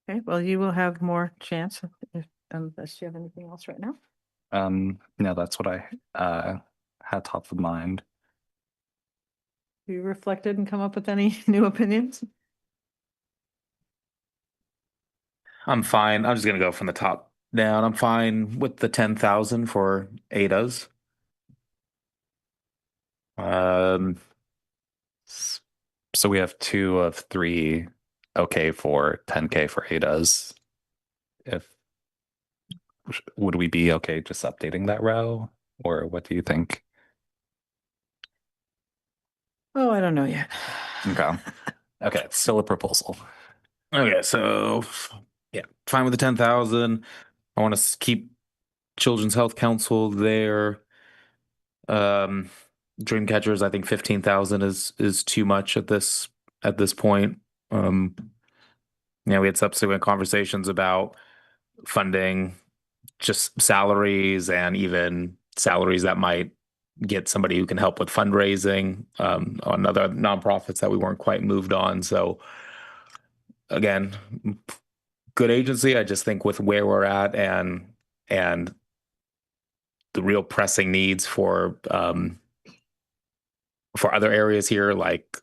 Speaker 2: Okay, well, you will have more chance unless you have anything else right now.
Speaker 10: No, that's what I had top of mind.
Speaker 2: Have you reflected and come up with any new opinions?
Speaker 7: I'm fine. I'm just gonna go from the top down. I'm fine with the 10,000 for ADAs.
Speaker 10: So we have 2 of 3 okay for 10K for ADAs. Would we be okay just updating that row, or what do you think?
Speaker 2: Oh, I don't know yet.
Speaker 10: Okay. Okay, it's still a proposal.
Speaker 7: Okay, so yeah, fine with the 10,000. I want to keep Children's Health Council there. Dream Catchers, I think 15,000 is too much at this point. We had subsequent conversations about funding just salaries and even salaries that might get somebody who can help with fundraising on other nonprofits that we weren't quite moved on. So again, good agency. I just think with where we're at and the real pressing needs for other areas here, like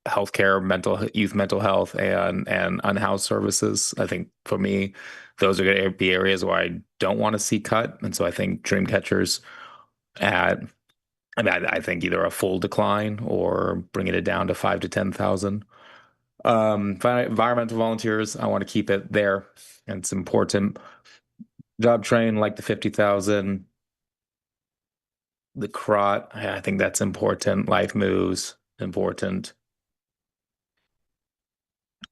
Speaker 7: healthcare, youth mental health, and unhoused services. I think for me, those are going to be areas where I don't want to see cut, and so I think Dreamcatchers at I think either a full decline or bringing it down to 5 to 10,000. Environmental volunteers, I want to keep it there. And it's important. Job train, like the 50,000. The CROT, I think that's important. Life moves, important.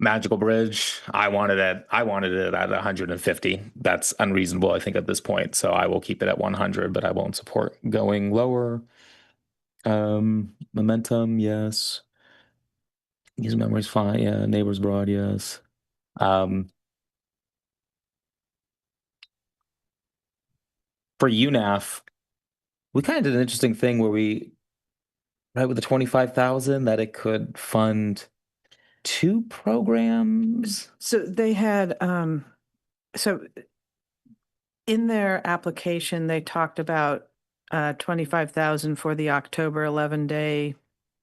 Speaker 7: Magical Bridge, I wanted it at 150. That's unreasonable, I think, at this point. So I will keep it at 100, but I won't support going lower. Momentum, yes. Use memories, fine. Yeah. Neighbors Broad, yes. For UNAF, we kind of did an interesting thing where right with the 25,000, that it could fund 2 programs.
Speaker 2: So they had, so in their application, they talked about 25,000 for the October 11-day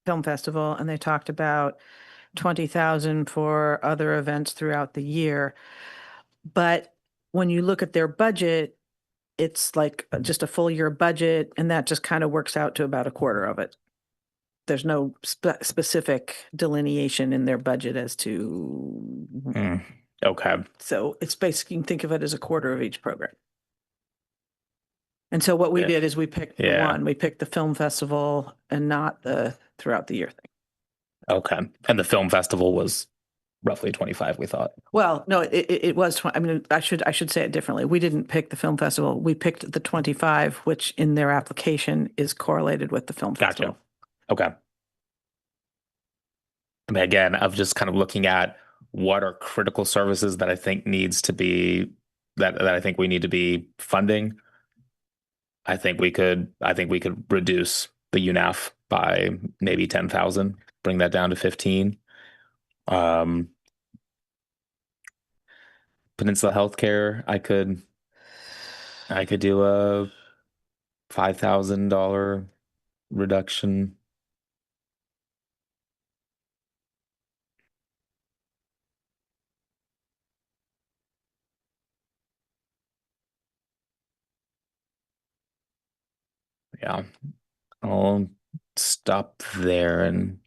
Speaker 2: film festival, and they talked about 20,000 for other events throughout the year. But when you look at their budget, it's like just a full year budget, and that just kind of works out to about a quarter of it. There's no specific delineation in their budget as to.
Speaker 7: Okay.
Speaker 2: So it's basically, you can think of it as a quarter of each program. And so what we did is we picked the one, we picked the film festival and not the throughout the year thing.
Speaker 7: Okay. And the film festival was roughly 25, we thought.
Speaker 2: Well, no, it was 20. I mean, I should say it differently. We didn't pick the film festival. We picked the 25, which in their application is correlated with the film festival.
Speaker 7: Okay. I mean, again, of just kind of looking at what are critical services that I think needs to be that I think we need to be funding. I think we could reduce the UNAF by maybe 10,000, bring that down to 15. Peninsula Healthcare, I could do a $5,000 reduction. Yeah, I'll stop there and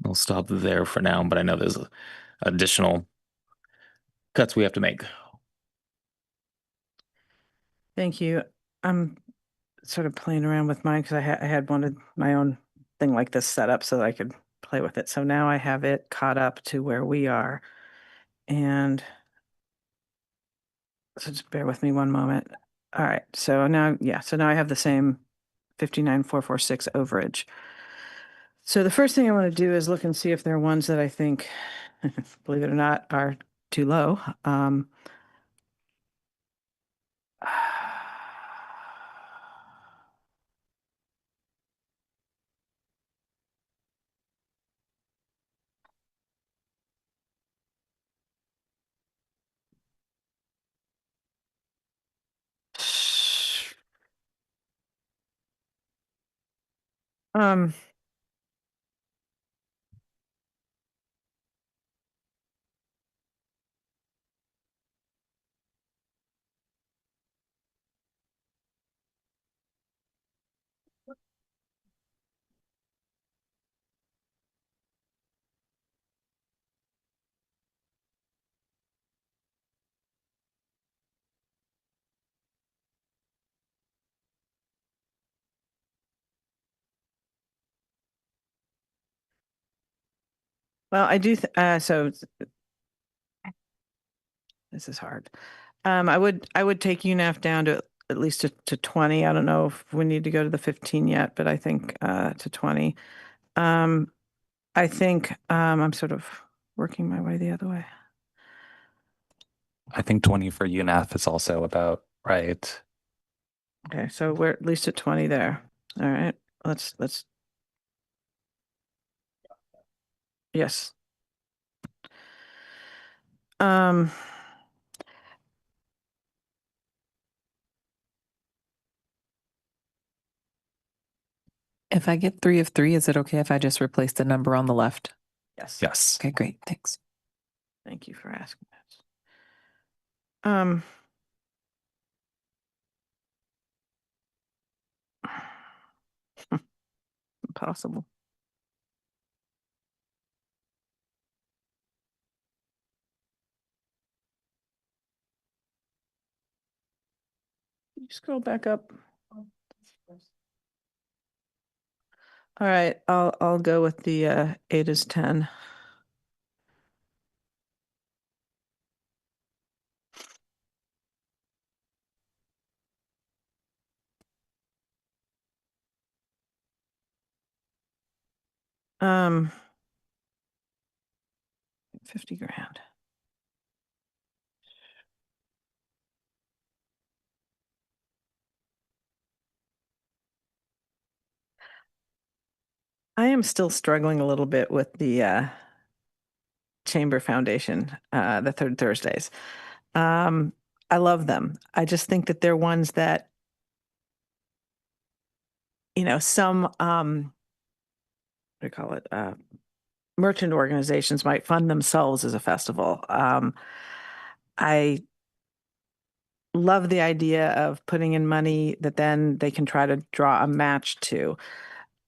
Speaker 7: I'll stop there for now, but I know there's additional cuts we have to make.
Speaker 2: Thank you. I'm sort of playing around with mine because I had wanted my own thing like this set up so that I could play with it. So now I have it caught up to where we are. And so just bear with me one moment. All right. So now I have the same 59,446 overage. So the first thing I want to do is look and see if there are ones that I think, believe it or not, are too low. Um, well, I do, so this is hard. I would take UNAF down to at least to 20. I don't know if we need to go to the 15 yet, but I think to 20. I think I'm sort of working my way the other way.
Speaker 10: I think 20 for UNAF is also about right.
Speaker 2: Okay, so we're at least at 20 there. All right, let's, yes. Um,
Speaker 9: If I get 3 of 3, is it okay if I just replace the number on the left?
Speaker 2: yes.
Speaker 10: Yes.
Speaker 9: Okay, great. Thanks.
Speaker 2: Thank you for asking that. Impossible. Can you scroll back up? All right, I'll go with the 8 is 10. Um, 50 grand. I am still struggling a little bit with the Chamber Foundation, the third Thursdays. I love them. I just think that they're ones that, some, what do you call it? Merchant organizations might fund themselves as a festival. I love the idea of putting in money that then they can try to draw a match to.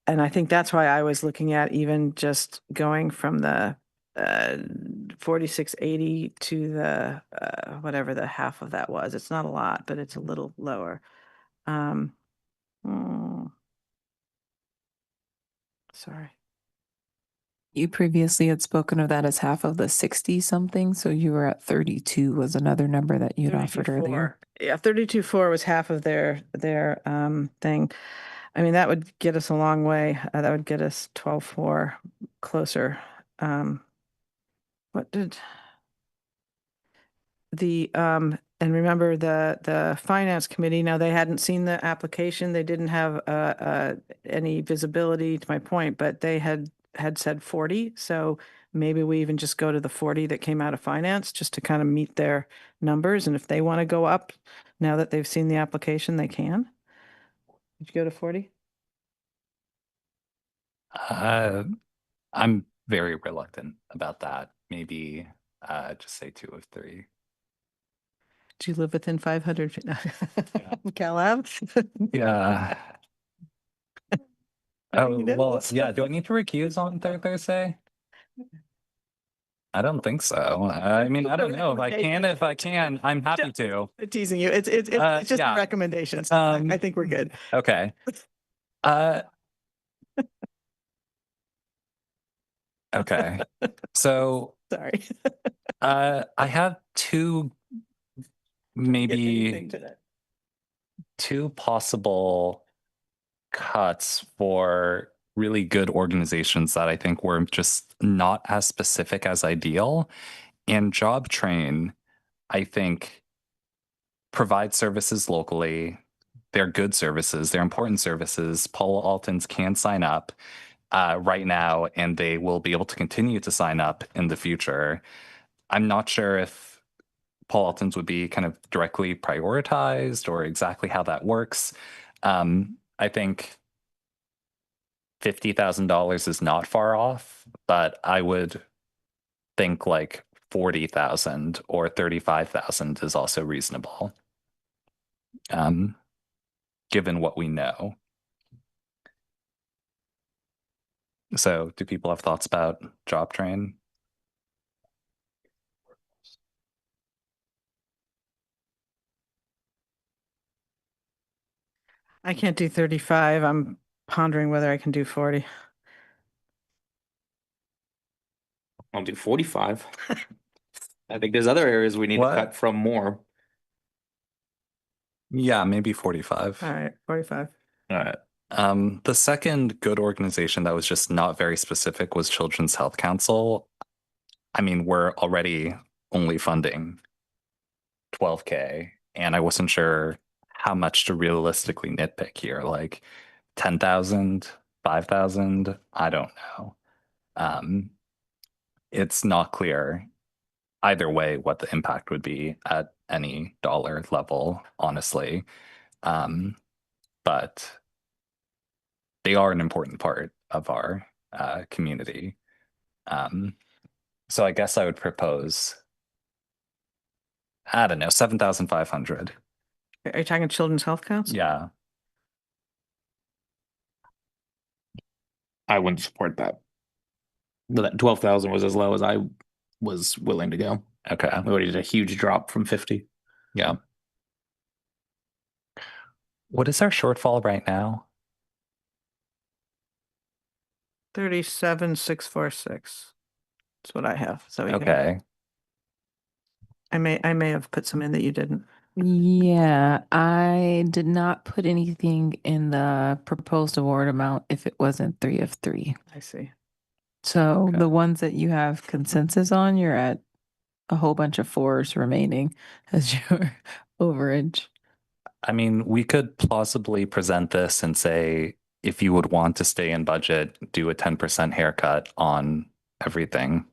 Speaker 2: And I think that's why I was looking at even just going from the 4680 to the whatever the half of that was. It's not a lot, but it's a little lower. Oh, sorry.
Speaker 9: You previously had spoken of that as half of the 60 something, so you were at 32 was another number that you'd offered earlier.
Speaker 2: Yeah, 32.4 was half of their thing. I mean, that would get us a long way. That would get us 12.4 closer. What did the and remember the finance committee, now they hadn't seen the application. They didn't have any visibility to my point, but they had said 40. So maybe we even just go to the 40 that came out of finance just to kind of meet their numbers. And if they want to go up now that they've seen the application, they can. Did you go to 40?
Speaker 10: I'm very reluctant about that. Maybe just say 2 of 3.
Speaker 2: Do you live within 500 feet? Cal Ave?
Speaker 10: Yeah. Oh, well, yeah. Do I need to recuse on third Thursday? I don't think so. I mean, I don't know. If I can, I'm happy to.
Speaker 2: Teasing you. It's just
Speaker 10: yeah.
Speaker 2: a recommendation. I think we're good.
Speaker 10: Okay. Okay. So
Speaker 2: sorry.
Speaker 10: I have maybe 2 possible cuts for really good organizations that I think were just not as specific as ideal. And Job Train, I think, provides services locally. They're good services. They're important services. Paul Altons can sign up right now, and they will be able to continue to sign up in the future. I'm not sure if Paul Altons would be kind of directly prioritized or exactly how that works. I think $50,000 is not far off, but I would think like 40,000 or 35,000 is also reasonable. Given what we know. So do people have thoughts about Job Train?
Speaker 2: I can't do 35. I'm pondering whether I can do 40.
Speaker 7: I'll do 45. I think there's other areas we need to cut from more.
Speaker 10: Yeah, maybe 45.
Speaker 2: All right, 45.
Speaker 7: All right.
Speaker 10: The second good organization that was just not very specific was Children's Health Council. I mean, we're already only funding $12K, and I wasn't sure how much to realistically nitpick here, like 10,000, 5,000, I don't know. It's not clear either way what the impact would be at any dollar level, honestly. But they are an important part of our community. So I guess I would propose, I don't know, 7,500.
Speaker 2: Are you talking Children's Health Council?
Speaker 10: Yeah.
Speaker 7: I wouldn't support that. That 12,000 was as low as I was willing to go.
Speaker 10: Okay.
Speaker 7: We already did a huge drop from 50.
Speaker 10: Yeah. What is our shortfall right now?
Speaker 2: 37,646. That's what I have. So
Speaker 10: Okay.
Speaker 2: I may have put some in that you didn't.
Speaker 9: Yeah, I did not put anything in the proposed award amount if it wasn't 3 of 3.
Speaker 2: I see.
Speaker 9: So the ones that you have consensus on, you're at a whole bunch of 4s remaining as your overage.
Speaker 10: I mean, we could plausibly present this and say, if you would want to stay in budget, do a 10% haircut on everything.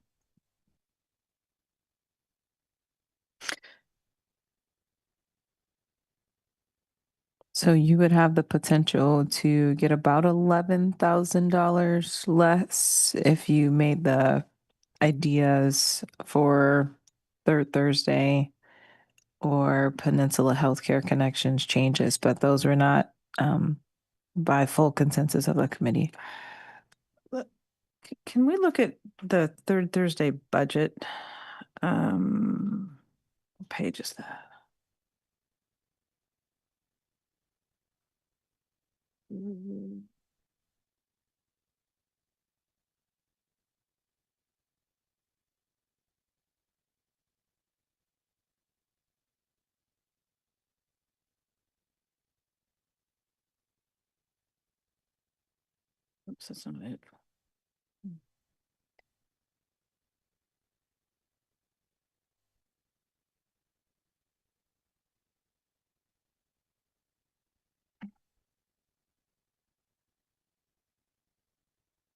Speaker 9: So you would have the potential to get about $11,000 less if you made the ideas for Third Thursday or Peninsula Healthcare Connections changes, but those were not by full consensus of the committee.
Speaker 2: Can we look at the Third Thursday budget? What page is that? Oops, that's not it.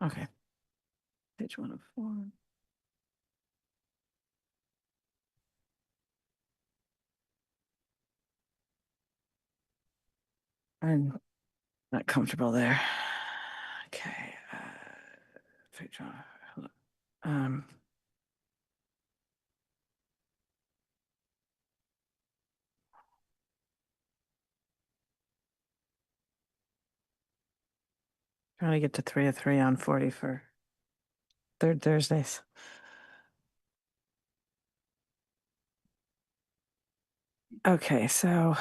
Speaker 2: Okay. Page 104. I'm not comfortable there. Okay. Page one. Trying to get to 3 of 3 on 40 for Third Thursdays. Okay, so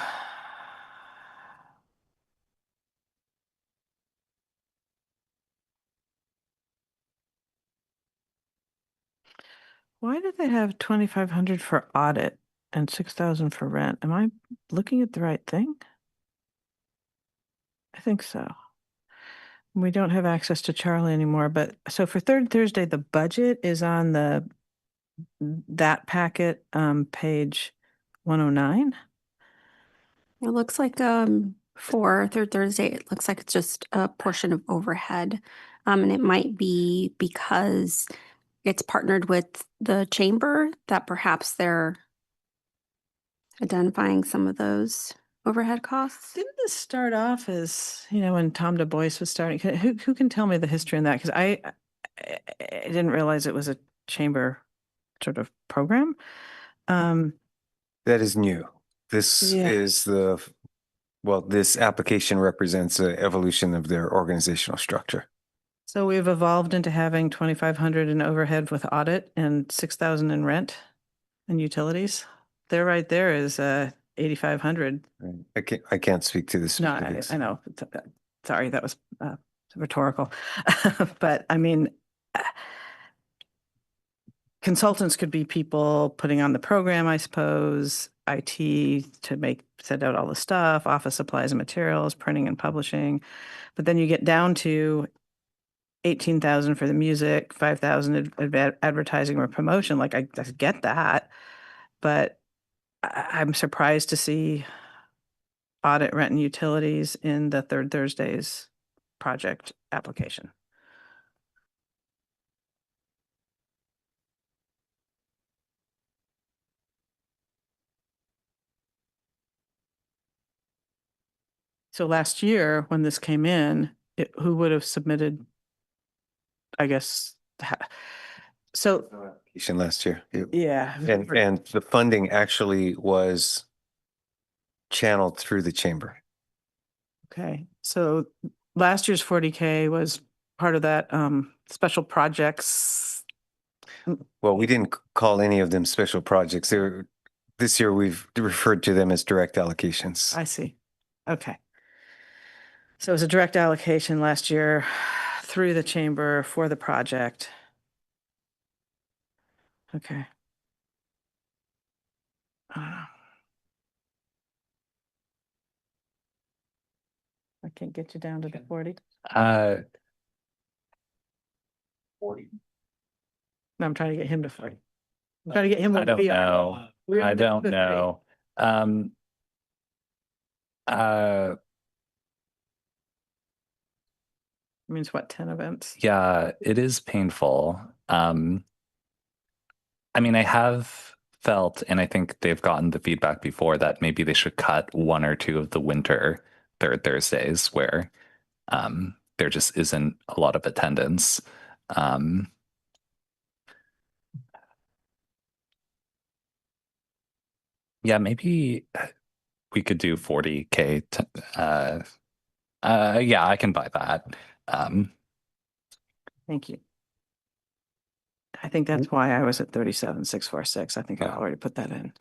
Speaker 2: why did they have 2,500 for audit and 6,000 for rent? Am I looking at the right thing? I think so. We don't have access to Charlie anymore, but so for Third Thursday, the budget is on that packet, page 109.
Speaker 5: It looks like for Third Thursday, it looks like it's just a portion of overhead. And it might be because it's partnered with the chamber that perhaps they're identifying some of those overhead costs.
Speaker 2: Didn't this start off as, when Tom Du Bois was starting? Who can tell me the history on that? Because I didn't realize it was a chamber sort of program.
Speaker 15: That is new. This is this application represents an evolution of their organizational structure.
Speaker 2: So we've evolved into having 2,500 in overhead with audit and 6,000 in rent and utilities. There, right there is 8,500.
Speaker 15: I can't speak to this.
Speaker 2: No, I know. Sorry, that was rhetorical. But I mean, consultants could be people putting on the program, I suppose, IT to send out all the stuff, office supplies and materials, printing and publishing. But then you get down to 18,000 for the music, 5,000 advertising or promotion. Like I get that, but I'm surprised to see audit, rent, and utilities in the third Thursdays project application. So last year, when this came in, who would have submitted, I guess, so,
Speaker 15: Application last year.
Speaker 2: yeah.
Speaker 15: And the funding actually was channeled through the chamber.
Speaker 2: Okay, so last year's 40K was part of that special projects.
Speaker 15: Well, we didn't call any of them special projects. This year we've referred to them as direct allocations.
Speaker 2: I see. Okay. So it was a direct allocation last year through the chamber for the project. Okay. I can't get you down to the 40.
Speaker 10: 40.
Speaker 2: No, I'm trying to get him to 40. I'm trying to get him.
Speaker 10: I don't know. I don't know.
Speaker 2: Means what, 10 events?
Speaker 10: Yeah, it is painful. I mean, I have felt, and I think they've gotten the feedback before, that maybe they should cut one or two of the winter third Thursdays where there just isn't a lot of attendance. Yeah, maybe we could do 40K. Yeah, I can buy that.
Speaker 2: Thank you. I think that's why I was at 37,646. I think I already put that in.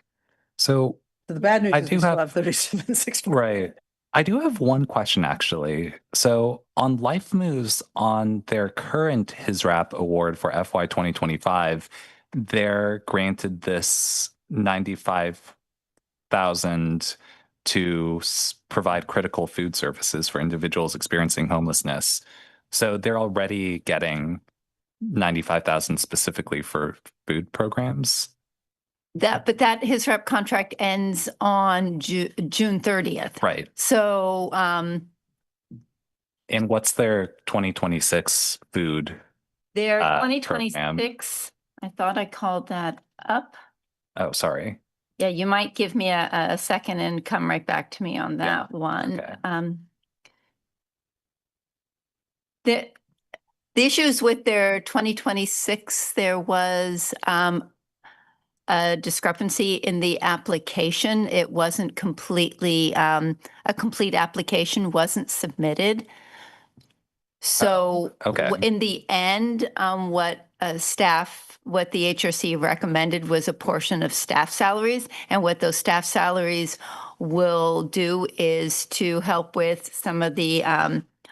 Speaker 10: So
Speaker 2: The bad news
Speaker 10: I
Speaker 2: is
Speaker 10: do
Speaker 2: we still
Speaker 10: have-
Speaker 2: have 37,646.
Speaker 10: Right. I do have one question actually. So on Life Moves, on their current HISRAP award for FY 2025, they're granted this 95,000 to provide critical food services for individuals experiencing homelessness. So they're already getting 95,000 specifically for food programs.
Speaker 17: But that his rep contract ends on June 30th.
Speaker 10: Right.
Speaker 17: So,
Speaker 10: And what's their 2026 food?
Speaker 17: their
Speaker 10: program?
Speaker 17: 2026, I thought I called that up.
Speaker 10: Oh, sorry.
Speaker 17: Yeah, you might give me a second and come right back to me on that one.
Speaker 10: Okay.
Speaker 17: The issues with their 2026, there was a discrepancy in the application. It wasn't completely, a complete application wasn't submitted. So
Speaker 10: okay.
Speaker 17: In the end, what the HRC recommended was a portion of staff salaries. And what those staff salaries will do is to help with some of the,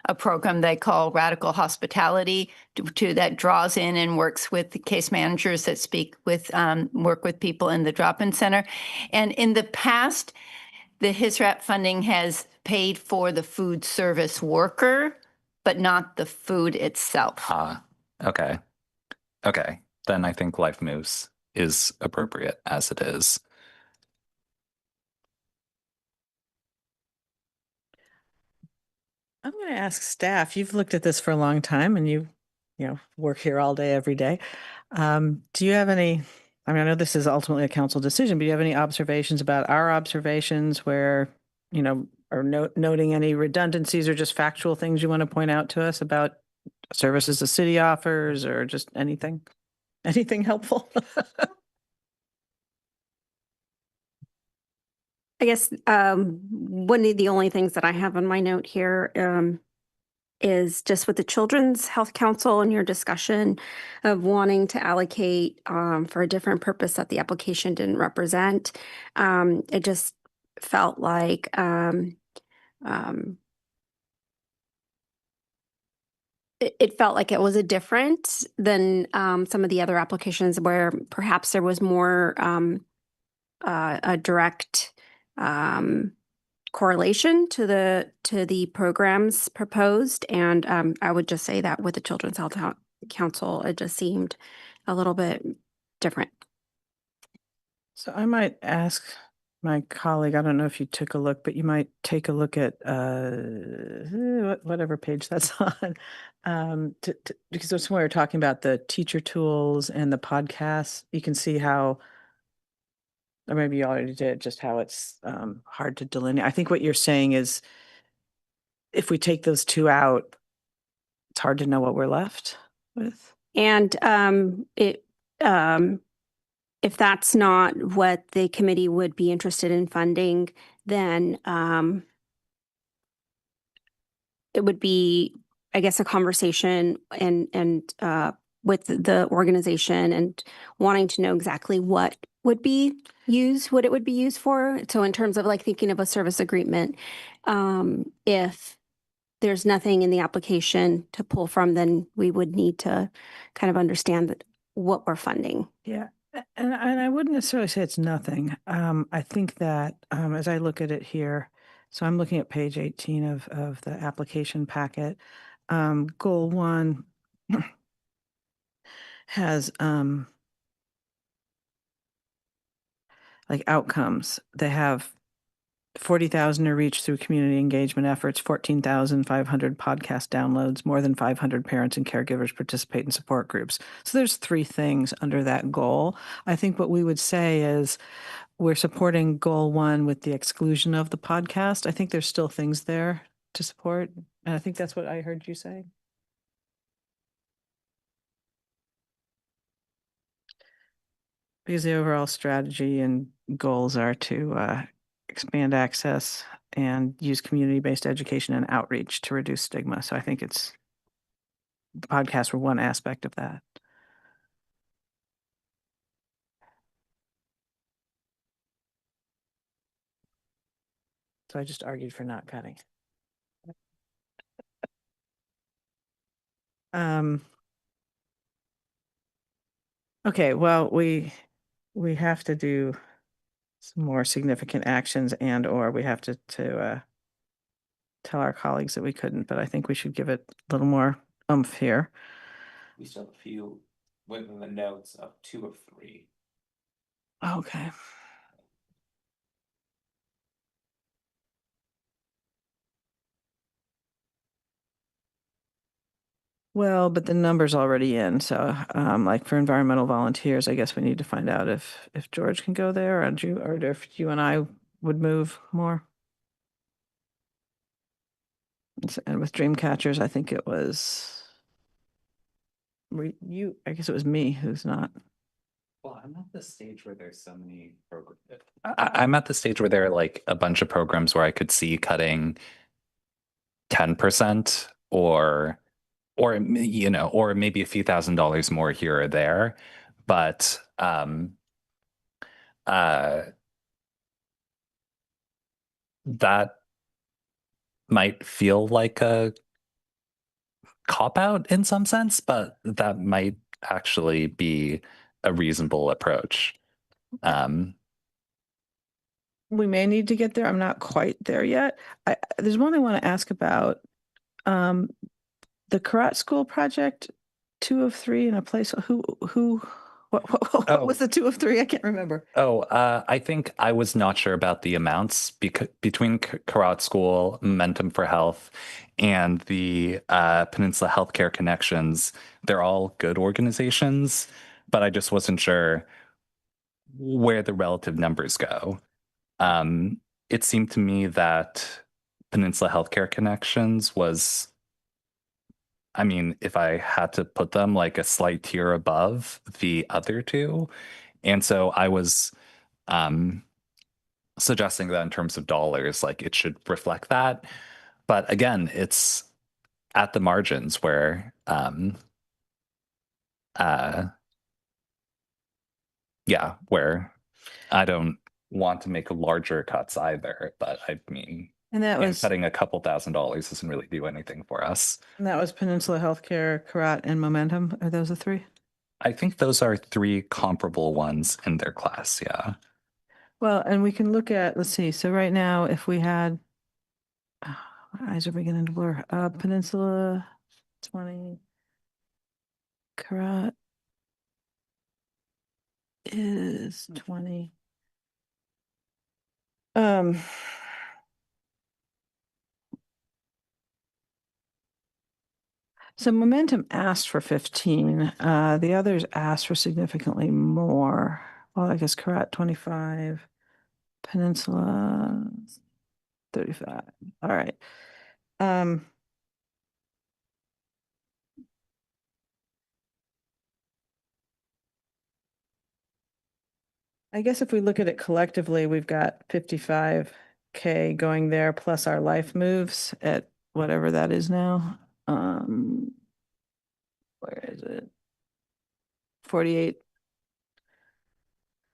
Speaker 17: a program they call Radical Hospitality that draws in and works with the case managers that work with people in the drop-in center. And in the past, the HISRAP funding has paid for the food service worker, but not the food itself.
Speaker 10: Okay. Okay. Then I think Life Moves is appropriate as it is.
Speaker 2: I'm going to ask staff. You've looked at this for a long time and you work here all day, every day. Do you have any, I know this is ultimately a council decision, but do you have any observations about our observations where, or noting any redundancies or just factual things you want to point out to us about services the city offers or just anything helpful?
Speaker 19: I guess one of the only things that I have on my note here is just with the Children's Health Council and your discussion of wanting to allocate for a different purpose that the application didn't represent. It just felt like it felt like it was a different than some of the other applications where perhaps there was more a direct correlation to the programs proposed. And I would just say that with the Children's Health Council, it just seemed a little bit different.
Speaker 2: So I might ask my colleague, I don't know if you took a look, but you might take a look at whatever page that's on. Because that's when we were talking about the teacher tools and the podcasts, you can see how, or maybe you already did, just how it's hard to delineate. I think what you're saying is if we take those two out, it's hard to know what we're left with.
Speaker 19: And if that's not what the committee would be interested in funding, then it would be, I guess, a conversation and with the organization and wanting to know exactly what would be used, what it would be used for. So in terms of like thinking of a service agreement, if there's nothing in the application to pull from, then we would need to kind of understand that what we're funding.
Speaker 2: Yeah. And I wouldn't necessarily say it's nothing. I think that as I look at it here, so I'm looking at page 18 of the application packet. Goal 1 has like outcomes. They have 40,000 to reach through community engagement efforts, 14,500 podcast downloads, more than 500 parents and caregivers participate in support groups. So there's 3 things under that goal. I think what we would say is we're supporting goal 1 with the exclusion of the podcast. I think there's still things there to support. And I think that's what I heard you say. Because the overall strategy and goals are to expand access and use community-based education and outreach to reduce stigma. So I think it's the podcasts were one aspect of that. So I just argued for not cutting. Okay, well, we have to do some more significant actions and or we have to tell our colleagues that we couldn't, but I think we should give it a little more oomph here.
Speaker 7: We still have a few within the notes of 2 of 3.
Speaker 2: Okay. Well, but the number's already in, so like for environmental volunteers, I guess we need to find out if George can go there or if you and I would move more. And with dream catchers, I think it was you. I guess it was me who's not.
Speaker 10: Well, I'm at the stage where there's so many programs. I'm at the stage where there are like a bunch of programs where I could see cutting 10% or you know, or maybe a few $1,000s more here or there. But that might feel like a cop out in some sense, but that might actually be a reasonable approach.
Speaker 2: We may need to get there. I'm not quite there yet. There's one I want to ask about. The Karat School project, 2 of 3 in a place. What was the 2 of 3? I can't remember.
Speaker 10: I think I was not sure about the amounts because between Karat School, Momentum for Health, and the Peninsula Healthcare Connections. They're all good organizations, but I just wasn't sure where the relative numbers go. It seemed to me that Peninsula Healthcare Connections was, I mean, if I had to put them like a slight tier above the other 2. And so I was suggesting that in terms of dollars, like it should reflect that. But again, it's at the margins where where I don't want to make larger cuts either. But I mean,
Speaker 2: And that was
Speaker 10: cutting a couple $1,000s doesn't really do anything for us.
Speaker 2: And that was Peninsula Healthcare, Karat, and Momentum. Are those the 3?
Speaker 10: I think those are 3 comparable ones in their class. Yeah.
Speaker 2: Well, and we can look at, let's see. So right now, if we had, my eyes are beginning to blur. Peninsula 20, Karat is 20. Um, so Momentum asked for 15. The others asked for significantly more. Well, I guess Karat 25, Peninsula 35. All right. I guess if we look at it collectively, we've got 55K going there plus our life moves at whatever that is now. Where is it? 48.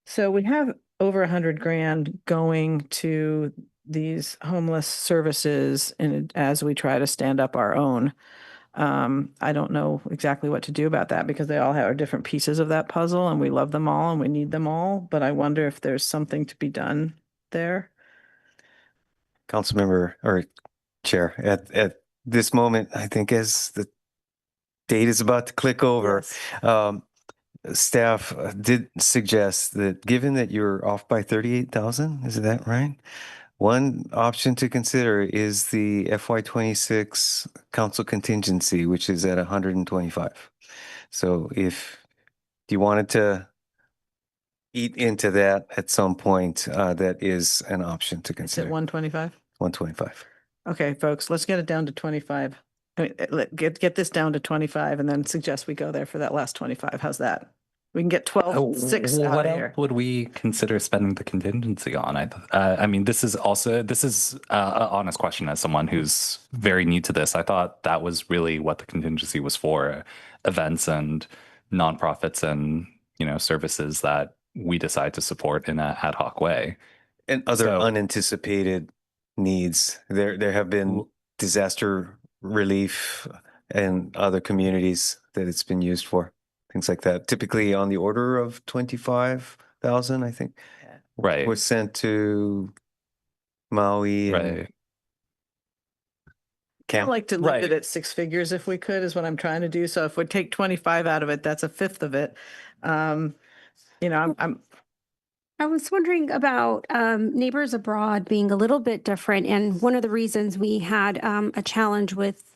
Speaker 2: So we have over 100 grand going to these homeless services and as we try to stand up our own. I don't know exactly what to do about that because they all have different pieces of that puzzle and we love them all and we need them all, but I wonder if there's something to be done there.
Speaker 15: Councilmember or Chair, at this moment, I think as the date is about to click over, staff did suggest that given that you're off by 38,000, is that right? One option to consider is the FY26 council contingency, which is at 125. So if you wanted to eat into that at some point, that is an option to
Speaker 2: It's
Speaker 15: consider.
Speaker 2: at 125.
Speaker 15: 125.
Speaker 2: Okay, folks, let's get it down to 25. I mean, get this down to 25 and then suggest we go there for that last 25. How's that? We can get 12.6 out
Speaker 10: What
Speaker 2: of
Speaker 10: else
Speaker 2: here.
Speaker 10: would we consider spending the contingency on? I mean, this is an honest question as someone who's very new to this. I thought that was really what the contingency was for, events and nonprofits and, services that we decide to support in an ad hoc way.
Speaker 15: And other unanticipated needs. There have been disaster relief and other communities that it's been used for, things like that. Typically on the order of 25,000, I think.
Speaker 10: Right.
Speaker 15: Was sent to Maui and
Speaker 2: I'd like to leave it at six figures if we could, is what I'm trying to do. So if we take 25 out of it, that's a fifth of it.
Speaker 19: I was wondering about Neighbors Abroad being a little bit different. And one of the reasons we had a challenge with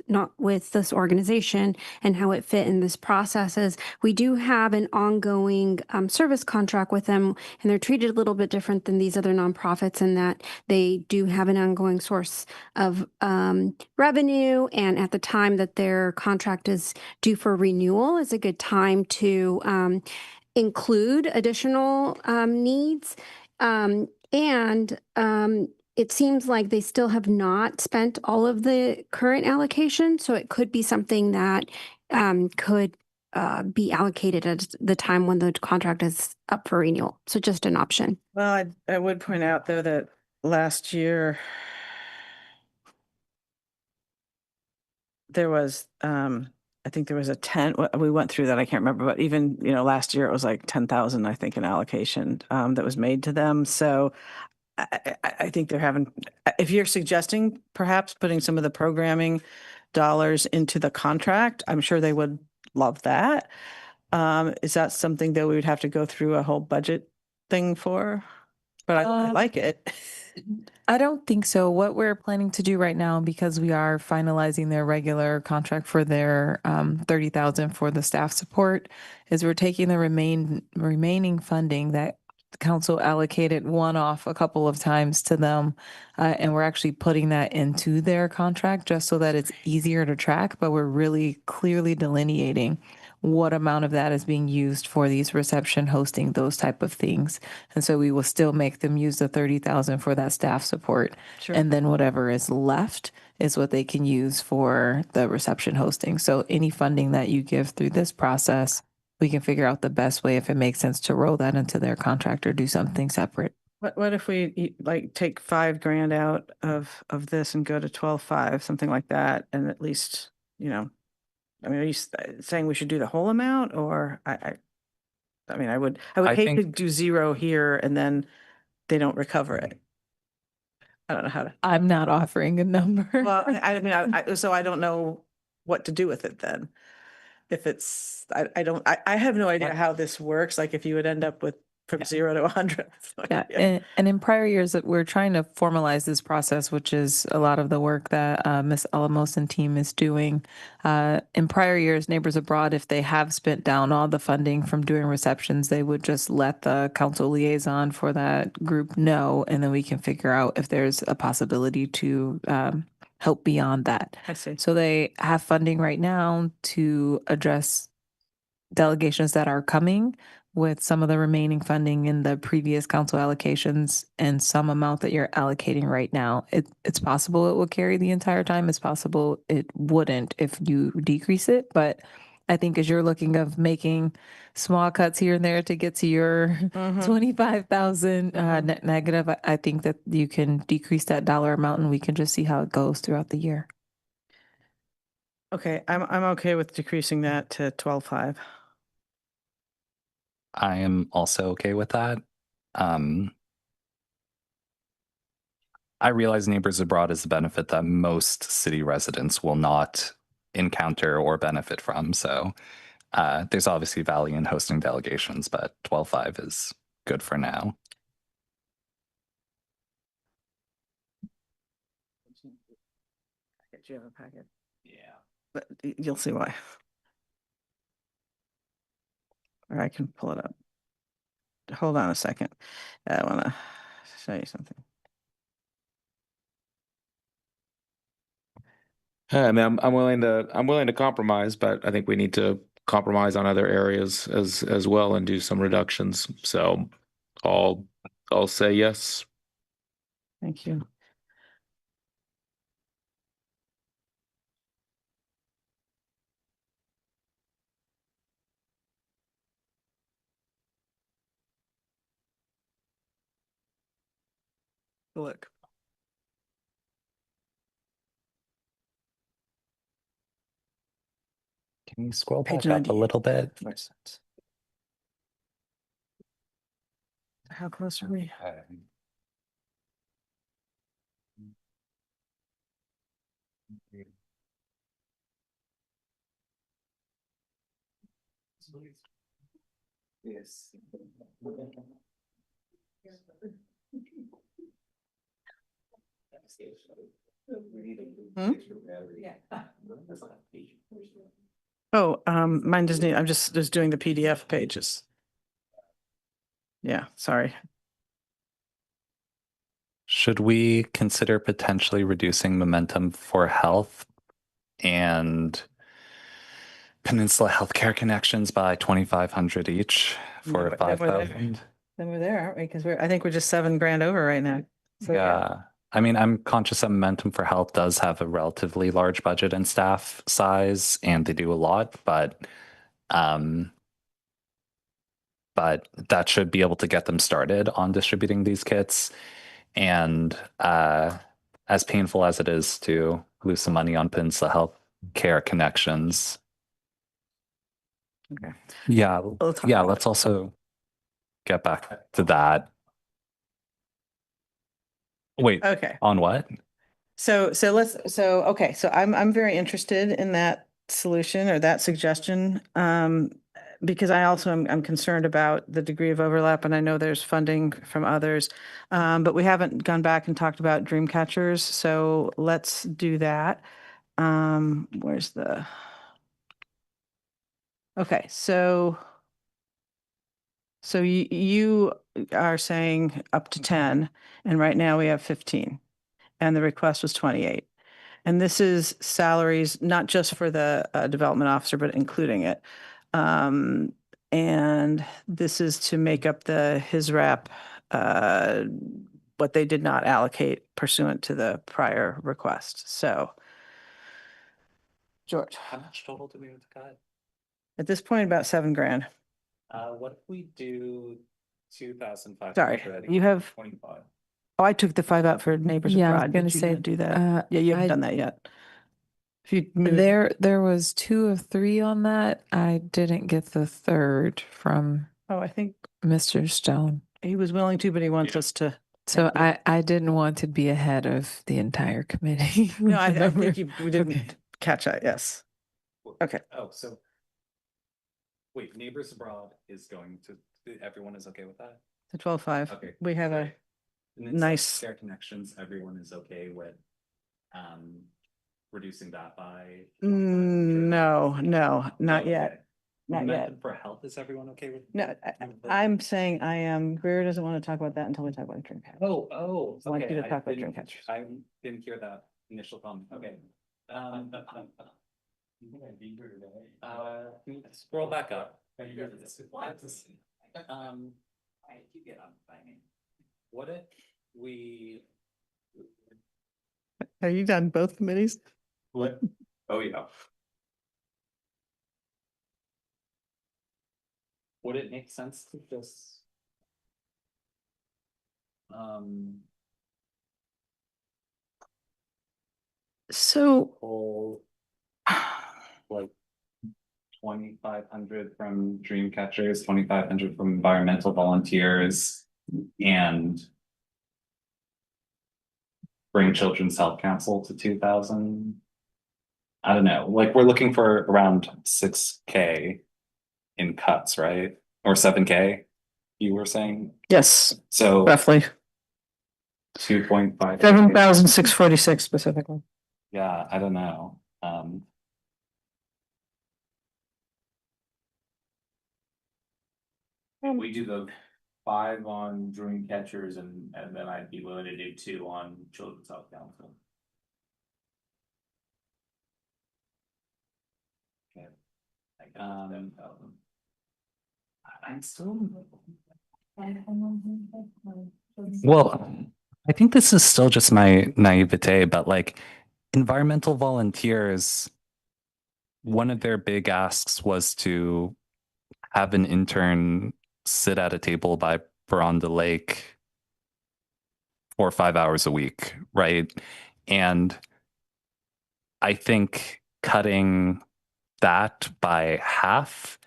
Speaker 19: this organization and how it fit in this process is we do have an ongoing service contract with them, and they're treated a little bit different than these other nonprofits in that they do have an ongoing source of revenue. And at the time that their contract is due for renewal is a good time to include additional needs. It seems like they still have not spent all of the current allocation. So it could be something that could be allocated at the time when the contract is up for renewal. So just an option.
Speaker 2: Well, I would point out though that last year there was, I think there was we went through that. I can't remember, but even, last year it was like 10,000, I think, in allocation that was made to them. So I think they're having, if you're suggesting perhaps putting some of the programming dollars into the contract, I'm sure they would love that. Is that something that we would have to go through a whole budget thing for? But I like it.
Speaker 9: I don't think so. What we're planning to do right now, because we are finalizing their regular contract for their 30,000 for the staff support, is we're taking the remaining funding that the council allocated one-off a couple of times to them, and we're actually putting that into their contract just so that it's easier to track, but we're really clearly delineating what amount of that is being used for these reception, hosting, those type of things. And so we will still make them use the 30,000 for that staff support.
Speaker 2: Sure.
Speaker 9: And then whatever is left is what they can use for the reception hosting. So any funding that you give through this process, we can figure out the best way if it makes sense to roll that into their contract or do something separate.
Speaker 2: What if we take $5,000 out of this and go to 12.5, something like that, and at least, are you saying we should do the whole amount, or I would hate to do zero here and then they don't recover it. I don't know how to.
Speaker 9: I'm not offering a number.
Speaker 2: Well, so I don't know what to do with it then. If it's, I have no idea how this works. Like if you would end up with from 0 to 100.
Speaker 9: Yeah, and in prior years, that we're trying to formalize this process, which is a lot of the work that Ms. Alamos and team is doing. In prior years, Neighbors Abroad, if they have spent down all the funding from doing receptions, they would just let the council liaison for that group know, and then we can figure out if there's a possibility to help beyond that.
Speaker 2: I see.
Speaker 9: So they have funding right now to address delegations that are coming, with some of the remaining funding in the previous council allocations and some amount that you're allocating right now. It's possible it will carry the entire time. It's possible it wouldn't if you decrease it. But I think as you're looking of making small cuts here and there to get to your 25,000 net negative, I think that you can decrease that dollar amount and we can just see how it goes throughout the year.
Speaker 2: Okay, I'm okay with decreasing that to 12.5.
Speaker 10: I am also okay with that. I realize Neighbors Abroad is a benefit that most city residents will not encounter or benefit from. So there's obviously value in hosting delegations, but 12.5 is good for now.
Speaker 2: Do you have a packet?
Speaker 10: Yeah.
Speaker 2: But you'll see why. Or I can pull it up. Hold on a second. I want to show you something.
Speaker 7: I mean, I'm willing to compromise, but I think we need to compromise on other areas as well and do some reductions. So I'll say yes.
Speaker 2: Thank you. Look.
Speaker 10: Can you scroll
Speaker 2: Page
Speaker 10: back up a
Speaker 2: 90.
Speaker 10: little bit?
Speaker 2: How close are we?
Speaker 10: Yes.
Speaker 2: Oh, mine doesn't need, I'm just doing the PDF pages. Yeah, sorry.
Speaker 10: Should we consider potentially reducing momentum for health and Peninsula Healthcare Connections by 2,500 each for
Speaker 2: Then we're there.
Speaker 10: 5,000?
Speaker 2: Then we're there, aren't we? Because I think we're just $7,000 over right now. So,
Speaker 10: Yeah. I mean, I'm conscious that Momentum for Health does have a relatively large budget and staff size, and they do a lot, but that should be able to get them started on distributing these kits. And as painful as it is to lose some money on Peninsula Health Care Connections.
Speaker 2: Okay.
Speaker 10: Yeah.
Speaker 2: We'll talk
Speaker 10: Yeah.
Speaker 2: about
Speaker 10: Let's also get back to that. Wait.
Speaker 2: Okay.
Speaker 10: On what?
Speaker 2: So I'm very interested in that solution or that suggestion. Because I also am concerned about the degree of overlap, and I know there's funding from others. But we haven't gone back and talked about dream catchers, so let's do that. Where's the? Okay, so you are saying up to 10, and right now we have 15, and the request was 28. And this is salaries, not just for the development officer, but including it. And this is to make up his wrap, what they did not allocate pursuant to the prior request. So, George,
Speaker 10: How much total do we have to cut?
Speaker 2: at this point, about $7,000.
Speaker 10: What if we do 2,500?
Speaker 2: Sorry, you have.
Speaker 10: 25.
Speaker 2: Oh, I took the 5 out for Neighbors
Speaker 9: Yeah, I was
Speaker 2: Abroad.
Speaker 9: gonna
Speaker 2: Did you
Speaker 9: say,
Speaker 2: not do that? Yeah, you haven't done that yet. If you move,
Speaker 9: There was 2 of 3 on that. I didn't get the third from
Speaker 2: oh, I think
Speaker 9: Mr. Stone.
Speaker 2: he was willing to, but he wants us to.
Speaker 9: So I didn't want to be ahead of the entire committee.
Speaker 2: No, I think we didn't catch that. Yes. Okay.
Speaker 10: Oh, so wait, Neighbors Abroad is going to Everyone is okay with that?
Speaker 2: The 12.5.
Speaker 10: Okay.
Speaker 2: We have a
Speaker 10: great. And then
Speaker 2: nice.
Speaker 10: Fair Connections, everyone is okay with reducing that by?
Speaker 2: No, not yet. Not yet.
Speaker 10: Momentum for Health, is everyone okay with?
Speaker 2: No, I'm saying I am, Greer doesn't want to talk about that until we talk about dream catchers.
Speaker 10: Oh,
Speaker 2: I want you
Speaker 10: okay.
Speaker 2: to talk about
Speaker 10: didn't-
Speaker 2: dream catchers.
Speaker 10: I didn't hear that initial comment. Okay. Can you scroll back up? What if we?
Speaker 2: Have you done both committees?
Speaker 10: What? Oh, yeah. Would it make sense to just?
Speaker 2: So,
Speaker 10: Pull like 2,500 from dream catchers, 2,500 from environmental volunteers, and bring Children's Health Council to 2,000. I don't know, like we're looking for around 6K in cuts, right? Or 7K, you were saying?
Speaker 2: yes,
Speaker 10: So
Speaker 2: roughly
Speaker 10: 2.5.
Speaker 2: 7,646 specifically.
Speaker 10: Yeah, I don't know.
Speaker 20: We do the 5 on dream catchers and then I'd be willing to do 2 on Children's Health Council.
Speaker 10: Okay. I'm still. Well, I think this is still just my naivete, but like environmental volunteers, one of their big asks was to have an intern sit at a table by Veranda Lake 4 or 5 hours a week, right? And I think cutting that by half,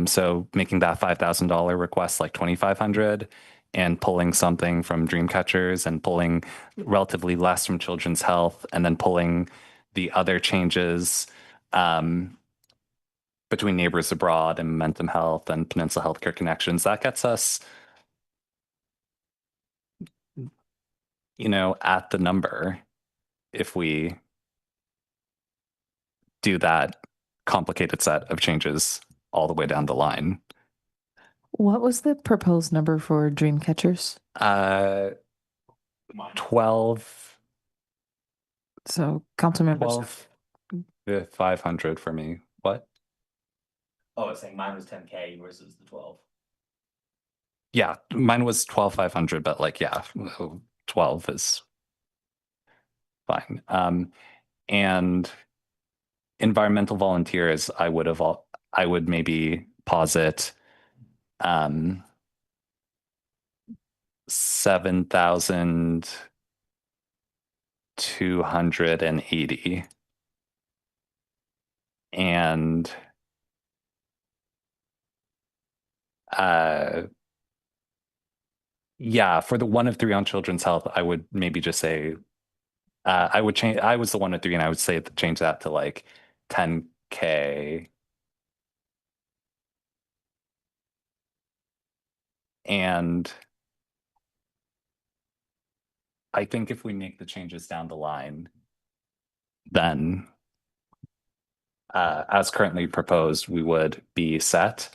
Speaker 10: so making that $5,000 request like 2,500, and pulling something from Dreamcatchers and pulling relatively less from Children's Health, and then pulling the other changes between Neighbors Abroad and Momentum Health and Peninsula Healthcare Connections. That gets us, at the number if we do that complicated set of changes all the way down the line.
Speaker 9: What was the proposed number for dream catchers?
Speaker 10: 12.
Speaker 9: So council members.
Speaker 10: 12 with 500 for me. What?
Speaker 20: Oh, I was saying mine was 10K versus the 12.
Speaker 10: Yeah, mine was 12,500, but like, yeah, 12 is fine. And environmental volunteers, I would maybe posit 7,280. And yeah, for the 1 of 3 on Children's Health, I would maybe just say I would change. I was the 1 of 3, and I would say change that to like 10K. And I think if we make the changes down the line, then as currently proposed, we would be set.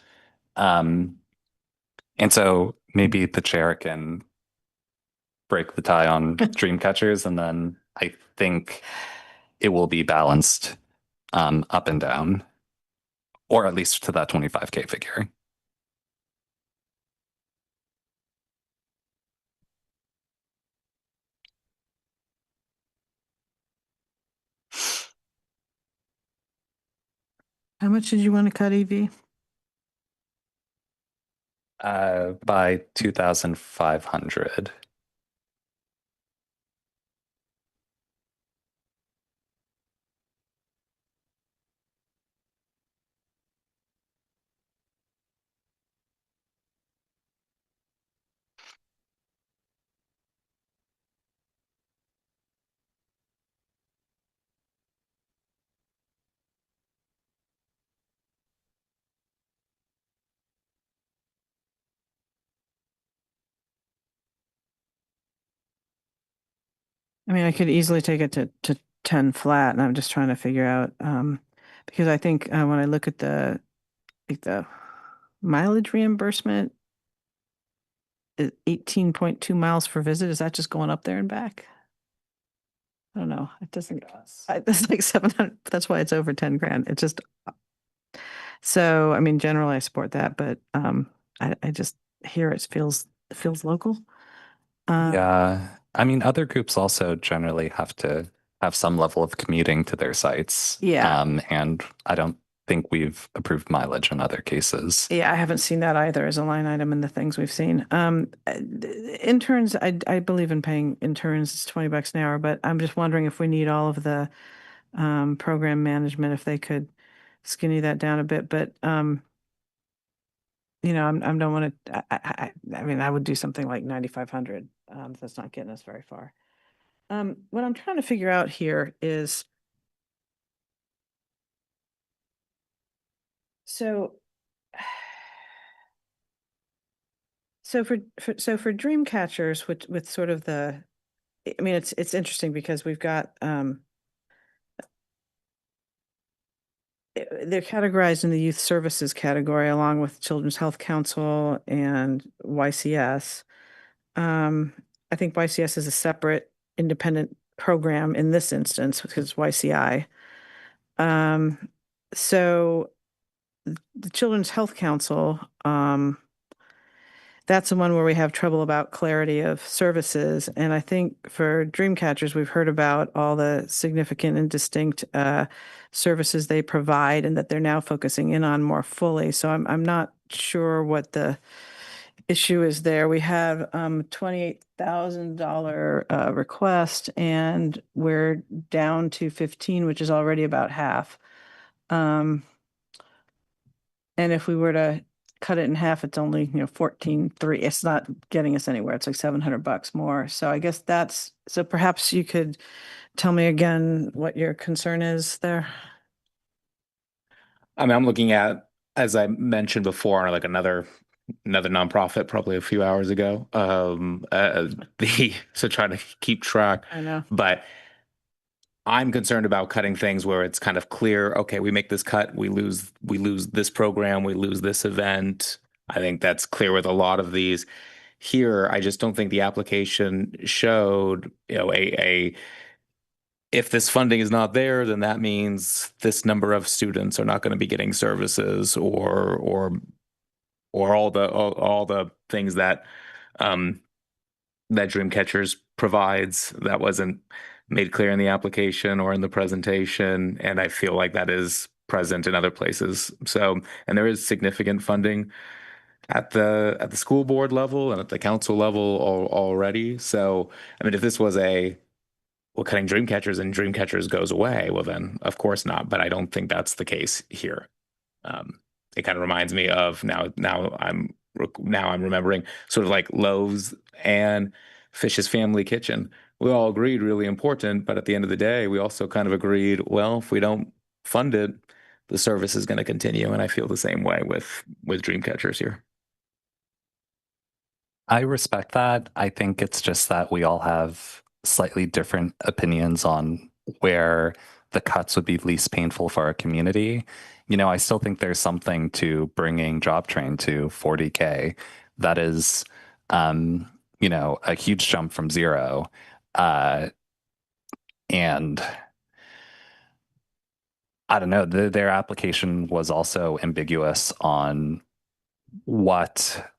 Speaker 10: And so maybe the chair can break the tie on dream catchers, and then I think it will be balanced up and down, or at least to that 25K figure.
Speaker 2: How much did you want to cut, EV?
Speaker 10: By 2,500.
Speaker 2: I mean, I could easily take it to 10 flat, and I'm just trying to figure out, because I think when I look at the mileage reimbursement, 18.2 miles per visit, is that just going up there and back? I don't know. It doesn't, that's like 700, that's why it's over 10 grand. It just, so, I mean, generally I support that, but I just hear it feels local.
Speaker 10: Yeah. I mean, other groups also generally have to have some level of commuting to their sites.
Speaker 2: Yeah.
Speaker 10: And I don't think we've approved mileage in other cases.
Speaker 2: Yeah, I haven't seen that either as a line item in the things we've seen. Interns, I believe in paying interns, it's $20 an hour, but I'm just wondering if we need all of the program management, if they could skinny that down a bit. But you know, I don't want to. I mean, I would do something like 9,500. That's not getting us very far. What I'm trying to figure out here is, so for dream catchers with sort of the, I mean, it's interesting because we've got they're categorized in the youth services category along with Children's Health Council and YCS. I think YCS is a separate independent program in this instance because it's YCI. So the Children's Health Council, that's the one where we have trouble about clarity of services. And I think for Dreamcatchers, we've heard about all the significant and distinct services they provide and that they're now focusing in on more fully. So I'm not sure what the issue is there. We have $28,000 request and we're down to 15, which is already about half. And if we were to cut it in half, it's only, 14.3. It's not getting us anywhere. It's like $700 more. So I guess so perhaps you could tell me again what your concern is there.
Speaker 7: I mean, I'm looking at, as I mentioned before, like another nonprofit probably a few hours ago. So trying to keep track.
Speaker 2: I know.
Speaker 7: But I'm concerned about cutting things where it's kind of clear, okay, we make this cut, we lose this program, we lose this event. I think that's clear with a lot of these. Here, I just don't think the application showed, if this funding is not there, then that means this number of students are not going to be getting services or all the things that that Dreamcatchers provides that wasn't made clear in the application or in the presentation, and I feel like that is present in other places. So, and there is significant funding at the school board level and at the council level already. So, I mean, if this was cutting Dreamcatchers and Dreamcatchers goes away, well, then of course not. But I don't think that's the case here. It kind of reminds me of now I'm remembering sort of like Lowe's and Fish's Family Kitchen. We all agreed really important, but at the end of the day, we also kind of agreed, well, if we don't fund it, the service is going to continue. And I feel the same way with Dreamcatchers here.
Speaker 10: I respect that. I think it's just that we all have slightly different opinions on where the cuts would be least painful for our community. I still think there's something to bringing Job Train to 40K. That is, a huge jump from zero. And I don't know, their application was also ambiguous on what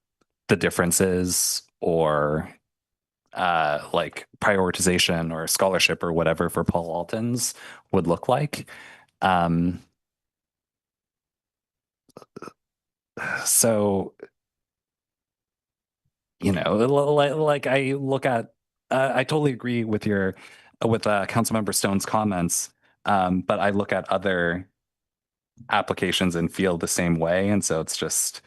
Speaker 10: the difference is or like prioritization or scholarship or whatever for Paul Alton's would look like. So, like I look at, I totally agree with Councilmember Stone's comments, but I look at other applications and feel the same way, and so it's just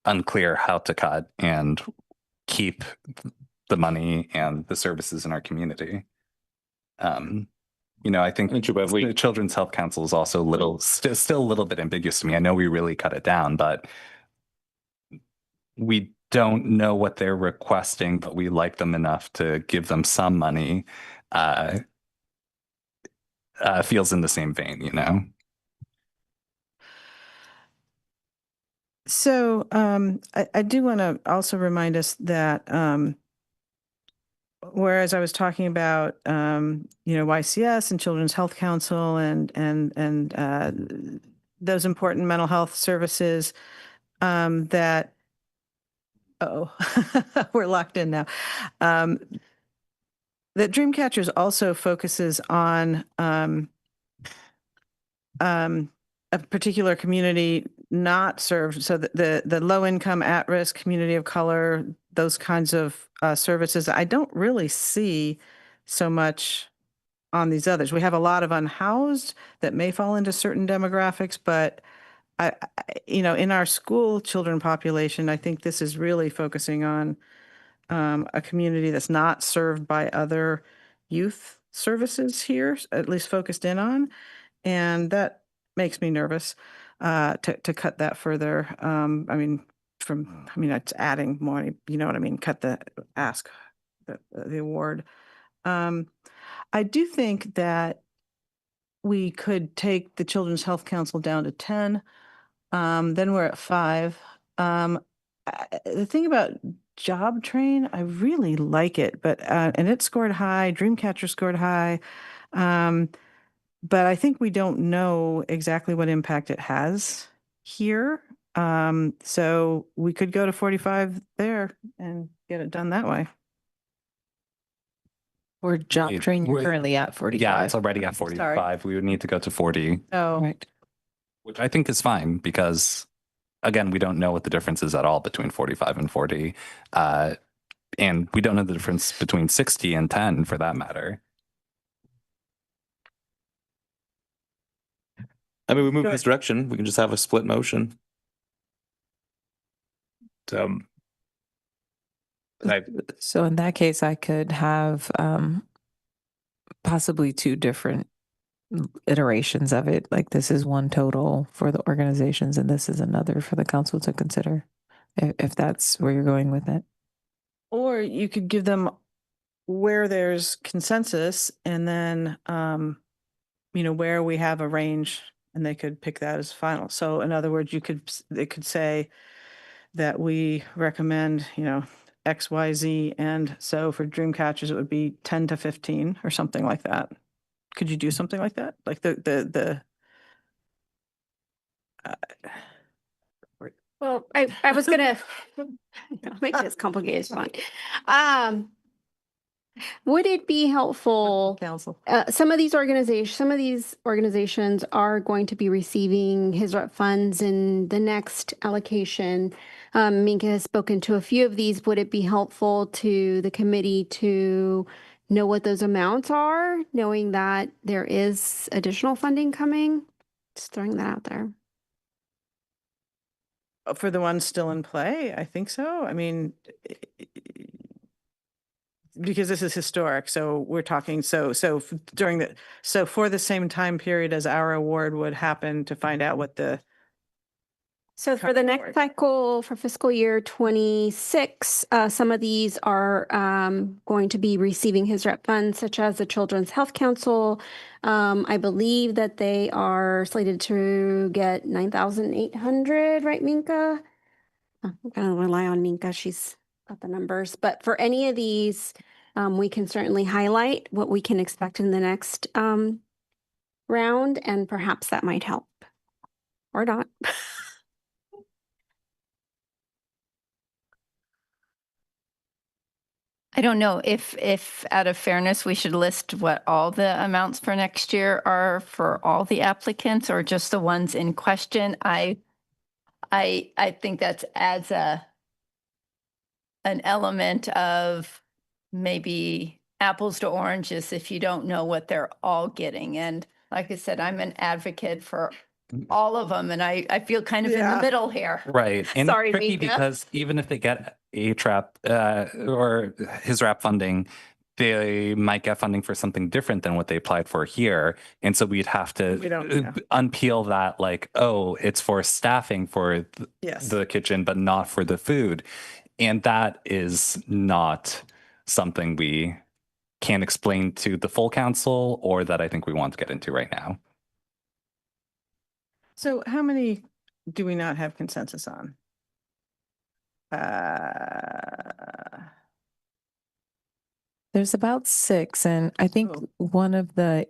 Speaker 10: unclear how to cut and keep the money and the services in our community. I think the Children's Health Council is also still a little bit ambiguous to me. I know we really cut it down, but we don't know what they're requesting, but we like them enough to give them some money, feels in the same vein, you know?
Speaker 2: So I do want to also remind us that whereas I was talking about YCS and Children's Health Council and those important mental health services, that we're locked in now. That Dreamcatchers also focuses on a particular community not served, so the low income, at risk, community of color, those kinds of services. I don't really see so much on these others. We have a lot of unhoused that may fall into certain demographics, but in our school children population, I think this is really focusing on a community that's not served by other youth services here, at least focused in on. And that makes me nervous to cut that further. It's adding more, you know what I mean? Cut the award. I do think that we could take the Children's Health Council down to 10. Then we're at 5. The thing about Job Train, I really like it, but and it scored high. Dreamcatcher scored high. But I think we don't know exactly what impact it has here. So we could go to 45 there and get it done that way.
Speaker 9: Or Job Train, you're currently at 45.
Speaker 10: Yeah, it's already at 45.
Speaker 2: Sorry.
Speaker 10: We would need to go to 40.
Speaker 2: Oh,
Speaker 9: right.
Speaker 10: Which I think is fine because, again, we don't know what the difference is at all between 45 and 40. And we don't know the difference between 60 and 10 for that matter.
Speaker 7: I mean, we move in this direction. We can just have a split motion.
Speaker 9: So in that case, I could have possibly 2 different iterations of it. Like this is one total for the organizations and this is another for the council to consider, if that's where you're going with it.
Speaker 2: or you could give them where there's consensus and then, where we have a range and they could pick that as final. So in other words, they could say that we recommend, X, Y, Z. And so for Dreamcatchers, it would be 10 to 15 or something like that. Could you do something like that? Like
Speaker 5: Well, I was gonna make this complicated fun. Would it be helpful?
Speaker 2: Council.
Speaker 5: Some of these organizations are going to be receiving his rep funds in the next allocation. Minka has spoken to a few of these. Would it be helpful to the committee to know what those amounts are, knowing that there is additional funding coming? Just throwing that out there.
Speaker 2: For the ones still in play, I think so. I mean, because this is historic, so we're talking, so for the same time period as our award would happen, to find out what the.
Speaker 5: So for the next cycle for fiscal year 26, some of these are going to be receiving his rep funds, such as the Children's Health Council. I believe that they are slated to get 9,800, right, Minka? I'm going to rely on Minka. She's got the numbers. But for any of these, we can certainly highlight what we can expect in the next round, and perhaps that might help or not.
Speaker 17: I don't know if out of fairness, we should list what all the amounts for next year are for all the applicants or just the ones in question. I think that adds an element of maybe apples to oranges if you don't know what they're all getting. And like I said, I'm an advocate for all of them, and I feel kind of in the middle here.
Speaker 10: Right. And
Speaker 17: Sorry,
Speaker 10: it's tricky
Speaker 17: Mika.
Speaker 10: because even if they get A-TRAP or his RAP funding, they might get funding for something different than what they applied for here. And so we'd have to unpeel that, like, oh, it's for staffing for
Speaker 2: Yes.
Speaker 10: the kitchen, but not for the food. And that is not something we can explain to the full council or that I think we want to get into right now.
Speaker 2: So how many do we not have consensus on?
Speaker 9: There's about 6, and I think one of the,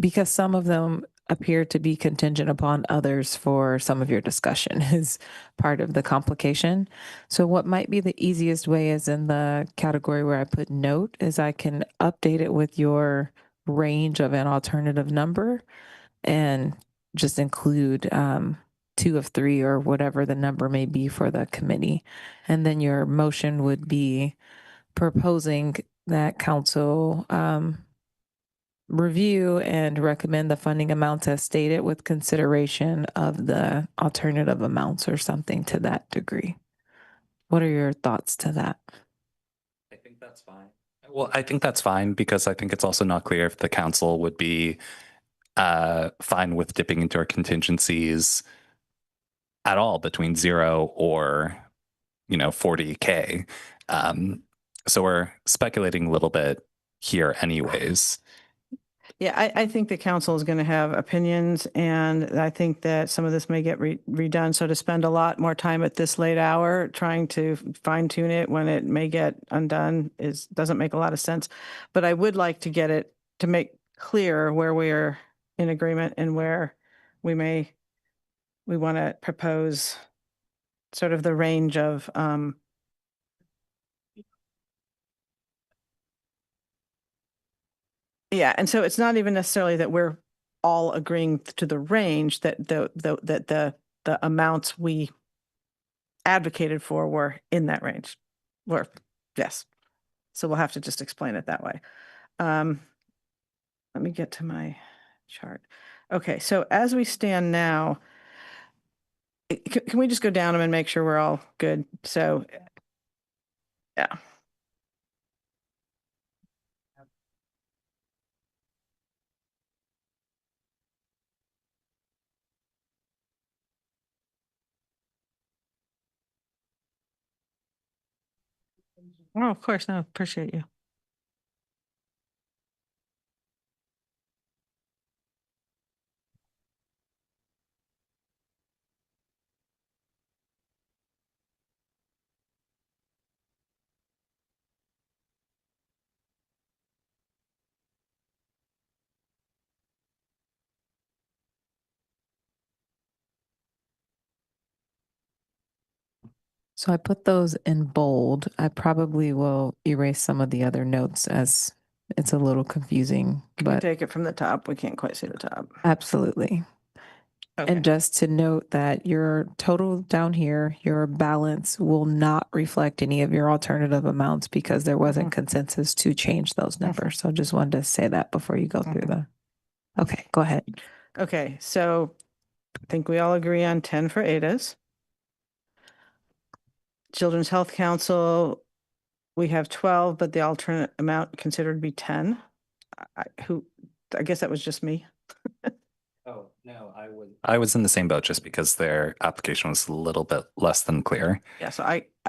Speaker 9: because some of them appear to be contingent upon others for some of your discussion is part of the complication. So what might be the easiest way is in the category where I put note is I can update it with your range of an alternative number and just include 2 of 3 or whatever the number may be for the committee. And then your motion would be proposing that council review and recommend the funding amounts as stated with consideration of the alternative amounts or something to that degree. What are your thoughts to that?
Speaker 10: I think that's fine. Well, I think that's fine because I think it's also not clear if the council would be fine with dipping into our contingencies at all between 0 or 40K. So we're speculating a little bit here anyways.
Speaker 2: Yeah, I think the council is going to have opinions, and I think that some of this may get redone. So to spend a lot more time at this late hour trying to fine tune it when it may get undone doesn't make a lot of sense. But I would like to get it to make clear where we are in agreement and where we want to propose sort of the range of yeah, and so it's not even necessarily that we're all agreeing to the range that the amounts we advocated for were in that range. Yes. So we'll have to just explain it that way. Let me get to my chart. Okay, so as we stand now, can we just go down them and make sure we're all good? So, yeah. Oh, of course. No, appreciate you.
Speaker 9: So I put those in bold. I probably will erase some of the other notes as it's a little confusing,
Speaker 2: Can we
Speaker 9: but
Speaker 2: take it from the top? We can't quite see the top.
Speaker 9: absolutely.
Speaker 2: Okay.
Speaker 9: And just to note that your total down here, your balance will not reflect any of your alternative amounts because there wasn't consensus to change those numbers. So just wanted to say that before you go through the. Okay, go ahead.
Speaker 2: Okay, so I think we all agree on 10 for ADAs. Children's Health Council, we have 12, but the alternate amount considered to be 10. I guess that was just me.
Speaker 10: Oh, no, I was in the same boat just because their application was a little bit less than clear.
Speaker 2: Yeah, so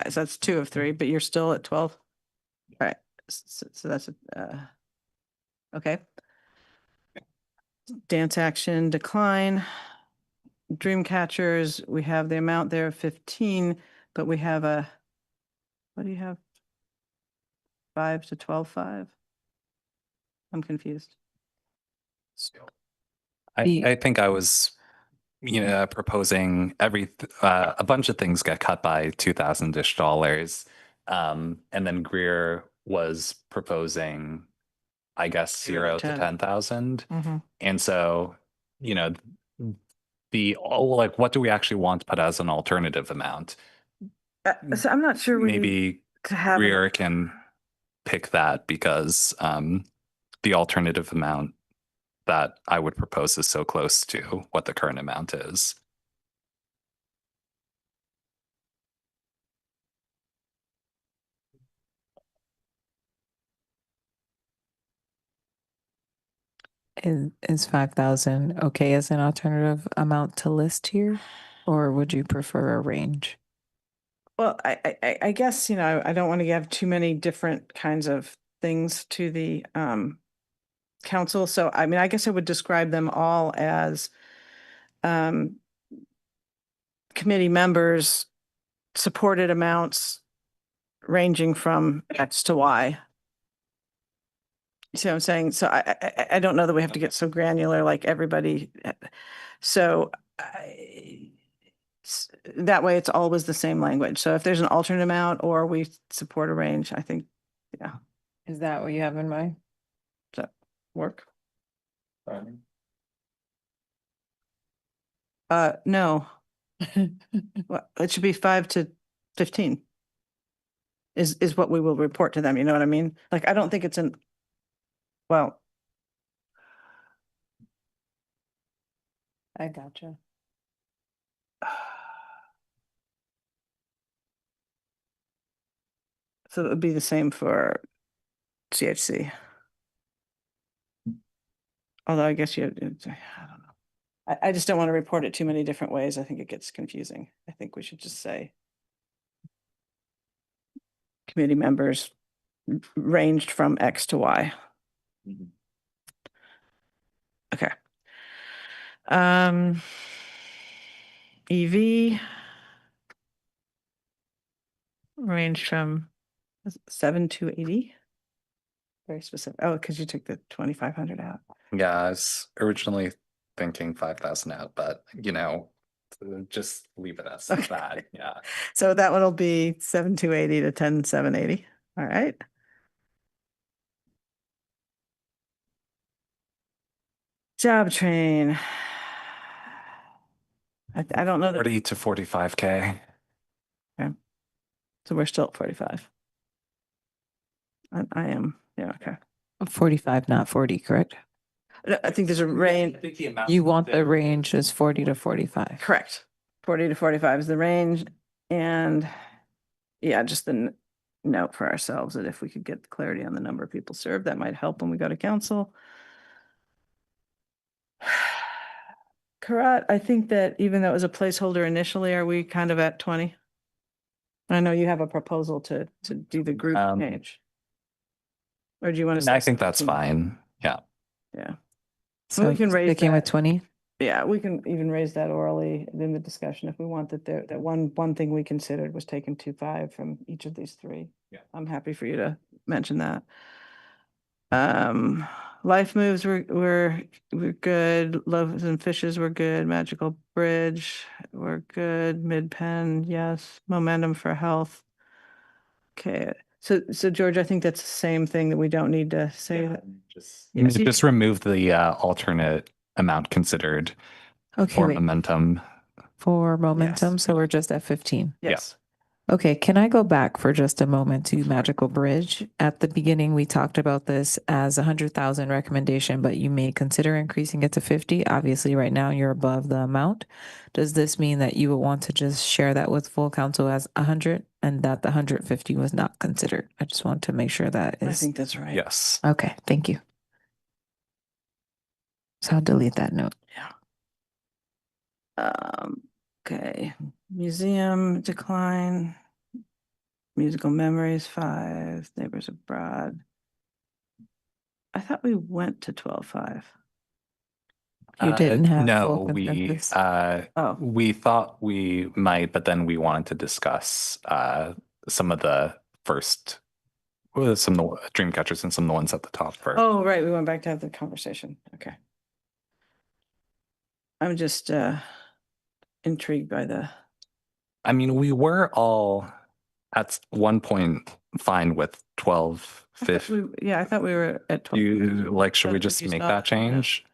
Speaker 2: so that's 2 of 3, but you're still at 12. All right, so that's okay. Dance action decline. Dream catchers, we have the amount there of 15, but we have what do you have? 5 to 12.5. I'm confused.
Speaker 10: I think I was, proposing a bunch of things got cut by $2,000-ish. And then Greer was proposing, I guess, 0 to 10,000. And so, what do we actually want to put as an alternative amount?
Speaker 2: So I'm not sure
Speaker 10: Maybe Greer can pick that because the alternative amount that I would propose is so close to what the current amount is.
Speaker 9: Is 5,000 okay as an alternative amount to list here, or would you prefer a range?
Speaker 2: Well, I guess, I don't want to have too many different kinds of things to the council. So, I mean, I guess I would describe them all as committee members supported amounts ranging from X to Y. You see what I'm saying? So I don't know that we have to get so granular like everybody. So that way it's always the same language. So if there's an alternate amount or we support a range, I think, yeah.
Speaker 9: Is that what you have in mind?
Speaker 2: Does that work? No. Well, it should be 5 to 15 is what we will report to them. You know what I mean? Like, I don't think it's well,
Speaker 9: I gotcha.
Speaker 2: so it would be the same for CHC. Although I guess I don't know. I just don't want to report it too many different ways. I think it gets confusing. I think we should just say committee members ranged from X to Y. Okay. EV ranged from 7 to 80. Very specific. Oh, because you took the 2,500 out.
Speaker 10: Yeah, I was originally thinking 5,000 out, but just leave it as that. Yeah.
Speaker 2: So that one will be 7,280 to 10,780. All right. Job train. I don't know that.
Speaker 10: 40 to 45K.
Speaker 2: Okay. So we're still at 45. I am. Yeah. Okay.
Speaker 9: 45, not 40, correct?
Speaker 2: No, I think there's a range.
Speaker 9: You want the range is 40 to 45.
Speaker 2: Correct. 40 to 45 is the range. And yeah, just the note for ourselves that if we could get clarity on the number of people served, that might help when we go to council. Karat, I think that even though it was a placeholder initially, are we kind of at 20? I know you have a proposal to do the group change. Or do you want to?
Speaker 10: I think that's fine. Yeah.
Speaker 2: Yeah.
Speaker 9: So
Speaker 2: we can raise
Speaker 9: sticking with
Speaker 2: that.
Speaker 9: 20?
Speaker 2: Yeah, we can even raise that orally in the discussion if we want that one thing we considered was taking 2.5 from each of these three.
Speaker 10: Yeah.
Speaker 2: I'm happy for you to mention that. Life moves were good. Loaves and fishes were good. Magical bridge were good. Mid pen, yes. Momentum for health. Okay. So George, I think that's the same thing that we don't need to say that.
Speaker 10: Just remove the alternate amount considered for
Speaker 9: wait.
Speaker 10: momentum.
Speaker 9: For momentum, so we're just at 15.
Speaker 2: Yes.
Speaker 9: Okay, can I go back for just a moment to Magical Bridge? At the beginning, we talked about this as 100,000 recommendation, but you may consider increasing it to 50. Obviously, right now you're above the amount. Does this mean that you would want to just share that with full council as 100 and that the 150 was not considered? I just want to make sure that is.
Speaker 2: I think that's right.
Speaker 10: Yes.
Speaker 9: Okay, thank you. So I'll delete that note.
Speaker 2: Yeah. Okay. Museum decline. Musical memories 5. Neighbors abroad. I thought we went to 12.5.
Speaker 9: You didn't have
Speaker 10: no,
Speaker 9: full consensus?
Speaker 10: we thought we might, but then we wanted to discuss some of the dream catchers and some of the ones at the top first.
Speaker 2: Oh, right. We went back to have the conversation. Okay. I'm just intrigued by the.
Speaker 10: I mean, we were all at one point fine with 12, 15.
Speaker 2: I thought we were at 12.
Speaker 10: Should we just make that change?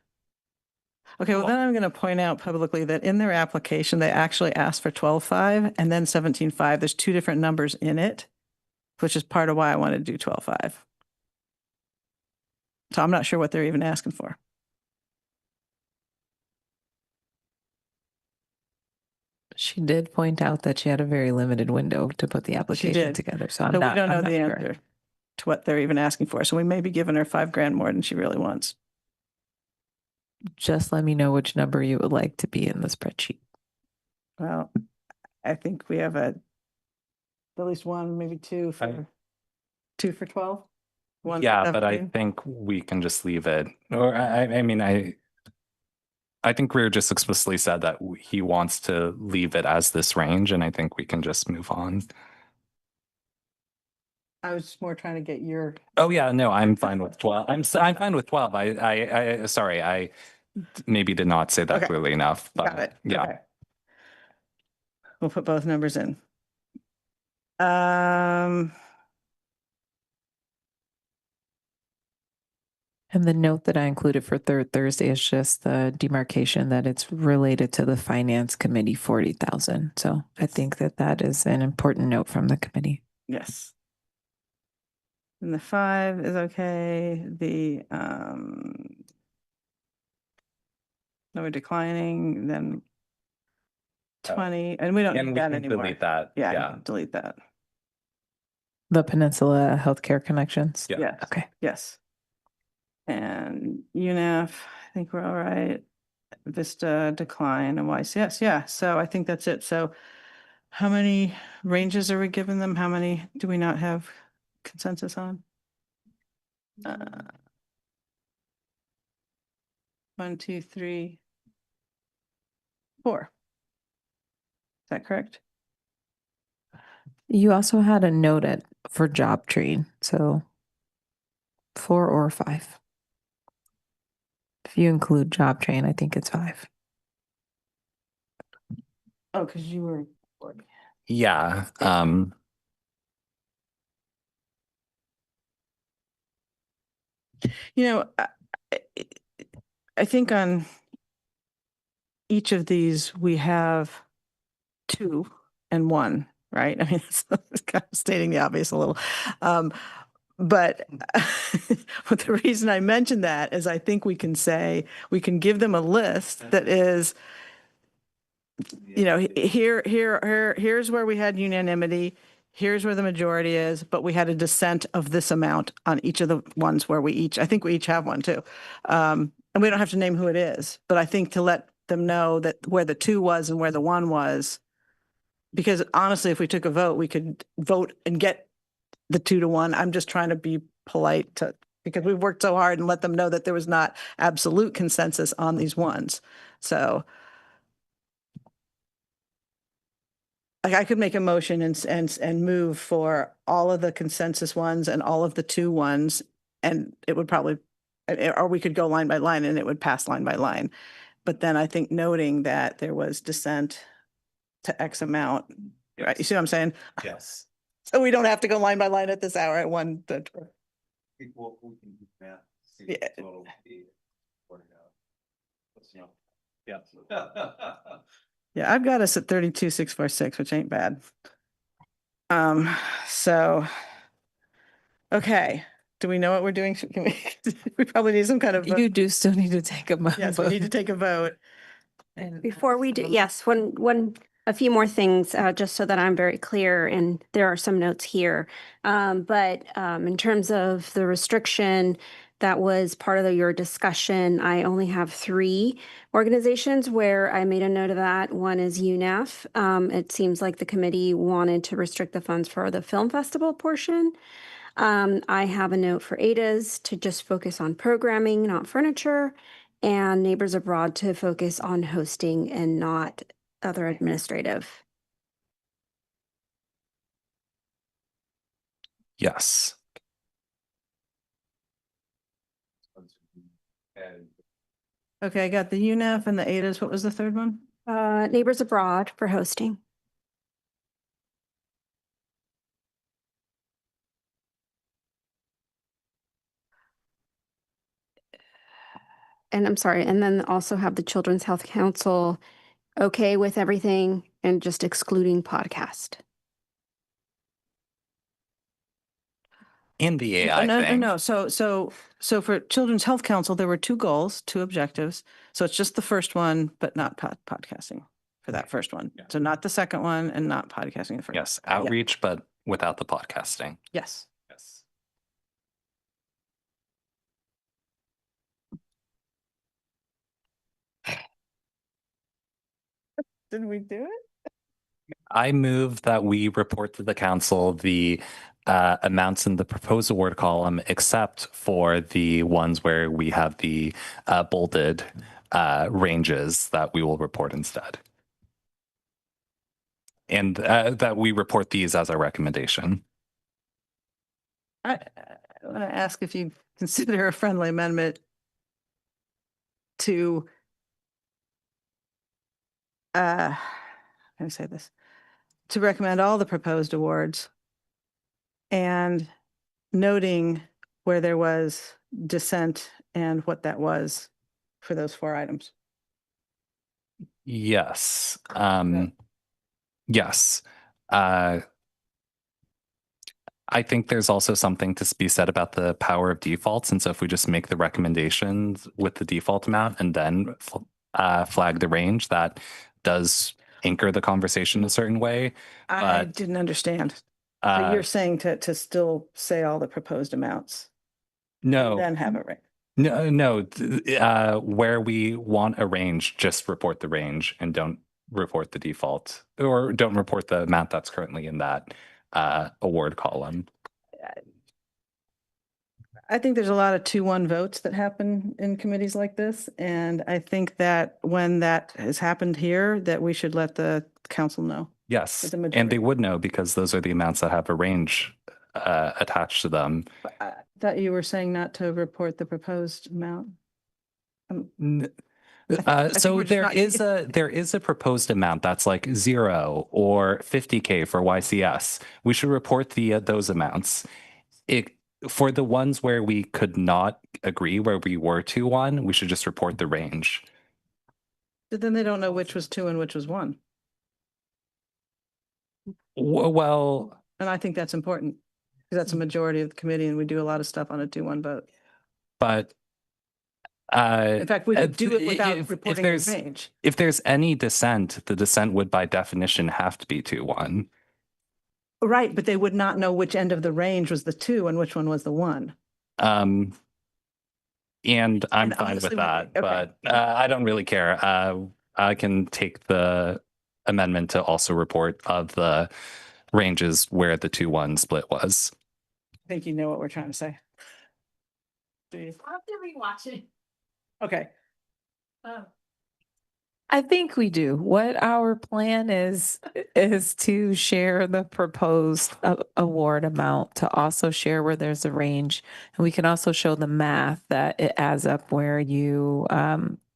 Speaker 2: Okay, well, then I'm going to point out publicly that in their application, they actually asked for 12.5 and then 17.5. There's 2 different numbers in it, which is part of why I wanted to do 12.5. So I'm not sure what they're even asking for.
Speaker 9: She did point out that she had a very limited window to put the application together. So
Speaker 2: we don't know the answer to what they're even asking for. So we may be giving her $5,000 more than she really wants.
Speaker 9: Just let me know which number you would like to be in the spreadsheet.
Speaker 2: Well, I think we have a at least one, maybe two for 12? One for
Speaker 10: Yeah, but I
Speaker 2: 17?
Speaker 10: think we can just leave it. Or I mean, I think Greer just explicitly said that he wants to leave it as this range, and I think we can just move on.
Speaker 2: I was just more trying to get your.
Speaker 10: Oh yeah, no, I'm fine with 12. I'm fine with 12. I sorry, I maybe did not say that
Speaker 2: Okay.
Speaker 10: clearly enough, but
Speaker 2: Got it.
Speaker 10: yeah.
Speaker 2: Okay. We'll put both numbers in. Um,
Speaker 9: And the note that I included for third Thursday is just the demarcation that it's related to the finance committee 40,000. So I think that that is an important note from the committee.
Speaker 2: yes. And the 5 is okay. The, no, we're declining, then 20, and we don't
Speaker 10: And
Speaker 2: need
Speaker 10: we
Speaker 2: that
Speaker 10: can
Speaker 2: anymore.
Speaker 10: delete that.
Speaker 2: Yeah,
Speaker 10: Yeah.
Speaker 2: delete that.
Speaker 9: The Peninsula Healthcare Connections.
Speaker 10: Yeah.
Speaker 2: Yes.
Speaker 9: Okay.
Speaker 2: Yes. And UNAF, I think we're all right. Vista decline and YCS. Yeah. So I think that's it. So how many ranges are we giving them? How many do we not have consensus on? 1, 2, 3, 4. Is that correct?
Speaker 9: You also had a note for job train. So 4 or 5. If you include job train, I think it's 5.
Speaker 2: Oh, because you were.
Speaker 10: Yeah.
Speaker 2: You know, I think on each of these we have 2 and 1, right? I mean, it's kind of stating the obvious a little. But but the reason I mentioned that is I think we can say, we can give them a list that is, you know, here's where we had unanimity, here's where the majority is, but we had a dissent of this amount on each of the ones where I think we each have one too. And we don't have to name who it is, but I think to let them know that where the 2 was and where the 1 was, because honestly, if we took a vote, we could vote and get the 2 to 1. I'm just trying to be polite because we've worked so hard and let them know that there was not absolute consensus on these ones. So I could make a motion and move for all of the consensus ones and all of the 2 ones, and it would probably, or we could go line by line and it would pass line by line. But then I think noting that there was dissent to X amount, right? You see what I'm saying?
Speaker 10: Yes.
Speaker 2: So we don't have to go line by line at this hour at one. Yeah. Yeah, I've got us at 32,646, which ain't bad. So, okay. Do we know what we're doing? Can we probably need some kind of vote.
Speaker 9: You do still need to take a vote.
Speaker 2: Yes, we need to take a vote.
Speaker 19: Before we do, yes, a few more things, just so that I'm very clear, and there are some notes here. But in terms of the restriction that was part of your discussion, I only have 3 organizations where I made a note of that. One is UNAF. It seems like the committee wanted to restrict the funds for the film festival portion. I have a note for ADAs to just focus on programming, not furniture, and Neighbors Abroad to focus on hosting and not other administrative.
Speaker 10: Yes.
Speaker 2: Okay, I got the UNAF and the ADAs. What was the third one?
Speaker 19: Neighbors Abroad for hosting. And I'm sorry, and then also have the Children's Health Council okay with everything and just excluding podcast.
Speaker 10: And the AI thing.
Speaker 2: No. So for Children's Health Council, there were 2 goals, 2 objectives. So it's just the first one, but not podcasting for that first one. So not the second one and not podcasting the first.
Speaker 10: Yes, outreach, but without the podcasting.
Speaker 2: Yes.
Speaker 10: Yes.
Speaker 2: Did we do it?
Speaker 10: I move that we report to the council the amounts in the proposed award column, except for the ones where we have the bolded ranges that we will report instead. And that we report these as a recommendation.
Speaker 2: I want to ask if you consider a friendly amendment to, how can I say this? To recommend all the proposed awards and noting where there was dissent and what that was for those 4 items.
Speaker 10: Yes. Yes. I think there's also something to be said about the power of defaults. And so if we just make the recommendations with the default amount and then flag the range, that does anchor the conversation a certain way.
Speaker 2: I didn't understand. So you're saying to still say all the proposed amounts?
Speaker 10: No.
Speaker 2: Then have it right.
Speaker 10: No. Where we want a range, just report the range and don't report the default, or don't report the amount that's currently in that award column.
Speaker 2: I think there's a lot of 2-1 votes that happen in committees like this. And I think that when that has happened here, that we should let the council know.
Speaker 10: Yes, and they would know because those are the amounts that have a range attached to them.
Speaker 2: I thought you were saying not to report the proposed amount.
Speaker 10: So there is a proposed amount that's like 0 or 50K for YCS. We should report those amounts. For the ones where we could not agree, where we were 2-1, we should just report the range.
Speaker 2: But then they don't know which was 2 and which was 1.
Speaker 10: Well,
Speaker 2: and I think that's important because that's a majority of the committee, and we do a lot of stuff on a 2-1 vote.
Speaker 10: But
Speaker 2: in fact, we could do it without reporting the range.
Speaker 10: If there's any dissent, the dissent would by definition have to be 2-1.
Speaker 2: Right, but they would not know which end of the range was the 2 and which one was the 1.
Speaker 10: And I'm fine with that, but I don't really care. I can take the amendment to also report of the ranges where the 2-1 split was.
Speaker 2: I think you know what we're trying to say. Do you?
Speaker 3: I'll have to rewatch it.
Speaker 2: Okay.
Speaker 9: I think we do. What our plan is to share the proposed award amount, to also share where there's a range. And we can also show the math that it adds up where you,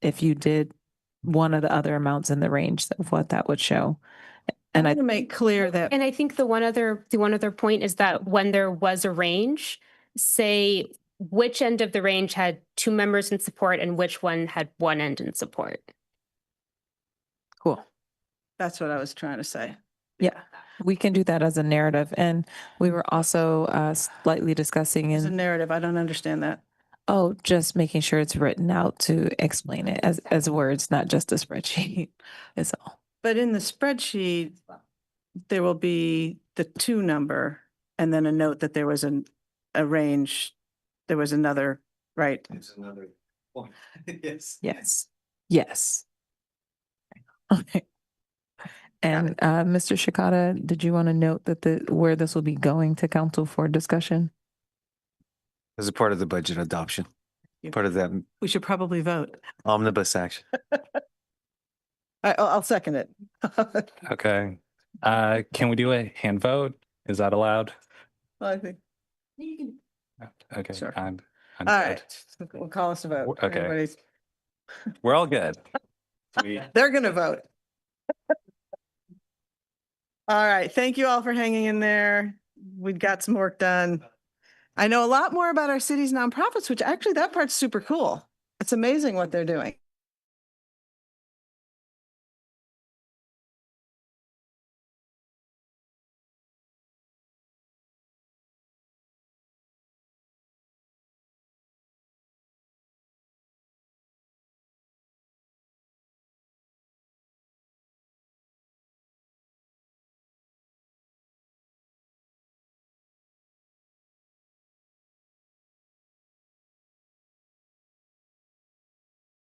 Speaker 9: if you did one of the other amounts in the range of what that would show. And
Speaker 2: I want to make clear that.
Speaker 21: And I think the one other point is that when there was a range, say which end of the range had 2 members in support and which one had 1 end in support.
Speaker 2: Cool. That's what I was trying to say.
Speaker 9: Yeah, we can do that as a narrative. And we were also slightly discussing
Speaker 2: As a narrative, I don't understand that.
Speaker 9: Oh, just making sure it's written out to explain it as words, not just a spreadsheet is all.
Speaker 2: But in the spreadsheet, there will be the 2 number and then a note that there was a range. There was another, right?
Speaker 15: There's another one. Yes.
Speaker 9: Yes. Yes. Okay. And Mr. Shikata, did you want to note that where this will be going to council for discussion?
Speaker 15: As a part of the budget adoption, part of that
Speaker 2: We should probably vote.
Speaker 15: omnibus action.
Speaker 2: I'll second it.
Speaker 10: Okay. Can we do a hand vote? Is that allowed?
Speaker 2: I think.
Speaker 10: Okay.
Speaker 2: Sure.
Speaker 10: I'm
Speaker 2: All
Speaker 10: good.
Speaker 2: right. We'll call us to vote.
Speaker 10: Okay.
Speaker 2: Everybody's-
Speaker 10: We're all good.
Speaker 2: They're going to vote. All right. Thank you all for hanging in there. We've got some work done. I know a lot more about our city's nonprofits, which actually that part's super cool. It's amazing what they're doing.